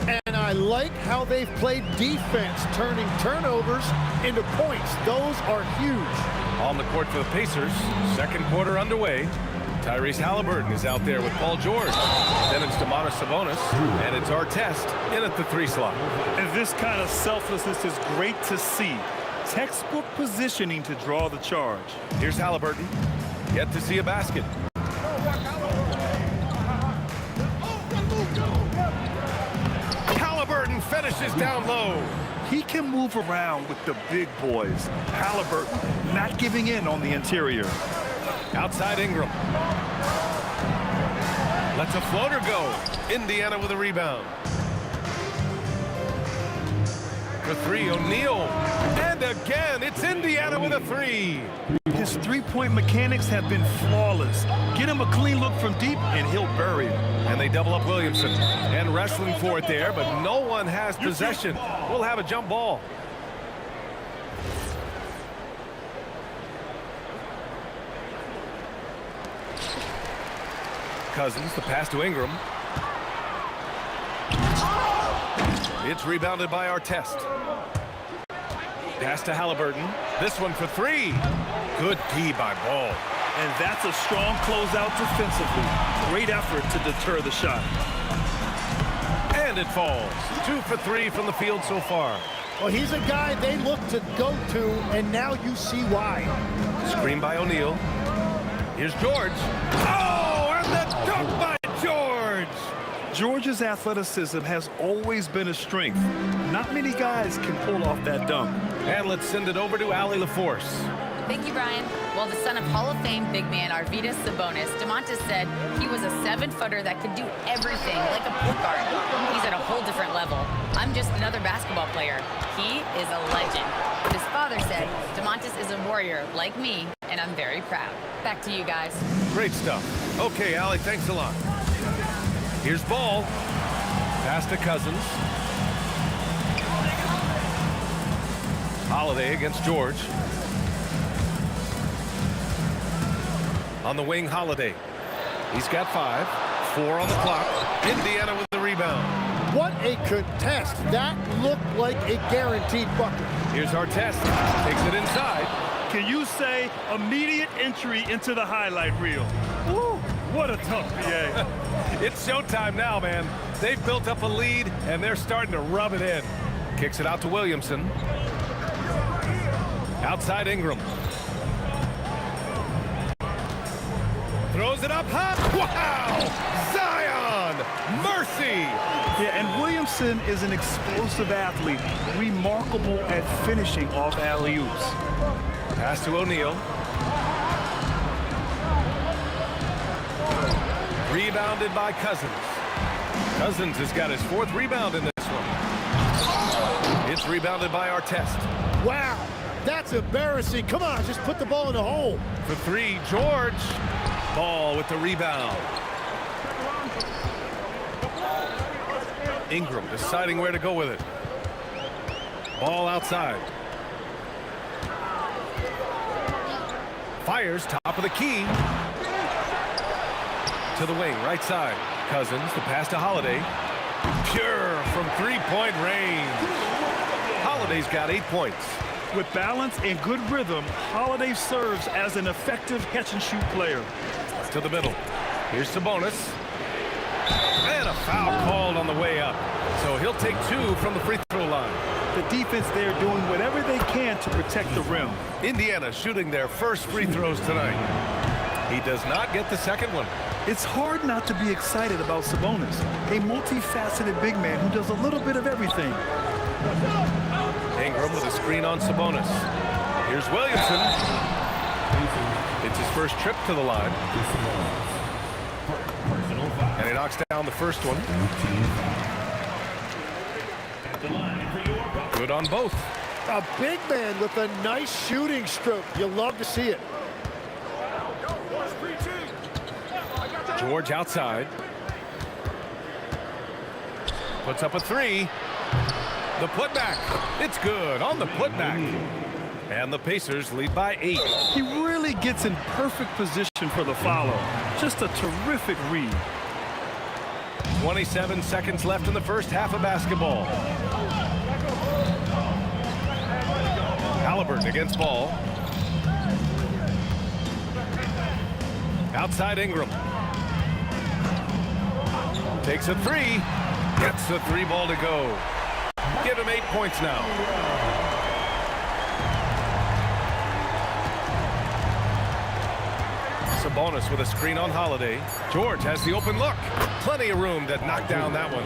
And I like how they've played defense, turning turnovers into points. Those are huge. On the court for the Pacers, second quarter underway. Tyrese Halliburton is out there with Paul George. Then it's Domantas Sabonis, and it's Artest in at the 3 slot. And this kind of selflessness is great to see. Textbook positioning to draw the charge. Here's Halliburton. Yet to see a basket. Halliburton finishes down low. He can move around with the big boys. Halliburton not giving in on the interior. Outside Ingram. Lets a floater go. Indiana with a rebound. For 3, O'Neal. And again, it's Indiana with a 3. His three-point mechanics have been flawless. Get him a clean look from deep, and he'll bury it. And they double up Williamson. And wrestling for it there, but no one has possession. We'll have a jump ball. Cousins, the pass to Ingram. It's rebounded by Artest. Pass to Halliburton. This one for 3. Good D by Ball. And that's a strong closeout defensively. Great effort to deter the shot. And it falls. 2 for 3 from the field so far. Well, he's a guy they look to go to, and now you see why. Screen by O'Neal. Here's George. Oh, and the dunk by George! George's athleticism has always been a strength. Not many guys can pull off that dunk. And let's send it over to Allie LaForce. Thank you, Brian. Well, the son of Hall of Fame big man Arvydas Sabonis, Domantas said he was a 7-footer that could do everything like a point guard. He's at a whole different level. I'm just another basketball player. He is a legend. But his father said Domantas is a warrior like me, and I'm very proud. Back to you guys. Great stuff. Okay, Allie, thanks a lot. Here's Ball. Pass to Cousins. Holiday against George. On the wing, Holiday. He's got 5. 4 on the clock. Indiana with the rebound. What a contest. That looked like a guaranteed bucket. Here's Artest. Takes it inside. Can you say immediate entry into the highlight reel? Woo, what a tough PA. It's showtime now, man. They've built up a lead, and they're starting to rub it in. Kicks it out to Williamson. Outside Ingram. Throws it up high. Wow! Zion! Mercy! Yeah, and Williamson is an explosive athlete, remarkable at finishing off alley-oops. Pass to O'Neal. Rebounded by Cousins. Cousins has got his 4th rebound in this one. It's rebounded by Artest. Wow, that's embarrassing. Come on, just put the ball in the hole. For 3, George. Ball with the rebound. Ingram deciding where to go with it. Ball outside. Fires top of the key. To the wing, right side. Cousins, the pass to Holiday. Pure from 3-point range. Holiday's got 8 points. With balance and good rhythm, Holiday serves as an effective catch-and-shoot player. To the middle. Here's Sabonis. And a foul called on the way up. So he'll take 2 from the free throw line. The defense there doing whatever they can to protect the rim. Indiana shooting their first free throws tonight. He does not get the second one. It's hard not to be excited about Sabonis, a multifaceted big man who does a little bit of everything. Ingram with a screen on Sabonis. Here's Williamson. It's his first trip to the line. And he knocks down the first one. Good on both. A big man with a nice shooting stroke. You love to see it. George outside. Puts up a 3. The putback. It's good on the putback. And the Pacers lead by 8. He really gets in perfect position for the follow. Just a terrific read. 27 seconds left in the first half of basketball. Halliburton against Ball. Outside Ingram. Takes a 3. Gets the 3 ball to go. Give him 8 points now. Sabonis with a screen on Holiday. George has the open look. Plenty of room to knock down that one.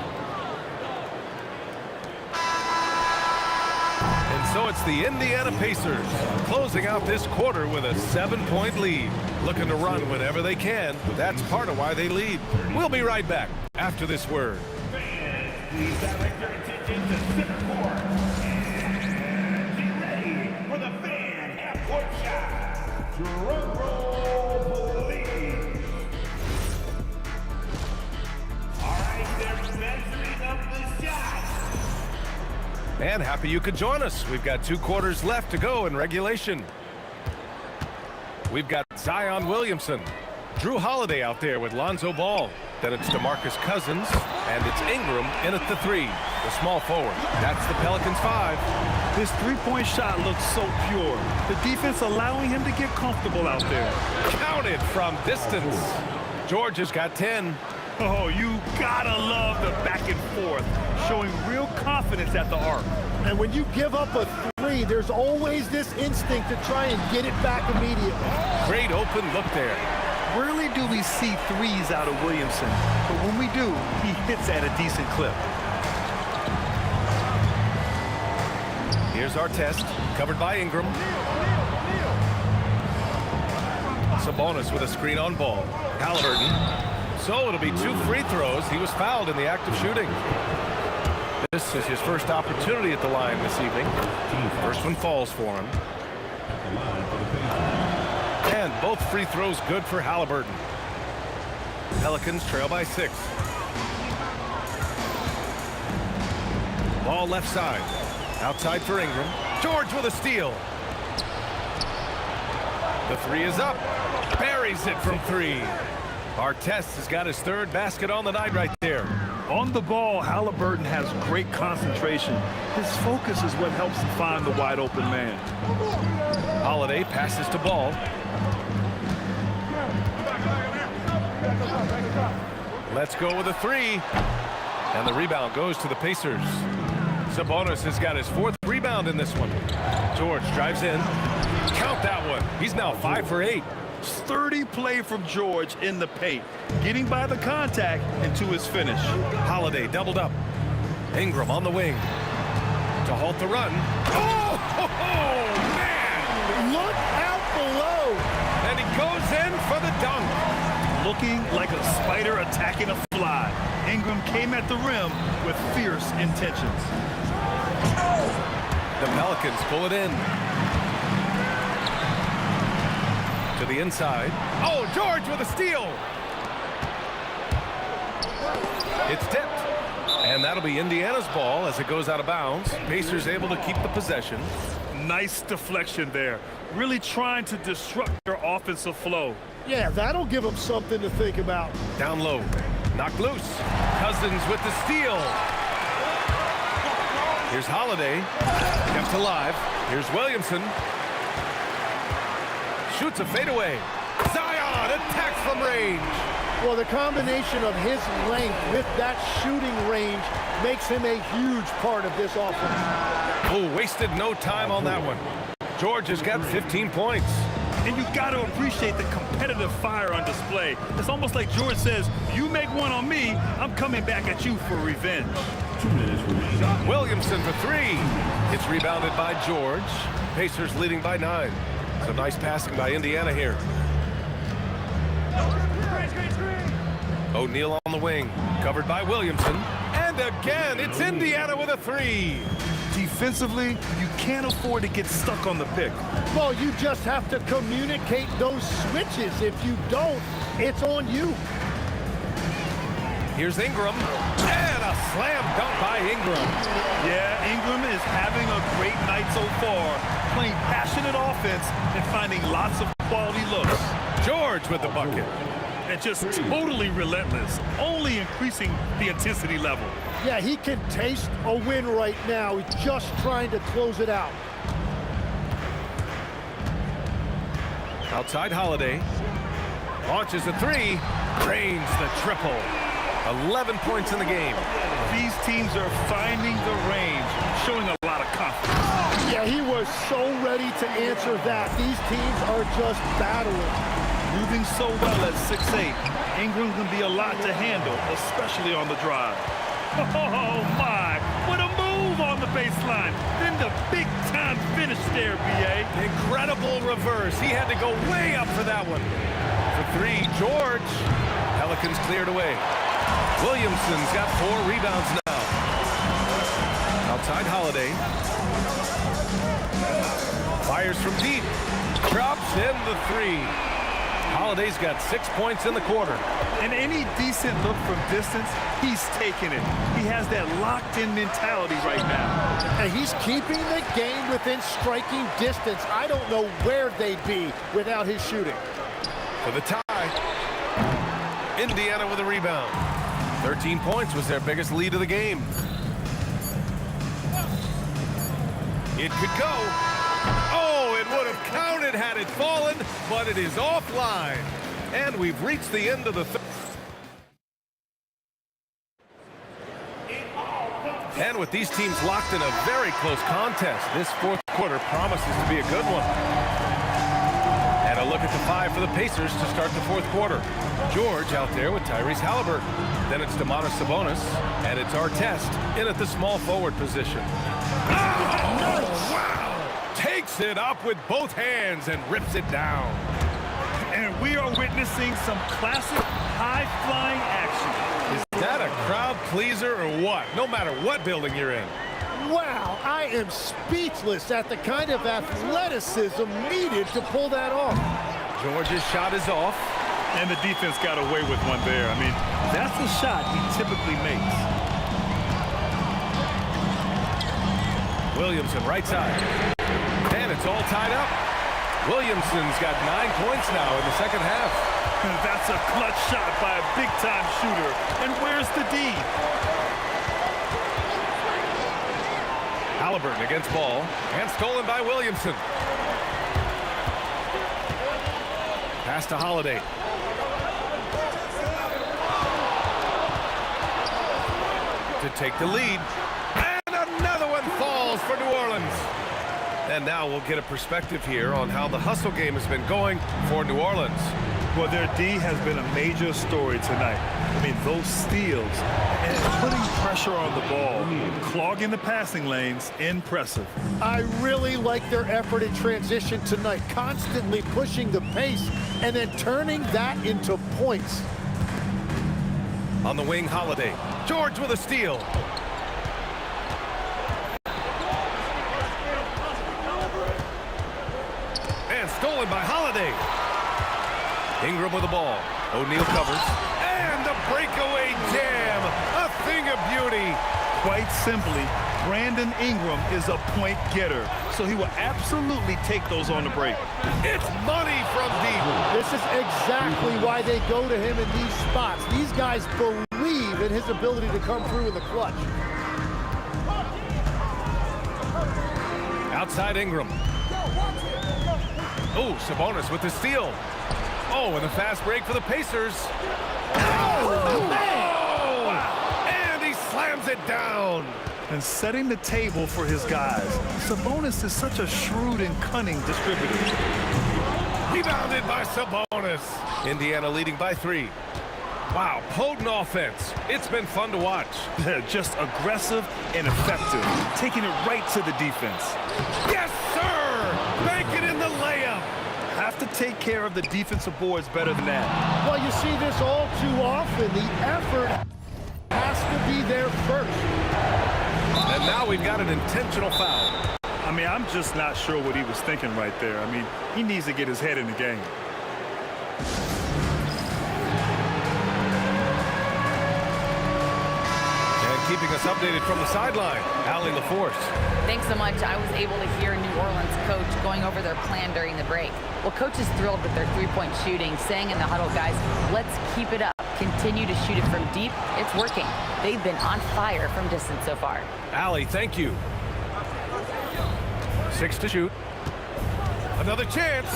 And so it's the Indiana Pacers closing out this quarter with a 7-point lead. Looking to run whenever they can. That's part of why they lead. We'll be right back after this word. Please direct your attention to center court. And be ready for the fan half-court shot. Drum roll, please. All right, they're measuring up the shot. And happy you could join us. We've got 2 quarters left to go in regulation. We've got Zion Williamson, Drew Holiday out there with Lonzo Ball. Then it's DeMarcus Cousins, and it's Ingram in at the 3, the small forward. That's the Pelicans 5. This three-point shot looks so pure. The defense allowing him to get comfortable out there. Counted from distance. George has got 10. Oh, you gotta love the back and forth, showing real confidence at the arc. And when you give up a 3, there's always this instinct to try and get it back immediately. Great open look there. Rarely do we see 3s out of Williamson, but when we do, he hits at a decent clip. Here's our test, covered by Ingram. Sabonis with a screen on Ball. Halliburton. So it'll be 2 free throws. He was fouled in the act of shooting. This is his first opportunity at the line this evening. First one falls for him. And both free throws good for Halliburton. Pelicans trail by 6. Ball left side. Outside for Ingram. George with a steal. The 3 is up. Buries it from 3. Artest has got his 3rd basket on the night right there. On the ball, Halliburton has great concentration. His focus is what helps him find the wide open man. Holiday passes to Ball. Let's go with a 3. And the rebound goes to the Pacers. Sabonis has got his 4th rebound in this one. George drives in. Count that one. He's now 5 for 8. Sturdy play from George in the paint, getting by the contact and to his finish. Holiday doubled up. Ingram on the wing to halt the run. Oh, man! Look out below! And he goes in for the dunk. Looking like a spider attacking a fly. Ingram came at the rim with fierce intentions. The Pelicans pull it in. To the inside. Oh, George with a steal. It's tipped. And that'll be Indiana's ball as it goes out of bounds. Pacers able to keep the possession. Nice deflection there. Really trying to disrupt their offensive flow. Yeah, that'll give them something to think about. Down low. Knocked loose. Cousins with the steal. Here's Holiday, kept alive. Here's Williamson. Shoots a fadeaway. Zion attacks from range. Well, the combination of his length with that shooting range makes him a huge part of this offense. Oh, wasted no time on that one. George has got 15 points. And you got to appreciate the competitive fire on display. It's almost like George says, you make one on me, I'm coming back at you for revenge. Williamson for three. It's rebounded by George. Pacers leading by 9. Some nice passing by Indiana here. O'Neal on the wing, covered by Williamson. And again, it's Indiana with a 3. Defensively, you can't afford to get stuck on the pick. Well, you just have to communicate those switches. If you don't, it's on you. Here's Ingram, and a slam dunk by Ingram. Yeah, Ingram is having a great night so far, playing passionate offense and finding lots of quality looks. George with the bucket. And just totally relentless, only increasing the intensity level. Yeah, he can taste a win right now. He's just trying to close it out. Outside Holiday. Launches a 3. Drains the triple. 11 points in the game. These teams are finding the range, showing a lot of confidence. Yeah, he was so ready to answer that. These teams are just battling. Moving so well at 6'8", Ingram can be a lot to handle, especially on the drive. Oh, my. What a move on the baseline. Then the big-time finish there, B.A. Incredible reverse. He had to go way up for that one. For 3, George. Pelicans cleared away. Williamson's got 4 rebounds now. Outside Holiday. Fires from deep. Drops in the 3. Holiday's got 6 points in the quarter. And any decent look from distance, he's taking it. He has that locked-in mentality right now. And he's keeping the game within striking distance. I don't know where they'd be without his shooting. For the tie. Indiana with a rebound. 13 points was their biggest lead of the game. It could go. Oh, it would have counted had it fallen, but it is offline. And we've reached the end of the third. And with these teams locked in a very close contest, this fourth quarter promises to be a good one. And a look at the 5 for the Pacers to start the fourth quarter. George out there with Tyrese Halliburton. Then it's Domantas Sabonis, and it's Artest in at the small forward position. Oh, wow! Takes it up with both hands and rips it down. And we are witnessing some classic high-flying action. Is that a crowd pleaser or what? No matter what building you're in. Wow, I am speechless at the kind of athleticism needed to pull that off. George's shot is off. And the defense got away with one there. I mean, that's the shot he typically makes. Williamson right side. And it's all tied up. Williamson's got 9 points now in the second half. And that's a clutch shot by a big-time shooter. And where's the D? Halliburton against ball. And stolen by Williamson. Pass to Holiday. To take the lead. And another one falls for New Orleans. And now we'll get a perspective here on how the hustle game has been going for New Orleans. Well, their D has been a major story tonight. I mean, those steals and putting pressure on the ball, clogging the passing lanes, impressive. I really like their effort in transition tonight, constantly pushing the pace and then turning that into points. On the wing, Holiday. George with a steal. And stolen by Holiday. Ingram with the ball. O'Neal covers. And the breakaway jam. A thing of beauty. Quite simply, Brandon Ingram is a point getter, so he will absolutely take those on the break. It's money from deep. This is exactly why they go to him in these spots. These guys believe in his ability to come through in the clutch. Outside Ingram. Oh, Sabonis with the steal. Oh, and a fast break for the Pacers. Oh, man! And he slams it down. And setting the table for his guys. Sabonis is such a shrewd and cunning distributor. Rebounded by Sabonis. Indiana leading by 3. Wow, potent offense. It's been fun to watch. They're just aggressive and effective, taking it right to the defense. Yes, sir! Bank it in the layup. Have to take care of the defensive boards better than that. Well, you see this all too often. The effort has to be there first. And now we've got an intentional foul. I mean, I'm just not sure what he was thinking right there. I mean, he needs to get his head in the game. Keeping us updated from the sideline, Allie LaForce. Thanks so much. I was able to hear New Orleans coach going over their plan during the break. Well, coach is thrilled with their three-point shooting, saying in the huddle, guys, let's keep it up. Continue to shoot it from deep. It's working. They've been on fire from distance so far. Allie, thank you. 6 to shoot. Another chance.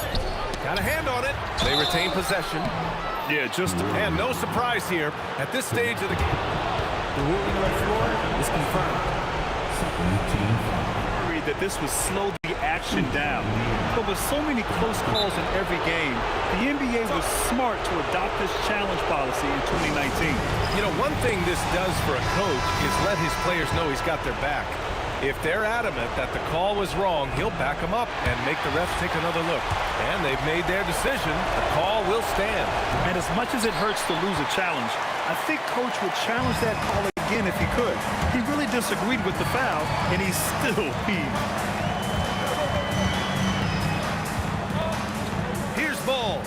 Got a hand on it. They retain possession. Yeah, and no surprise here at this stage of the game. The ruling on the floor is confirmed. Worried that this would slow the action down. But with so many close calls in every game, the NBA was smart to adopt this challenge policy in 2019. You know, one thing this does for a coach is let his players know he's got their back. If they're adamant that the call was wrong, he'll back them up and make the refs take another look. And they've made their decision. The call will stand. And as much as it hurts to lose a challenge, I think coach would challenge that call again if he could. He really disagreed with the foul, and he still peeved. Here's Ball.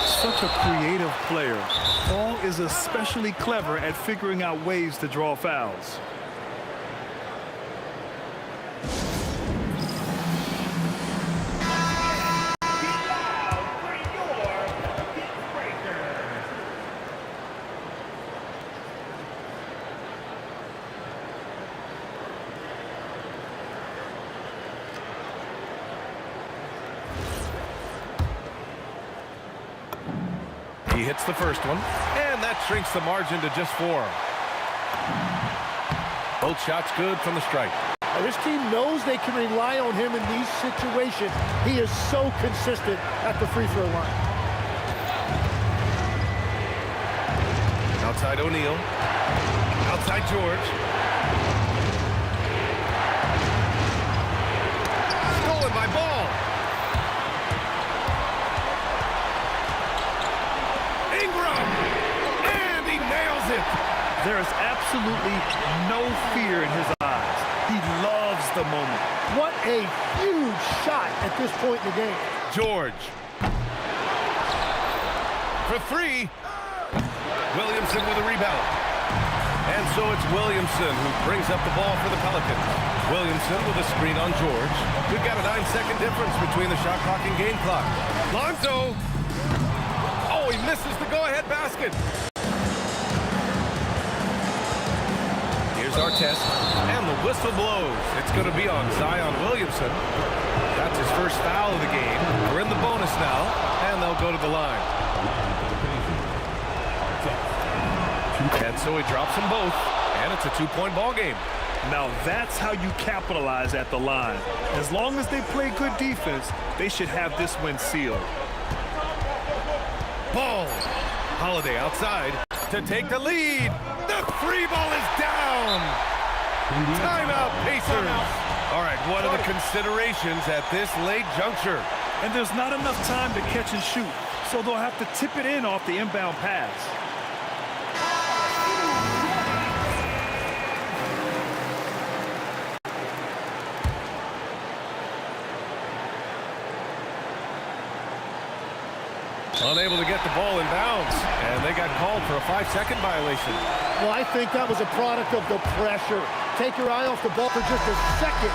Such a creative player. Ball is especially clever at figuring out ways to draw fouls. He hits the first one, and that shrinks the margin to just 4. Both shots good from the stripe. Now, this team knows they can rely on him in these situations. He is so consistent at the free throw line. Outside O'Neal. Outside George. Stolen by Ball. Ingram. And he nails it. There is absolutely no fear in his eyes. He loves the moment. What a huge shot at this point in the game. George. For 3. Williamson with a rebound. And so it's Williamson who brings up the ball for the Pelicans. Williamson with a screen on George. We've got a 9-second difference between the shot clock and game clock. Lonzo. Oh, he misses the go-ahead basket. Here's Artest. And the whistle blows. It's going to be on Zion Williamson. That's his first foul of the game. We're in the bonus now, and they'll go to the line. And so he drops them both, and it's a 2-point ball game. Now that's how you capitalize at the line. As long as they play good defense, they should have this win sealed. Ball. Holiday outside to take the lead. The 3 ball is down. Timeout, Pacers. All right, what are the considerations at this late juncture? And there's not enough time to catch and shoot, so they'll have to tip it in off the inbound pass. Unable to get the ball in bounds, and they got called for a 5-second violation. Well, I think that was a product of the pressure. Take your eye off the ball for just a second.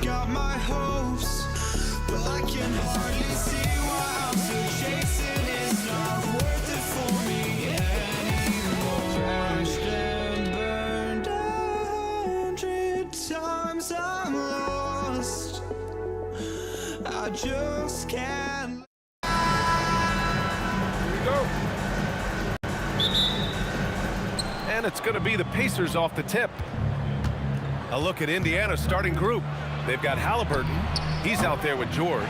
got my hopes. Well, I can hardly see why I'm still chasing. It's not worth it for me anymore. Crashed and burned 100 times. I'm lost. I just can't. Here we go. And it's going to be the Pacers off the tip. A look at Indiana's starting group. They've got Halliburton. He's out there with George.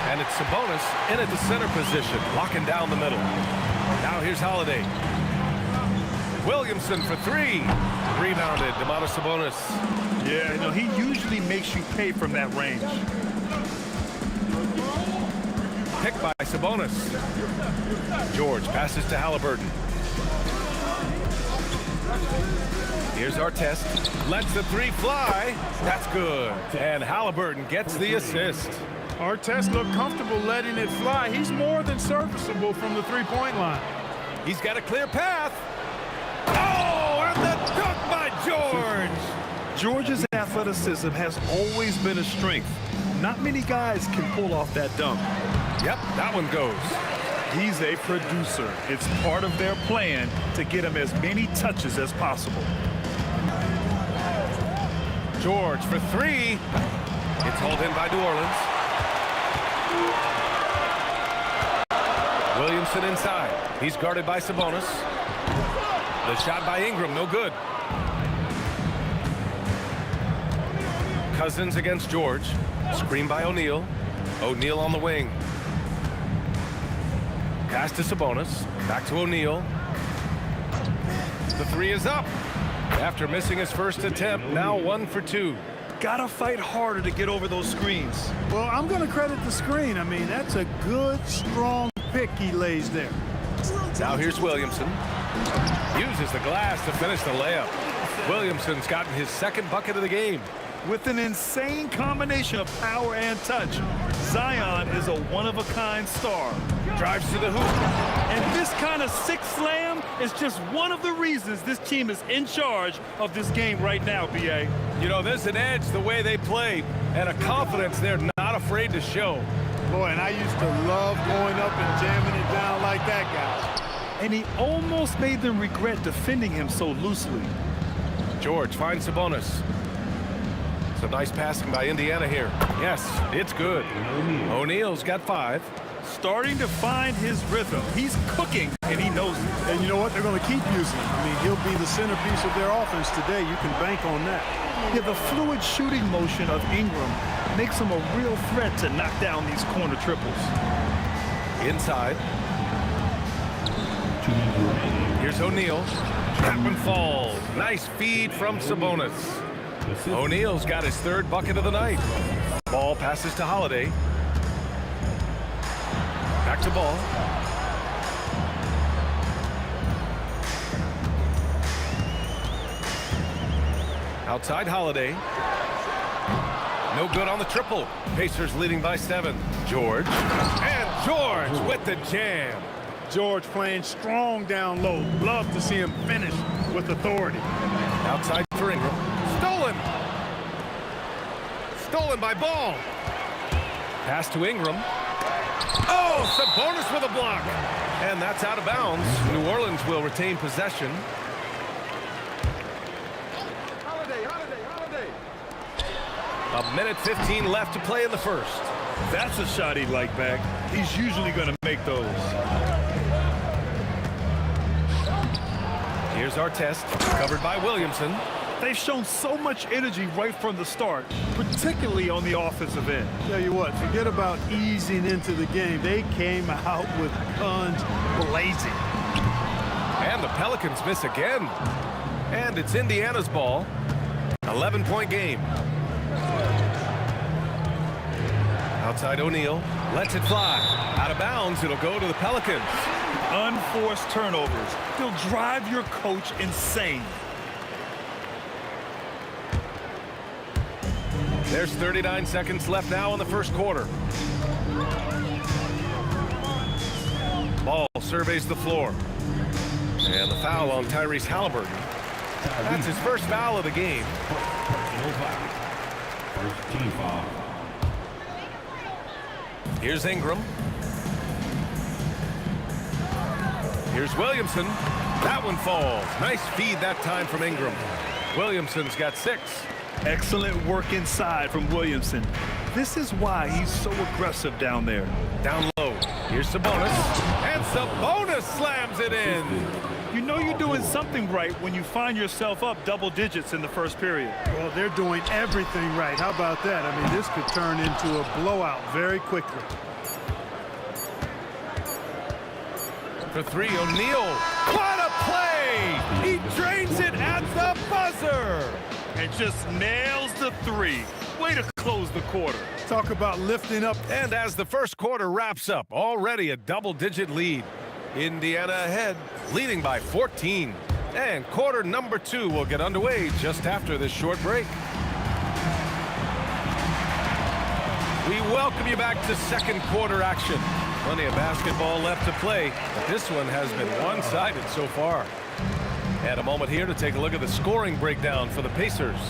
And it's Sabonis in at the center position, locking down the middle. Now here's Holiday. Williamson for three. Rebounded. Domantas Sabonis. Yeah, you know, he usually makes you pay from that range. Picked by Sabonis. George passes to Halliburton. Here's Artest. Lets the three fly. That's good. And Halliburton gets the assist. Artest looked comfortable letting it fly. He's more than serviceable from the three-point line. He's got a clear path. Oh, and the dunk by George. George's athleticism has always been a strength. Not many guys can pull off that dunk. Yep, that one goes. He's a producer. It's part of their plan to get him as many touches as possible. George for three. It's hauled in by New Orleans. Williamson inside. He's guarded by Sabonis. The shot by Ingram, no good. Cousins against George. Screen by O'Neal. O'Neal on the wing. Pass to Sabonis. Back to O'Neal. The three is up. After missing his first attempt, now 1 for 2. Gotta fight harder to get over those screens. Well, I'm going to credit the screen. I mean, that's a good, strong pick he lays there. Now here's Williamson. Uses the glass to finish the layup. Williamson's gotten his second bucket of the game. With an insane combination of power and touch, Zion is a one-of-a-kind star. Drives to the hoop. And this kind of sick slam is just one of the reasons this team is in charge of this game right now, B.A. You know, there's an edge the way they play and a confidence they're not afraid to show. Boy, and I used to love going up and jamming it down like that guy. And he almost made them regret defending him so loosely. George finds Sabonis. Some nice passing by Indiana here. Yes, it's good. O'Neal's got 5. Starting to find his rhythm. He's cooking, and he knows it. And you know what? They're going to keep using him. I mean, he'll be the centerpiece of their offense today. You can bank on that. Yeah, the fluid shooting motion of Ingram makes him a real threat to knock down these corner triples. Inside. Here's O'Neal. That one falls. Nice feed from Sabonis. O'Neal's got his third bucket of the night. Ball passes to Holiday. Back to Ball. Outside Holiday. No good on the triple. Pacers leading by 7. George. And George with the jam. George playing strong down low. Love to see him finish with authority. Outside for Ingram. Stolen. Stolen by Ball. Pass to Ingram. Oh, Sabonis with a block. And that's out of bounds. New Orleans will retain possession. A minute 15 left to play in the first. That's a shot he'd like back. He's usually going to make those. Here's Artest, covered by Williamson. They've shown so much energy right from the start, particularly on the offensive end. Tell you what, forget about easing into the game. They came out with guns blazing. And the Pelicans miss again. And it's Indiana's ball. 11-point game. Outside O'Neal, lets it fly. Out of bounds, it'll go to the Pelicans. Unforced turnovers. They'll drive your coach insane. There's 39 seconds left now in the first quarter. Ball surveys the floor. And the foul on Tyrese Halliburton. That's his first foul of the game. Team foul. Here's Ingram. Here's Williamson. That one falls. Nice feed that time from Ingram. Williamson's got 6. Excellent work inside from Williamson. This is why he's so aggressive down there. Down low. Here's Sabonis. And Sabonis slams it in. You know you're doing something right when you find yourself up double digits in the first period. Well, they're doing everything right. How about that? I mean, this could turn into a blowout very quickly. For 3, O'Neal. What a play! He drains it at the buzzer. And just nails the 3. Way to close the quarter. Talk about lifting up. And as the first quarter wraps up, already a double-digit lead. Indiana ahead, leading by 14. And quarter number 2 will get underway just after this short break. We welcome you back to second quarter action. Plenty of basketball left to play, but this one has been one-sided so far. And a moment here to take a look at the scoring breakdown for the Pacers.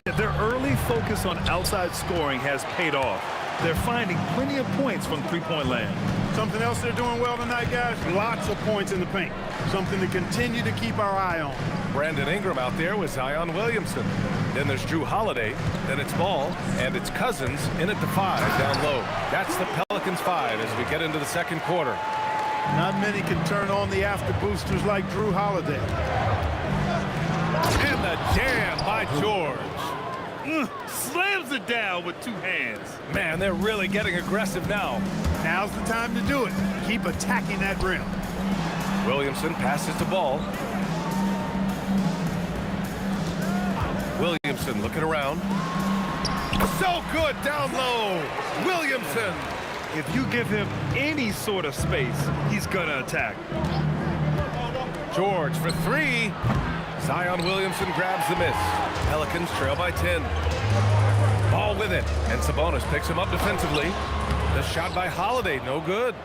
Yeah, their early focus on outside scoring has paid off. They're finding plenty of points from three-point land. Something else they're doing well tonight, guys, lots of points in the paint. Something to continue to keep our eye on. Brandon Ingram out there with Zion Williamson. Then there's Drew Holiday. Then it's Ball, and it's Cousins in at the 5 down low. That's the Pelicans 5 as we get into the second quarter. Not many can turn on the after boosters like Drew Holiday. And the jam by George. Slams it down with 2 hands. Man, they're really getting aggressive now. Now's the time to do it. Keep attacking that rim. Williamson passes the ball. Williamson looking around. So good down low. Williamson. If you give him any sort of space, he's gonna attack. George for 3. Zion Williamson grabs the miss. Pelicans trail by 10. Ball with it, and Sabonis picks him up defensively. The shot by Holiday, no good.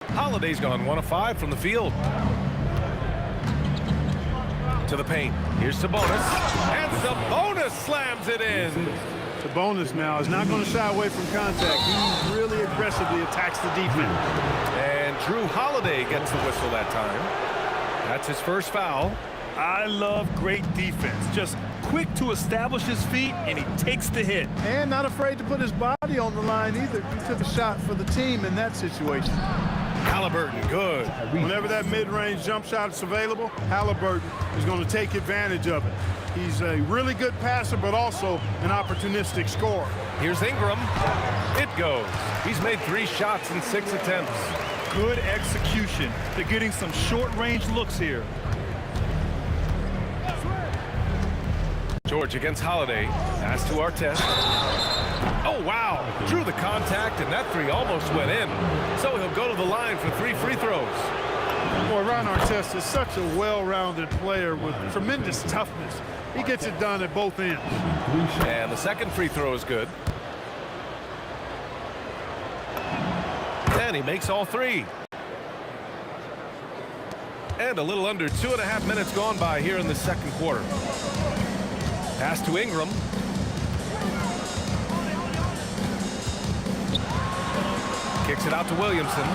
Holiday's gone 1 of 5 from the field. To the paint. Here's Sabonis, and Sabonis slams it in. Sabonis now is not going to shy away from contact. He really aggressively attacks the defense. And Drew Holiday gets the whistle that time. That's his first foul. I love great defense. Just quick to establish his feet, and he takes the hit. And not afraid to put his body on the line either. He took a shot for the team in that situation. Halliburton, good. Whenever that mid-range jump shot is available, Halliburton is going to take advantage of it. He's a really good passer, but also an opportunistic scorer. Here's Ingram. It goes. He's made 3 shots in 6 attempts. Good execution. They're getting some short-range looks here. George against Holiday. Pass to Artest. Oh, wow. Drew the contact, and that 3 almost went in. So he'll go to the line for 3 free throws. Boy, Ron Artest is such a well-rounded player with tremendous toughness. He gets it done at both ends. And the second free throw is good. And he makes all 3. And a little under 2.5 minutes gone by here in the second quarter. Pass to Ingram. Kicks it out to Williamson.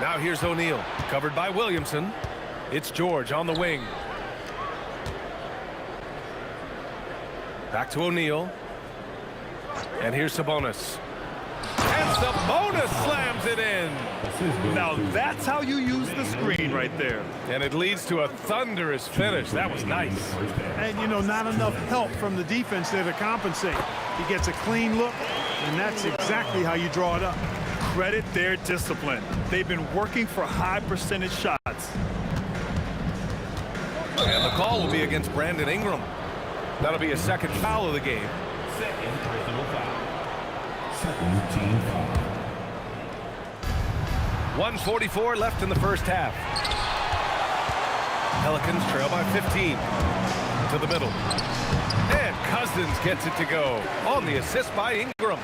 Now here's O'Neal, covered by Williamson. It's George on the wing. Back to O'Neal. And here's Sabonis. And Sabonis slams it in. Now that's how you use the screen right there. And it leads to a thunderous finish. That was nice. And, you know, not enough help from the defense there to compensate. He gets a clean look, and that's exactly how you draw it up. Credit their discipline. They've been working for high percentage shots. And the call will be against Brandon Ingram. That'll be a second foul of the game. Second personal foul. Second team foul. 1:44 left in the first half. Pelicans trail by 15. To the middle. And Cousins gets it to go on the assist by Ingram.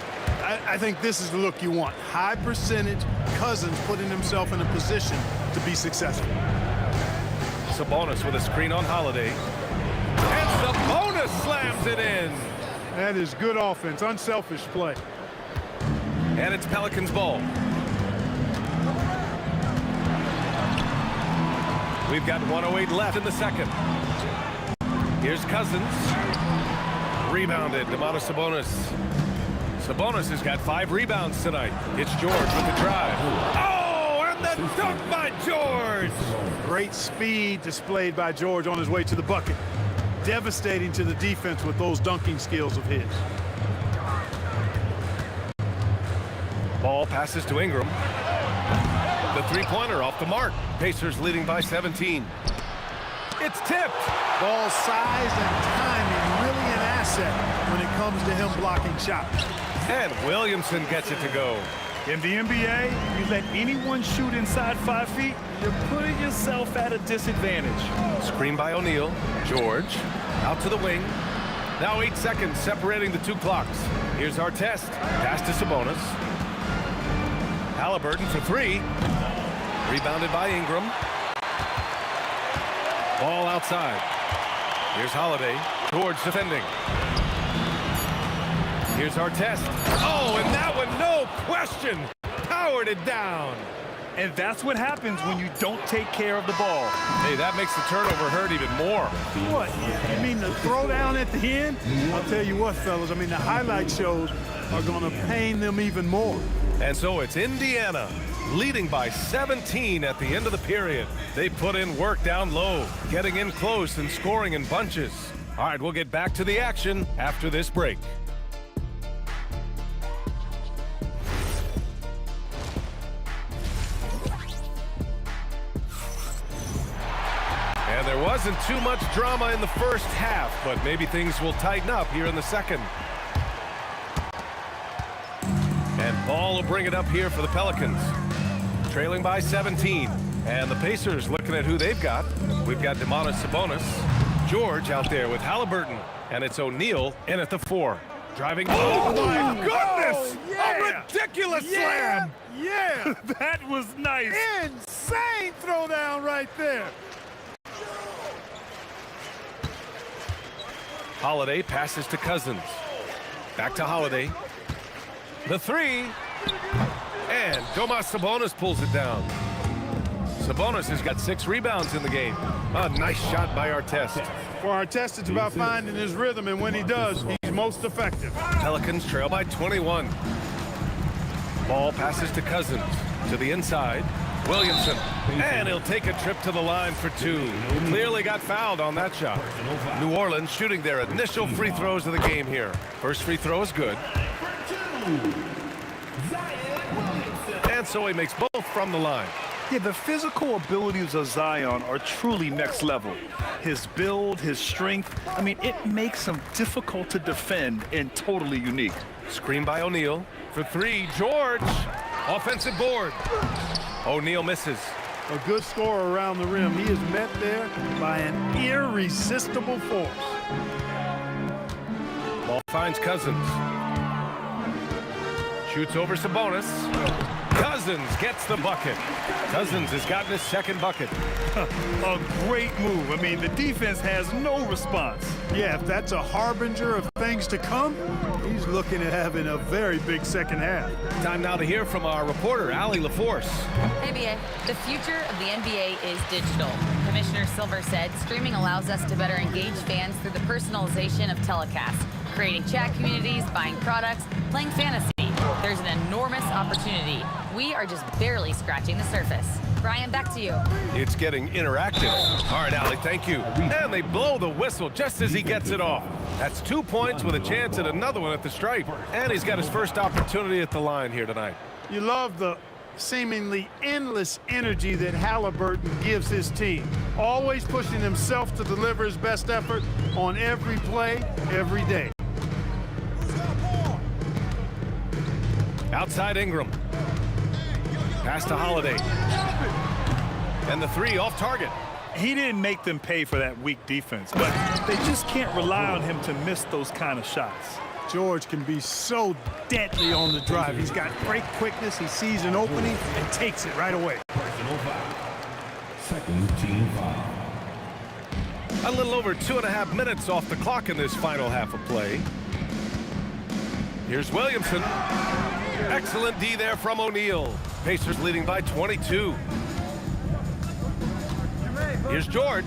I think this is the look you want. High percentage, Cousins putting himself in a position to be successful. Sabonis with a screen on Holiday. And That is good offense, unselfish play. And it's Pelicans ball. We've got 1:08 left in the second. Here's Cousins. Rebounded, Domantas Sabonis. Sabonis has got 5 rebounds tonight. It's George with the drive. Oh, and the dunk by George! Great speed displayed by George on his way to the bucket. Devastating to the defense with those dunking skills of his. Ball passes to Ingram. The three-pointer off the mark. Pacers leading by 17. It's tipped. Ball size and timing really an asset when it comes to him blocking shots. And Williamson gets it to go. In the NBA, you let anyone shoot inside 5 feet, you're putting yourself at a disadvantage. Screen by O'Neal. George out to the wing. Now 8 seconds separating the 2 clocks. Here's our test. Pass to Sabonis. Halliburton for 3. Rebounded by Ingram. Ball outside. Here's Holiday. George defending. Here's our test. Oh, and that one, no question, powered it down. And that's what happens when you don't take care of the ball. Hey, that makes the turnover hurt even more. What? You mean the throwdown at the end? I'll tell you what, fellas. I mean, the highlight shows are going to pain them even more. And so it's Indiana leading by 17 at the end of the period. They put in work down low, getting in close and scoring in bunches. All right, we'll get back to the action after this break. And there wasn't too much drama in the first half, but maybe things will tighten up here in the second. And Ball will bring it up here for the Pelicans. Trailing by 17. And the Pacers looking at who they've got. We've got Domantas Sabonis. George out there with Halliburton. And it's O'Neal in at the 4. Driving. Oh, my goodness! Oh, yeah. A ridiculous slam! Yeah! That was nice. Insane throwdown right there. Holiday passes to Cousins. Back to Holiday. The 3. And Domantas Sabonis pulls it down. Sabonis has got 6 rebounds in the game. A nice shot by Artest. For Artest, it's about finding his rhythm, and when he does, he's most effective. Pelicans trail by 21. Ball passes to Cousins. To the inside. Williamson. And he'll take a trip to the line for 2. Clearly got fouled on that shot. New Orleans shooting their initial free throws of the game here. First free throw is good. And so he makes both from the line. Yeah, the physical abilities of Zion are truly next level. His build, his strength, I mean, it makes him difficult to defend and totally unique. Screen by O'Neal. For 3, George. Offensive board. O'Neal misses. A good scorer around the rim. He is met there by an irresistible force. Ball finds Cousins. Shoots over Sabonis. Cousins gets the bucket. Cousins has gotten his second bucket. A great move. I mean, the defense has no response. Yeah, if that's a harbinger of things to come, he's looking at having a very big second half. Time now to hear from our reporter, Allie LaForce. Hey, BA. The future of the NBA is digital. Commissioner Silver said streaming allows us to better engage fans through the personalization of telecasts, creating chat communities, buying products, playing fantasy. There's an enormous opportunity. We are just barely scratching the surface. Brian, back to you. It's getting interactive. All right, Allie, thank you. And they blow the whistle just as he gets it off. That's 2 points with a chance at another one at the stripe. And he's got his first opportunity at the line here tonight. You love the seemingly endless energy that Halliburton gives his team. Always pushing himself to deliver his best effort on every play, every day. Outside Ingram. Pass to Holiday. And the 3 off target. He didn't make them pay for that weak defense, but they just can't rely on him to miss those kind of shots. George can be so deadly on the drive. He's got great quickness. He sees an opening and takes it right away. Second team foul. A little over 2.5 minutes off the clock in this final half of play. Here's Williamson. Excellent D there from O'Neal. Pacers leading by 22. Here's George.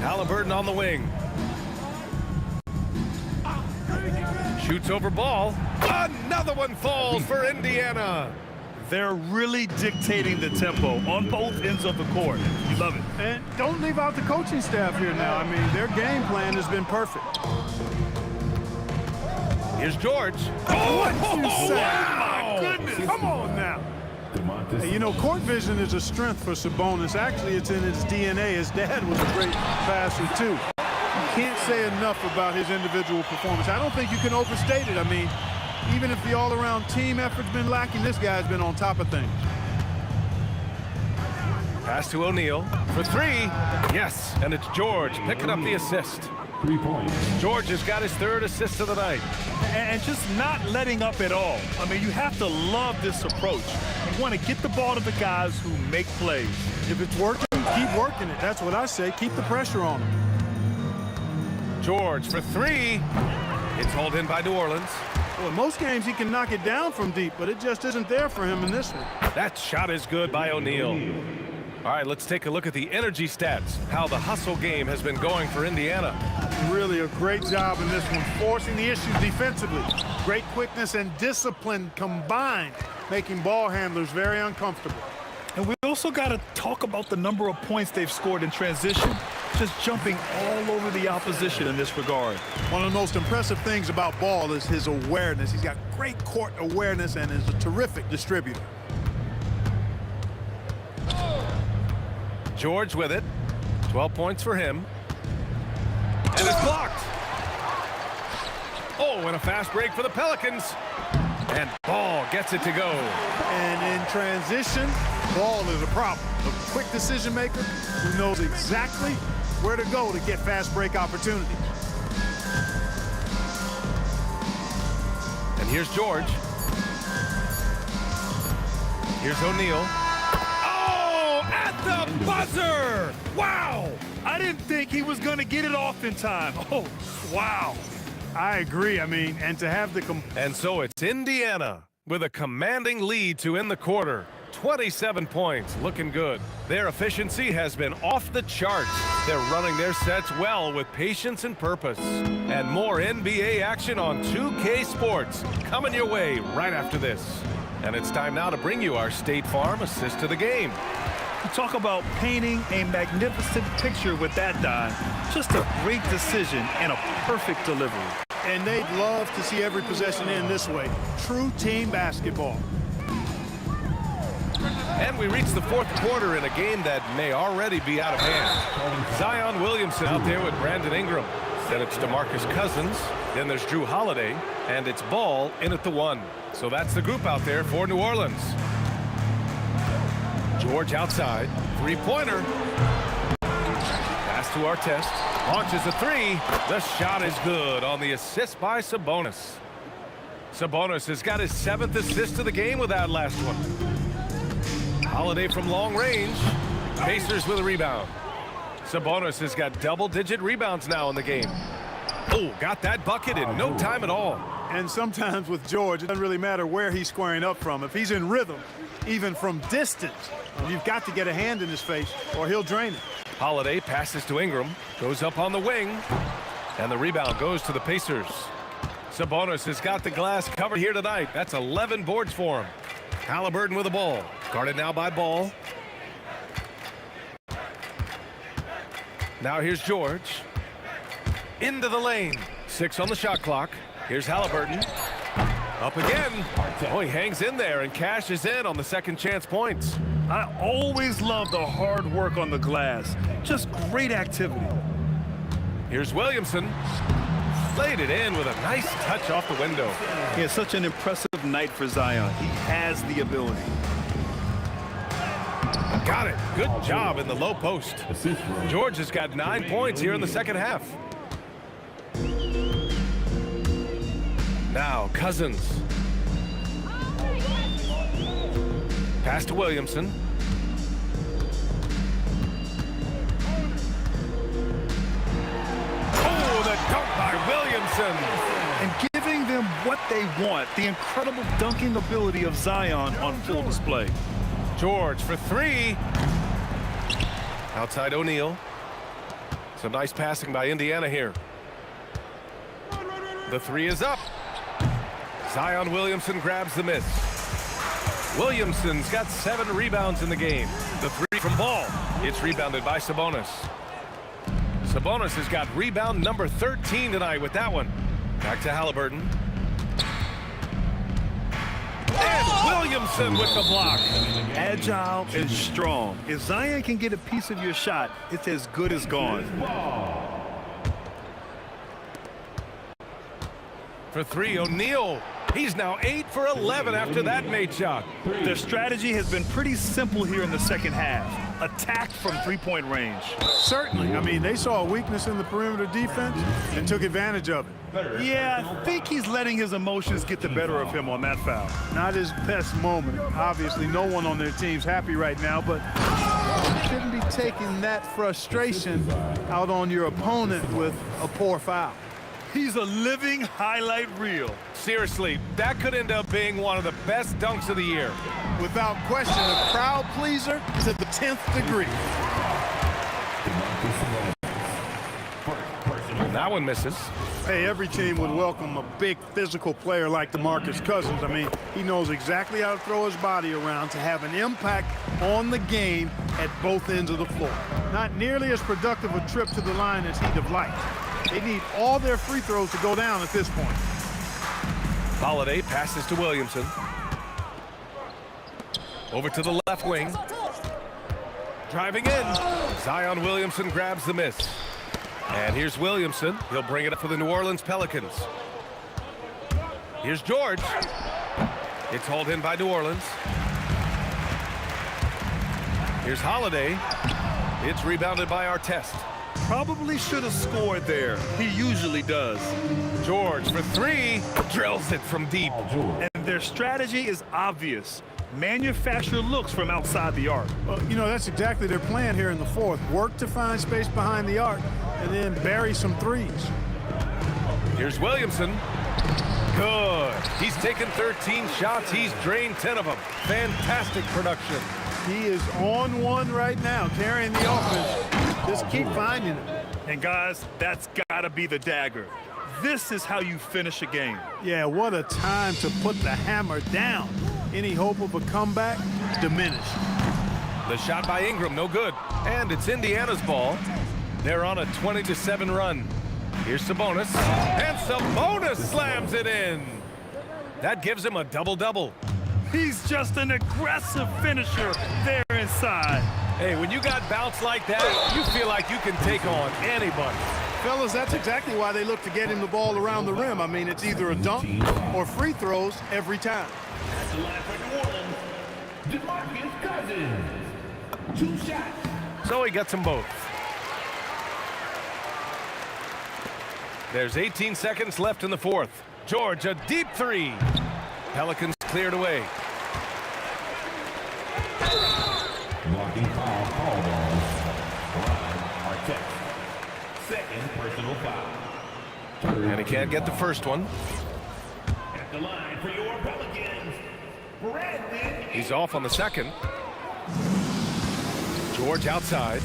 Halliburton on the wing. Shoots over ball. Another one falls for Indiana. They're really dictating the tempo on both ends of the court. You love it. And don't leave out the coaching staff here now. I mean, their game plan has been perfect. Here's George. What you say? Wow. My goodness. Come on now. Hey, you know, court vision is a strength for Sabonis. Actually, it's in his DNA. His dad was a great passer, too. You can't say enough about his individual performance. I don't think you can overstate it. I mean, even if the all-around team effort's been lacking, this guy's been on top of things. Pass to O'Neal for three. Yes, and it's George picking up the assist. 3 points. George has got his third assist of the night. And just not letting up at all. I mean, you have to love this approach. You want to get the ball to the guys who make plays. If it's working, keep working it. That's what I say. Keep the pressure on him. George for three. It's hauled in by New Orleans. Well, in most games, he can knock it down from deep, but it just isn't there for him in this one. That shot is good by O'Neal. All right, let's take a look at the energy stats, how the hustle game has been going for Indiana. Really a great job in this one, forcing the issues defensively. Great quickness and discipline combined, making ball handlers very uncomfortable. And we also got to talk about the number of points they've scored in transition, just jumping all over the opposition in this regard. One of the most impressive things about Ball is his awareness. He's got great court awareness and is a terrific distributor. George with it. 12 points for him. And it's blocked. Oh, and a fast break for the Pelicans. And Ball gets it to go. And in transition, Ball is a problem. A quick decision maker who knows exactly where to go to get fast break opportunities. And here's George. Here's O'Neal. At the buzzer! Wow! I didn't think he was going to get it off in time. Oh, wow. I agree. I mean, and to have the... And so it's Indiana with a commanding lead to end the quarter. 27 points, looking good. Their efficiency has been off the charts. They're running their sets well with patience and purpose. And more NBA action on 2K Sports coming your way right after this. And it's time now to bring you our State Farm assist to the game. Talk about painting a magnificent picture with that dime. Just a great decision and a perfect delivery. And they'd love to see every possession end this way. True team basketball. And we reach the fourth quarter in a game that may already be out of hand. Zion Williamson out there with Brandon Ingram. Then it's DeMarcus Cousins. Then there's Drew Holiday. And it's Ball in at the one. So that's the group out there for New Orleans. George outside, three-pointer. Pass to Artest, launches a three. The shot is good on the assist by Sabonis. Sabonis has got his 7th assist of the game with that last one. Holiday from long range. Pacers with a rebound. Sabonis has got double-digit rebounds now in the game. Oh, got that bucket in no time at all. And sometimes with George, it doesn't really matter where he's squaring up from. If he's in rhythm, even from distance, you've got to get a hand in his face or he'll drain it. Holiday passes to Ingram, goes up on the wing, and the rebound goes to the Pacers. Sabonis has got the glass covered here tonight. That's 11 boards for him. Halliburton with the ball. Guarded now by Ball. Now here's George. Into the lane. 6 on the shot clock. Here's Halliburton. Up again. Oh, he hangs in there and cashes in on the second chance points. I always love the hard work on the glass. Just great activity. Here's Williamson. Laid it in with a nice touch off the window. He has such an impressive night for Zion. He has the ability. Got it. Good job in the low post. George has got 9 points here in the second half. Now Cousins. Pass to Williamson. Oh, the dunk by Williamson. And giving them they want. The incredible dunking ability of Zion on full display. George for three. Outside O'Neal. Some nice passing by Indiana here. The three is up. Zion Williamson grabs the miss. Williamson's got 7 rebounds in the game. The three from Ball. It's rebounded by Sabonis. Sabonis has got rebound number 13 tonight with that one. Back to Halliburton. And Williamson with the block. Agile and strong. If Zion can get a piece of your shot, it's as good as gone. For three, O'Neal. He's now 8 for 11 after that made shot. Their strategy has been pretty simple here in the second half. Attack from three-point range. Certainly. I mean, they saw a weakness in the perimeter defense and took advantage of it. Yeah, I think he's letting his emotions get the better of him on that foul. Not his best moment. Obviously, no one on their team's happy right now, but you shouldn't be taking that frustration out on your opponent with a poor foul. He's a living highlight reel. Seriously, that could end up being one of the best dunks of the year. Without question, a crowd pleaser to the 10th degree. That one misses. Hey, every team would welcome a big physical player like DeMarcus Cousins. I mean, he knows exactly how to throw his body around to have an impact on the game at both ends of the floor. Not nearly as productive a trip to the line as he'd have liked. They need all their free throws to go down at this point. Holiday passes to Williamson. Over to the left wing. Driving in. Zion Williamson grabs the miss. And here's Williamson. He'll bring it up for the New Orleans Pelicans. Here's George. It's hauled in by New Orleans. Here's Holiday. It's rebounded by Artest. Probably should have scored there. He usually does. George for three. Drills it from deep. And their strategy is obvious. Manufacture looks from outside the arc. Well, you know, that's exactly their plan here in the fourth. Work to find space behind the arc and then bury some threes. Here's Williamson. Good. He's taken 13 shots. He's drained 10 of them. Fantastic production. He is on one right now, carrying the offense. Just keep finding it. And guys, that's gotta be the dagger. This is how you finish a game. Yeah, what a time to put the hammer down. Any hope of a comeback diminished. The shot by Ingram, no good. And it's Indiana's ball. They're on a 20-7 run. Here's Sabonis. And Sabonis slams it in. That gives him a double-double. He's just an aggressive finisher there inside. Hey, when you got bounce like that, you feel like you can take on anybody. Fellas, that's exactly why they look to get him the ball around the rim. I mean, it's either a dunk or free throws every time. That's the line for New Orleans. DeMarcus Cousins. 2 shots. So he gets them both. There's 18 seconds left in the fourth. George, a deep three. Pelicans cleared away. Blocking foul called on Artest. Second personal foul. And he can't get the first one. At the line for your Pelicans, Brandon. He's off on the second. George outside.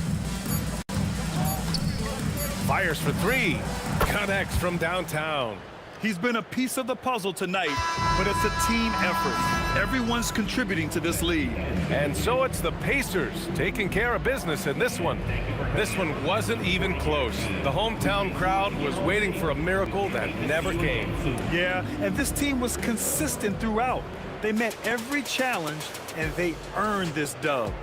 Fires for three. Connects from downtown. He's been a piece of the puzzle tonight, but it's a team effort. Everyone's contributing to this lead. And so it's the Pacers taking care of business in this one. This one wasn't even close. The hometown crowd was waiting for a miracle that never came. Yeah, and this team was consistent throughout. They met every challenge, and they earned this dub.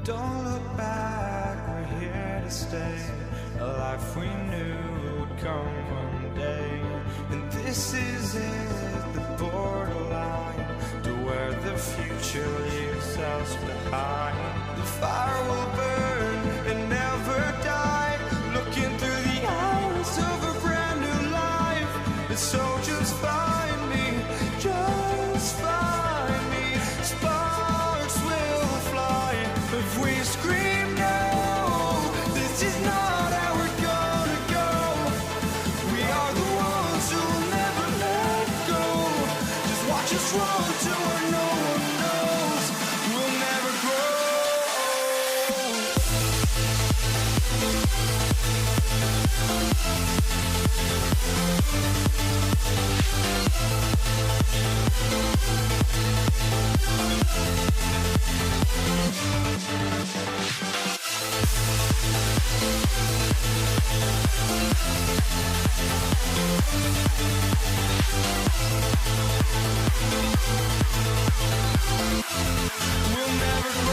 Don't look back, we're here to stay. A life we knew would come one day. And this is it, the borderline, to where the future leaves us behind. The fire will burn and never die, looking through the eyes of a brand new life. And so just find me, just find me. Sparks will fly if we scream no. This is not how we're gonna go. We are the ones who will never let go. Just watch us run to where no one knows. We'll never grow. We'll never grow.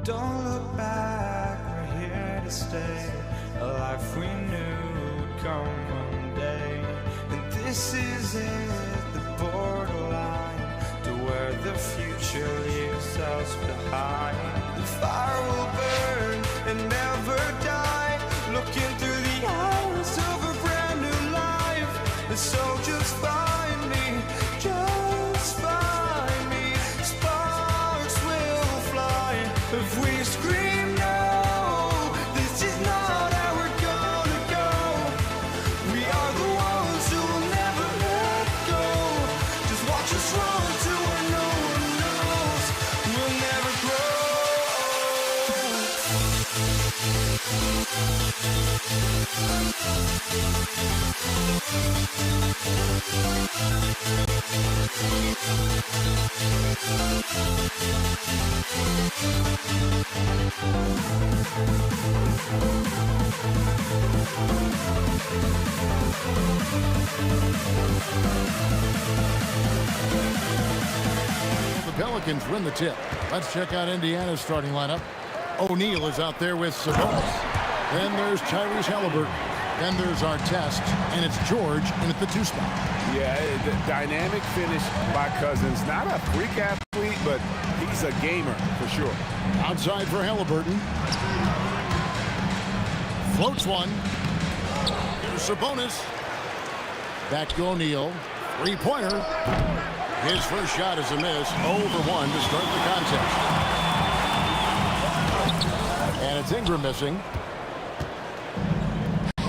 Don't look back, we're here to stay. A life we knew would come one day. And this is it, the borderline, to where the future leaves us behind. The fire will burn and never die, looking through the eyes of a brand new life. And so just find me, just find me. Sparks will fly if we scream no. This is not how we're gonna go. We are the ones who will never let go. Just watch us run to where no one knows. We'll never grow. The Pelicans win the tip. Let's check out Indiana's starting lineup. O'Neal is out there with Sabonis. Then there's Tyrese Halliburton. Then there's Artest, and it's George in at the 2 spot. Yeah, the dynamic finish by Cousins. Not a freak athlete, but he's a gamer for sure. Outside for Halliburton. Floats one. Here's Sabonis. Back to O'Neal. Three-pointer. His first shot is a miss. 0 for 1 to start the contest. And it's Ingram missing.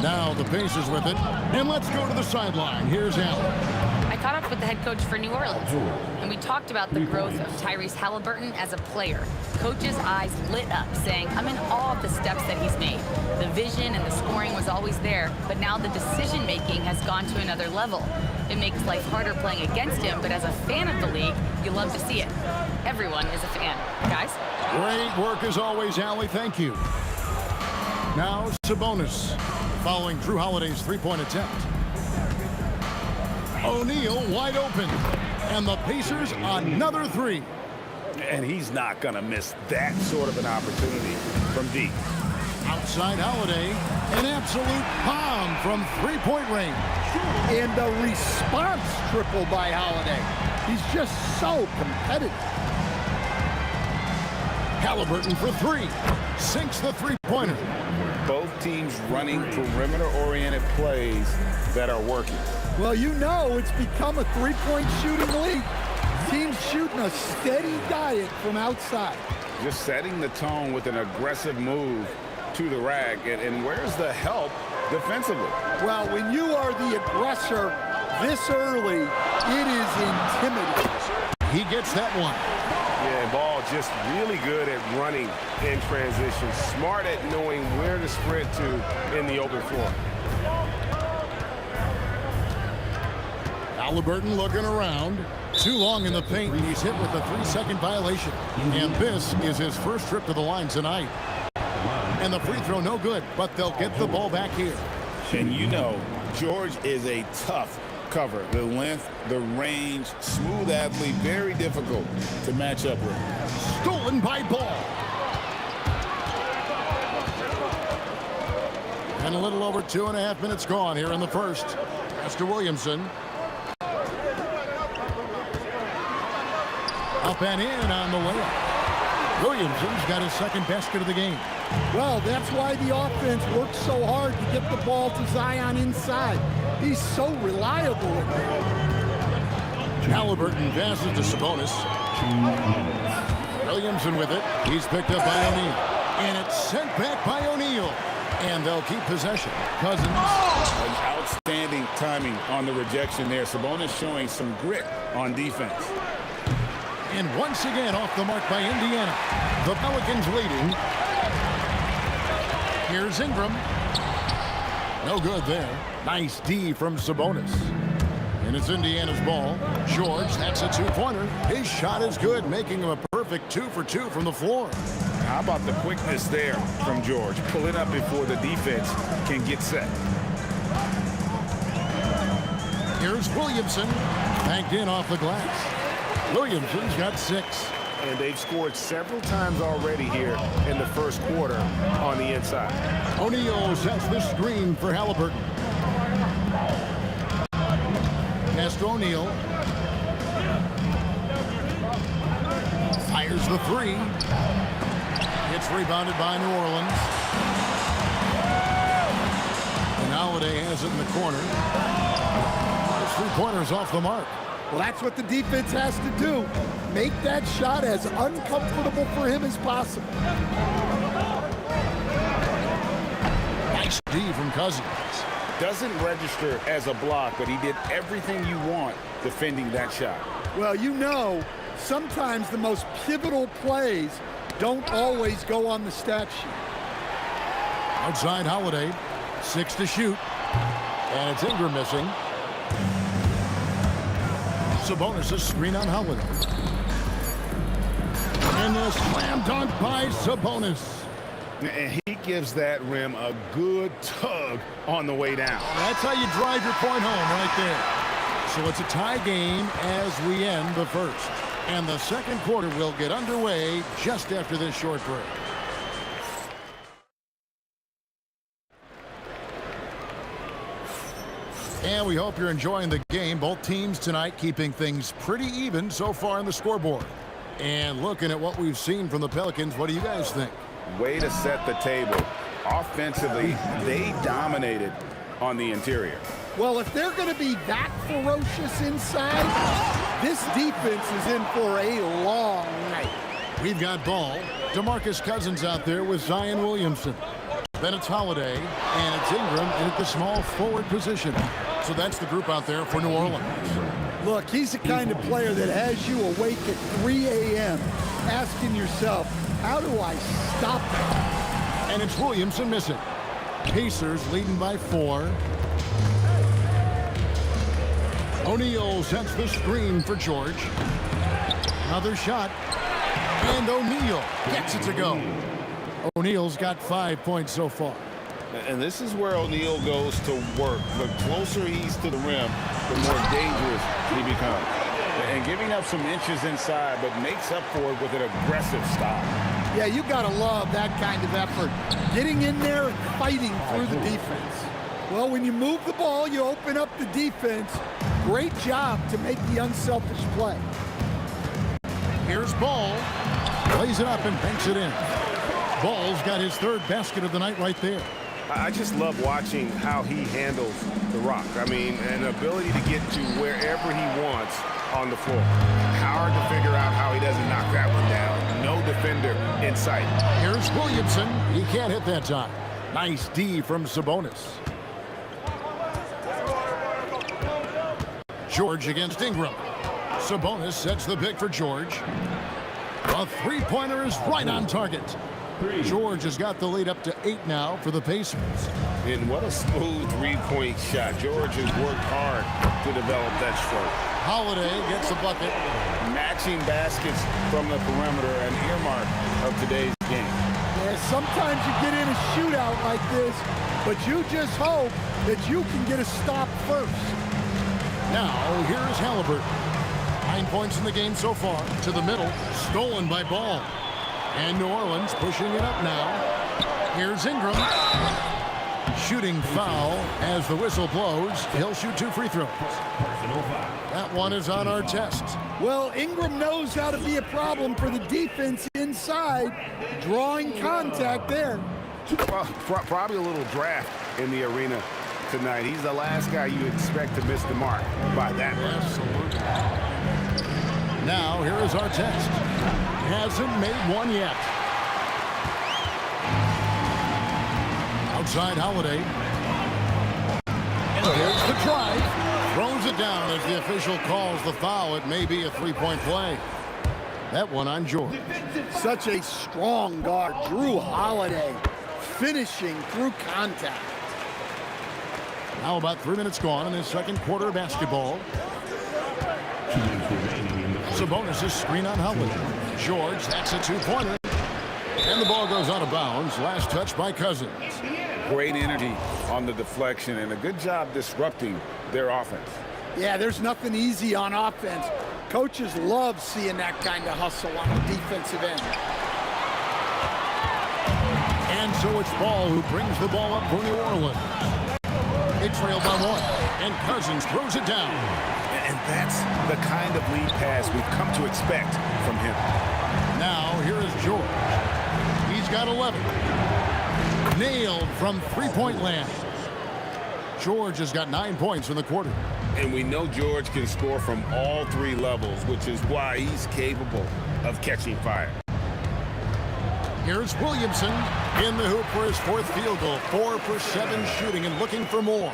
Now the Pacers with it. And let's go to the sideline. Here's Allen. I caught up with the head coach for New Orleans, and we talked about the growth of Tyrese Halliburton as a player. Coach's eyes lit up, saying, I'm in awe of the steps that he's made. The vision and the scoring was always there, but now the decision-making has gone to another level. It makes life harder playing against him, but as a fan of the league, you love to see it. Everyone is a fan. Guys? Great work as always, Allie. Thank you. Now Sabonis, following Drew Holiday's three-point attempt. O'Neal wide open, and the Pacers another three. And he's not going to miss that sort of an opportunity from deep. Outside Holiday, an absolute bomb from three-point range. And the response triple by Holiday. He's just so competitive. Halliburton for three. Sinks the three-pointer. Both teams running perimeter-oriented plays that are working. Well, you know it's become a three-point shooting league. Teams shooting a steady diet from outside. Just setting the tone with an aggressive move to the rack. And where's the help defensively? Well, when you are the aggressor this early, it is intimidating. He gets that one. Yeah, Ball just really good at running in transition. Smart at knowing where to sprint to in the open floor. Halliburton looking around. Too long in the paint, and he's hit with a 3-second violation. And this is his first trip to the line tonight. And the free throw no good, but they'll get the ball back here. And you know, George is a tough cover. The length, the range, smooth athlete, very difficult to match up with. Stolen by Ball. And a little over 2.5 minutes gone here in the first. Pass to Williamson. Up and in on the layup. Williamson's got his second basket of the game. Well, that's why the offense works so hard to get the ball to Zion inside. He's so reliable in there. Halliburton passes to Sabonis. Williamson with it. He's picked up by O'Neal. And it's sent back by O'Neal. And they'll keep possession. Cousins. Outstanding timing on the rejection there. Sabonis showing some grit on defense. And once again off the mark by Indiana. The Pelicans leading. Here's Ingram. No good there. Nice D from Sabonis. And it's Indiana's ball. George, that's a two-pointer. His shot is good, making him a perfect 2 for 2 from the floor. How about the quickness there from George? Pull it up before the defense can get set. Here's Williamson. Banked in off the glass. Williamson's got 6. And they've scored several times already here in the first quarter on the inside. O'Neal sets the screen for Halliburton. Pass to O'Neal. Fires the 3. It's rebounded by New Orleans. And Holiday has it in the corner. Those 3-pointers off the mark. Well, that's what the defense has to do. Make that shot as uncomfortable for him as possible. Nice D from Cousins. Doesn't register as a block, but he did everything you want defending that shot. Well, you know, sometimes the most pivotal plays don't always go on the stat sheet. Outside Holiday. 6 to shoot. And it's Ingram missing. Sabonis' screen on Holiday. And the slam dunk by Sabonis. And he gives that rim a good tug on the way down. That's how you drive your point home right there. So it's a tie game as we end the first. And the second quarter will get underway just after this short break. And we hope you're enjoying the game. Both teams tonight keeping things pretty even so far on the scoreboard. And looking at what we've seen from the Pelicans, what do you guys think? Way to set the table. Offensively, they dominated on the interior. Well, if they're going to be that ferocious inside, this defense is in for a long night. We've got Ball. DeMarcus Cousins out there with Zion Williamson. Then it's Holiday, and it's Ingram in at the small forward position. So that's the group out there for New Orleans. Look, he's the kind of player that has you awake at 3 a.m. asking yourself, how do I stop him? And it's Williamson missing. Pacers leading by 4. O'Neal sets the screen for George. Another shot. And O'Neal gets it to go. O'Neal's got 5 points so far. And this is where O'Neal goes to work. The closer he's to the rim, the more dangerous he becomes. And giving up some inches inside, but makes up for it with an aggressive stop. Yeah, you got to love that kind of effort. Getting in there and fighting through the defense. Well, when you move the ball, you open up the defense. Great job to make the unselfish play. Here's Ball. Plays it up and banks it in. Ball's got his 3rd basket of the night right there. I just love watching how he handles the rock. I mean, an ability to get to wherever he wants on the floor. Hard to figure out how he doesn't knock that one down. No defender in sight. Here's Williamson. He can't hit that time. Nice D from Sabonis. George against Ingram. Sabonis sets the pick for George. A 3-pointer is right on target. George has got the lead up to 8 now for the Pacers. And what a smooth 3-point shot. George has worked hard to develop that stroke. Holiday gets the bucket. Matching baskets from the perimeter, an earmark of today's game. Yeah, sometimes you get in a shootout like this, but you just hope that you can get a stop first. Now, here's Halliburton. 9 points in the game so far. To the middle, stolen by Ball. And New Orleans pushing it up now. Here's Ingram. Shooting foul as the whistle blows. He'll shoot 2 free throws. That one is on our test. Well, Ingram knows how to be a problem for the defense inside, drawing contact there. Well, probably a little draft in the arena tonight. He's the last guy you expect to miss the mark by that much. Absolutely. Now, here is our test. Hasn't made one yet. Outside Holiday. There's the drive. Throws it down as the official calls the foul. It may be a three-point play. That one on George. Such a strong guard, Drew Holiday, finishing through contact. Now about 3 minutes gone in this second quarter of basketball. Sabonis' screen on Holiday. George, that's a two-pointer. And the ball goes out of bounds. Last touch by Cousins. Great energy on the deflection and a good job disrupting their offense. Yeah, there's nothing easy on offense. Coaches love seeing that kind of hustle on the defensive end. And so it's Ball who brings the ball up for New Orleans. They trail by 1, and Cousins throws it down. And that's the kind of lead pass we've come to expect from him. Now, here is George. He's got 11. Nailed from three-point land. George has got 9 points in the quarter. And we know George can score from all 3 levels, which is why he's capable of catching fire. Here's Williamson in the hoop for his 4th field goal. 4 for 7 shooting and looking for more.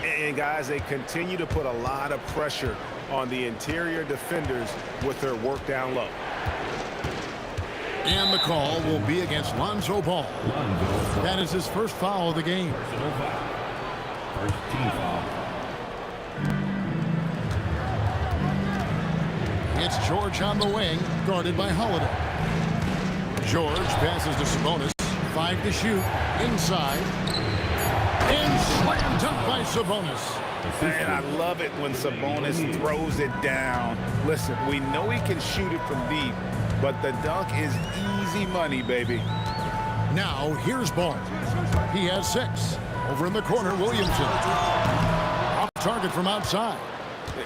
And guys, they continue to put a lot of pressure on the interior defenders with their work down low. And the call will be against Lonzo Ball. That is his first foul of the game. First team foul. It's George on the wing, guarded by Holiday. George passes to Sabonis. 5 to shoot. Inside. And slam dunk by Sabonis. And I love it when Sabonis throws it down. Listen, we know he can shoot it from deep, but the dunk is easy money, baby. Now, here's Ball. He has 6. Over in the corner, Williamson. Off target from outside.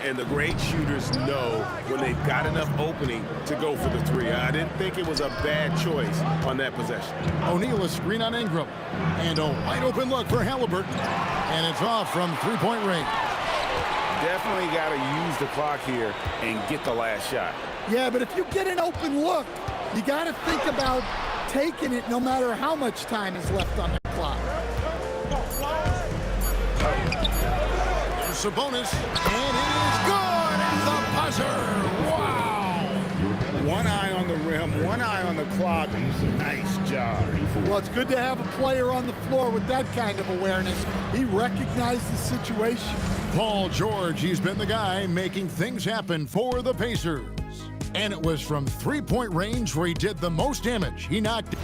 And the great shooters know when they've got enough opening to go for the 3. I didn't think it was a bad choice on that possession. O'Neal a screen on Ingram. And a wide open look for Halliburton. And it's off from three-point range. Definitely got to use the clock here and get the last shot. Yeah, but if you get an open look, you got to think about taking it no matter how much time is left on the clock. Sabonis, and it is good at the buzzer. Wow! One eye on the rim, one eye on the clock. Nice job. Well, it's good to have a player on the floor with that kind of awareness. He recognized the situation. Paul George, he's been the guy making things happen for the Pacers. And it was from three-point range where he did the most damage. He knocked...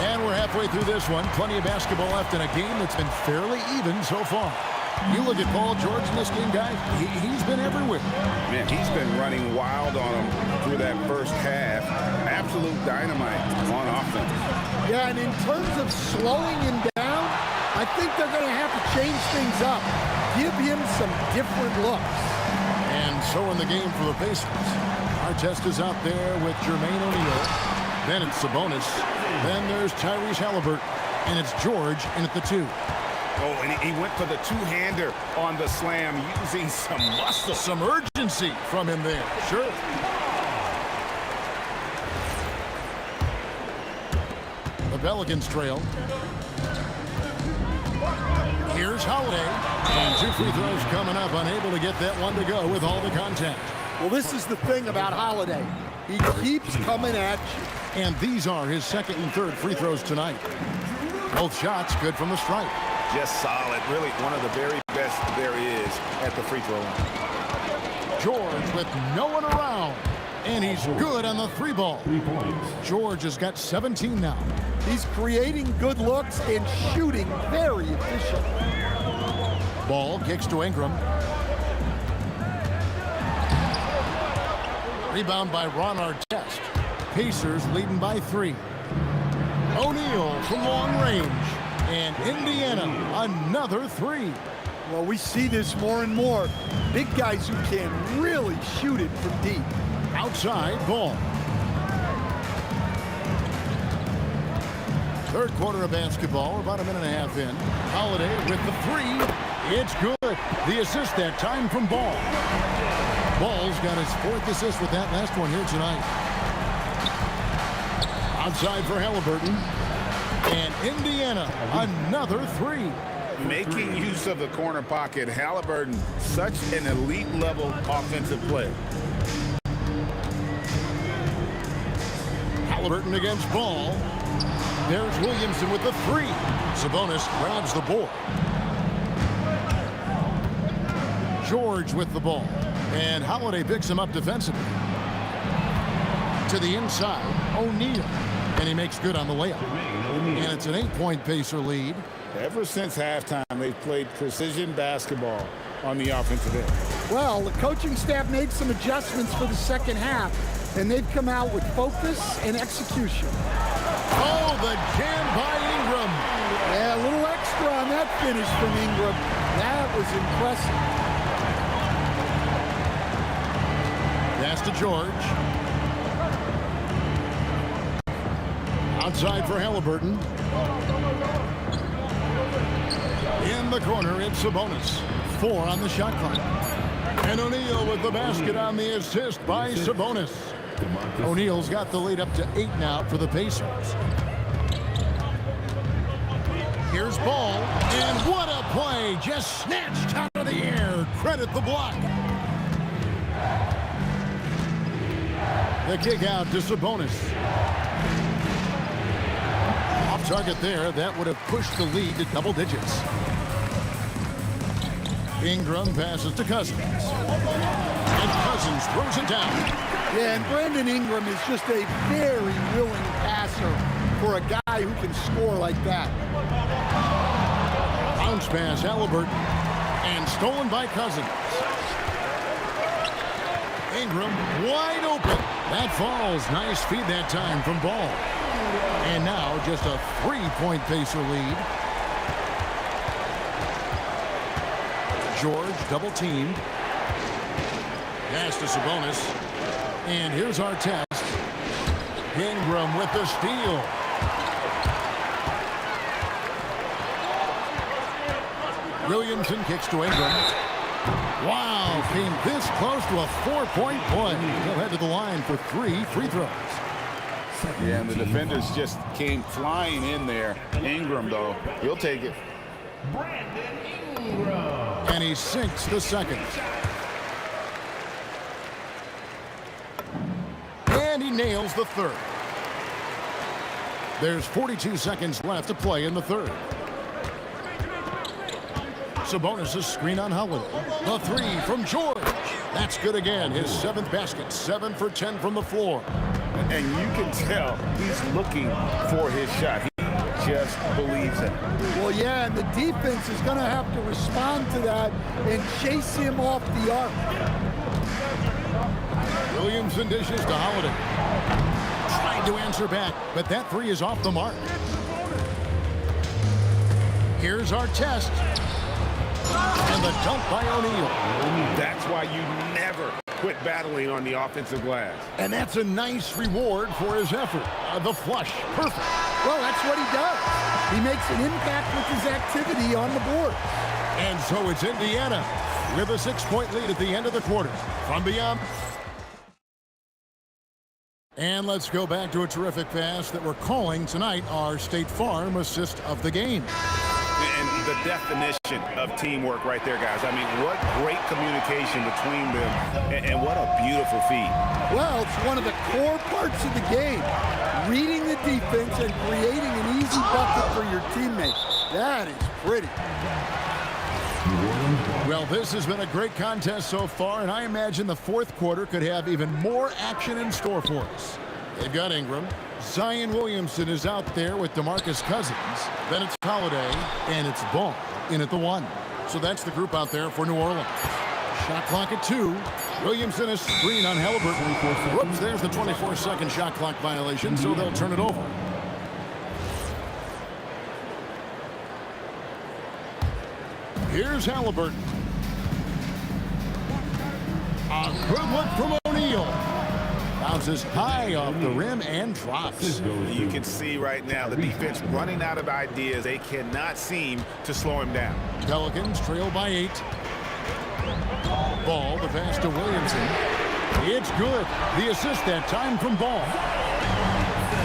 And we're halfway through this one. Plenty of basketball left in a game that's been fairly even so far. You look at Paul George in this game, guys, he's been everywhere. Man, he's been running wild on him through that first half. Absolute dynamite on offense. Yeah, and in terms of slowing him down, I think they're going to have to change things up. Give him some different looks. And so in the game for the Pacers, our test is out there with Jermaine O'Neal. Then it's Sabonis. Then there's Tyrese Halliburton. And it's George in at the 2. Oh, and he went for the two-hander on the slam, using some muscle. Some urgency from him there. Sure. The Pelicans trail. Here's Holiday. And 2 free throws coming up. Unable to get that one to go with all the contact. Well, this is the thing about Holiday. He keeps coming at you. And these are his second and third free throws tonight. Both shots good from the stripe. Just solid. Really one of the very best there is at the free throw line. George with no one around. And he's good on the 3-ball. George has got 17 now. He's creating good looks and shooting very efficient. Ball kicks to Ingram. Rebound by Ron Artest. Pacers leading by 3. O'Neal from long range. And Indiana, another 3. Well, we see this more and more. Big guys who can really shoot it from deep. Outside ball. Third quarter of basketball, about a minute and a half in. Holiday with the 3. It's good. The assist that time from Ball. Ball's got his 4th assist with that last one here tonight. Outside for Halliburton. And Indiana, another 3. Making use of the corner pocket. Halliburton, such an elite level offensive play. Halliburton against Ball. There's Williamson with the 3. Sabonis grabs the board. George with the ball. And Holiday picks him up defensively. To the inside, O'Neal. And he makes good on the layup. And it's an 8-point Pacer lead. Ever since halftime, they've played precision basketball on the offensive end. Well, the coaching staff made some adjustments for the second half, and they've come out with focus and execution. Oh, the jam by Ingram. Yeah, a little extra on that finish from Ingram. That was impressive. Pass to George. Outside for Halliburton. In the corner, it's Sabonis. 4 on the shot clock. And O'Neal with the basket on the assist by Sabonis. O'Neal's got the lead up to 8 now for the Pacers. Here's Ball, and what a play! Just snatched out of the air. Credit the block. The kick out to Sabonis. Off target there. That would have pushed the lead to double digits. Ingram passes to Cousins. And Cousins throws it down. Yeah, and Brandon Ingram is just a very willing passer for a guy who can score like that. Bounce pass, Halliburton. And stolen by Cousins. Ingram wide open. That falls. Nice feed that time from Ball. And now just a 3-point Pacer lead. George double teamed. Pass to Sabonis. And here's our test. Ingram with the steal. Williamson kicks to Ingram. Wow, came this close to a 4-point play. He'll head to the line for 3 free throws. Yeah, and the defenders just came flying in there. Ingram, though, he'll take it. And he sinks the second. And he nails the third. There's 42 seconds left to play in the third. Sabonis' screen on Holiday. The 3 from George. That's good again. His 7th basket. 7 for 10 from the floor. And you can tell he's looking for his shot. He just believes it. Well, yeah, and the defense is going to have to respond to that and chase him off the arc. Williamson dishes to Holiday. Trying to answer back, but that 3 is off the mark. Here's our test. And the dunk by O'Neal. That's why you never quit battling on the offensive glass. And that's a nice reward for his effort. The flush. Perfect. Well, that's what he does. He makes an impact with his activity on the board. And so it's Indiana with a 6-point lead at the end of the quarter. From beyond. And let's go back to a terrific pass that we're calling tonight our State Farm assist of the game. And the definition of teamwork right there, guys. I mean, what great communication between them, and what a beautiful feed. Well, it's one of the core parts of the game. Reading the defense and creating an easy bucket for your teammate. That is pretty. Well, this has been a great contest so far, and I imagine the fourth quarter could have even more action in store for us. They've got Ingram. Zion Williamson is out there with DeMarcus Cousins. Then it's Holiday, and it's Ball in at the 1. So that's the group out there for New Orleans. Shot clock at 2. Williamson is screen on Halliburton. Whoops, there's the 24-second shot clock violation, so they'll turn it over. Here's Halliburton. A good look from O'Neal. Bounces high off the rim and drops. You can see right now the defense running out of ideas. They cannot seem to slow him down. Pelicans trail by 8. Ball, the pass to Williamson. It's good. The assist that time from Ball.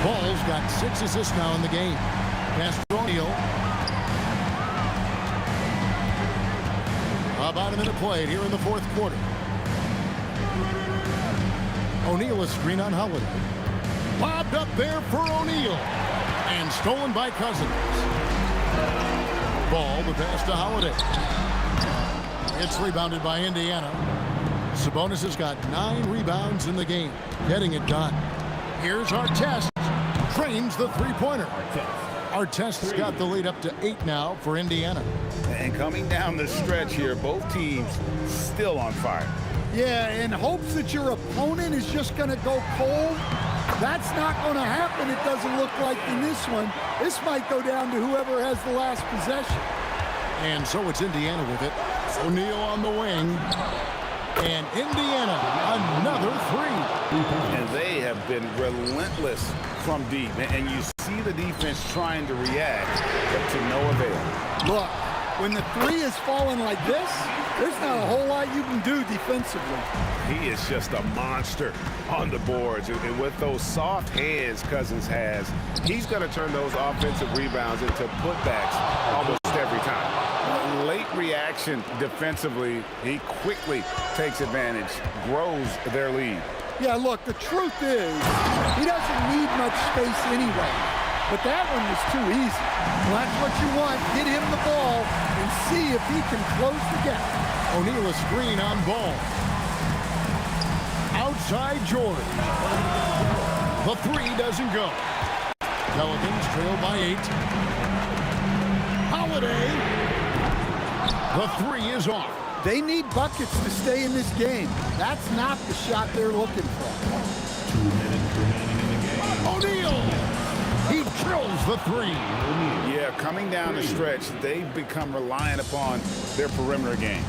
Ball's got 6 assists now in the game. Pass to O'Neal. About a minute played here in the fourth quarter. O'Neal is screen on Holiday. Lobbed up there for O'Neal. And stolen by Cousins. Ball, the pass to Holiday. It's rebounded by Indiana. Sabonis has got 9 rebounds in the game. Getting it done. Here's Artest. Trains the three-pointer. Artest's got the lead up to 8 now for Indiana. And coming down the stretch here, both teams still on fire. Yeah, in hopes that your opponent is just going to go cold. That's not going to happen, it doesn't look like in this one. This might go down to whoever has the last possession. And so it's Indiana with it. O'Neal on the wing. And Indiana, another 3. And they have been relentless from deep. And you see the defense trying to react, but to no avail. Look, when the 3 is falling like this, there's not a whole lot you can do defensively. He is just a monster on the boards. And with those soft hands Cousins has, he's going to turn those offensive rebounds into putbacks almost every time. Late reaction defensively, he quickly takes advantage, grows their lead. Yeah, look, the truth is, he doesn't need much space anyway. But that one was too easy. Well, that's what you want. Get him the ball and see if he can close the gap. O'Neal a screen on Ball. Outside George. The 3 doesn't go. Pelicans trail by 8. Holiday. The 3 is off. They need buckets to stay in this game. That's not the shot they're looking for. 2 minutes remaining in the game. O'Neal. He drills the 3. Yeah, coming down the stretch, they've become reliant upon their perimeter game.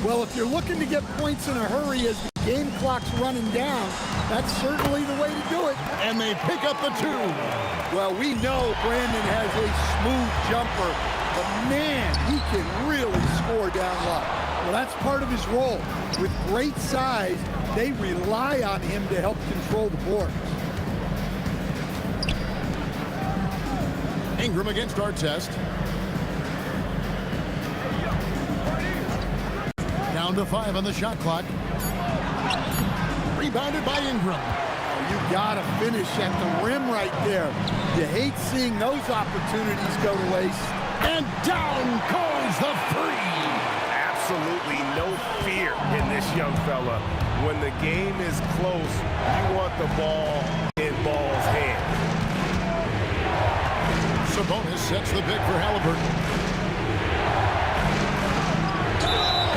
Well, if you're looking to get points in a hurry as the game clock's running down, that's certainly the way to do it. And they pick up the 2. Well, we know Brandon has a smooth jumper, but man, he can really score down low. Well, that's part of his role. With great size, they rely on him to help control the board. Ingram against Artest. Down to 5 on the shot clock. Rebounded by Ingram. You gotta finish at the rim right there. You hate seeing those opportunities go to waste. And down goes the 3. Absolutely no fear in this young fella. When the game is close, you want the ball in Ball's hand. Sabonis sets the pick for Halliburton.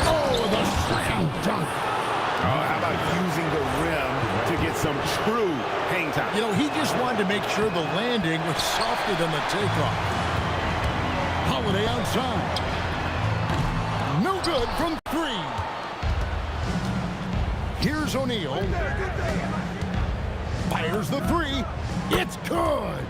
Oh, the slam dunk. Oh, how about using the rim to get some true hang time? You know, he just wanted to make sure the landing was softer than the takeoff. Holiday outside. No good from 3. Here's O'Neal. Fires the 3. It's good.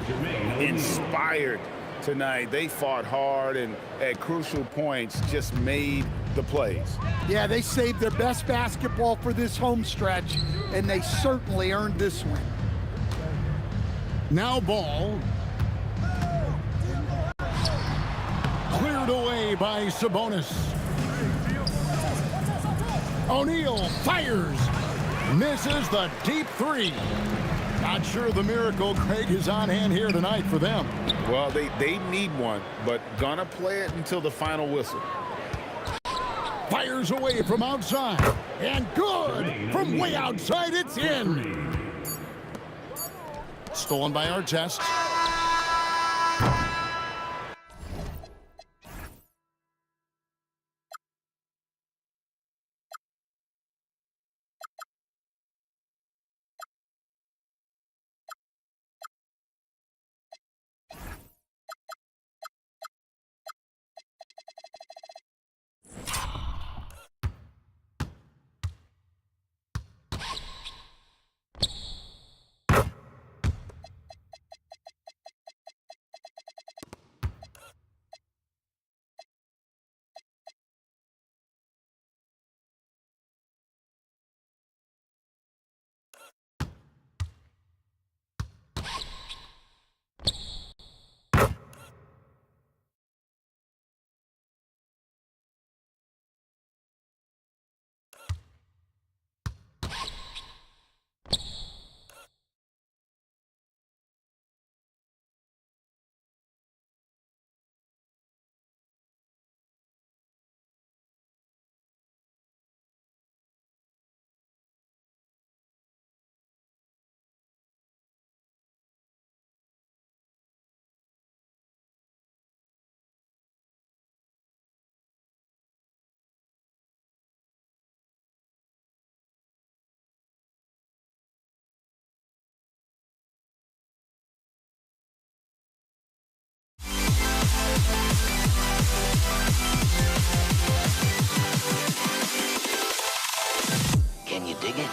Inspired tonight. They fought hard and at crucial points just made the plays. Yeah, they saved their best basketball for this home stretch, and they certainly earned this one. Now Ball. Cleared Cleared away by Sabonis. O'Neal fires. Misses the deep three. Not sure the miracle, Craig, is on hand here tonight for them. Well, they need one, but gonna play it until the final whistle. Fires away from outside. And good. From way outside, it's in. Stolen by Artest. Can you dig it?